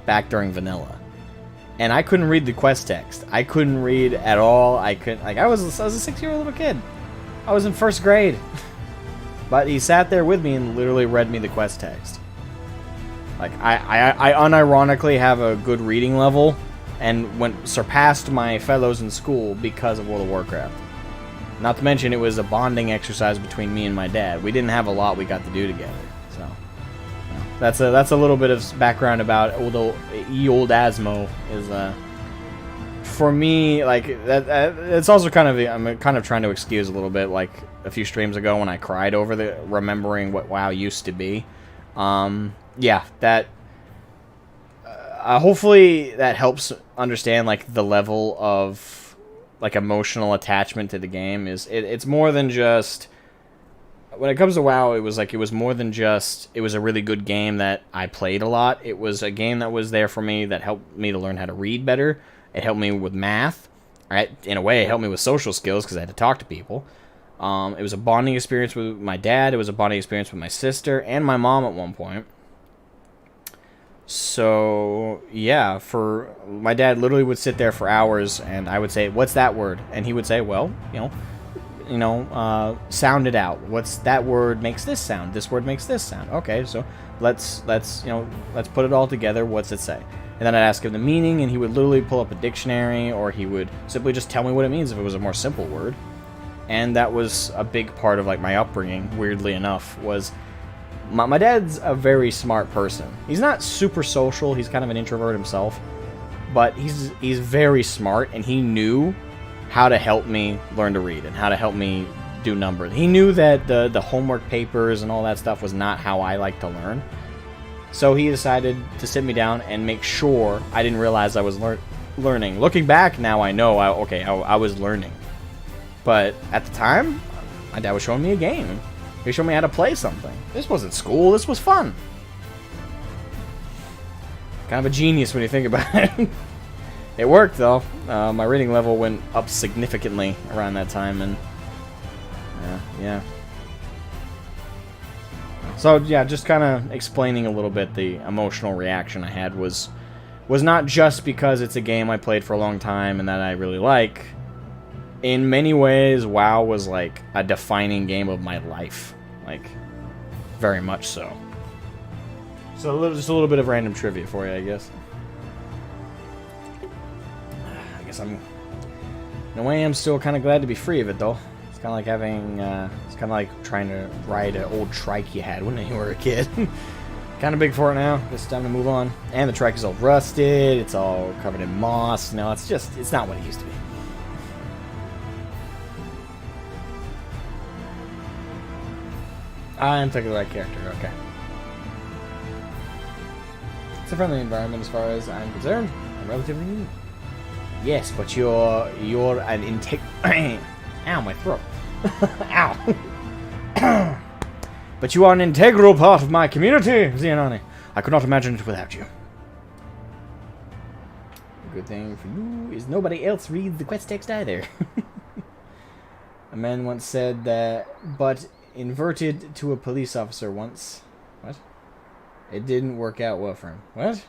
back during vanilla. And I couldn't read the quest text. I couldn't read at all. I couldn't, like, I was a 6-year-old little kid. I was in 1st grade. But he sat there with me and literally read me the quest text. Like, I unironically have a good reading level and surpassed my fellows in school because of World of Warcraft. Not to mention, it was a bonding exercise between me and my dad. We didn't have a lot we got to do together. So, that's a little bit of background about old Asmo. Is for me, like, it's also kind of, I'm kind of trying to excuse a little bit, like a few streams ago when I cried over remembering what WoW used to be. Yeah, that hopefully that helps understand, like, the level of, like, emotional attachment to the game. It's more than just, when it comes to WoW, it was more than just, it was a really good game that I played a lot. It was a game that was there for me, that helped me to learn how to read better. It helped me with math. Right? In a way, it helped me with social skills because I had to talk to people. It was a bonding experience with my dad. It was a bonding experience with my sister and my mom at one point. So, yeah, for my dad literally would sit there for hours, and I would say, "What's that word?" And he would say, "Well, sound it out. What's that word makes this sound? This word makes this sound. Okay, so let's put it all together. What's it say?" And then I'd ask him the meaning, and he would literally pull up a dictionary, or he would simply just tell me what it means if it was a more simple word. And that was a big part of, like, my upbringing, weirdly enough, was my dad's a very smart person. He's not super social, he's kind of an introvert himself, but he's very smart, and he knew how to help me learn to read and how to help me do numbers. He knew that the homework papers and all that stuff was not how I like to learn. So he decided to sit me down and make sure I didn't realize I was learning. Looking back now, I know I was learning. But at the time, my dad was showing me a game. He showed me how to play something. This wasn't school, this was fun. Kind of a genius when you think about it. It worked, though. My reading level went up significantly around that time, and yeah. So, yeah, just kind of explaining a little bit the emotional reaction I had was not just because it's a game I played for a long time and that I really like. In many ways, WoW was like a defining game of my life. Like, very much so. So, just a little bit of random trivia for you, I guess. I guess in a way, I'm still kind of glad to be free of it, though. It's kind of like having, it's kind of like trying to ride an old trike you had when you were a kid. Kind of big for it now. It's time to move on. And the trike is all rusted. It's all covered in moss. No, it's not what it used to be. I'm taking the right character, okay. It's a friendly environment as far as I'm concerned. I'm relatively new. Yes, but you're an Ow, my throat. Ow. But you are an integral part of my community, Zianani. I could not imagine it without you. The good thing for you is nobody else reads the quest text either. A man once said that, but inverted to a police officer once. What? It didn't work out well for him. What?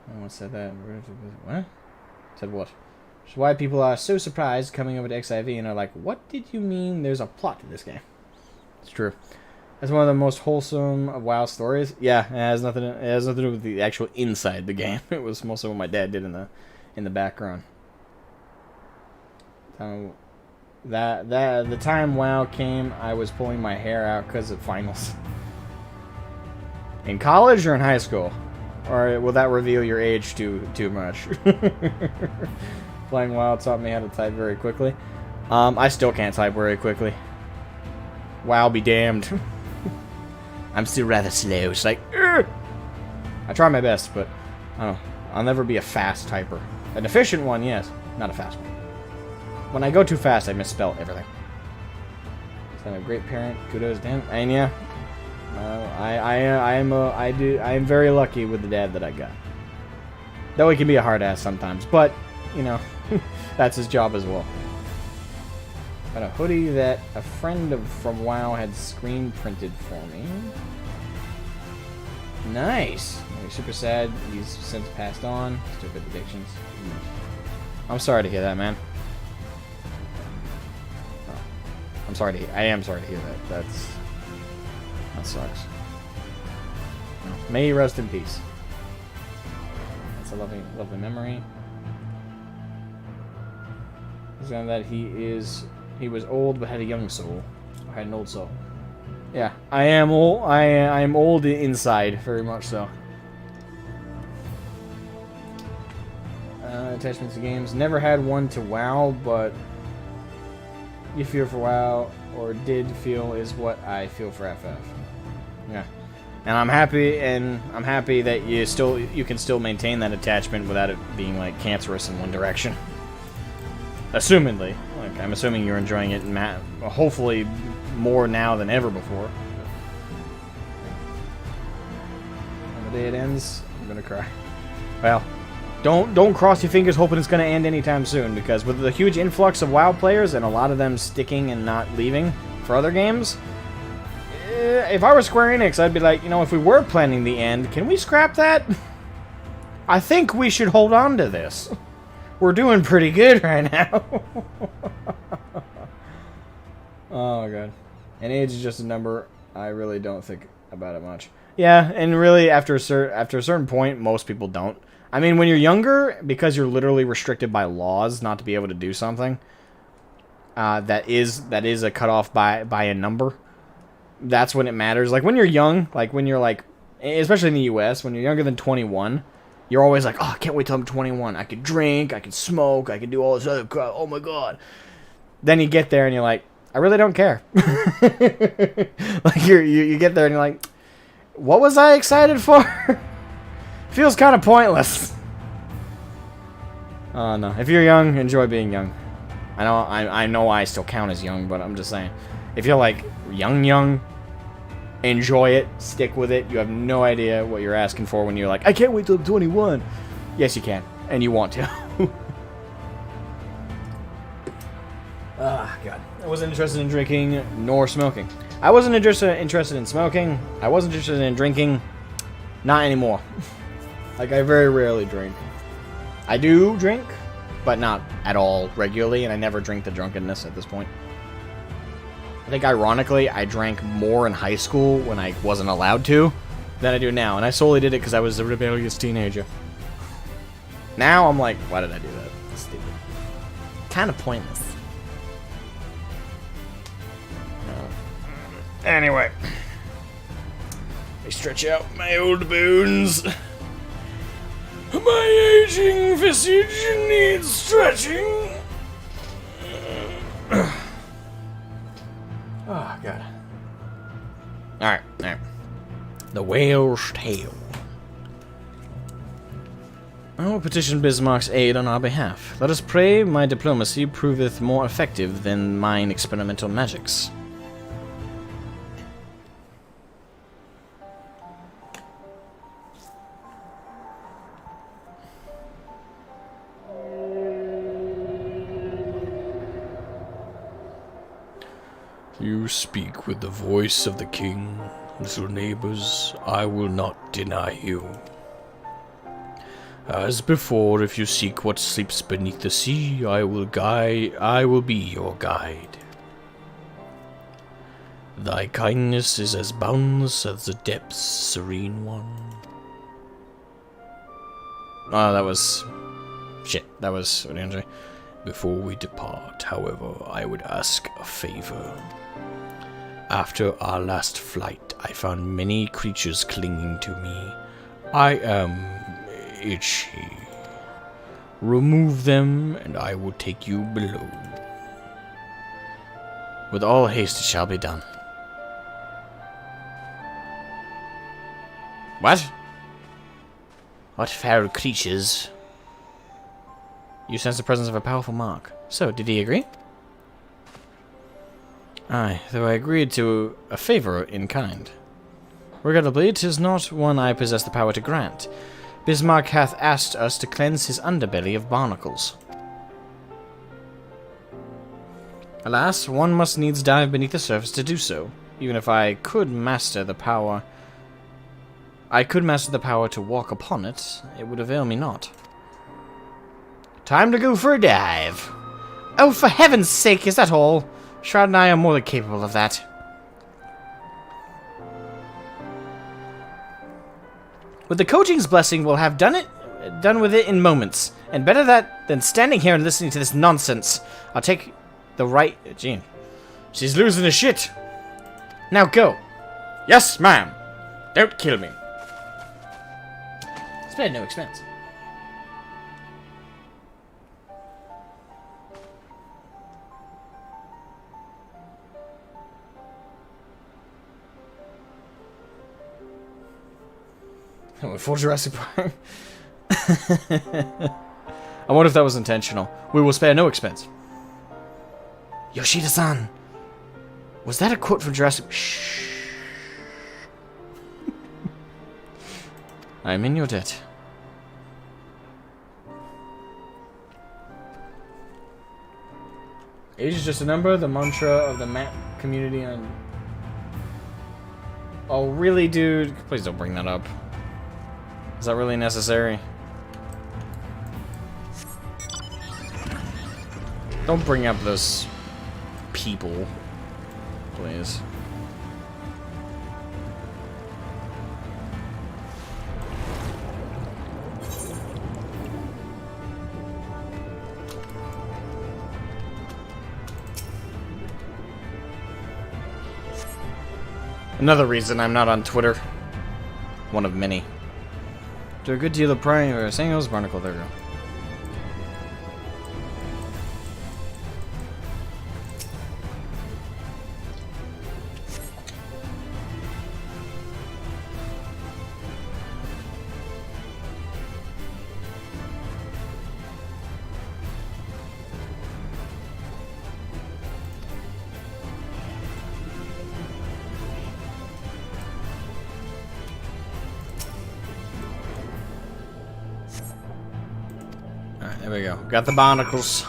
No one said that. What? Said what? Which is why people are so surprised coming over to XIV and are like, what did you mean there's a plot to this game? It's true. That's one of the most wholesome of WoW stories. Yeah, it has nothing. It has nothing to do with the actual inside the game. It was mostly what my dad did in the background. The time WoW came, I was pulling my hair out because of finals. In college or in high school, or will that reveal your age too much? Playing WoW taught me how to type very quickly. I still can't type very quickly. WoW be damned. I'm still rather slow. It's like, ugh! I try my best, but I don't know. I'll never be a fast typer. An efficient one, yes, not a fast one. When I go too fast, I misspell everything. So I'm a great parent. Kudos, damn. And yeah, I am very lucky with the dad that I got. Though he can be a hard ass sometimes, but you know, that's his job as well. Got a hoodie that a friend from WoW had screen printed for me. Nice. I'm super sad. He's since passed on. Stupid addictions. I'm sorry to hear that, man. Oh, I am sorry to hear that. That sucks. Well, may he rest in peace. That's a lovely, lovely memory. He's on that he was old but had a young soul. I had an old soul. Yeah, I am old. I am old inside, very much so. Attachments to games. Never had one to WoW, but you feel for WoW, or did feel, is what I feel for FF. Yeah, and I'm happy that you can still maintain that attachment without it being like cancerous in one direction. Assumedly, like I'm assuming you're enjoying it, hopefully more now than ever before. And the day it ends, I'm gonna cry. Well, don't cross your fingers hoping it's gonna end anytime soon, because with the huge influx of WoW players and a lot of them sticking and not leaving for other games, if I were Square Enix, I'd be like, you know, if we were planning the end, can we scrap that? I think we should hold on to this. We're doing pretty good right now. Oh god. And age is just a number. I really don't think about it much. Yeah, and really after a certain point, most people don't. I mean, when you're younger, because you're literally restricted by laws not to be able to do something, that is a cutoff by a number. That's when it matters. Like when you're young, like when you're like, especially in the US, when you're younger than 21. You're always like, oh, I can't wait till I'm 21. I could drink, I could smoke, I could do all this other crap. Oh my god. Then you get there and you're like, I really don't care. Like you get there and you're like, what was I excited for? Feels kind of pointless. Oh no. If you're young, enjoy being young. I know I still count as young, but I'm just saying. If you're like young, enjoy it, stick with it. You have no idea what you're asking for when you're like, I can't wait till I'm 21. Yes, you can, and you want to. Ah, God. I wasn't interested in drinking nor smoking. I wasn't interested in smoking. I wasn't interested in drinking. Not anymore. Like, I very rarely drink. I do drink, but not at all regularly, and I never drink the drunkenness at this point. I think, ironically, I drank more in high school when I wasn't allowed to than I do now. And I solely did it because I was a rebellious teenager. Now, I'm like, why did I do that? That's stupid. Kind of pointless. Anyway. Let me stretch out my old bones. My aging visage needs stretching. Oh, God. Alright. The Whale's Tale. I will petition Bismarck's aid on our behalf. Let us pray my diplomacy proveth more effective than mine experimental magics. You speak with the voice of the king, little neighbors. I will not deny you. As before, if you seek what sleeps beneath the sea, I will be your guide. Thy kindness is as boundless as the depths, serene one. Oh, that was... shit, that was... what did I say? Before we depart, however, I would ask a favor. After our last flight, I found many creatures clinging to me. I am itchy. Remove them, and I will take you below. With all haste it shall be done. What? What foul creatures? You sense the presence of a powerful mark. So, did he agree? Aye, though I agreed to a favor in kind. Regrettably, 'tis not one I possess the power to grant. Bismarck hath asked us to cleanse his underbelly of barnacles. Alas, one must needs dive beneath the surface to do so. Even if I could master the power... to walk upon it, it would avail me not. Time to go for a dive. Oh, for heaven's sake, is that all? Shroud and I are more than capable of that. With the coaching's blessing, we'll have done with it in moments. And better that than standing here and listening to this nonsense. I'll take the right... Gee, she's losing her shit. Now go. Yes, ma'am. Don't kill me. Spared no expense. Full Jurassic Park. I wonder if that was intentional. We will spare no expense. Yoshida-san! Was that a quote from Jurassic... Shh. I'm in your debt. Age is just a number, the mantra of the map community on... Oh, really, dude? Please don't bring that up. Is that really necessary? Don't bring up those people, please. Another reason I'm not on Twitter. One of many. Do a good deal of prying or saying it was barnacle, there we go. There we go. Got the barnacles.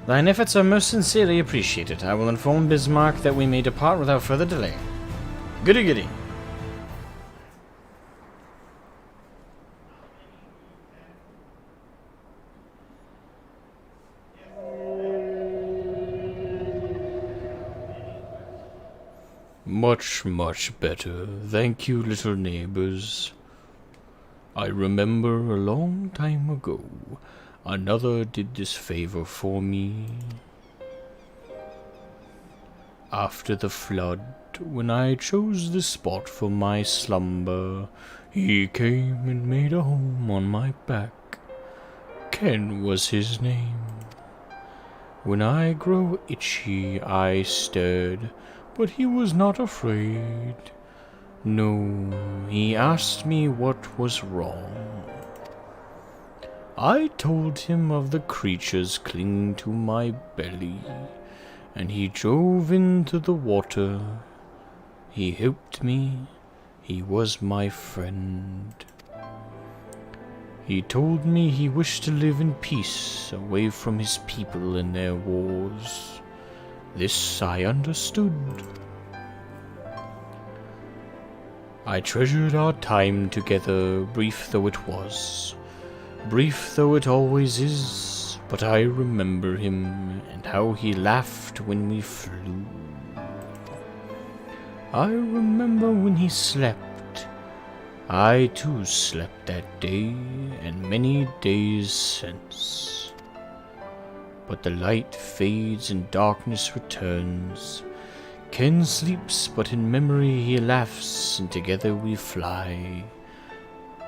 Thine efforts are most sincerely appreciated. I will inform Bismarck that we may depart without further delay. Goody goody. Much, much better. Thank you, little neighbors. I remember a long time ago, another did this favor for me. After the flood, when I chose the spot for my slumber, he came and made a home on my back. Ken was his name. When I grew itchy, I stared, but he was not afraid. No, he asked me what was wrong. I told him of the creatures clinging to my belly, and he drove into the water. He helped me. He was my friend. He told me he wished to live in peace, away from his people and their wars. This I understood. I treasured our time together, brief though it was. Brief though it always is, but I remember him, and how he laughed when we flew. I remember when he slept. I too slept that day, and many days since. But the light fades and darkness returns. Ken sleeps, but in memory he laughs, and together we fly.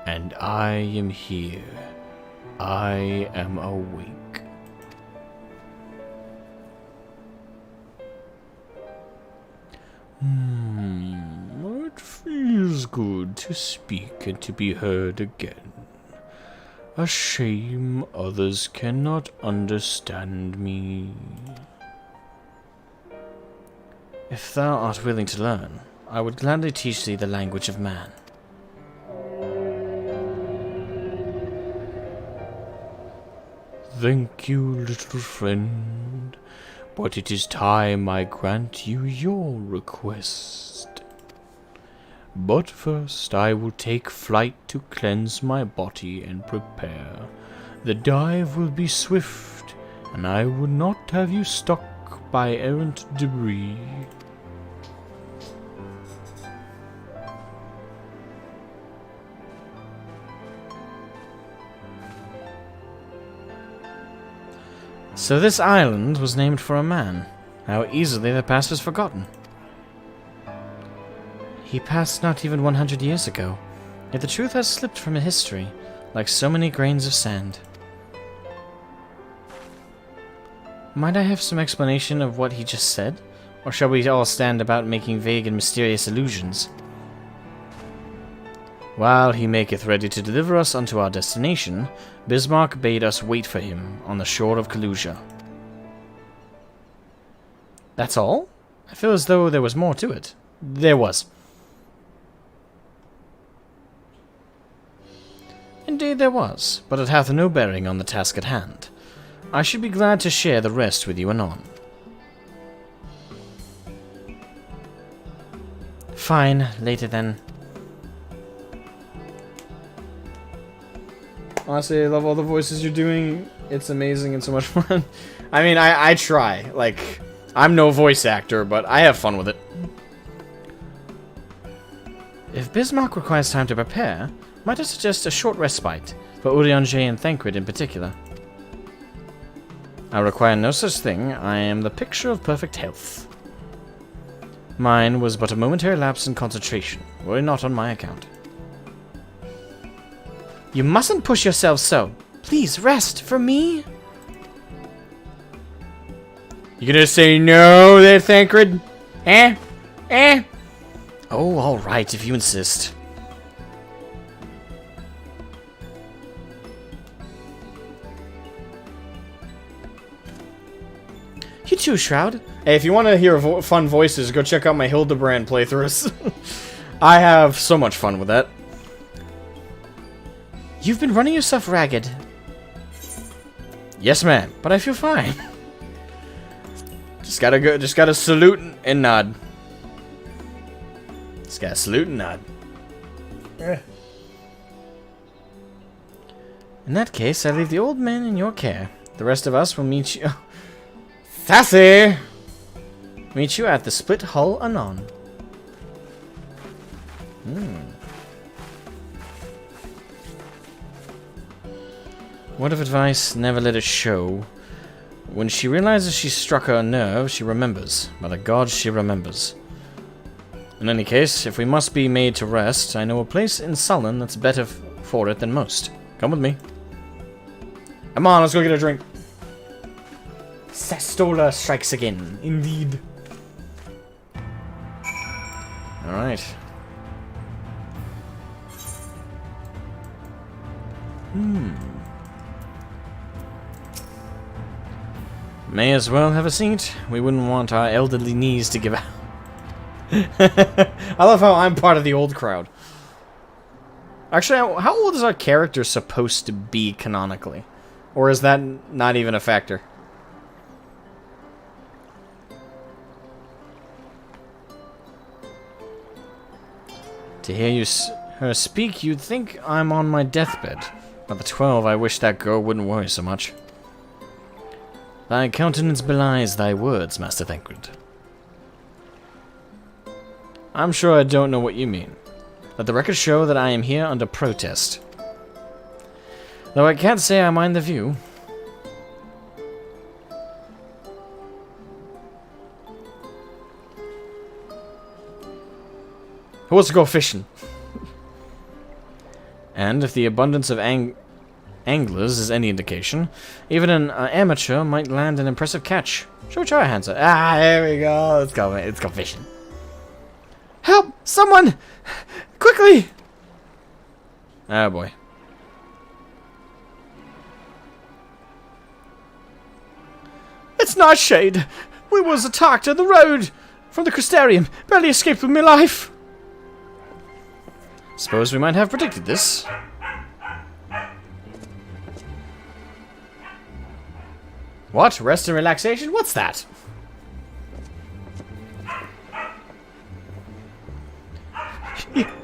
And I am here. I am awake. It feels good to speak and to be heard again. A shame others cannot understand me. If thou art willing to learn, I would gladly teach thee the language of man. Thank you, little friend, but it is time I grant you your request. But first I will take flight to cleanse my body and prepare. The dive will be swift, and I would not have you stuck by errant debris. So this island was named for a man. How easily the past was forgotten. He passed not even 100 years ago, yet the truth has slipped from history, like so many grains of sand. Might I have some explanation of what he just said? Or shall we all stand about making vague and mysterious allusions? While he maketh ready to deliver us unto our destination, Bismarck bade us wait for him on the shore of Kalusia. That's all? I feel as though there was more to it. There was. Indeed there was, but it hath no bearing on the task at hand. I should be glad to share the rest with you anon. Fine, later then. Honestly, I love all the voices you're doing. It's amazing and so much fun. I mean, I try. Like, I'm no voice actor, but I have fun with it. If Bismarck requires time to prepare, might I suggest a short respite, for Urianger and Thancred in particular? I require no such thing. I am the picture of perfect health. Mine was but a momentary lapse in concentration, were it not on my account. You mustn't push yourself so. Please, rest. For me? You gonna say no there, Thancred? Eh? Eh? Oh, alright, if you insist. You too, Shroud. Hey, if you want to hear fun voices, go check out my Hildebrand playthroughs. I have so much fun with that. You've been running yourself ragged. Yes, ma'am, but I feel fine. Just gotta salute and nod. Just gotta salute and nod. In that case, I leave the old man in your care. The rest of us will meet you... Sassy! Meet you at the split hull anon. Word of advice, never let it show. When she realizes she struck her nerve, she remembers. By the gods, she remembers. In any case, if we must be made to rest, I know a place in Sullen that's better for it than most. Come with me. Come on, let's go get a drink. Sastola strikes again. Indeed. Alright. May as well have a seat. We wouldn't want our elderly knees to give out. I love how I'm part of the old crowd. Actually, how old is our character supposed to be canonically? Or is that not even a factor? To hear her speak, you'd think I'm on my deathbed. At the 12, I wish that girl wouldn't worry so much. Thy countenance belies thy words, Master Thancred. I'm sure I don't know what you mean. Let the record show that I am here under protest. Though I can't say I mind the view. Who wants to go fishing? And if the abundance of anglers is any indication, even an amateur might land an impressive catch. Should we try our hands? Ah, there we go. Let's go. Let's go fishing. Help! Someone! Quickly! Oh boy. It's Nightshade! We was attacked on the road! From the Crystarium! Barely escaped with my life! Suppose we might have predicted this. What? Rest and relaxation? What's that?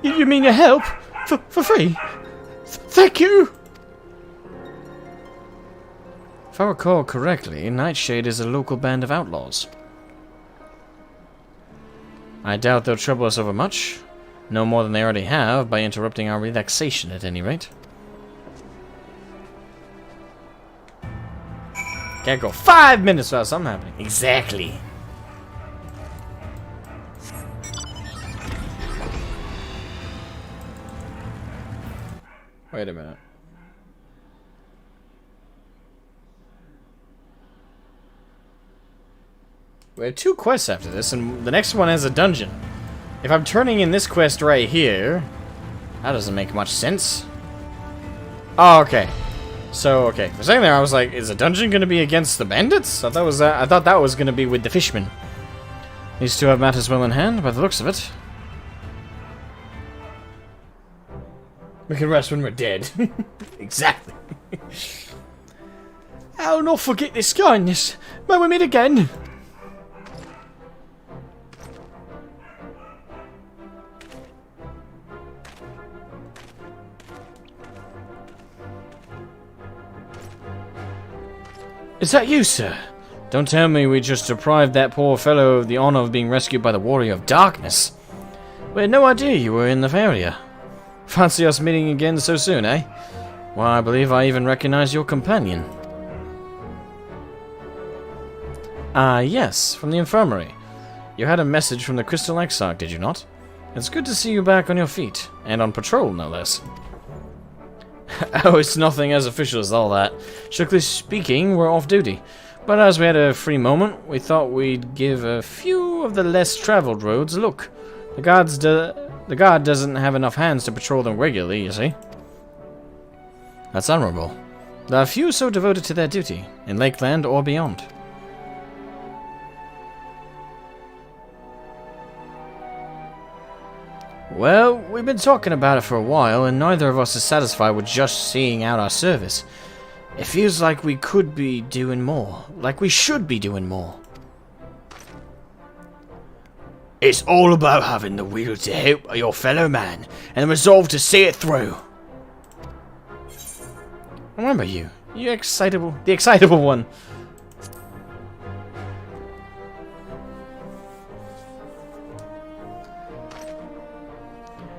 You mean your help? For free? Thank you! If I recall correctly, Nightshade is a local band of outlaws. I doubt they'll trouble us over much. No more than they already have, by interrupting our relaxation at any rate. Can't go 5 minutes without something happening. Exactly. Wait a minute. We have 2 quests after this, and the next one has a dungeon. If I'm turning in this quest right here, that doesn't make much sense. Oh, okay. So, okay. For a second there, I was like, is a dungeon going to be against the bandits? I thought that was going to be with the fishmen. These two have matters well in hand, by the looks of it. We can rest when we're dead. Exactly. I'll not forget this kindness. May we meet again? Is that you, sir? Don't tell me we just deprived that poor fellow of the honor of being rescued by the Warrior of Darkness. We had no idea you were in the area. Fancy us meeting again so soon, eh? Why, I believe I even recognize your companion. Yes, from the infirmary. You had a message from the Crystal Exarch, did you not? It's good to see you back on your feet, and on patrol, no less. Oh, it's nothing as official as all that. Strictly speaking, we're off duty. But as we had a free moment, we thought we'd give a few of the less traveled roads a look. The guard doesn't have enough hands to patrol them regularly, you see. That's honorable. There are few so devoted to their duty, in Lakeland or beyond. Well, we've been talking about it for a while, and neither of us is satisfied with just seeing out our service. It feels like we could be doing more. Like we should be doing more. It's all about having the will to help your fellow man, and the resolve to see it through. Remember you. You excitable. The excitable one.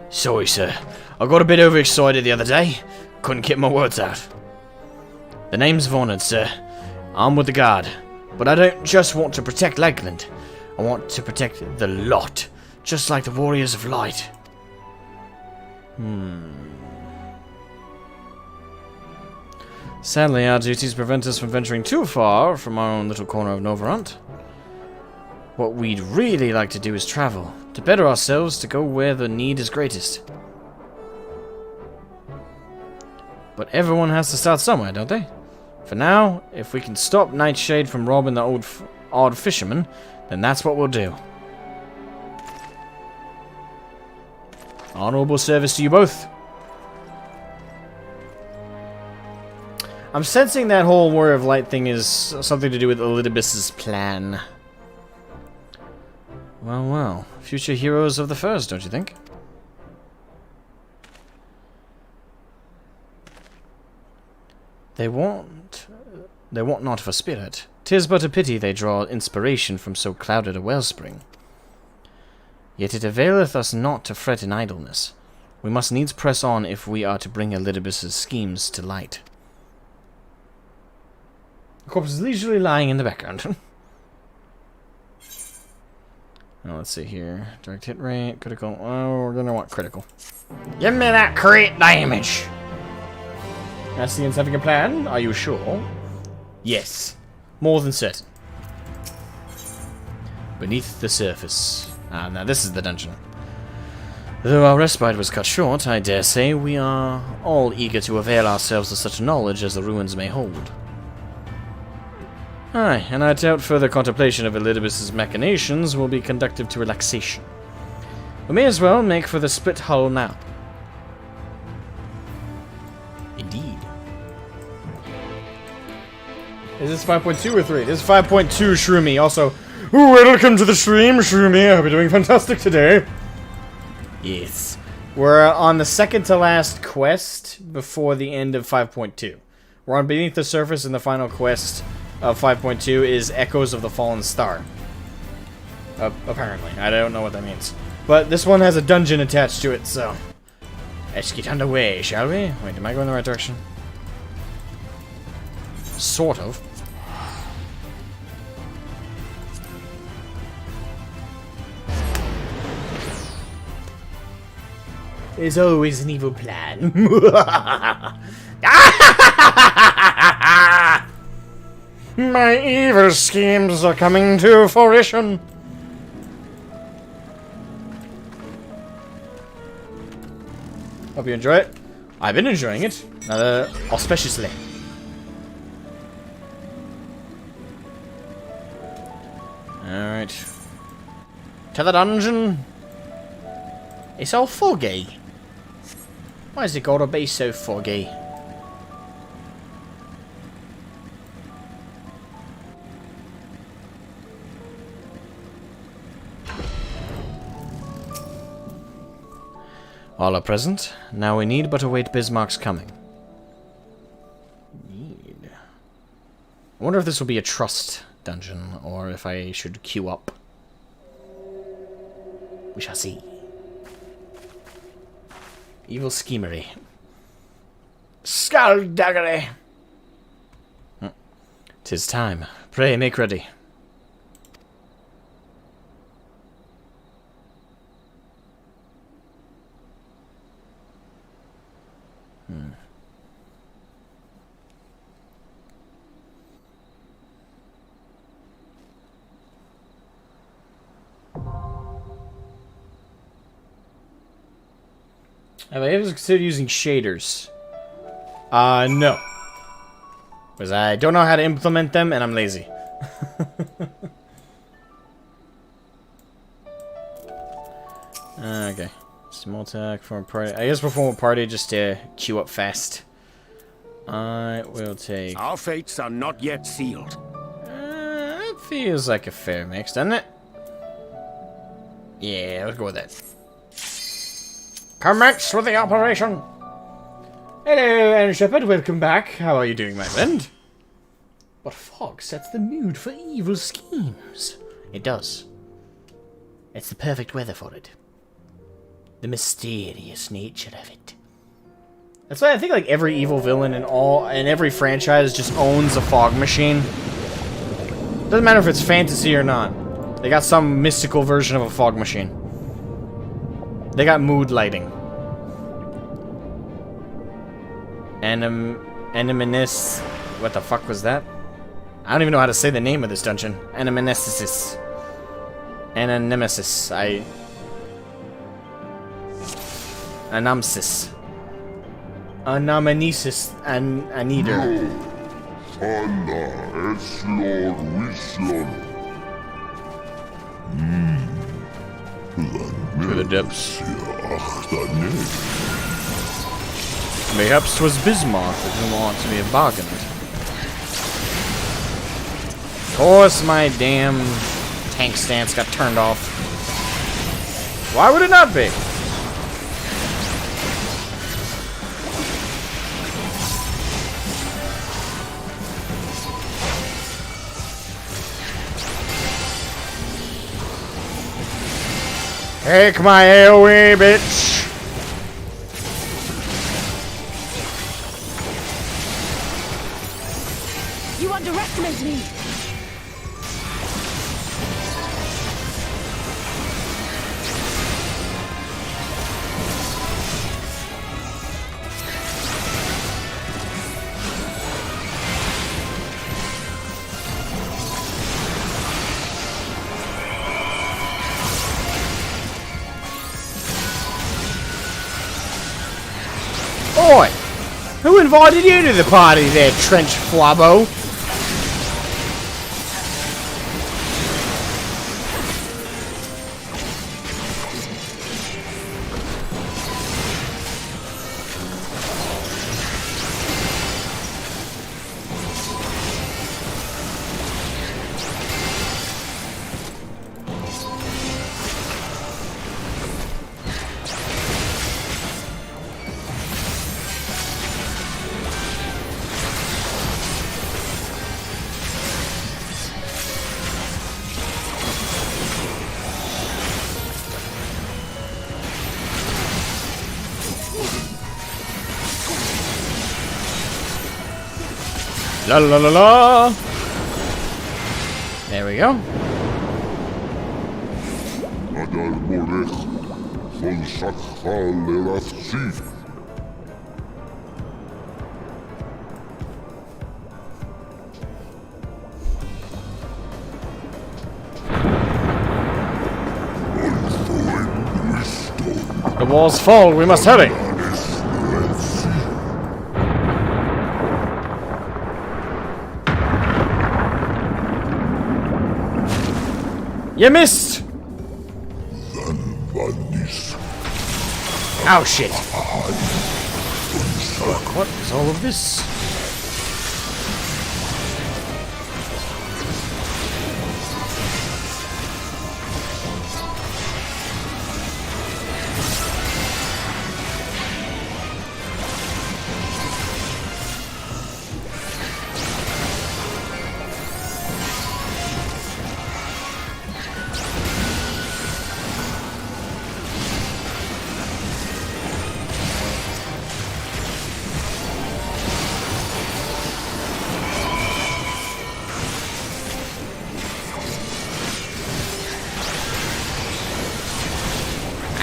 Sorry, sir. I got a bit overexcited the other day. Couldn't get my words out. The name's Vonard, sir. I'm with the guard. But I don't just want to protect Lakeland. I want to protect the lot. Just like the Warriors of Light. Sadly, our duties prevent us from venturing too far from our own little corner of Novarant. What we'd really like to do is travel, to better ourselves, to go where the need is greatest. But everyone has to start somewhere, don't they? For now, if we can stop Nightshade from robbing the odd fisherman, then that's what we'll do. Honorable service to you both. I'm sensing that whole Warrior of Light thing is something to do with Elidibus's plan. Well, well. Future heroes of the First, don't you think? They want not for spirit. 'Tis but a pity they draw inspiration from so clouded a wellspring. Yet it availeth us not to fret in idleness. We must needs press on if we are to bring Elidibus's schemes to light. The corpse is leisurely lying in the background. Now let's see here. Direct hit rate, critical. Oh, we're gonna want critical. Give me that crit damage! That's the insignificant plan. Are you sure? Yes. More than certain. Beneath the surface. Ah, now this is the dungeon. Though our respite was cut short, I dare say we are all eager to avail ourselves of such knowledge as the ruins may hold. Aye, and I doubt further contemplation of Elidibus's machinations will be conducive to relaxation. We may as well make for the split hull now. Indeed. Is this 5.2 or 3? This is 5.2, Shroomy. Also, welcome to the stream, Shroomy. I hope you're doing fantastic today. Yes. We're on the second to last quest before the end of 5.2. We're on Beneath the Surface, and the final quest of 5.2 is Echoes of the Fallen Star. Apparently. I don't know what that means. But this one has a dungeon attached to it, so let's get underway, shall we? Wait, am I going the right direction? Sort of. There's always an evil plan. My evil schemes are coming to fruition. Hope you enjoy it. I've been enjoying it. Auspiciously. Alright. To the dungeon. It's all foggy. Why is it gotta be so foggy? All are present. Now we need but await Bismarck's coming. I wonder if this will be a trust dungeon, or if I should queue up. We shall see. Evil schemery. Skullduggery! 'Tis time. Pray, make ready. Have I ever considered using shaders? No. Because I don't know how to implement them, and I'm lazy. Okay. Small attack, form party. I guess perform a party just to queue up fast. I will take... Our fates are not yet sealed. It feels like a fair mix, doesn't it? Yeah, let's go with that. Commence with the operation! Hello, Anne Shepherd, welcome back. How are you doing, my friend? But fog sets the mood for evil schemes. It does. It's the perfect weather for it. The mysterious nature of it. That's why I think like every evil villain in every franchise just owns a fog machine. Doesn't matter if it's fantasy or not. They got some mystical version of a fog machine. They got mood lighting. Animinus. What the fuck was that? I don't even know how to say the name of this dungeon. Animinesis. Anonymesis. Anamsis. Anamnesis. Aneder. To the depths. Mayhaps 'twas Bismarck with whom ought to be a bargain. Of course my damn tank stance got turned off. Why would it not be? Take my AoE, bitch! You underestimate me! Oi! Who invited you to the party there, Trench Flabbo? La la la la! There we go. The walls fall, we must hurry! You missed! Oh shit. What is all of this?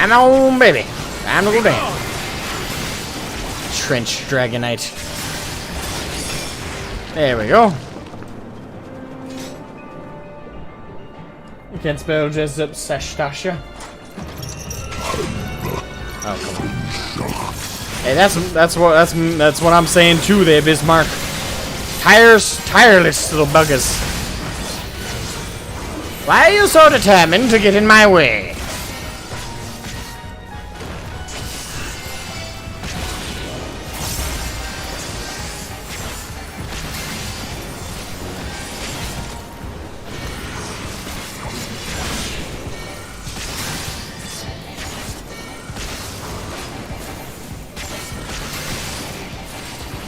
Come on, baby. Time to go down. Trench Dragonite. There we go. You can't spell Jessup Sashtasha. Oh, come on. Hey, that's what I'm saying too there, Bismarck. Tireless little buggers. Why are you so determined to get in my way?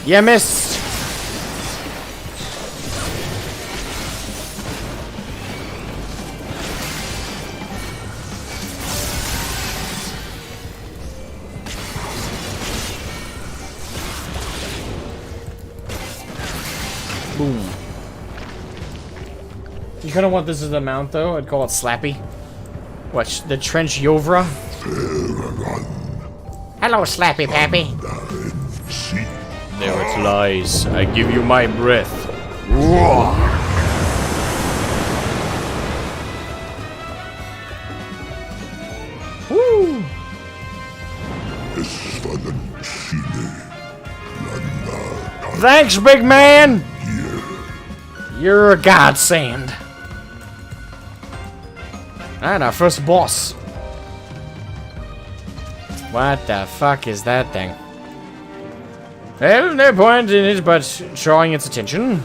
You missed. Boom. You kind of want this as a mount, though? I'd call it Slappy. What, the Trench Yovra? Hello, Slappy Pappy. There it lies. I give you my breath. Woo! Thanks, big man! You're a godsend. Alright, our first boss. What the fuck is that thing? Well, no point in it but drawing its attention.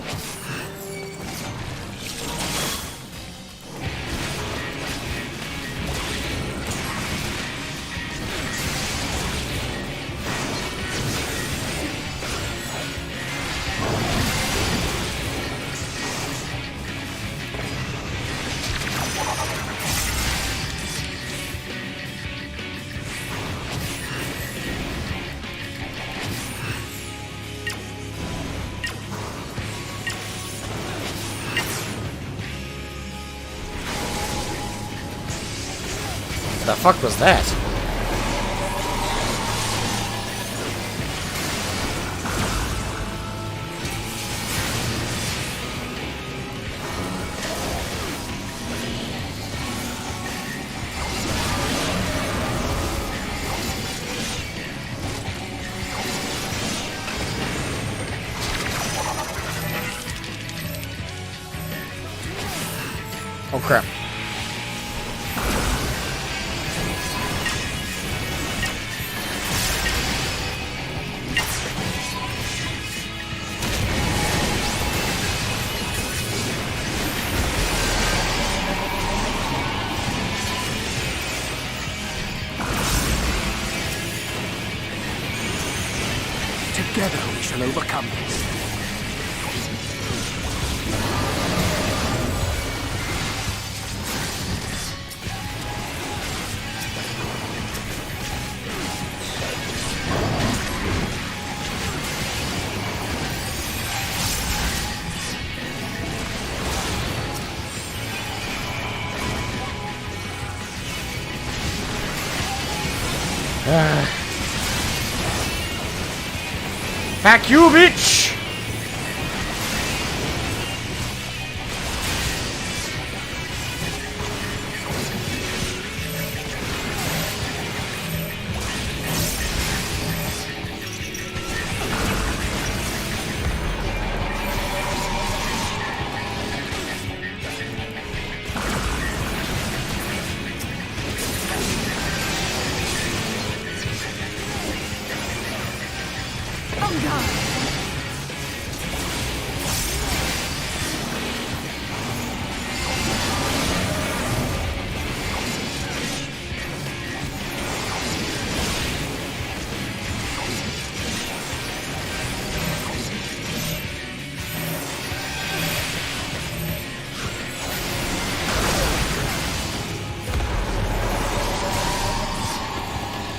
The fuck was that? Oh crap. Together we shall overcome this. Back you, bitch!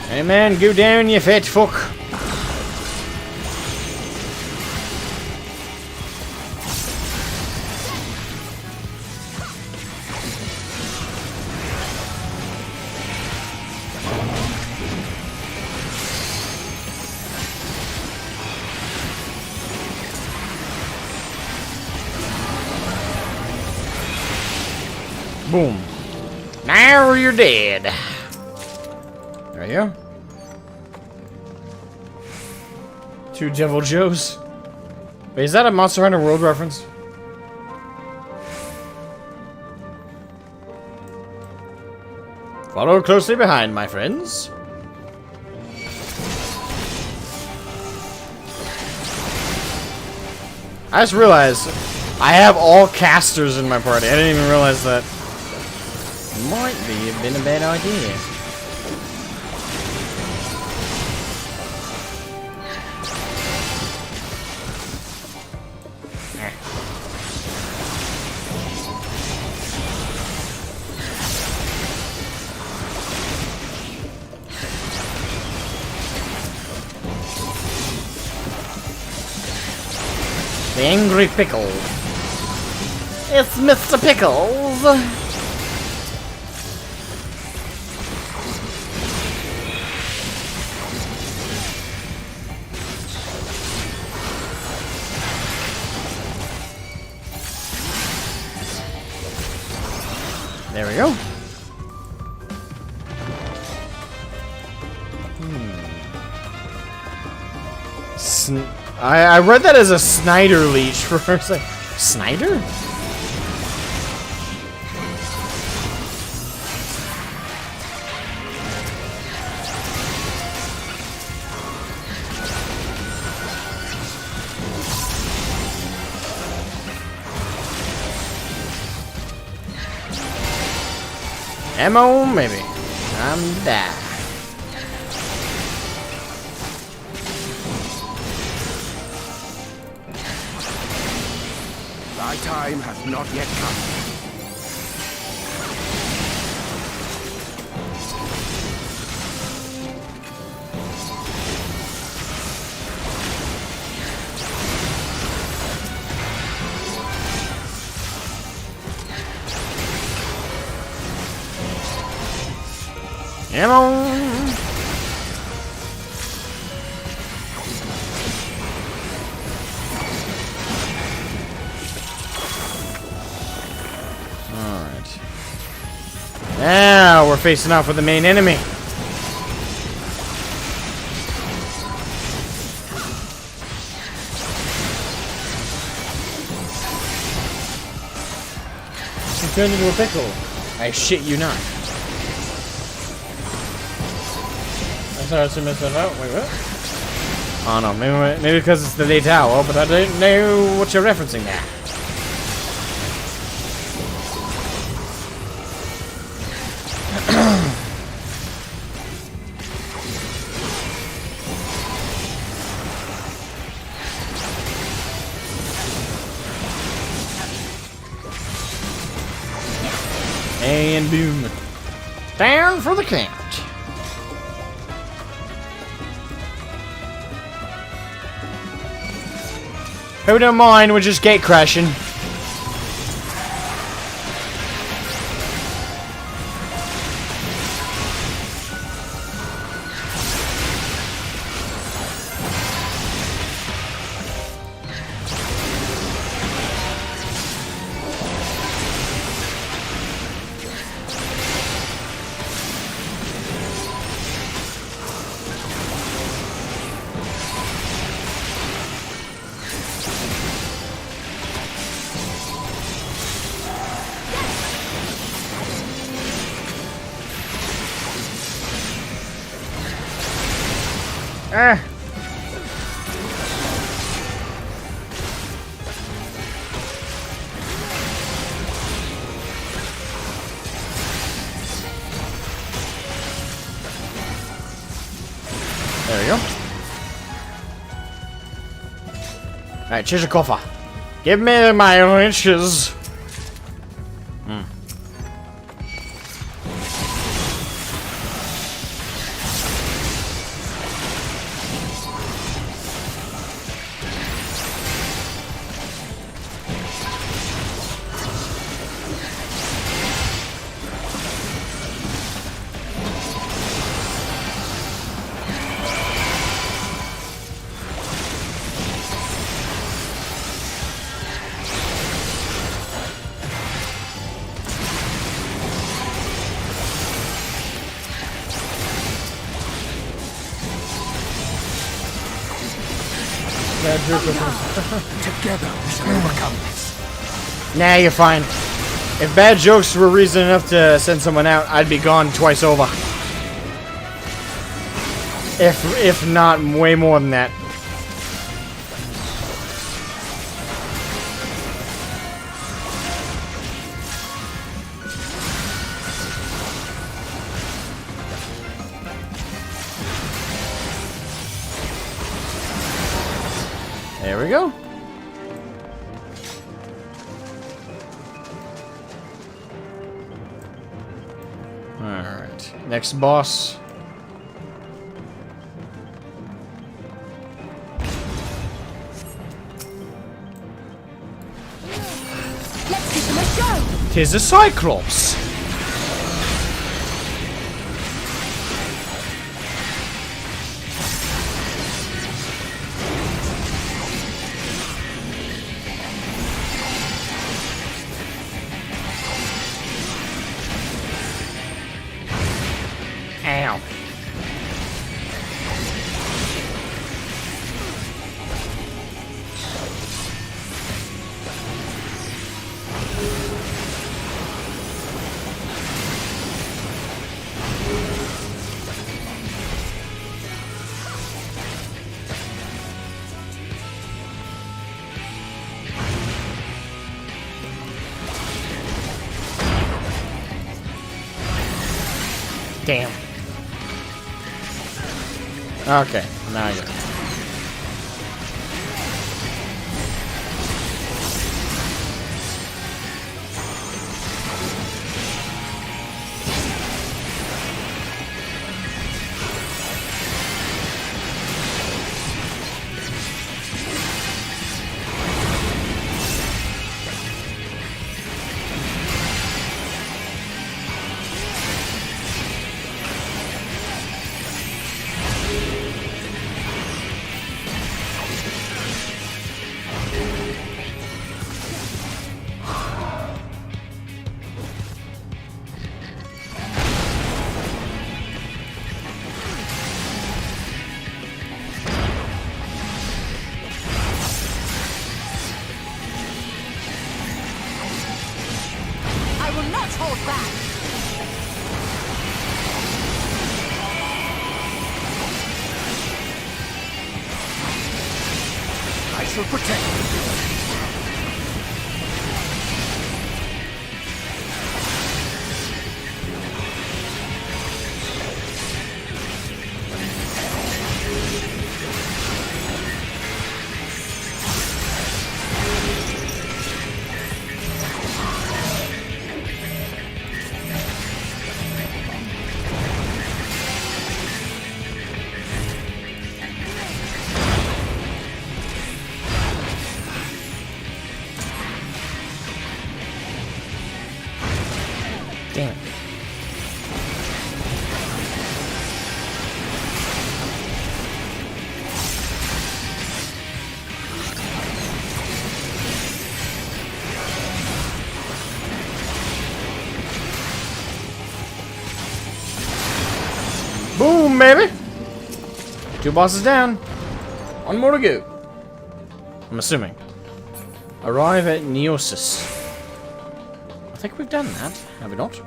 Hey man, go down, you fat fuck. Boom. Now you're dead. There you go. 2 Devil Joes. Wait, is that a Monster Hunter World reference? Follow closely behind, my friends. I just realized I have all casters in my party. I didn't even realize that. Might have been a bad idea. The Angry Pickle. It's Mr. Pickles. There we go. I read that as a Snyder leech for a second. Snyder? Ammo, maybe. I'm dead. Thy time hath not yet come. Ammo. Alright. Now we're facing off with the main enemy. She turned into a pickle. I shit you not. I started to miss that out. Wait, what? Oh no, maybe because it's the late hour, but I don't know what you're referencing there. And boom. Down for the count. Who don't mind, we're just gate crashing. Ah. There we go. Alright, here's your coffer. Give me my riches. Together we shall overcome this. Nah, you're fine. If bad jokes were reason enough to send someone out, I'd be gone twice over. If not way more than that. There we go. Alright. Next boss. Let's give them a show! 'Tis a Cyclops. Ow. Damn. Okay, now I get it. I shall protect you. Damn it. Boom, baby! 2 bosses down. 1 more to go. I'm assuming. Arrive at Neosis. I think we've done that, have we not?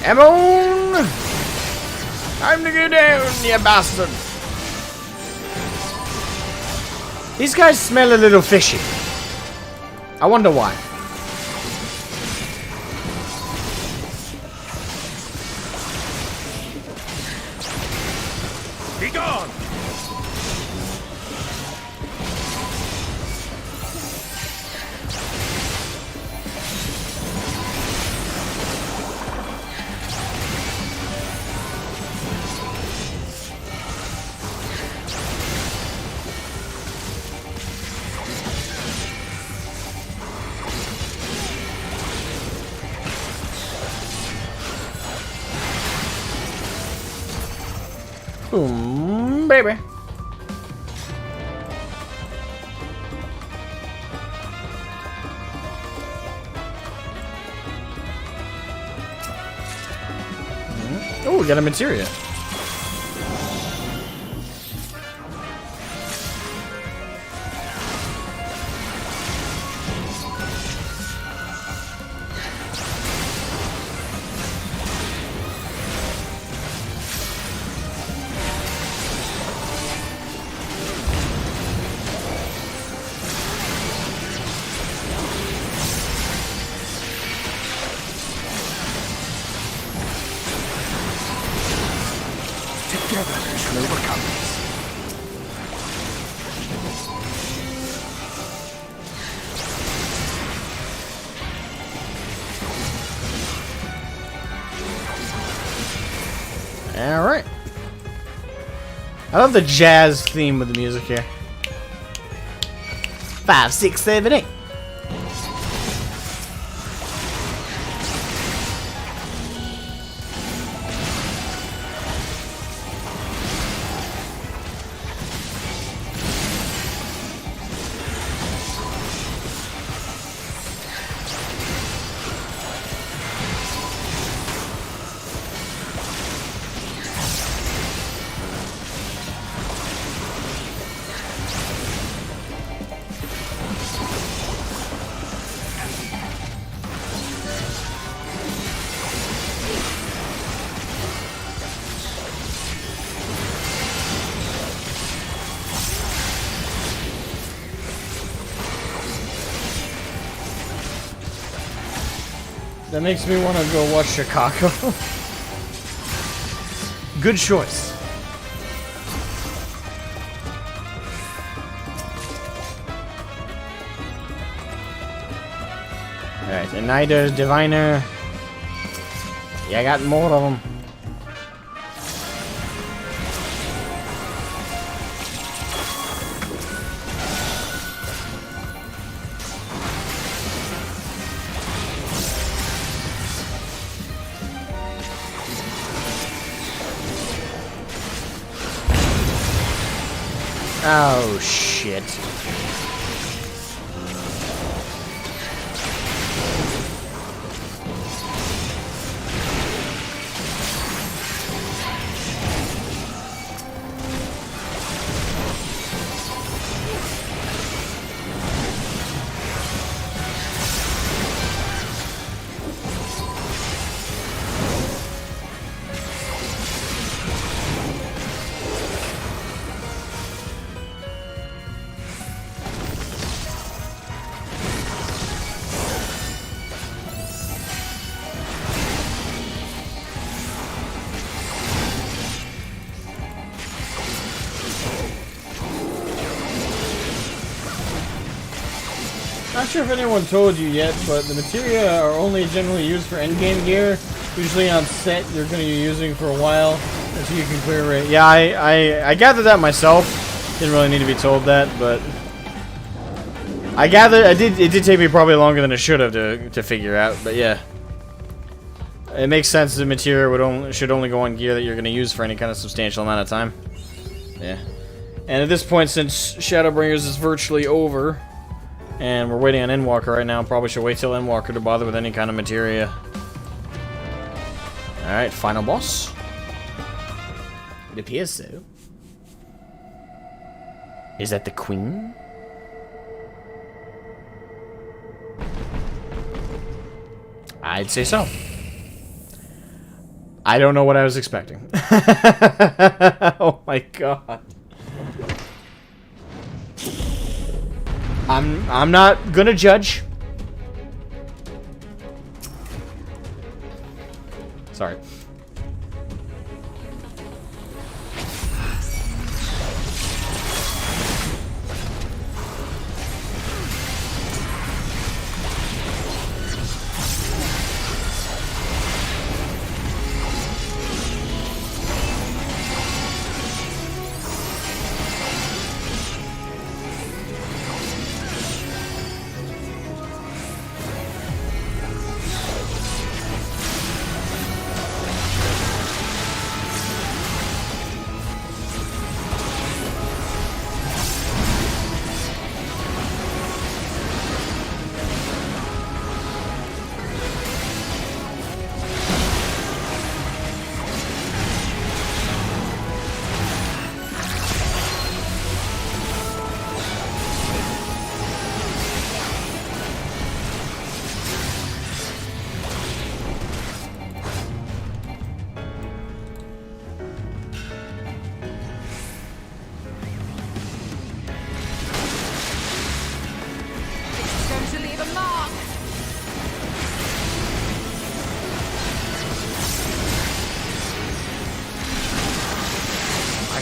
Amon! Time to go down, you bastard! These guys smell a little fishy. I wonder why. Be gone! Boom, baby. Oh, we got a materia. Together we shall overcome this. Alright. I love the jazz theme with the music here. 5, 6, 7, 8. That makes me want to go watch Chicago. Good choice. Alright, Igniter, Diviner. Yeah, I got more of them. Oh, shit. Not sure if anyone told you yet, but the materia are only generally used for endgame gear. Usually on set, you're going to be using for a while until you can clear it. Yeah, I gathered that myself. Didn't really need to be told that, but I gathered it did take me probably longer than it should have to figure out. But yeah, it makes sense. The materia should only go on gear that you're going to use for any kind of substantial amount of time. Yeah, and at this point, since Shadowbringers is virtually over. And we're waiting on Endwalker right now. Probably should wait till Endwalker to bother with any kind of materia. Alright, final boss. It appears so. Is that the Queen? I'd say so. I don't know what I was expecting. Oh my god. I'm not gonna judge. Sorry.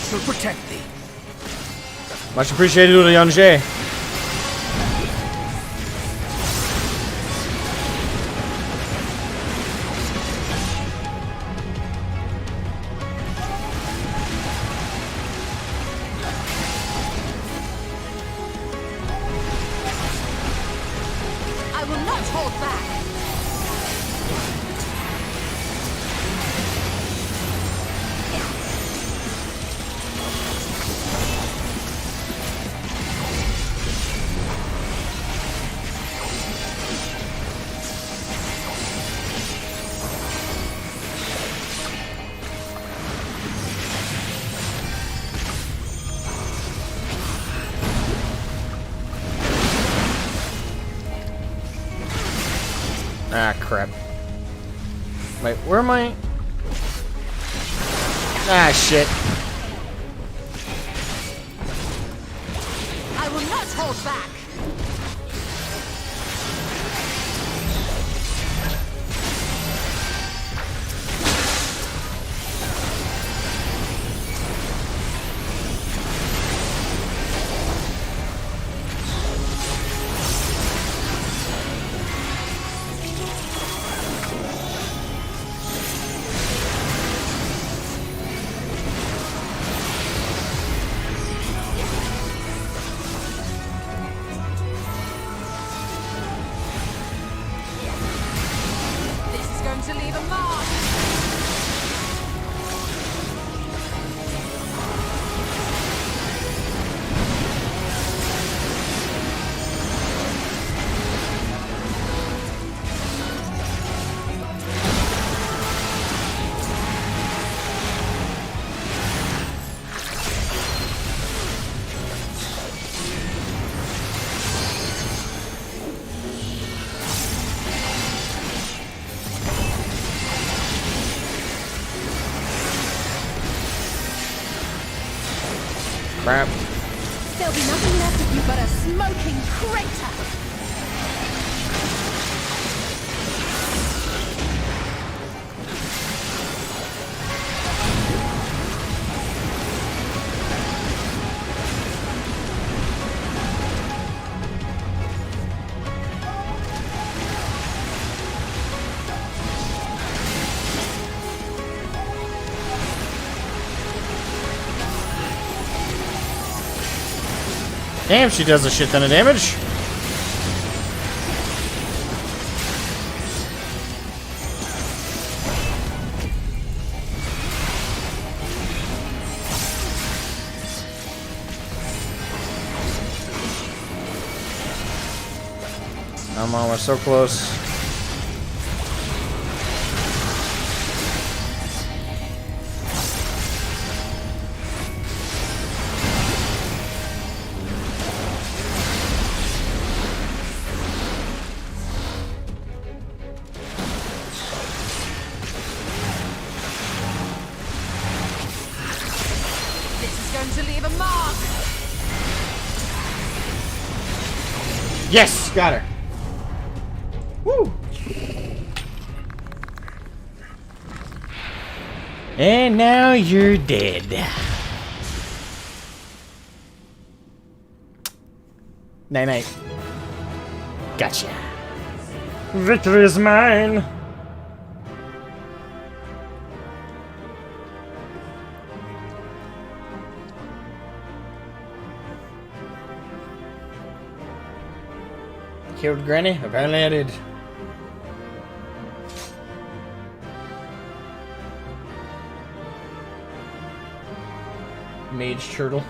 shall protect thee. Much appreciated, Yanje. I will not hold back. Ah, crap. Wait, where am I? Ah, shit. I will not hold back. Crap. There'll be nothing left of you but a smoking crater! Damn, she does a shit ton of damage. Come on, we're so close. Yes! Got her. Woo! And now you're dead. Night-night. Gotcha. Victory is mine! Killed Granny? Apparently I did. Mage turtle.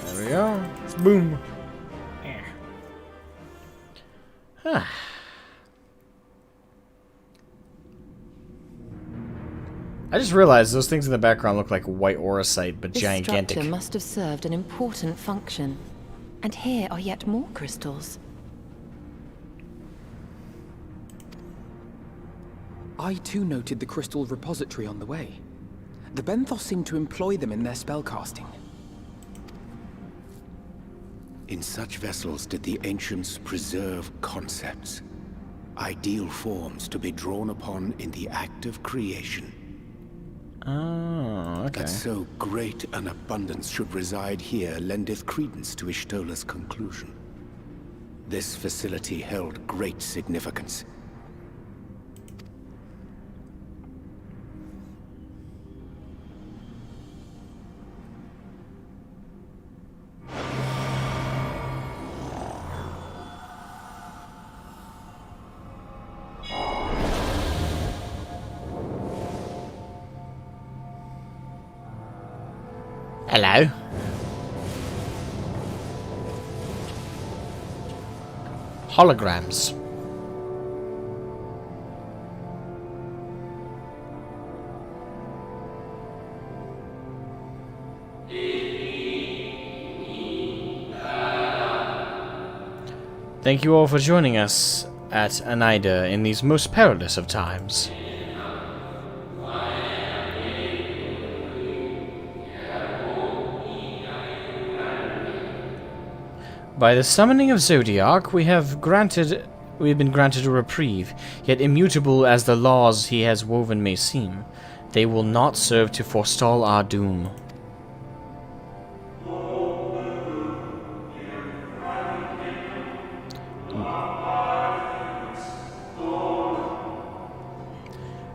There we go. Boom. I just realized those things in the background look like white auracite, but This gigantic. structure must have served an important function. And here are yet more crystals. I too noted the crystal repository on the way. The Benthos seem to employ them in their spellcasting. In such vessels did the ancients preserve concepts, ideal forms to be drawn upon in the act of creation. Oh, okay. That so great an abundance should reside here lendeth credence to Ishtola's conclusion. This facility held great significance. Hello. Holograms. Thank you all for joining us at Anaida in these most perilous of times. By the summoning of Zodiac, we have been granted a reprieve, yet immutable as the laws he has woven may seem, they will not serve to forestall our doom.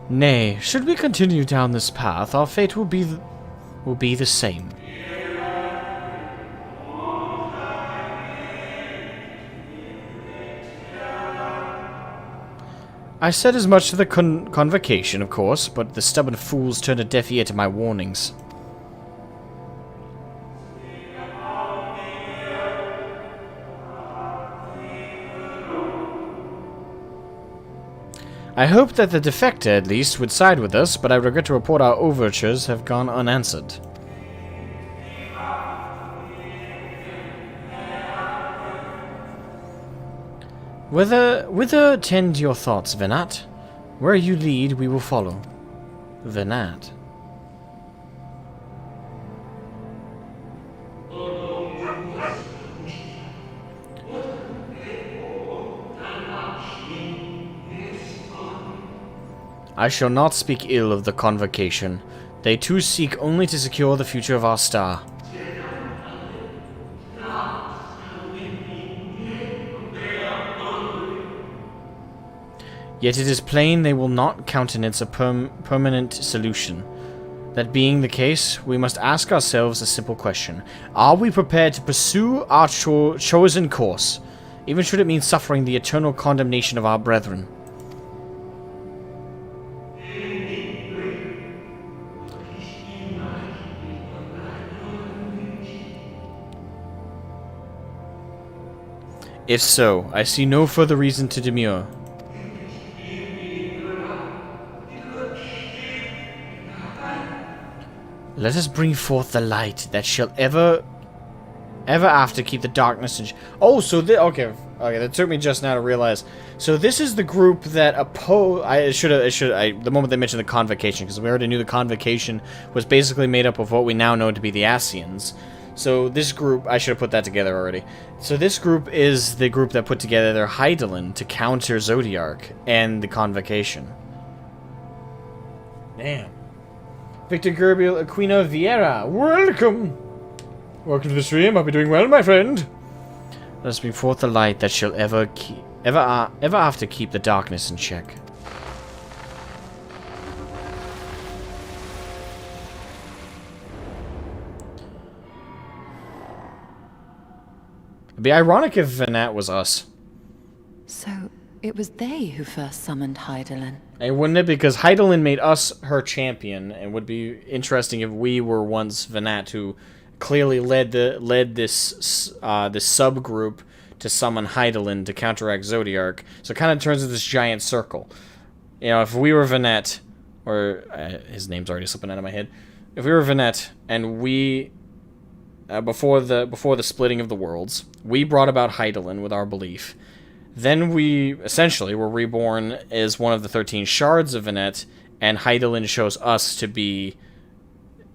Nay, should we continue down this path, our fate will be the same. I said as much to the convocation, of course, but the stubborn fools turned a deaf ear to my warnings. I hoped that the defector, at least, would side with us, but I regret to report our overtures have gone unanswered. Whither tend your thoughts, Venat? Where you lead, we will follow. Venat. I shall not speak ill of the Convocation. They too seek only to secure the future of our star. Yet it is plain they will not countenance a permanent solution. That being the case, we must ask ourselves a simple question. Are we prepared to pursue our chosen course, even should it mean suffering the eternal condemnation of our brethren? If so, I see no further reason to demur. Let us bring forth the light that shall ever after keep the darkness and oh, so okay, that took me just now to realize. So this is the group that the moment they mentioned the Convocation, because we already knew the Convocation was basically made up of what we now know to be the Ascians. So this group, I should have put that together already. So this group is the group that put together their Hydaelyn to counter Zodiark and the Convocation. Damn. Victor Gabriel Aquino Vieira, welcome! Welcome to the stream, I'll be doing well, my friend. Let us bring forth the light that shall ever after keep the darkness in check. It'd be ironic if Venat was us. So, it was they who first summoned Hydaelyn. And wouldn't it? Because Hydaelyn made us her champion, and would be interesting if we were once Venat, who clearly led this subgroup to summon Hydaelyn to counteract Zodiark. So it kind of turns into this giant circle. You know, if we were Venat, or his name's already slipping out of my head. If we were Venat, and we before the splitting of the worlds, we brought about Hydaelyn with our belief. Then we essentially were reborn as one of the 13 shards of Venat, and Hydaelyn shows us to be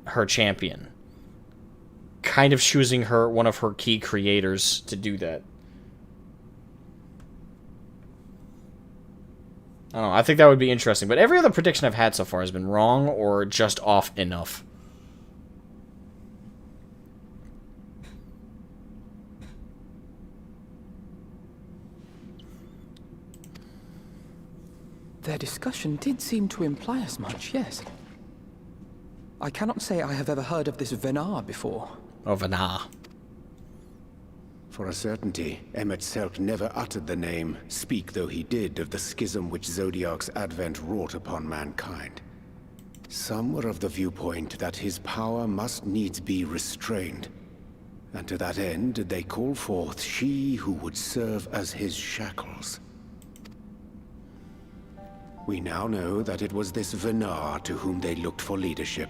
her champion. Kind of choosing her, one of her key creators, to do that. I don't know, I think that would be interesting. But every other prediction I've had so far has been wrong or just off enough. Their discussion did seem to imply as much, yes. I cannot say I have ever heard of this Venar before. Oh, Venar. For a certainty, Emmet Selk never uttered the name, speak though he did, of the schism which Zodiark's advent wrought upon mankind. Some were of the viewpoint that his power must needs be restrained, and to that end did they call forth she who would serve as his shackles. We now know that it was this Venar to whom they looked for leadership.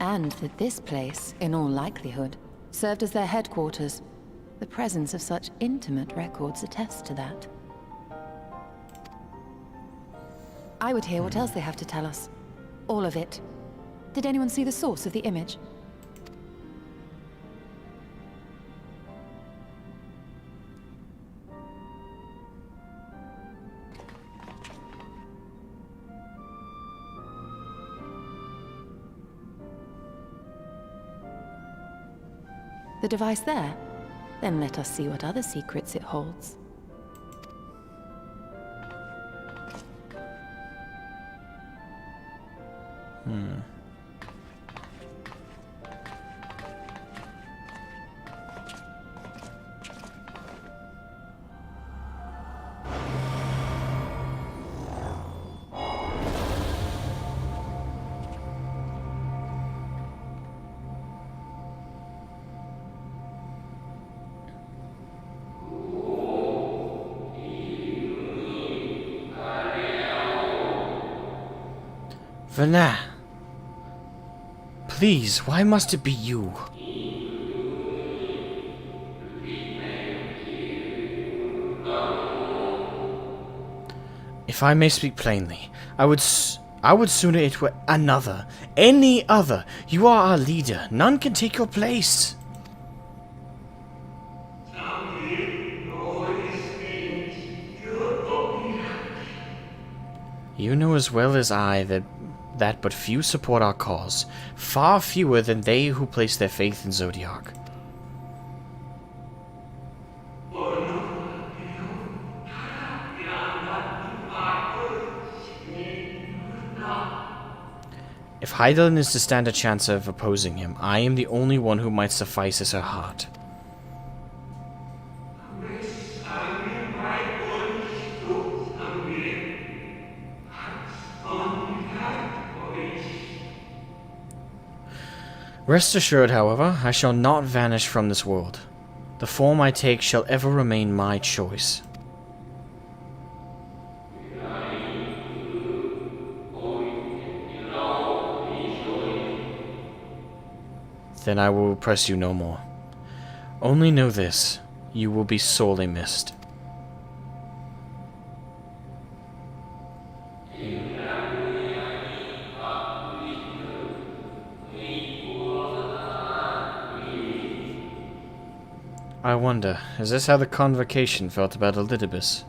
And that this place, in all likelihood, served as their headquarters. The presence of such intimate records attests to that. I would hear what else they have to tell us. All of it. Did anyone see the source of the image? The device there? Then let us see what other secrets it holds. Venar. Please, why must it be you? If I may speak plainly, I would sooner it were another. Any other. You are our leader. None can take your place. You know as well as I that but few support our cause. Far fewer than they who place their faith in Zodiac. If Hydaelyn is to stand a chance of opposing him, I am the only one who might suffice as her heart. Rest assured, however, I shall not vanish from this world. The form I take shall ever remain my choice. Then I will press you no more. Only know this, you will be sorely missed. I wonder, is this how the Convocation felt about Elidibus?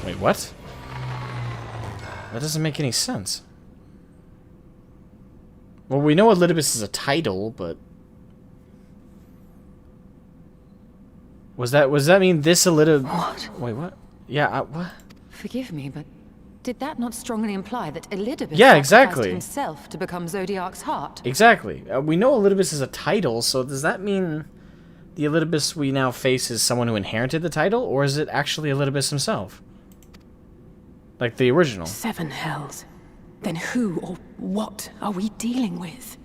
Wait, what? That doesn't make any sense. Well, we know Elidibus is a title, but... Was that mean this Elidibus... What? Wait, what? Yeah, what? Forgive me, but did that not strongly imply that Elidibus sacrificed himself to become Zodiac's heart? Exactly. We know Elidibus is a title, so does that mean the Elidibus we now face is someone who inherited the title, or is it actually Elidibus himself? Like the original. 7 hells. Then who or what are we dealing with?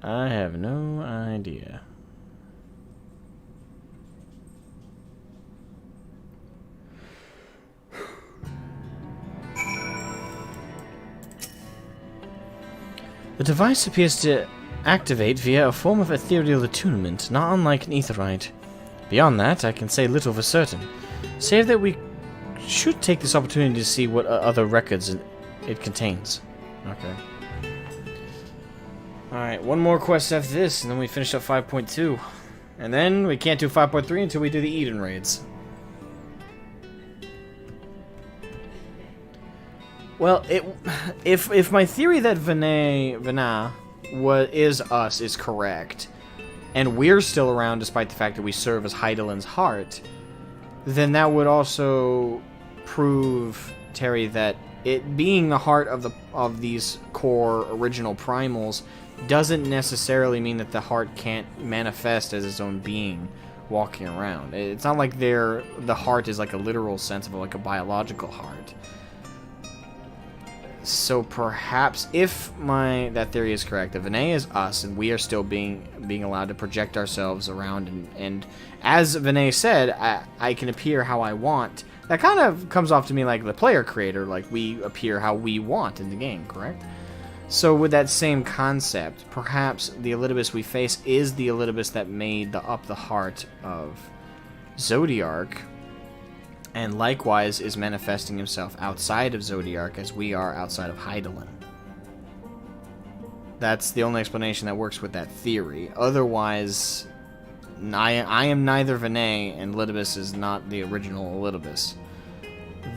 I have no idea. The device appears to activate via a form of ethereal attunement, not unlike an aetherite. Beyond that, I can say little for certain, save that we should take this opportunity to see what other records it contains. Okay. Alright, one more quest after this, and then we finish up 5.2. And then we can't do 5.3 until we do the Eden raids. Well, if my theory that Vana is us is correct, and we're still around despite the fact that we serve as Hydaelyn's heart, then that would also prove, Terry, that it being the heart of these core original primals doesn't necessarily mean that the heart can't manifest as its own being walking around. It's not like the heart is like a literal sense of like a biological heart. So perhaps if that theory is correct, that Vinay is us and we are still being allowed to project ourselves around, and as Vinay said, I can appear how I want. That kind of comes off to me like the player creator, like we appear how we want in the game, correct? So with that same concept, perhaps the Elidibus we face is the Elidibus that made the heart of Zodiark, and likewise is manifesting himself outside of Zodiark as we are outside of Hydaelyn. That's the only explanation that works with that theory. Otherwise, I am neither Vinay, and Elidibus is not the original Elidibus.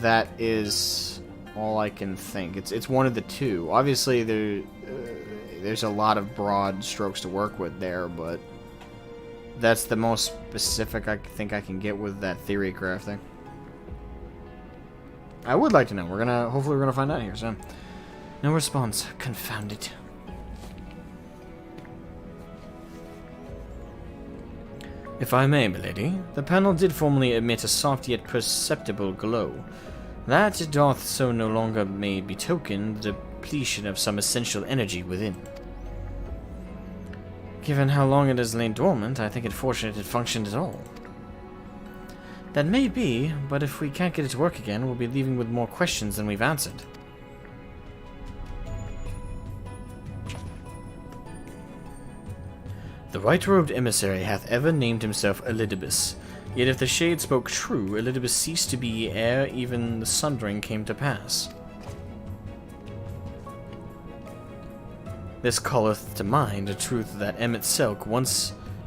That is all I can think. It's one of the two. Obviously, there's a lot of broad strokes to work with there, but that's the most specific I think I can get with that theory crafting. I would like to know. Hopefully we're gonna find out here soon. No response. Confound it. If I may, milady, the panel did formerly emit a soft yet perceptible glow. That it doth so no longer may betoken the depletion of some essential energy within. Given how long it has lain dormant, I think it fortunate it functioned at all. That may be, but if we can't get it to work again, we'll be leaving with more questions than we've answered. The white-robed emissary hath ever named himself Elidibus. Yet if the shade spoke true, Elidibus ceased to be ere even the sundering came to pass. This calleth to mind a truth that Emmet Selk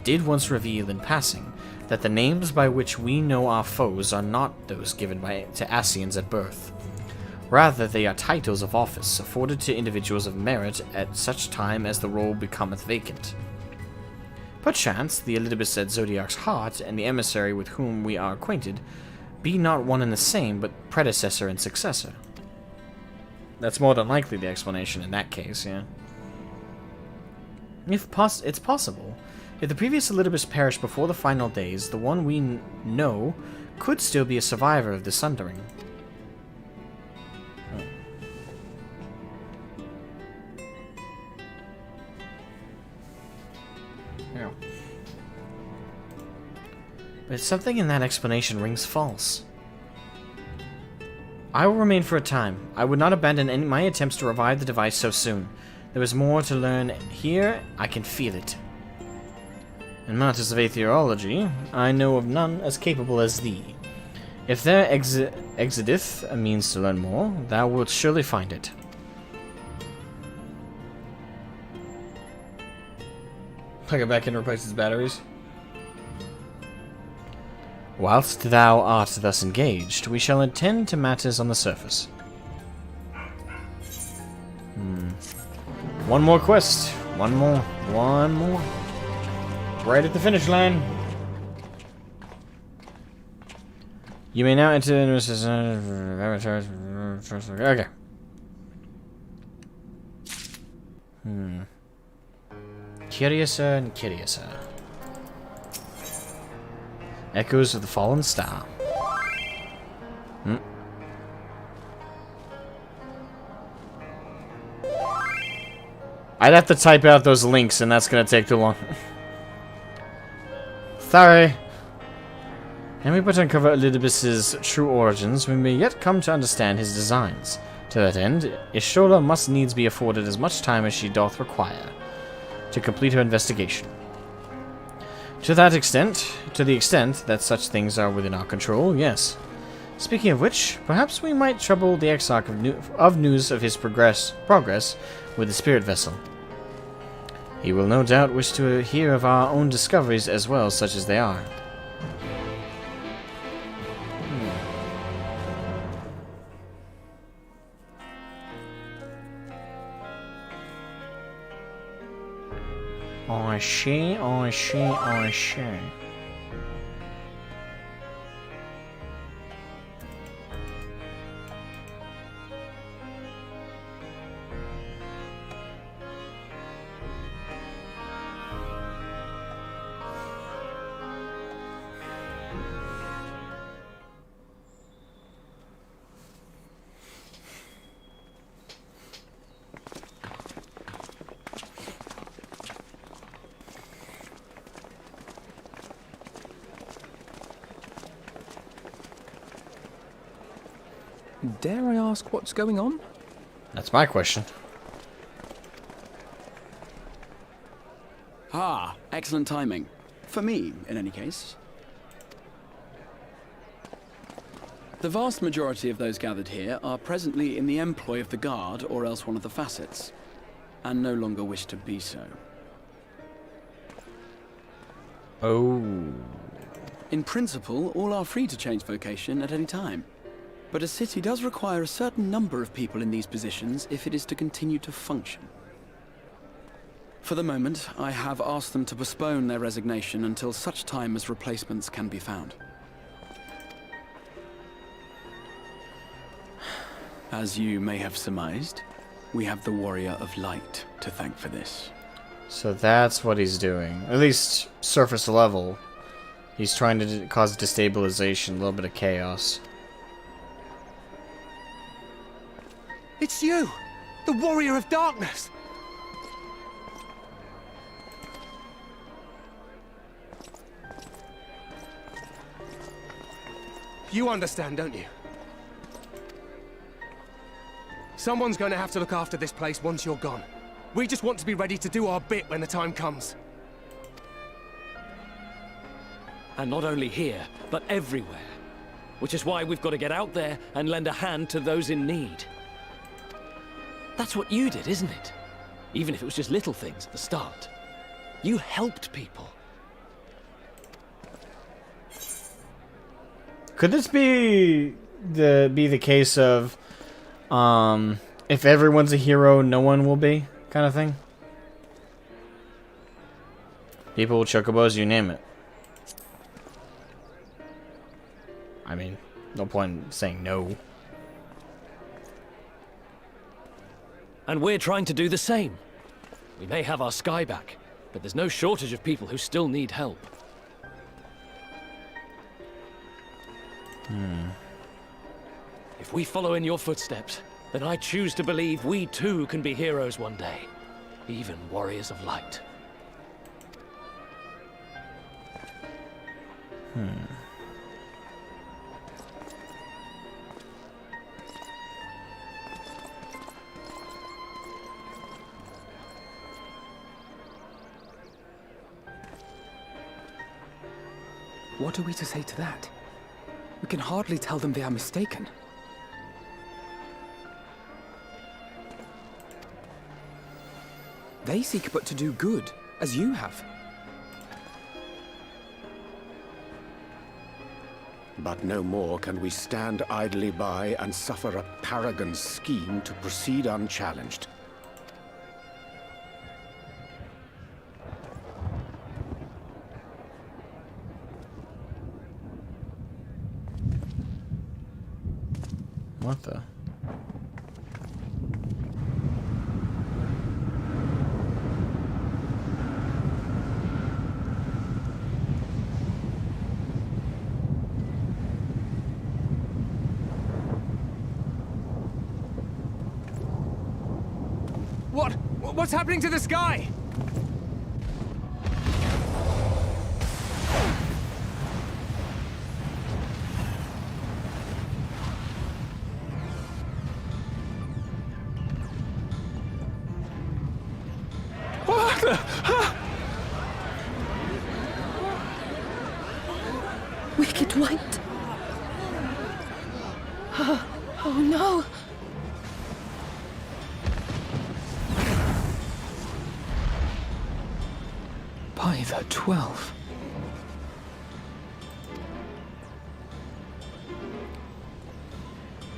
did once reveal in passing, that the names by which we know our foes are not those given to Ascians at birth. Rather, they are titles of office, afforded to individuals of merit at such time as the role becometh vacant. Perchance, the Elidibus at Zodiac's heart, and the emissary with whom we are acquainted, be not one and the same, but predecessor and successor. That's more than likely the explanation in that case, yeah. It's possible. If the previous Elidibus perished before the final days, the one we know could still be a survivor of the Sundering. Yeah. But something in that explanation rings false. I will remain for a time. I would not abandon my attempts to revive the device so soon. There is more to learn here. I can feel it. In matters of atheology, I know of none as capable as thee. If there existeth a means to learn more, thou wilt surely find it. Plug it back in and replace its batteries. Whilst thou art thus engaged, we shall attend to matters on the surface. One more quest. One more. Right at the finish line. You may now enter... Okay. Curiouser and curiouser. Echoes of the Fallen Star. I'd have to type out those links, and that's gonna take too long. Sorry. And we but uncover Elidibus's true origins, we may yet come to understand his designs. To that end, Ishola must needs be afforded as much time as she doth require to complete her investigation. To the extent that such things are within our control, yes. Speaking of which, perhaps we might trouble the Exarch of news of his progress with the spirit vessel. He will no doubt wish to hear of our own discoveries as well, such as they are. I see. Dare I ask what's going on? That's my question. Ah, excellent timing. For me, in any case. The vast majority of those gathered here are presently in the employ of the Guard or else one of the facets, and no longer wish to be so. Oh. In principle, all are free to change vocation at any time. But a city does require a certain number of people in these positions if it is to continue to function. For the moment, I have asked them to postpone their resignation until such time as replacements can be found. As you may have surmised, we have the Warrior of Light to thank for this. So that's what he's doing. At least surface level. He's trying to cause destabilization, a little bit of chaos. It's you! The Warrior of Darkness! You understand, don't you? Someone's going to have to look after this place once you're gone. We just want to be ready to do our bit when the time comes. And not only here, but everywhere. Which is why we've got to get out there and lend a hand to those in need. That's what you did, isn't it? Even if it was just little things at the start. You helped people. Could this be the case of, if everyone's a hero, no one will be, kind of thing? People, chocobos, you name it. I mean, no point in saying no. And we're trying to do the same. We may have our sky back, but there's no shortage of people who still need help. If we follow in your footsteps, then I choose to believe we too can be heroes one day. Even warriors of light. What are we to say to that? We can hardly tell them they are mistaken. They seek but to do good, as you have. But no more can we stand idly by and suffer a paragon's scheme to proceed unchallenged. What the? What's happening to the sky? Wicked White. Oh no. By the 12.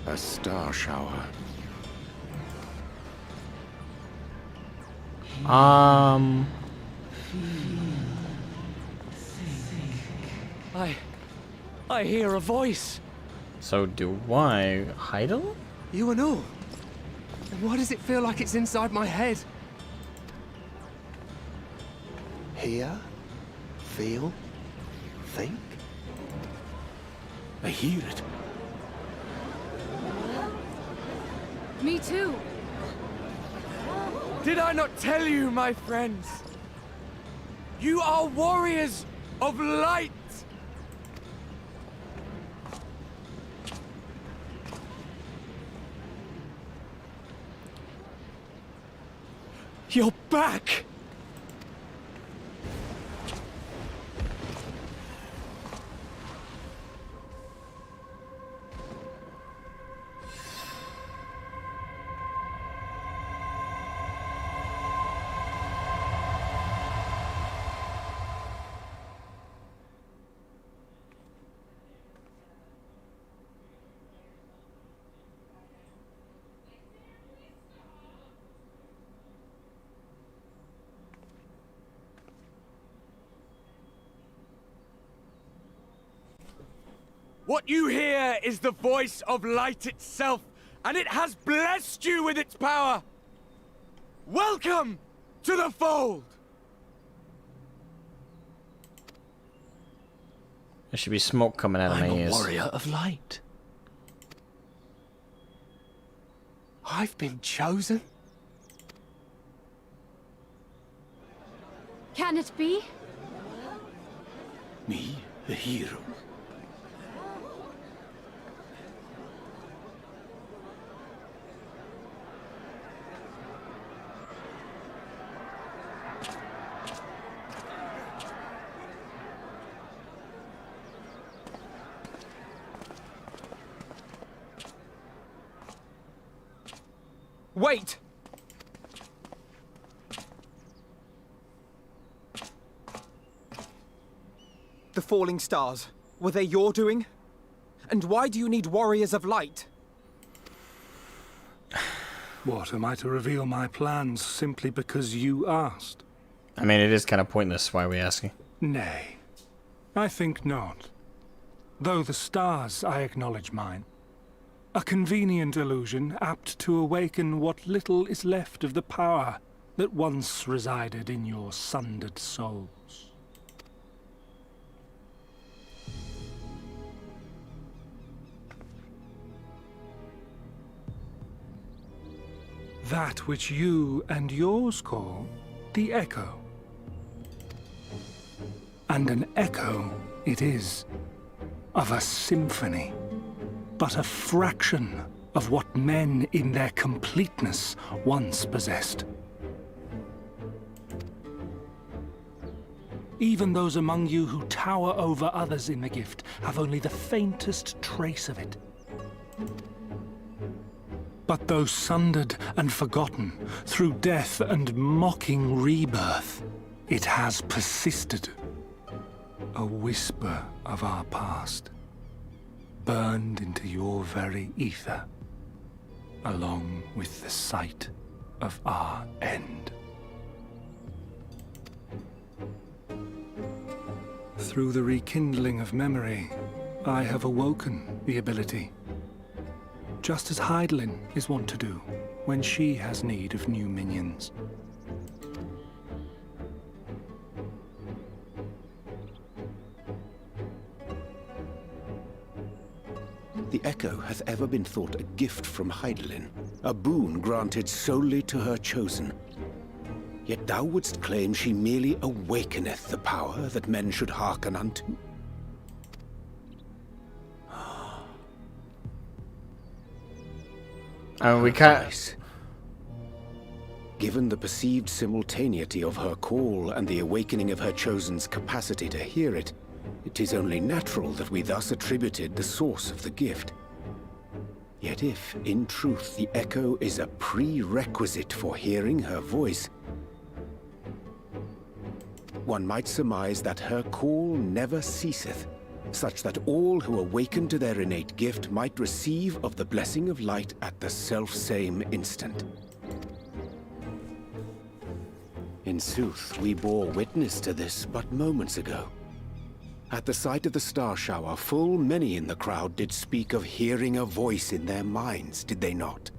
A star shower. I hear a voice. So do I. Heidel? You and all. And why does it feel like it's inside my head? Hear, feel, think. I hear it. Me too. Did I not tell you, my friends? You are warriors of light! You're back! What you hear is the voice of light itself, and it has blessed you with its power. Welcome to the fold! There should be smoke coming out of my ears. I'm a warrior of light. I've been chosen? Can it be? Me, a hero. Wait! The falling stars, were they your doing? And why do you need warriors of light? What, am I to reveal my plans simply because you asked? I mean, it is kind of pointless why are we asking. Nay, I think not. Though the stars, I acknowledge mine. A convenient illusion apt to awaken what little is left of the power that once resided in your sundered souls. That which you and yours call the echo. And an echo it is, of a symphony, but a fraction of what men in their completeness once possessed. Even those among you who tower over others in the gift have only the faintest trace of it. But though sundered and forgotten through death and mocking rebirth, it has persisted. A whisper of our past, burned into your very ether, along with the sight of our end. Through the rekindling of memory, I have awoken the ability. Just as Heidelin is wont to do when she has need of new minions. The Echo hath ever been thought a gift from Heidelin, a boon granted solely to her chosen. Yet thou wouldst claim she merely awakeneth the power that men should hearken unto. We can't. Given the perceived simultaneity of her call and the awakening of her chosen's capacity to hear it, it is only natural that we thus attributed the source of the gift. Yet if, in truth, the echo is a prerequisite for hearing her voice, one might surmise that her call never ceaseth, such that all who awaken to their innate gift might receive of the blessing of light at the self-same instant. In sooth, we bore witness to this but moments ago. At the sight of the star shower, full many in the crowd did speak of hearing a voice in their minds, did they not?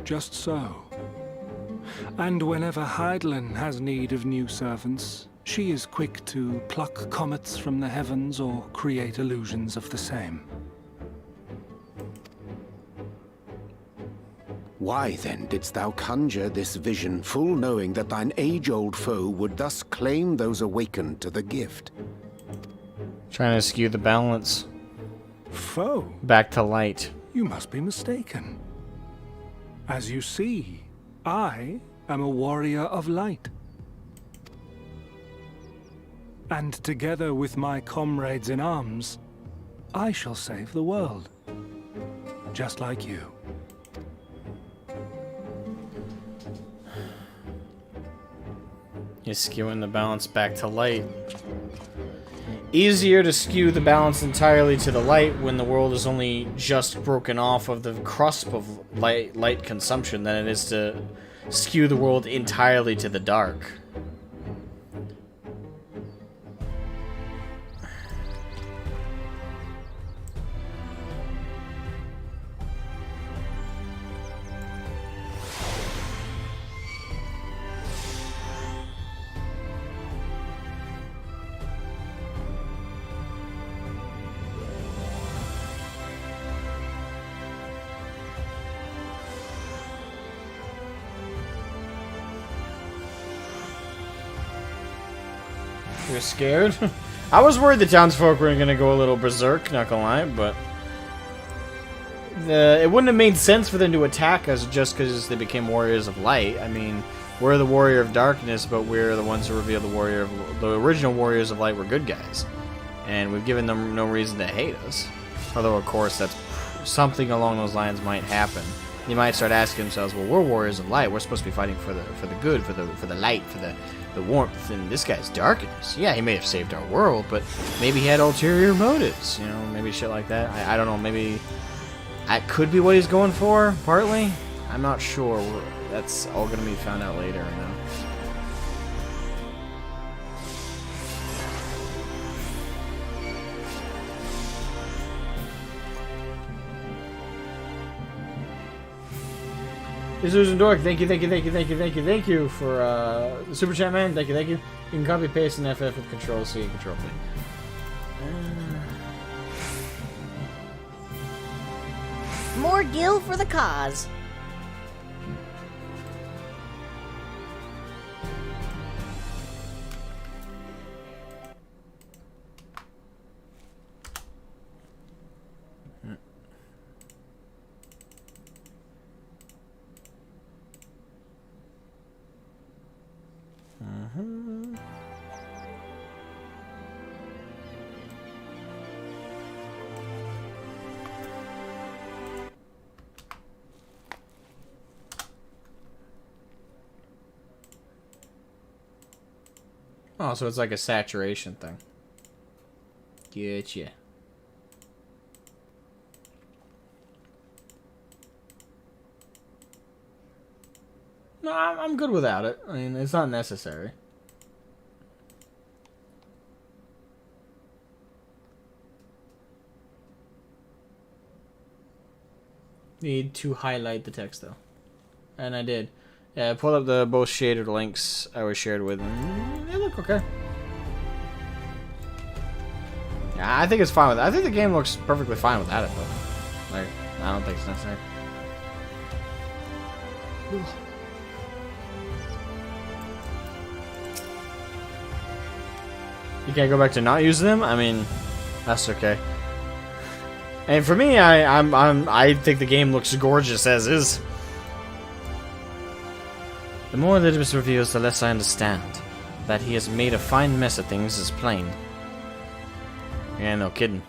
Just so. And whenever Heidelin has need of new servants, she is quick to pluck comets from the heavens or create illusions of the same. Why, then, didst thou conjure this vision, full knowing that thine age-old foe would thus claim those awakened to the gift? Trying to skew the balance. Foe? Back to light. You must be mistaken. As you see, I am a warrior of light. And together with my comrades in arms, I shall save the world. Just like you. You're skewing the balance back to light. Easier to skew the balance entirely to the light when the world is only just broken off of the cusp of light consumption than it is to skew the world entirely to the dark. You're scared? I was worried the townsfolk were going to go a little berserk, not gonna lie, but it wouldn't have made sense for them to attack us just because they became warriors of light. I mean, we're the warrior of darkness, but we're the ones who reveal the original warriors of light were good guys. and we've given them no reason to hate us. Although, of course, that's something along those lines might happen. They might start asking themselves, well, we're warriors of light. We're supposed to be fighting for the good, for the light, for the warmth, and this guy's darkness. Yeah, he may have saved our world, but maybe he had ulterior motives. You know, maybe shit like that. I don't know. Maybe that could be what he's going for, partly. I'm not sure. That's all going to be found out later, you know. Susan Dork, thank you for the super chat, man. Thank you. You can copy paste and FF with Control C and Control V. More gil for the cause. Oh, so it's like a saturation thing. Getcha. No, I'm good without it. I mean, it's not necessary. Need to highlight the text, though. And I did. Yeah, I pulled up the both shaded links I was shared with, and they look okay. Yeah, I think it's fine with it. I think the game looks perfectly fine without it, though. Like, I don't think it's necessary. You can't go back to not using them? I mean, that's okay. And for me, I think the game looks gorgeous as is. The more that it reveals, the less I understand. That he has made a fine mess of things is plain. Yeah, no kidding.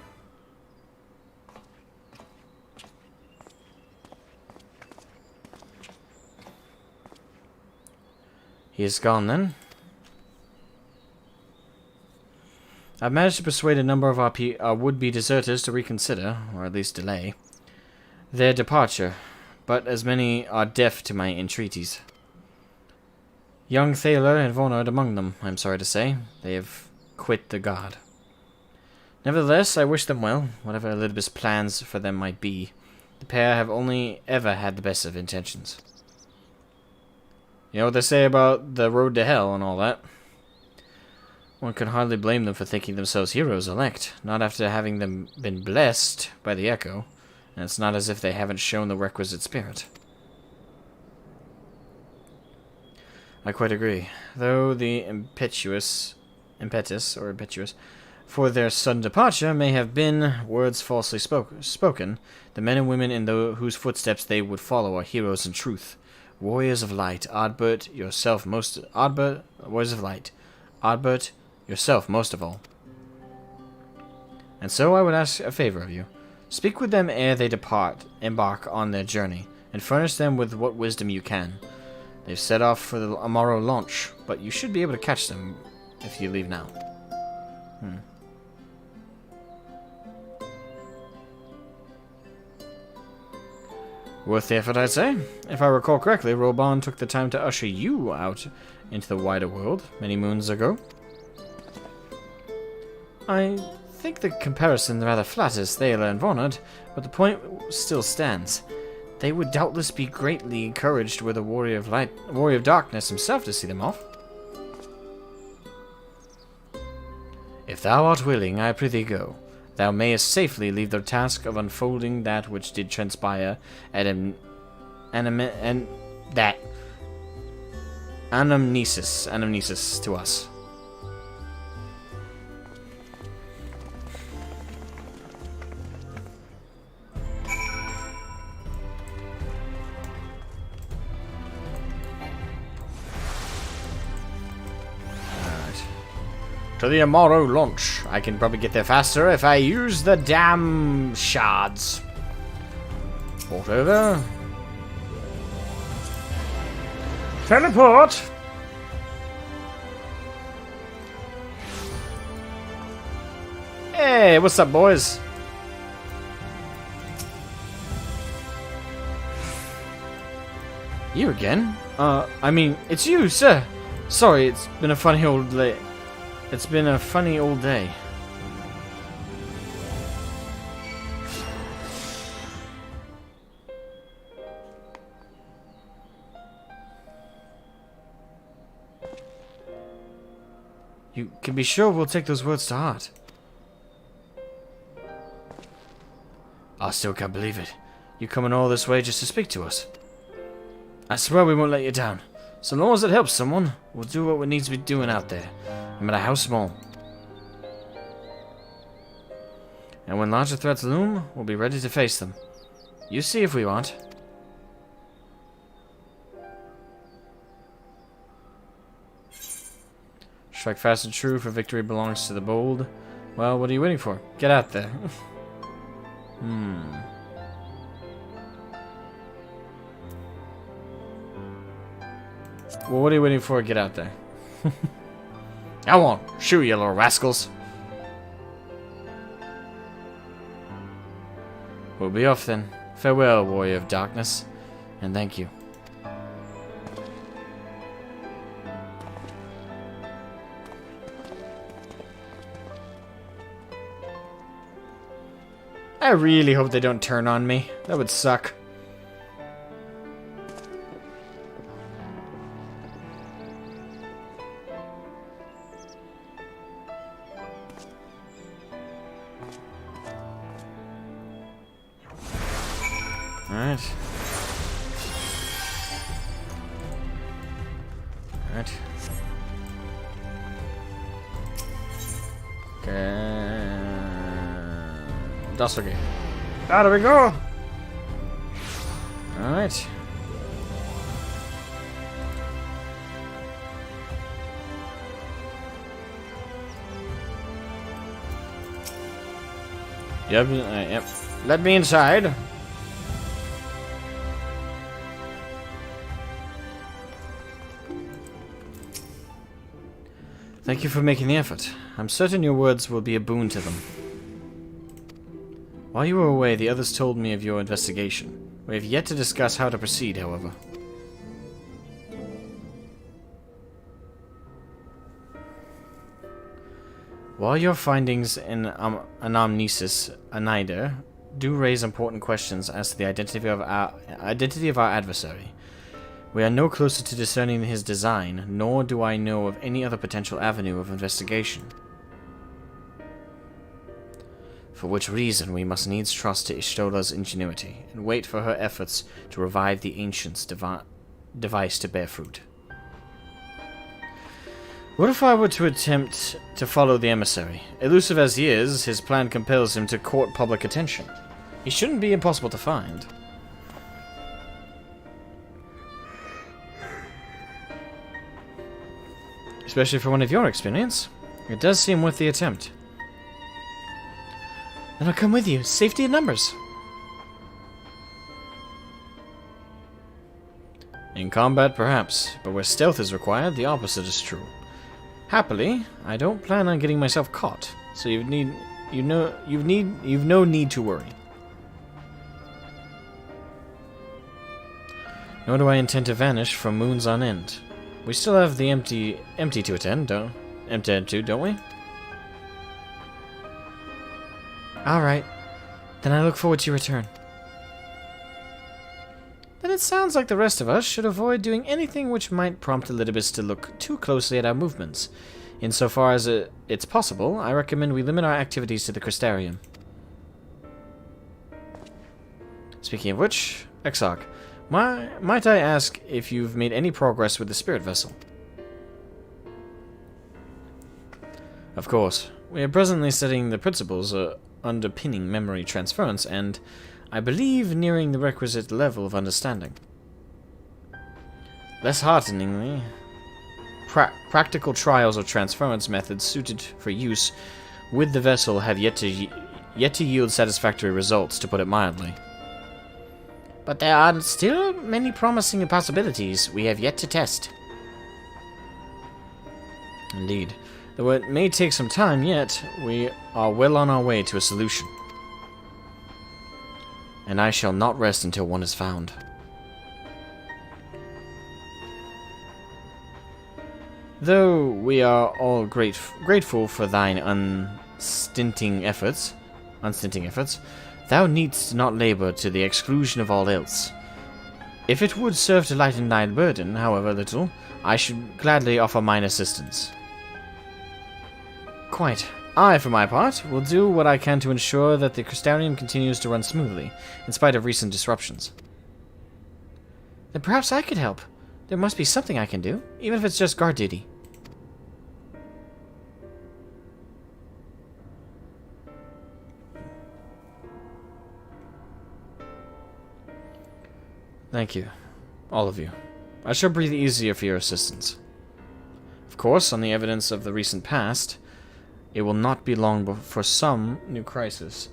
He is gone then. I've managed to persuade a number of our would-be deserters to reconsider, or at least delay, their departure, but as many are deaf to my entreaties. Young Thaler and Vonard among them, I'm sorry to say. They have quit the guard. Nevertheless, I wish them well, whatever Elizabeth's plans for them might be. The pair have only ever had the best of intentions. You know what they say about the road to hell and all that? One can hardly blame them for thinking themselves heroes elect, not after having them been blessed by the Echo, and it's not as if they haven't shown the requisite spirit. I quite agree. Though the impetus for their sudden departure may have been words falsely spoken, the men and women in whose footsteps they would follow are heroes in truth, warriors of light. Ardbert, yourself most. Warriors of light. Ardbert, yourself most of all. And so I would ask a favor of you. Speak with them ere they embark on their journey, and furnish them with what wisdom you can. They've set off for the Amaro launch, but you should be able to catch them if you leave now. Worth the effort, I'd say. If I recall correctly, Roban took the time to usher you out into the wider world many moons ago. I think the comparison rather flatters Thaler and Vonard, but the point still stands. They would doubtless be greatly encouraged were the warrior of darkness himself to see them off. If thou art willing, I prithee go. Thou mayest safely leave the task of unfolding that which did transpire at anamnesis to us. To the Amaro launch. I can probably get there faster if I use the damn shards. Port over. Teleport! Hey, what's up, boys? You again? I mean, it's you, sir. Sorry, it's been a funny old day. It's been a funny old day. You can be sure we'll take those words to heart. I still can't believe it. You coming all this way just to speak to us. I swear we won't let you down. So long as it helps someone, we'll do what we need to be doing out there, no matter how small. And when larger threats loom, we'll be ready to face them. You see if we want. Strike fast and true, for victory belongs to the bold. Well, what are you waiting for? Get out there. Well, what are you waiting for? Get out there. I won't shoot you, little rascals. We'll be off then. Farewell, warrior of darkness, and thank you. I really hope they don't turn on me. That would suck. Alright. Alright. Okay. That's okay. There we go! Alright. Yep. Let me inside. Thank you for making the effort. I'm certain your words will be a boon to them. While you were away, the others told me of your investigation. We have yet to discuss how to proceed, however. While your findings in Anamnesis Anider do raise important questions as to the identity of our adversary, we are no closer to discerning his design, nor do I know of any other potential avenue of investigation. For which reason we must needs trust to Ishtola's ingenuity, and wait for her efforts to revive the Ancient's device to bear fruit. What if I were to attempt to follow the emissary? Elusive as he is, his plan compels him to court public attention. He shouldn't be impossible to find. Especially for one of your experience. It does seem worth the attempt. Then I'll come with you. Safety in numbers. In combat, perhaps, but where stealth is required, the opposite is true. Happily, I don't plan on getting myself caught, so you've no need to worry. Nor do I intend to vanish from moons on end. We still have the empty to attend, don't we? Alright. Then I look forward to your return. Then it sounds like the rest of us should avoid doing anything which might prompt Elidibus to look too closely at our movements. Insofar as it's possible, I recommend we limit our activities to the Crystarium. Speaking of which, Exarch, might I ask if you've made any progress with the spirit vessel? Of course. We are presently studying the principles underpinning memory transference, and I believe nearing the requisite level of understanding. Less hearteningly, practical trials of transference methods suited for use with the vessel have yet to yield satisfactory results, to put it mildly. But there are still many promising possibilities we have yet to test. Indeed. Though it may take some time yet, we are well on our way to a solution. And I shall not rest until one is found. Though we are all grateful for thine unstinting efforts, thou needst not labor to the exclusion of all else. If it would serve to lighten thy burden, however little, I should gladly offer mine assistance. Quite. I, for my part, will do what I can to ensure that the Crystarium continues to run smoothly, in spite of recent disruptions. Then perhaps I could help. There must be something I can do, even if it's just guard duty. Thank you. All of you. I shall breathe easier for your assistance. Of course, on the evidence of the recent past, it will not be long before some new crisis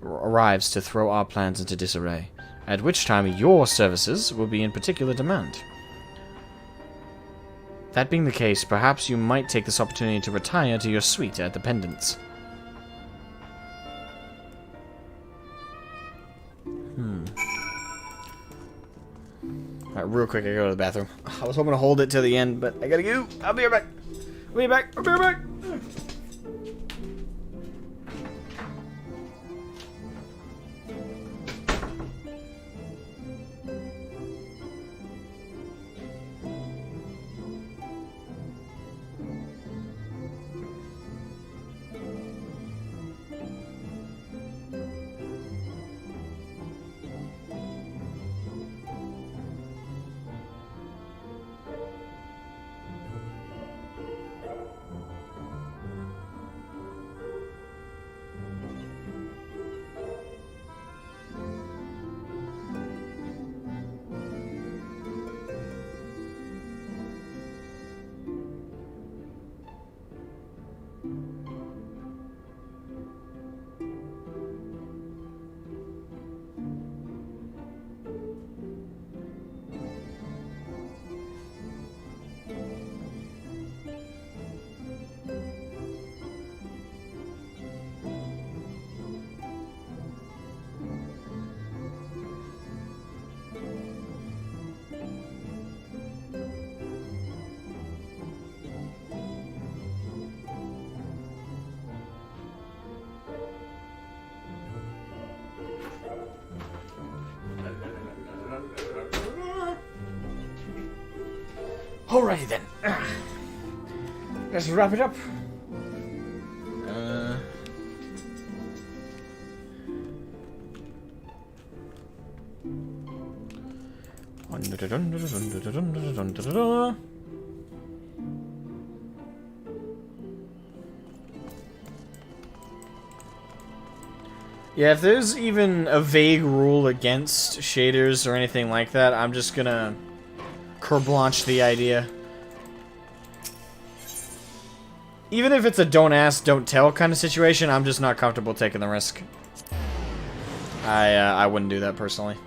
arrives to throw our plans into disarray, at which time your services will be in particular demand. That being the case, perhaps you might take this opportunity to retire to your suite at the Pendants. Alright, real quick, I go to the bathroom. I was hoping to hold it till the end, but I gotta go. I'll be right back. I'll be back. I'll be right back. Alrighty then. Let's wrap it up. Yeah, if there's even a vague rule against shaders or anything like that, I'm just gonna carte blanche the idea. Even if it's a don't ask, don't tell kind of situation, I'm just not comfortable taking the risk. I wouldn't do that personally.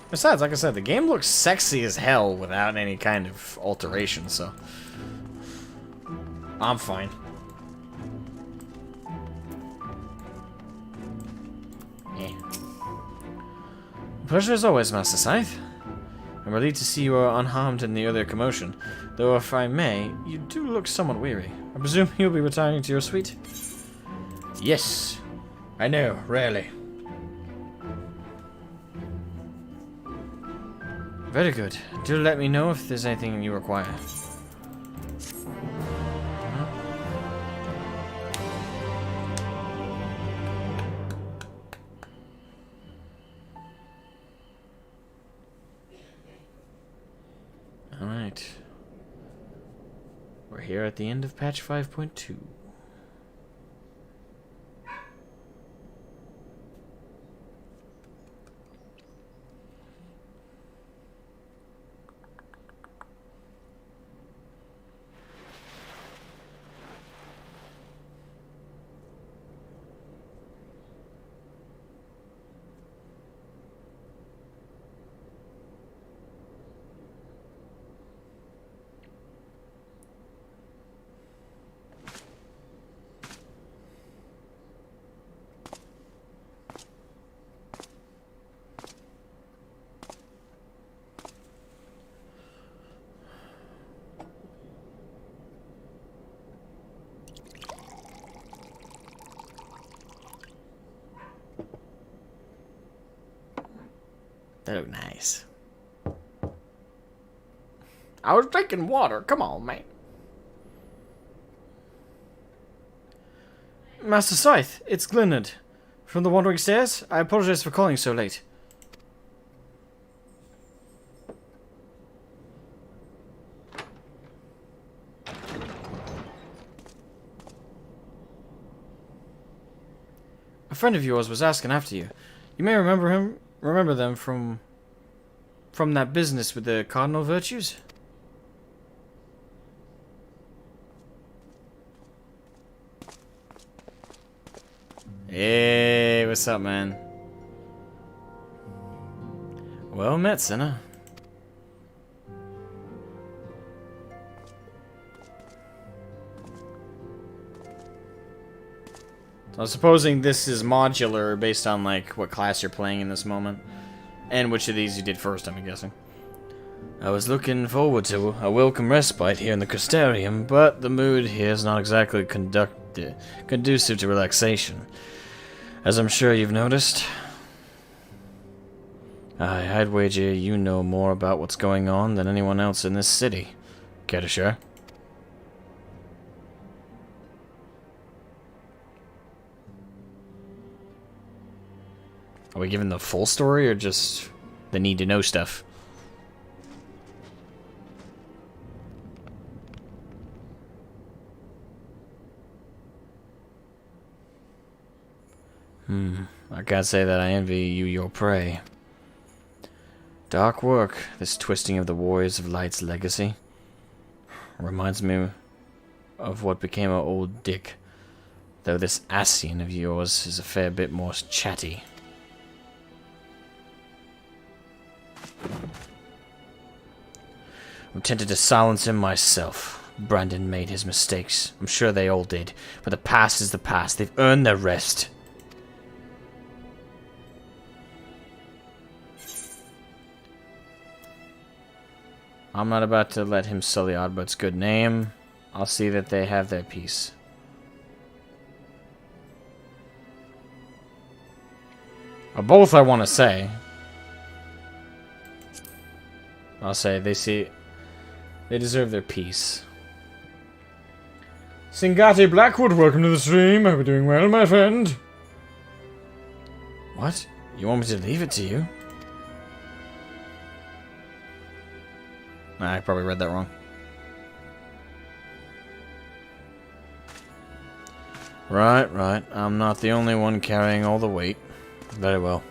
Besides, like I said, the game looks sexy as hell without any kind of alteration, so I'm fine. Pleasure as always, Master Scythe. I'm relieved to see you are unharmed in the earlier commotion, though if I may, you do look somewhat weary. I presume you'll be retiring to your suite? Yes. I know, rarely. Very good. Do let me know if there's anything you require. Alright. We're here at the end of patch 5.2. They look nice. I was drinking water. Come on, man. Master Scythe, it's Glenard. From the Wandering Stairs? I apologize for calling so late. A friend of yours was asking after you. You may remember them from that business with the cardinal virtues? Hey, what's up, man? Well met, Senna. So I'm supposing this is modular based on, like, what class you're playing in this moment. And which of these you did first, I'm guessing. I was looking forward to a welcome respite here in the Crystarium, but the mood here is not exactly conducive to relaxation. As I'm sure you've noticed. I'd wager you know more about what's going on than anyone else in this city. Care to share? Are we giving the full story or just the need to know stuff? I can't say that I envy you your prey. Dark work, this twisting of the Warriors of Light's legacy. Reminds me of what became of old Dick, though this Ascian of yours is a fair bit more chatty. I'm tempted to silence him myself. Brandon made his mistakes. I'm sure they all did. But the past is the past. They've earned their rest. I'm not about to let him sully Oddbut's good name. I'll see that they have their peace. Or both, I want to say. I'll say they deserve their peace. Singati Blackwood, welcome to the stream. Hope you're doing well, my friend. What? You want me to leave it to you? I probably read that wrong. Right. I'm not the only one carrying all the weight. Very well.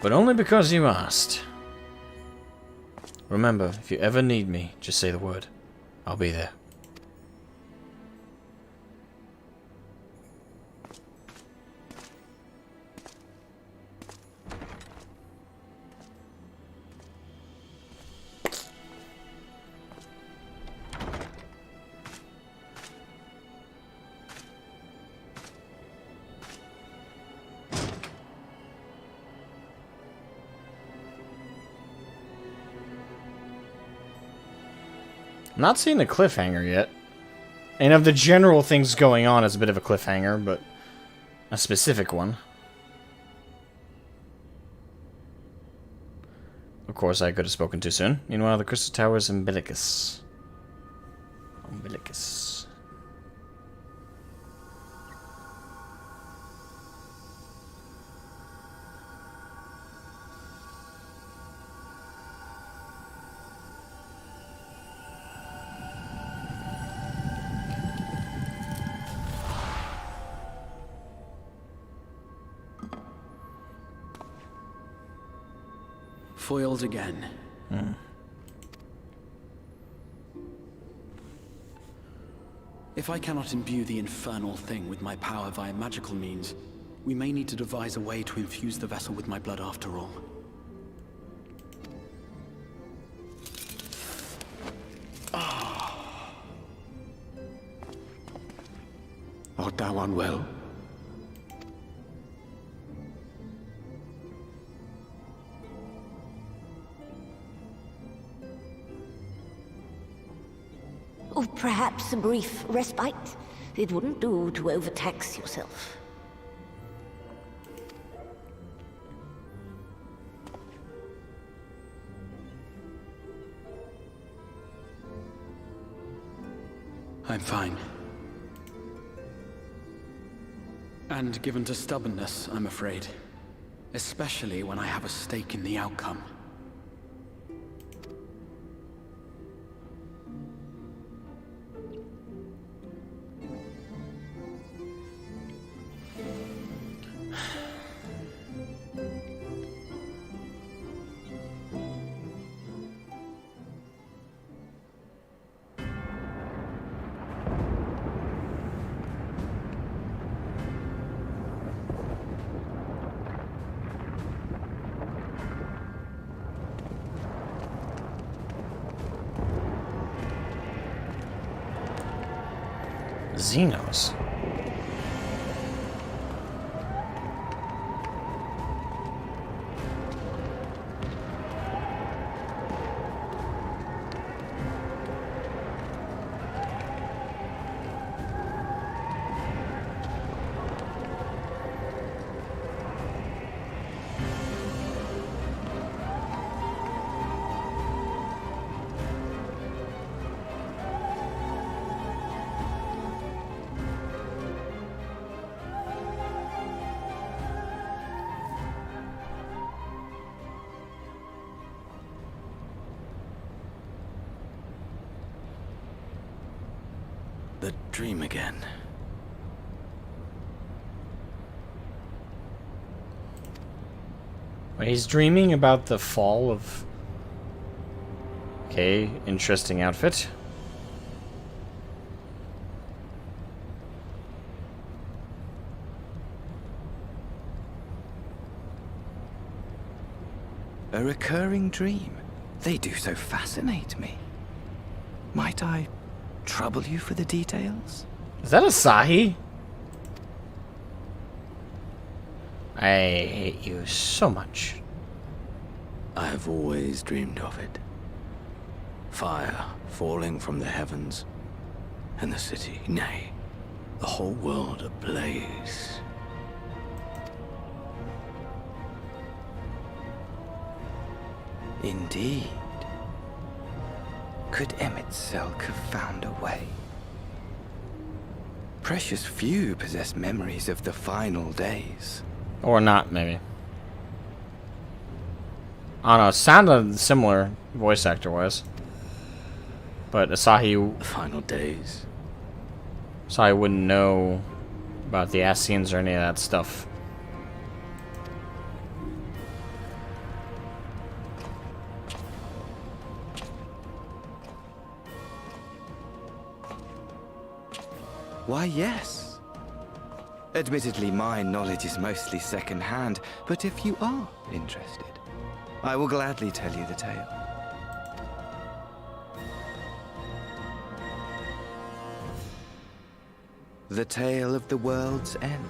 But only because you asked. Remember, if you ever need me, just say the word. I'll be there. I'm not seeing a cliffhanger yet. And of the general things going on, it's a bit of a cliffhanger, but a specific one. Of course, I could have spoken too soon. Meanwhile, the Crystal Tower's umbilicus. Foiled again. If I cannot imbue the infernal thing with my power via magical means, we may need to devise a way to infuse the vessel with my blood after all. Art thou unwell? Or perhaps a brief respite? It wouldn't do to overtax yourself. I'm fine. And given to stubbornness, I'm afraid. Especially when I have a stake in the outcome. Xenos. The dream again. He's dreaming about the fall of... Okay, interesting outfit. A recurring dream. They do so fascinate me. Might I trouble you for the details? Is that Asahi? I hate you so much. I have always dreamed of it. Fire falling from the heavens, and the city, nay, the whole world ablaze. Indeed. Could Emmett Selk have found a way? Precious few possess memories of the final days. Or not, maybe. I don't know, sounded similar, voice actor-wise. But Asahi... The final days. Asahi wouldn't know about the Ascians or any of that stuff. Why, yes. Admittedly, my knowledge is mostly second-hand, but if you are interested, I will gladly tell you the tale. The tale of the world's end.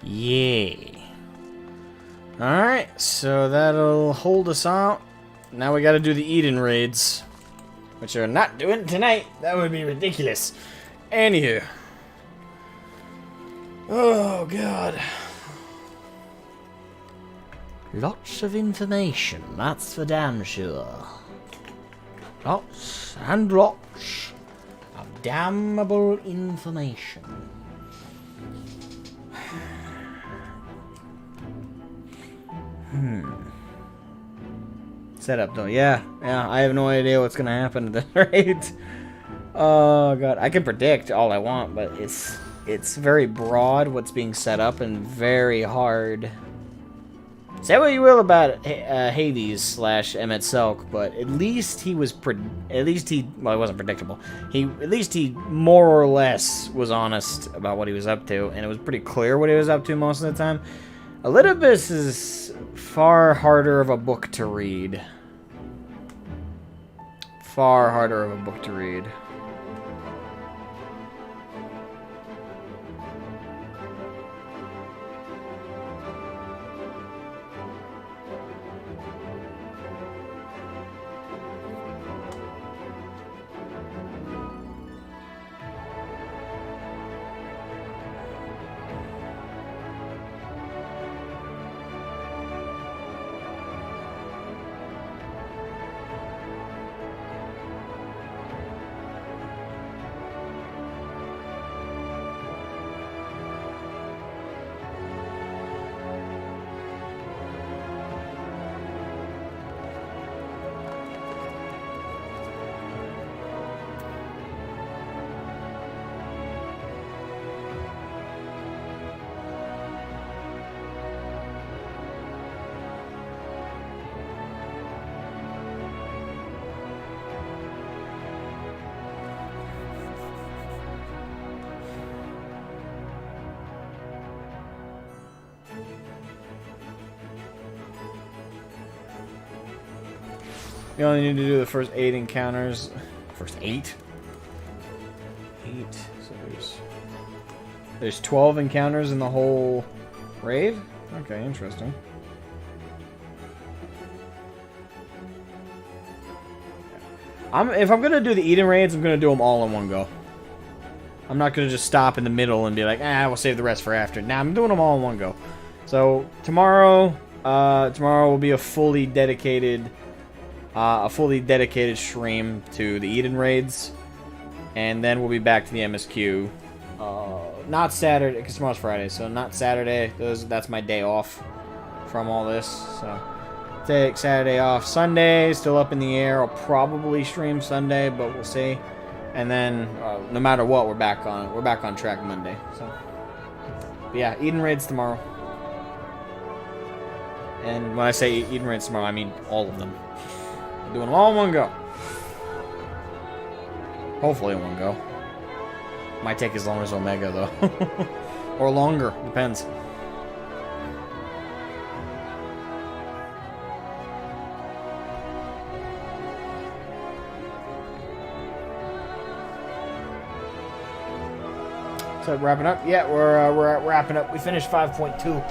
Yeah. Alright, so that'll hold us out. Now we gotta do the Eden raids. Which are not doing tonight. That would be ridiculous. Anywho. Oh, God. Lots of information, that's for damn sure. Lots and lots of damnable information. Setup though, yeah, I have no idea what's gonna happen at the rate. Oh god, I can predict all I want, but it's very broad what's being set up and very hard. Say what you will about Hades / Emmett Selk, but at least he was well, it wasn't predictable. At least he more or less was honest about what he was up to, and it was pretty clear what he was up to most of the time. Olympus is far harder of a book to read. Far harder of a book to read. You only need to do the first 8 encounters. First 8? 8. So there's 12 encounters in the whole raid? Okay, interesting. If I'm gonna do the Eden raids, I'm gonna do them all in one go. I'm not gonna just stop in the middle and be like, we'll save the rest for after. Nah, I'm doing them all in one go. So tomorrow will be a fully dedicated stream to the Eden raids, and then we'll be back to the MSQ. Not Saturday, because tomorrow's Friday, so not Saturday. That's my day off from all this. So take Saturday off. Sunday still up in the air. I'll probably stream Sunday, but we'll see. And then no matter what, we're back on track Monday. So but yeah, Eden raids tomorrow. And when I say Eden raids tomorrow, I mean all of them. I'm doing them all in one go. Hopefully in one go. Might take as long as Omega though. Or longer, depends. So wrapping up? Yeah, we're wrapping up. We finished 5.2.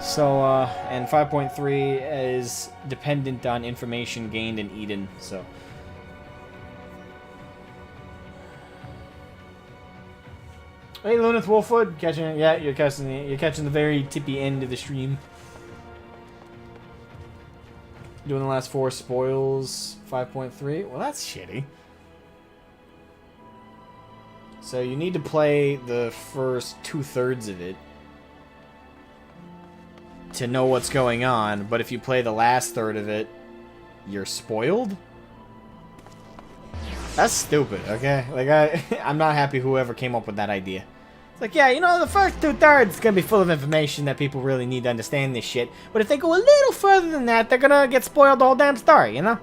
So and 5.3 is dependent on information gained in Eden, so hey, Lunith Wolfwood, catching it? Yeah, you're catching the very tippy end of the stream. Doing the last 4 spoils, 5.3. Well, that's shitty. So you need to play the first 2/3 of it to know what's going on. But if you play the last third of it, you're spoiled. That's stupid. Okay, like I'm not happy whoever came up with that idea. It's like, yeah, you know, the first 2/3 is gonna be full of information that people really need to understand this shit. But if they go a little further than that, they're gonna get spoiled the whole damn story, you know?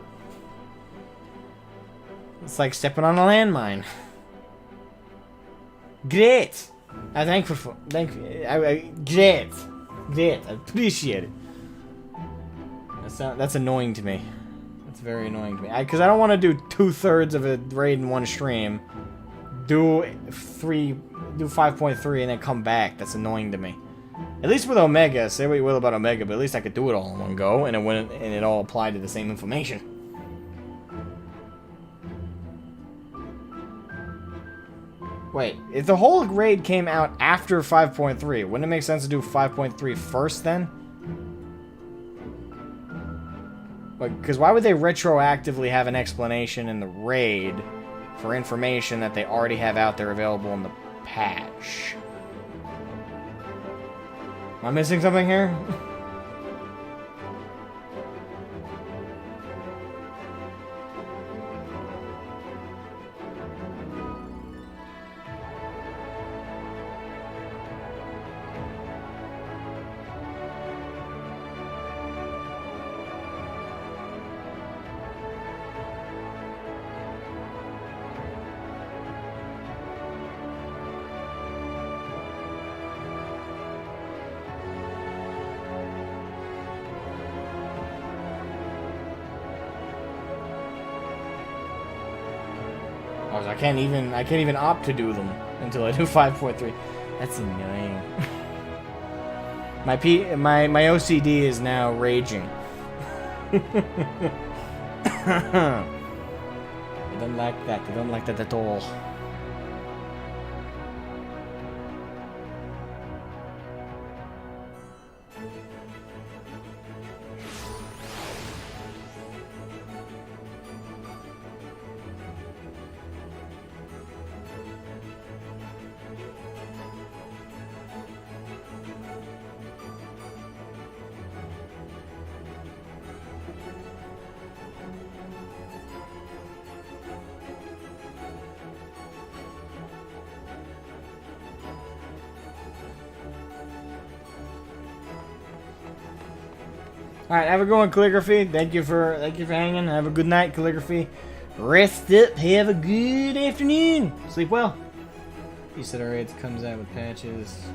It's like stepping on a landmine. Great. I'm thankful for. Thank you. Great. I appreciate it. That's annoying to me. That's very annoying to me. Because I don't want to do 2/3 of a raid in one stream. Do 5.3 and then come back. That's annoying to me. At least with Omega, say what you will about Omega, but at least I could do it all in one go, and it all applied to the same information. Wait, if the whole raid came out after 5.3, wouldn't it make sense to do 5.3 first then? Because why would they retroactively have an explanation in the raid for information that they already have out there available in the patch? Am I missing something here? I can't even opt to do them until I do 5.3. That's annoying. My OCD is now raging. I don't like that. I don't like that at all. Alright, have a good one, Calligraphy. Thank you for hanging. Have a good night, Calligraphy. Rest up. Have a good afternoon. Sleep well. You said our raids comes out with patches.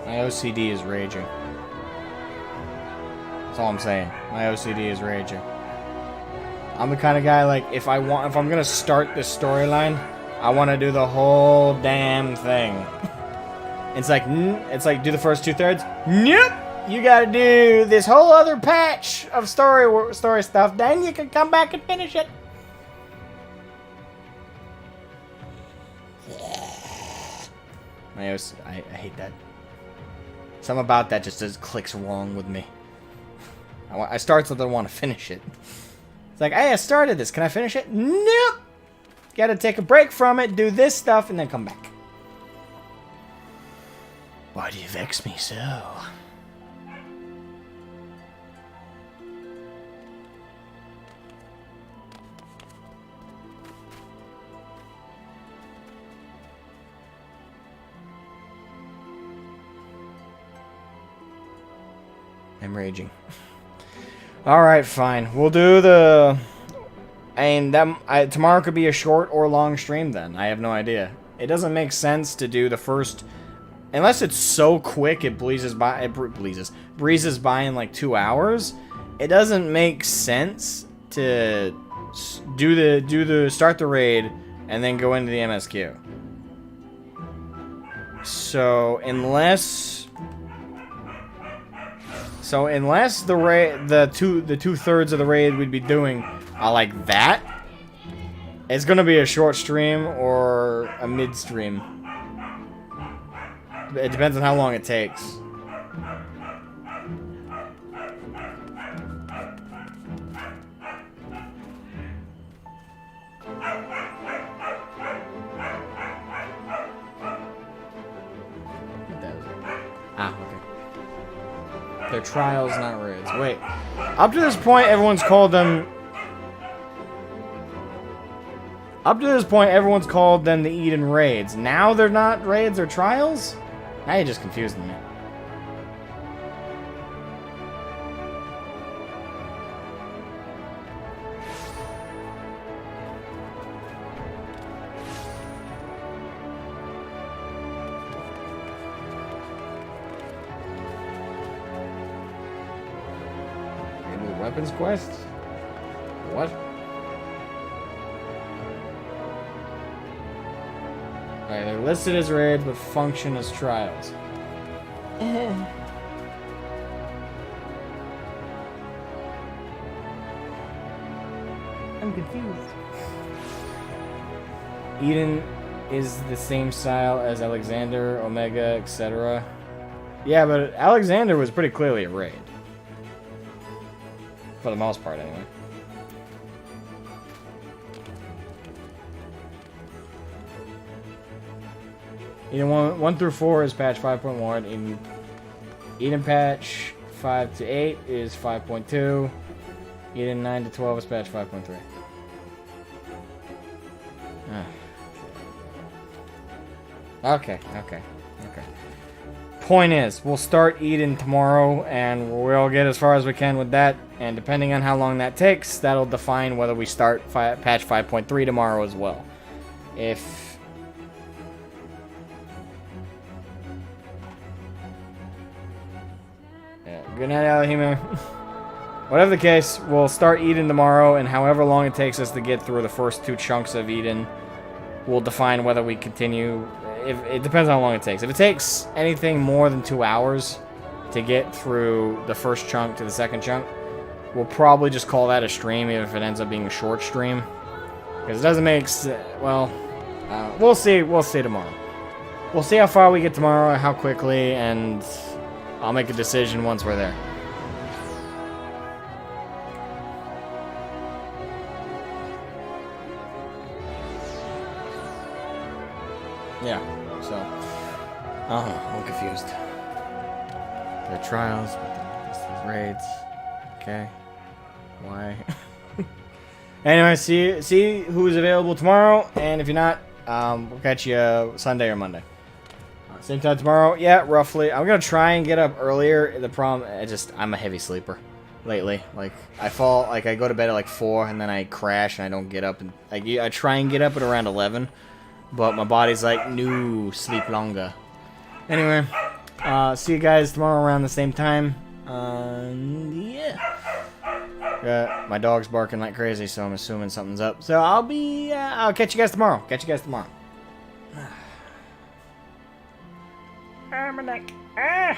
My OCD is raging. That's all I'm saying. My OCD is raging. I'm the kind of guy, like, if I'm gonna start this storyline, I want to do the whole damn thing. It's like do the first 2/3. Nope. You gotta do this whole other patch of story stuff. Then you can come back and finish it. I hate that. Something about that just clicks wrong with me. I start something, I want to finish it. It's like, hey, I started this. Can I finish it? Nope. Gotta take a break from it, do this stuff, and then come back. Why do you vex me so? I'm raging. Alright, fine. We'll do the... And tomorrow could be a short or long stream then. I have no idea. It doesn't make sense to do the first... Unless it's so quick it breezes by in like 2 hours. It doesn't make sense to start the raid and then go into the MSQ. So unless the 2/3 of the raid we'd be doing are like that, it's gonna be a short stream or a mid stream. It depends on how long it takes. Ah, okay. They're trials, not raids. Wait. Up to this point, everyone's called them... Up to this point, everyone's called them the Eden raids. Now they're not raids, they're trials? Now you're just confusing me. New weapons quest? What? Alright, they're listed as raids, but function as trials. I'm confused. Eden is the same style as Alexander, Omega, etc. Yeah, but Alexander was pretty clearly a raid. For the most part, anyway. Eden 1 through 4 is patch 5.1. Eden patch 5 to 8 is 5.2. Eden 9 to 12 is patch 5.3. Okay. Point is, we'll start Eden tomorrow, and we'll get as far as we can with that. And depending on how long that takes, that'll define whether we start patch 5.3 tomorrow as well. If... Yeah, good night, Alahima. Whatever the case, we'll start Eden tomorrow, and however long it takes us to get through the first 2 chunks of Eden, we'll define whether we continue. It depends on how long it takes. If it takes anything more than 2 hours to get through the first chunk to the second chunk, we'll probably just call that a stream, even if it ends up being a short stream. Because it doesn't make sense. Well, we'll see. We'll see tomorrow. We'll see how far we get tomorrow, how quickly, and I'll make a decision once we're there. Yeah, so, I don't know, I'm confused. They're trials, but this is raids. Okay, why? Anyway, see who's available tomorrow, and if you're not, we'll catch you Sunday or Monday. Same time tomorrow, yeah, roughly. I'm gonna try and get up earlier. The problem, I'm a heavy sleeper lately. Like, I go to bed at like 4, and then I crash, and I don't get up, and I try and get up at around 11. But my body's like, no, sleep longer. Anyway, See you guys tomorrow around the same time. Yeah. My dog's barking like crazy, so I'm assuming something's up. So I'll catch you guys tomorrow. Ah, my neck. Ah!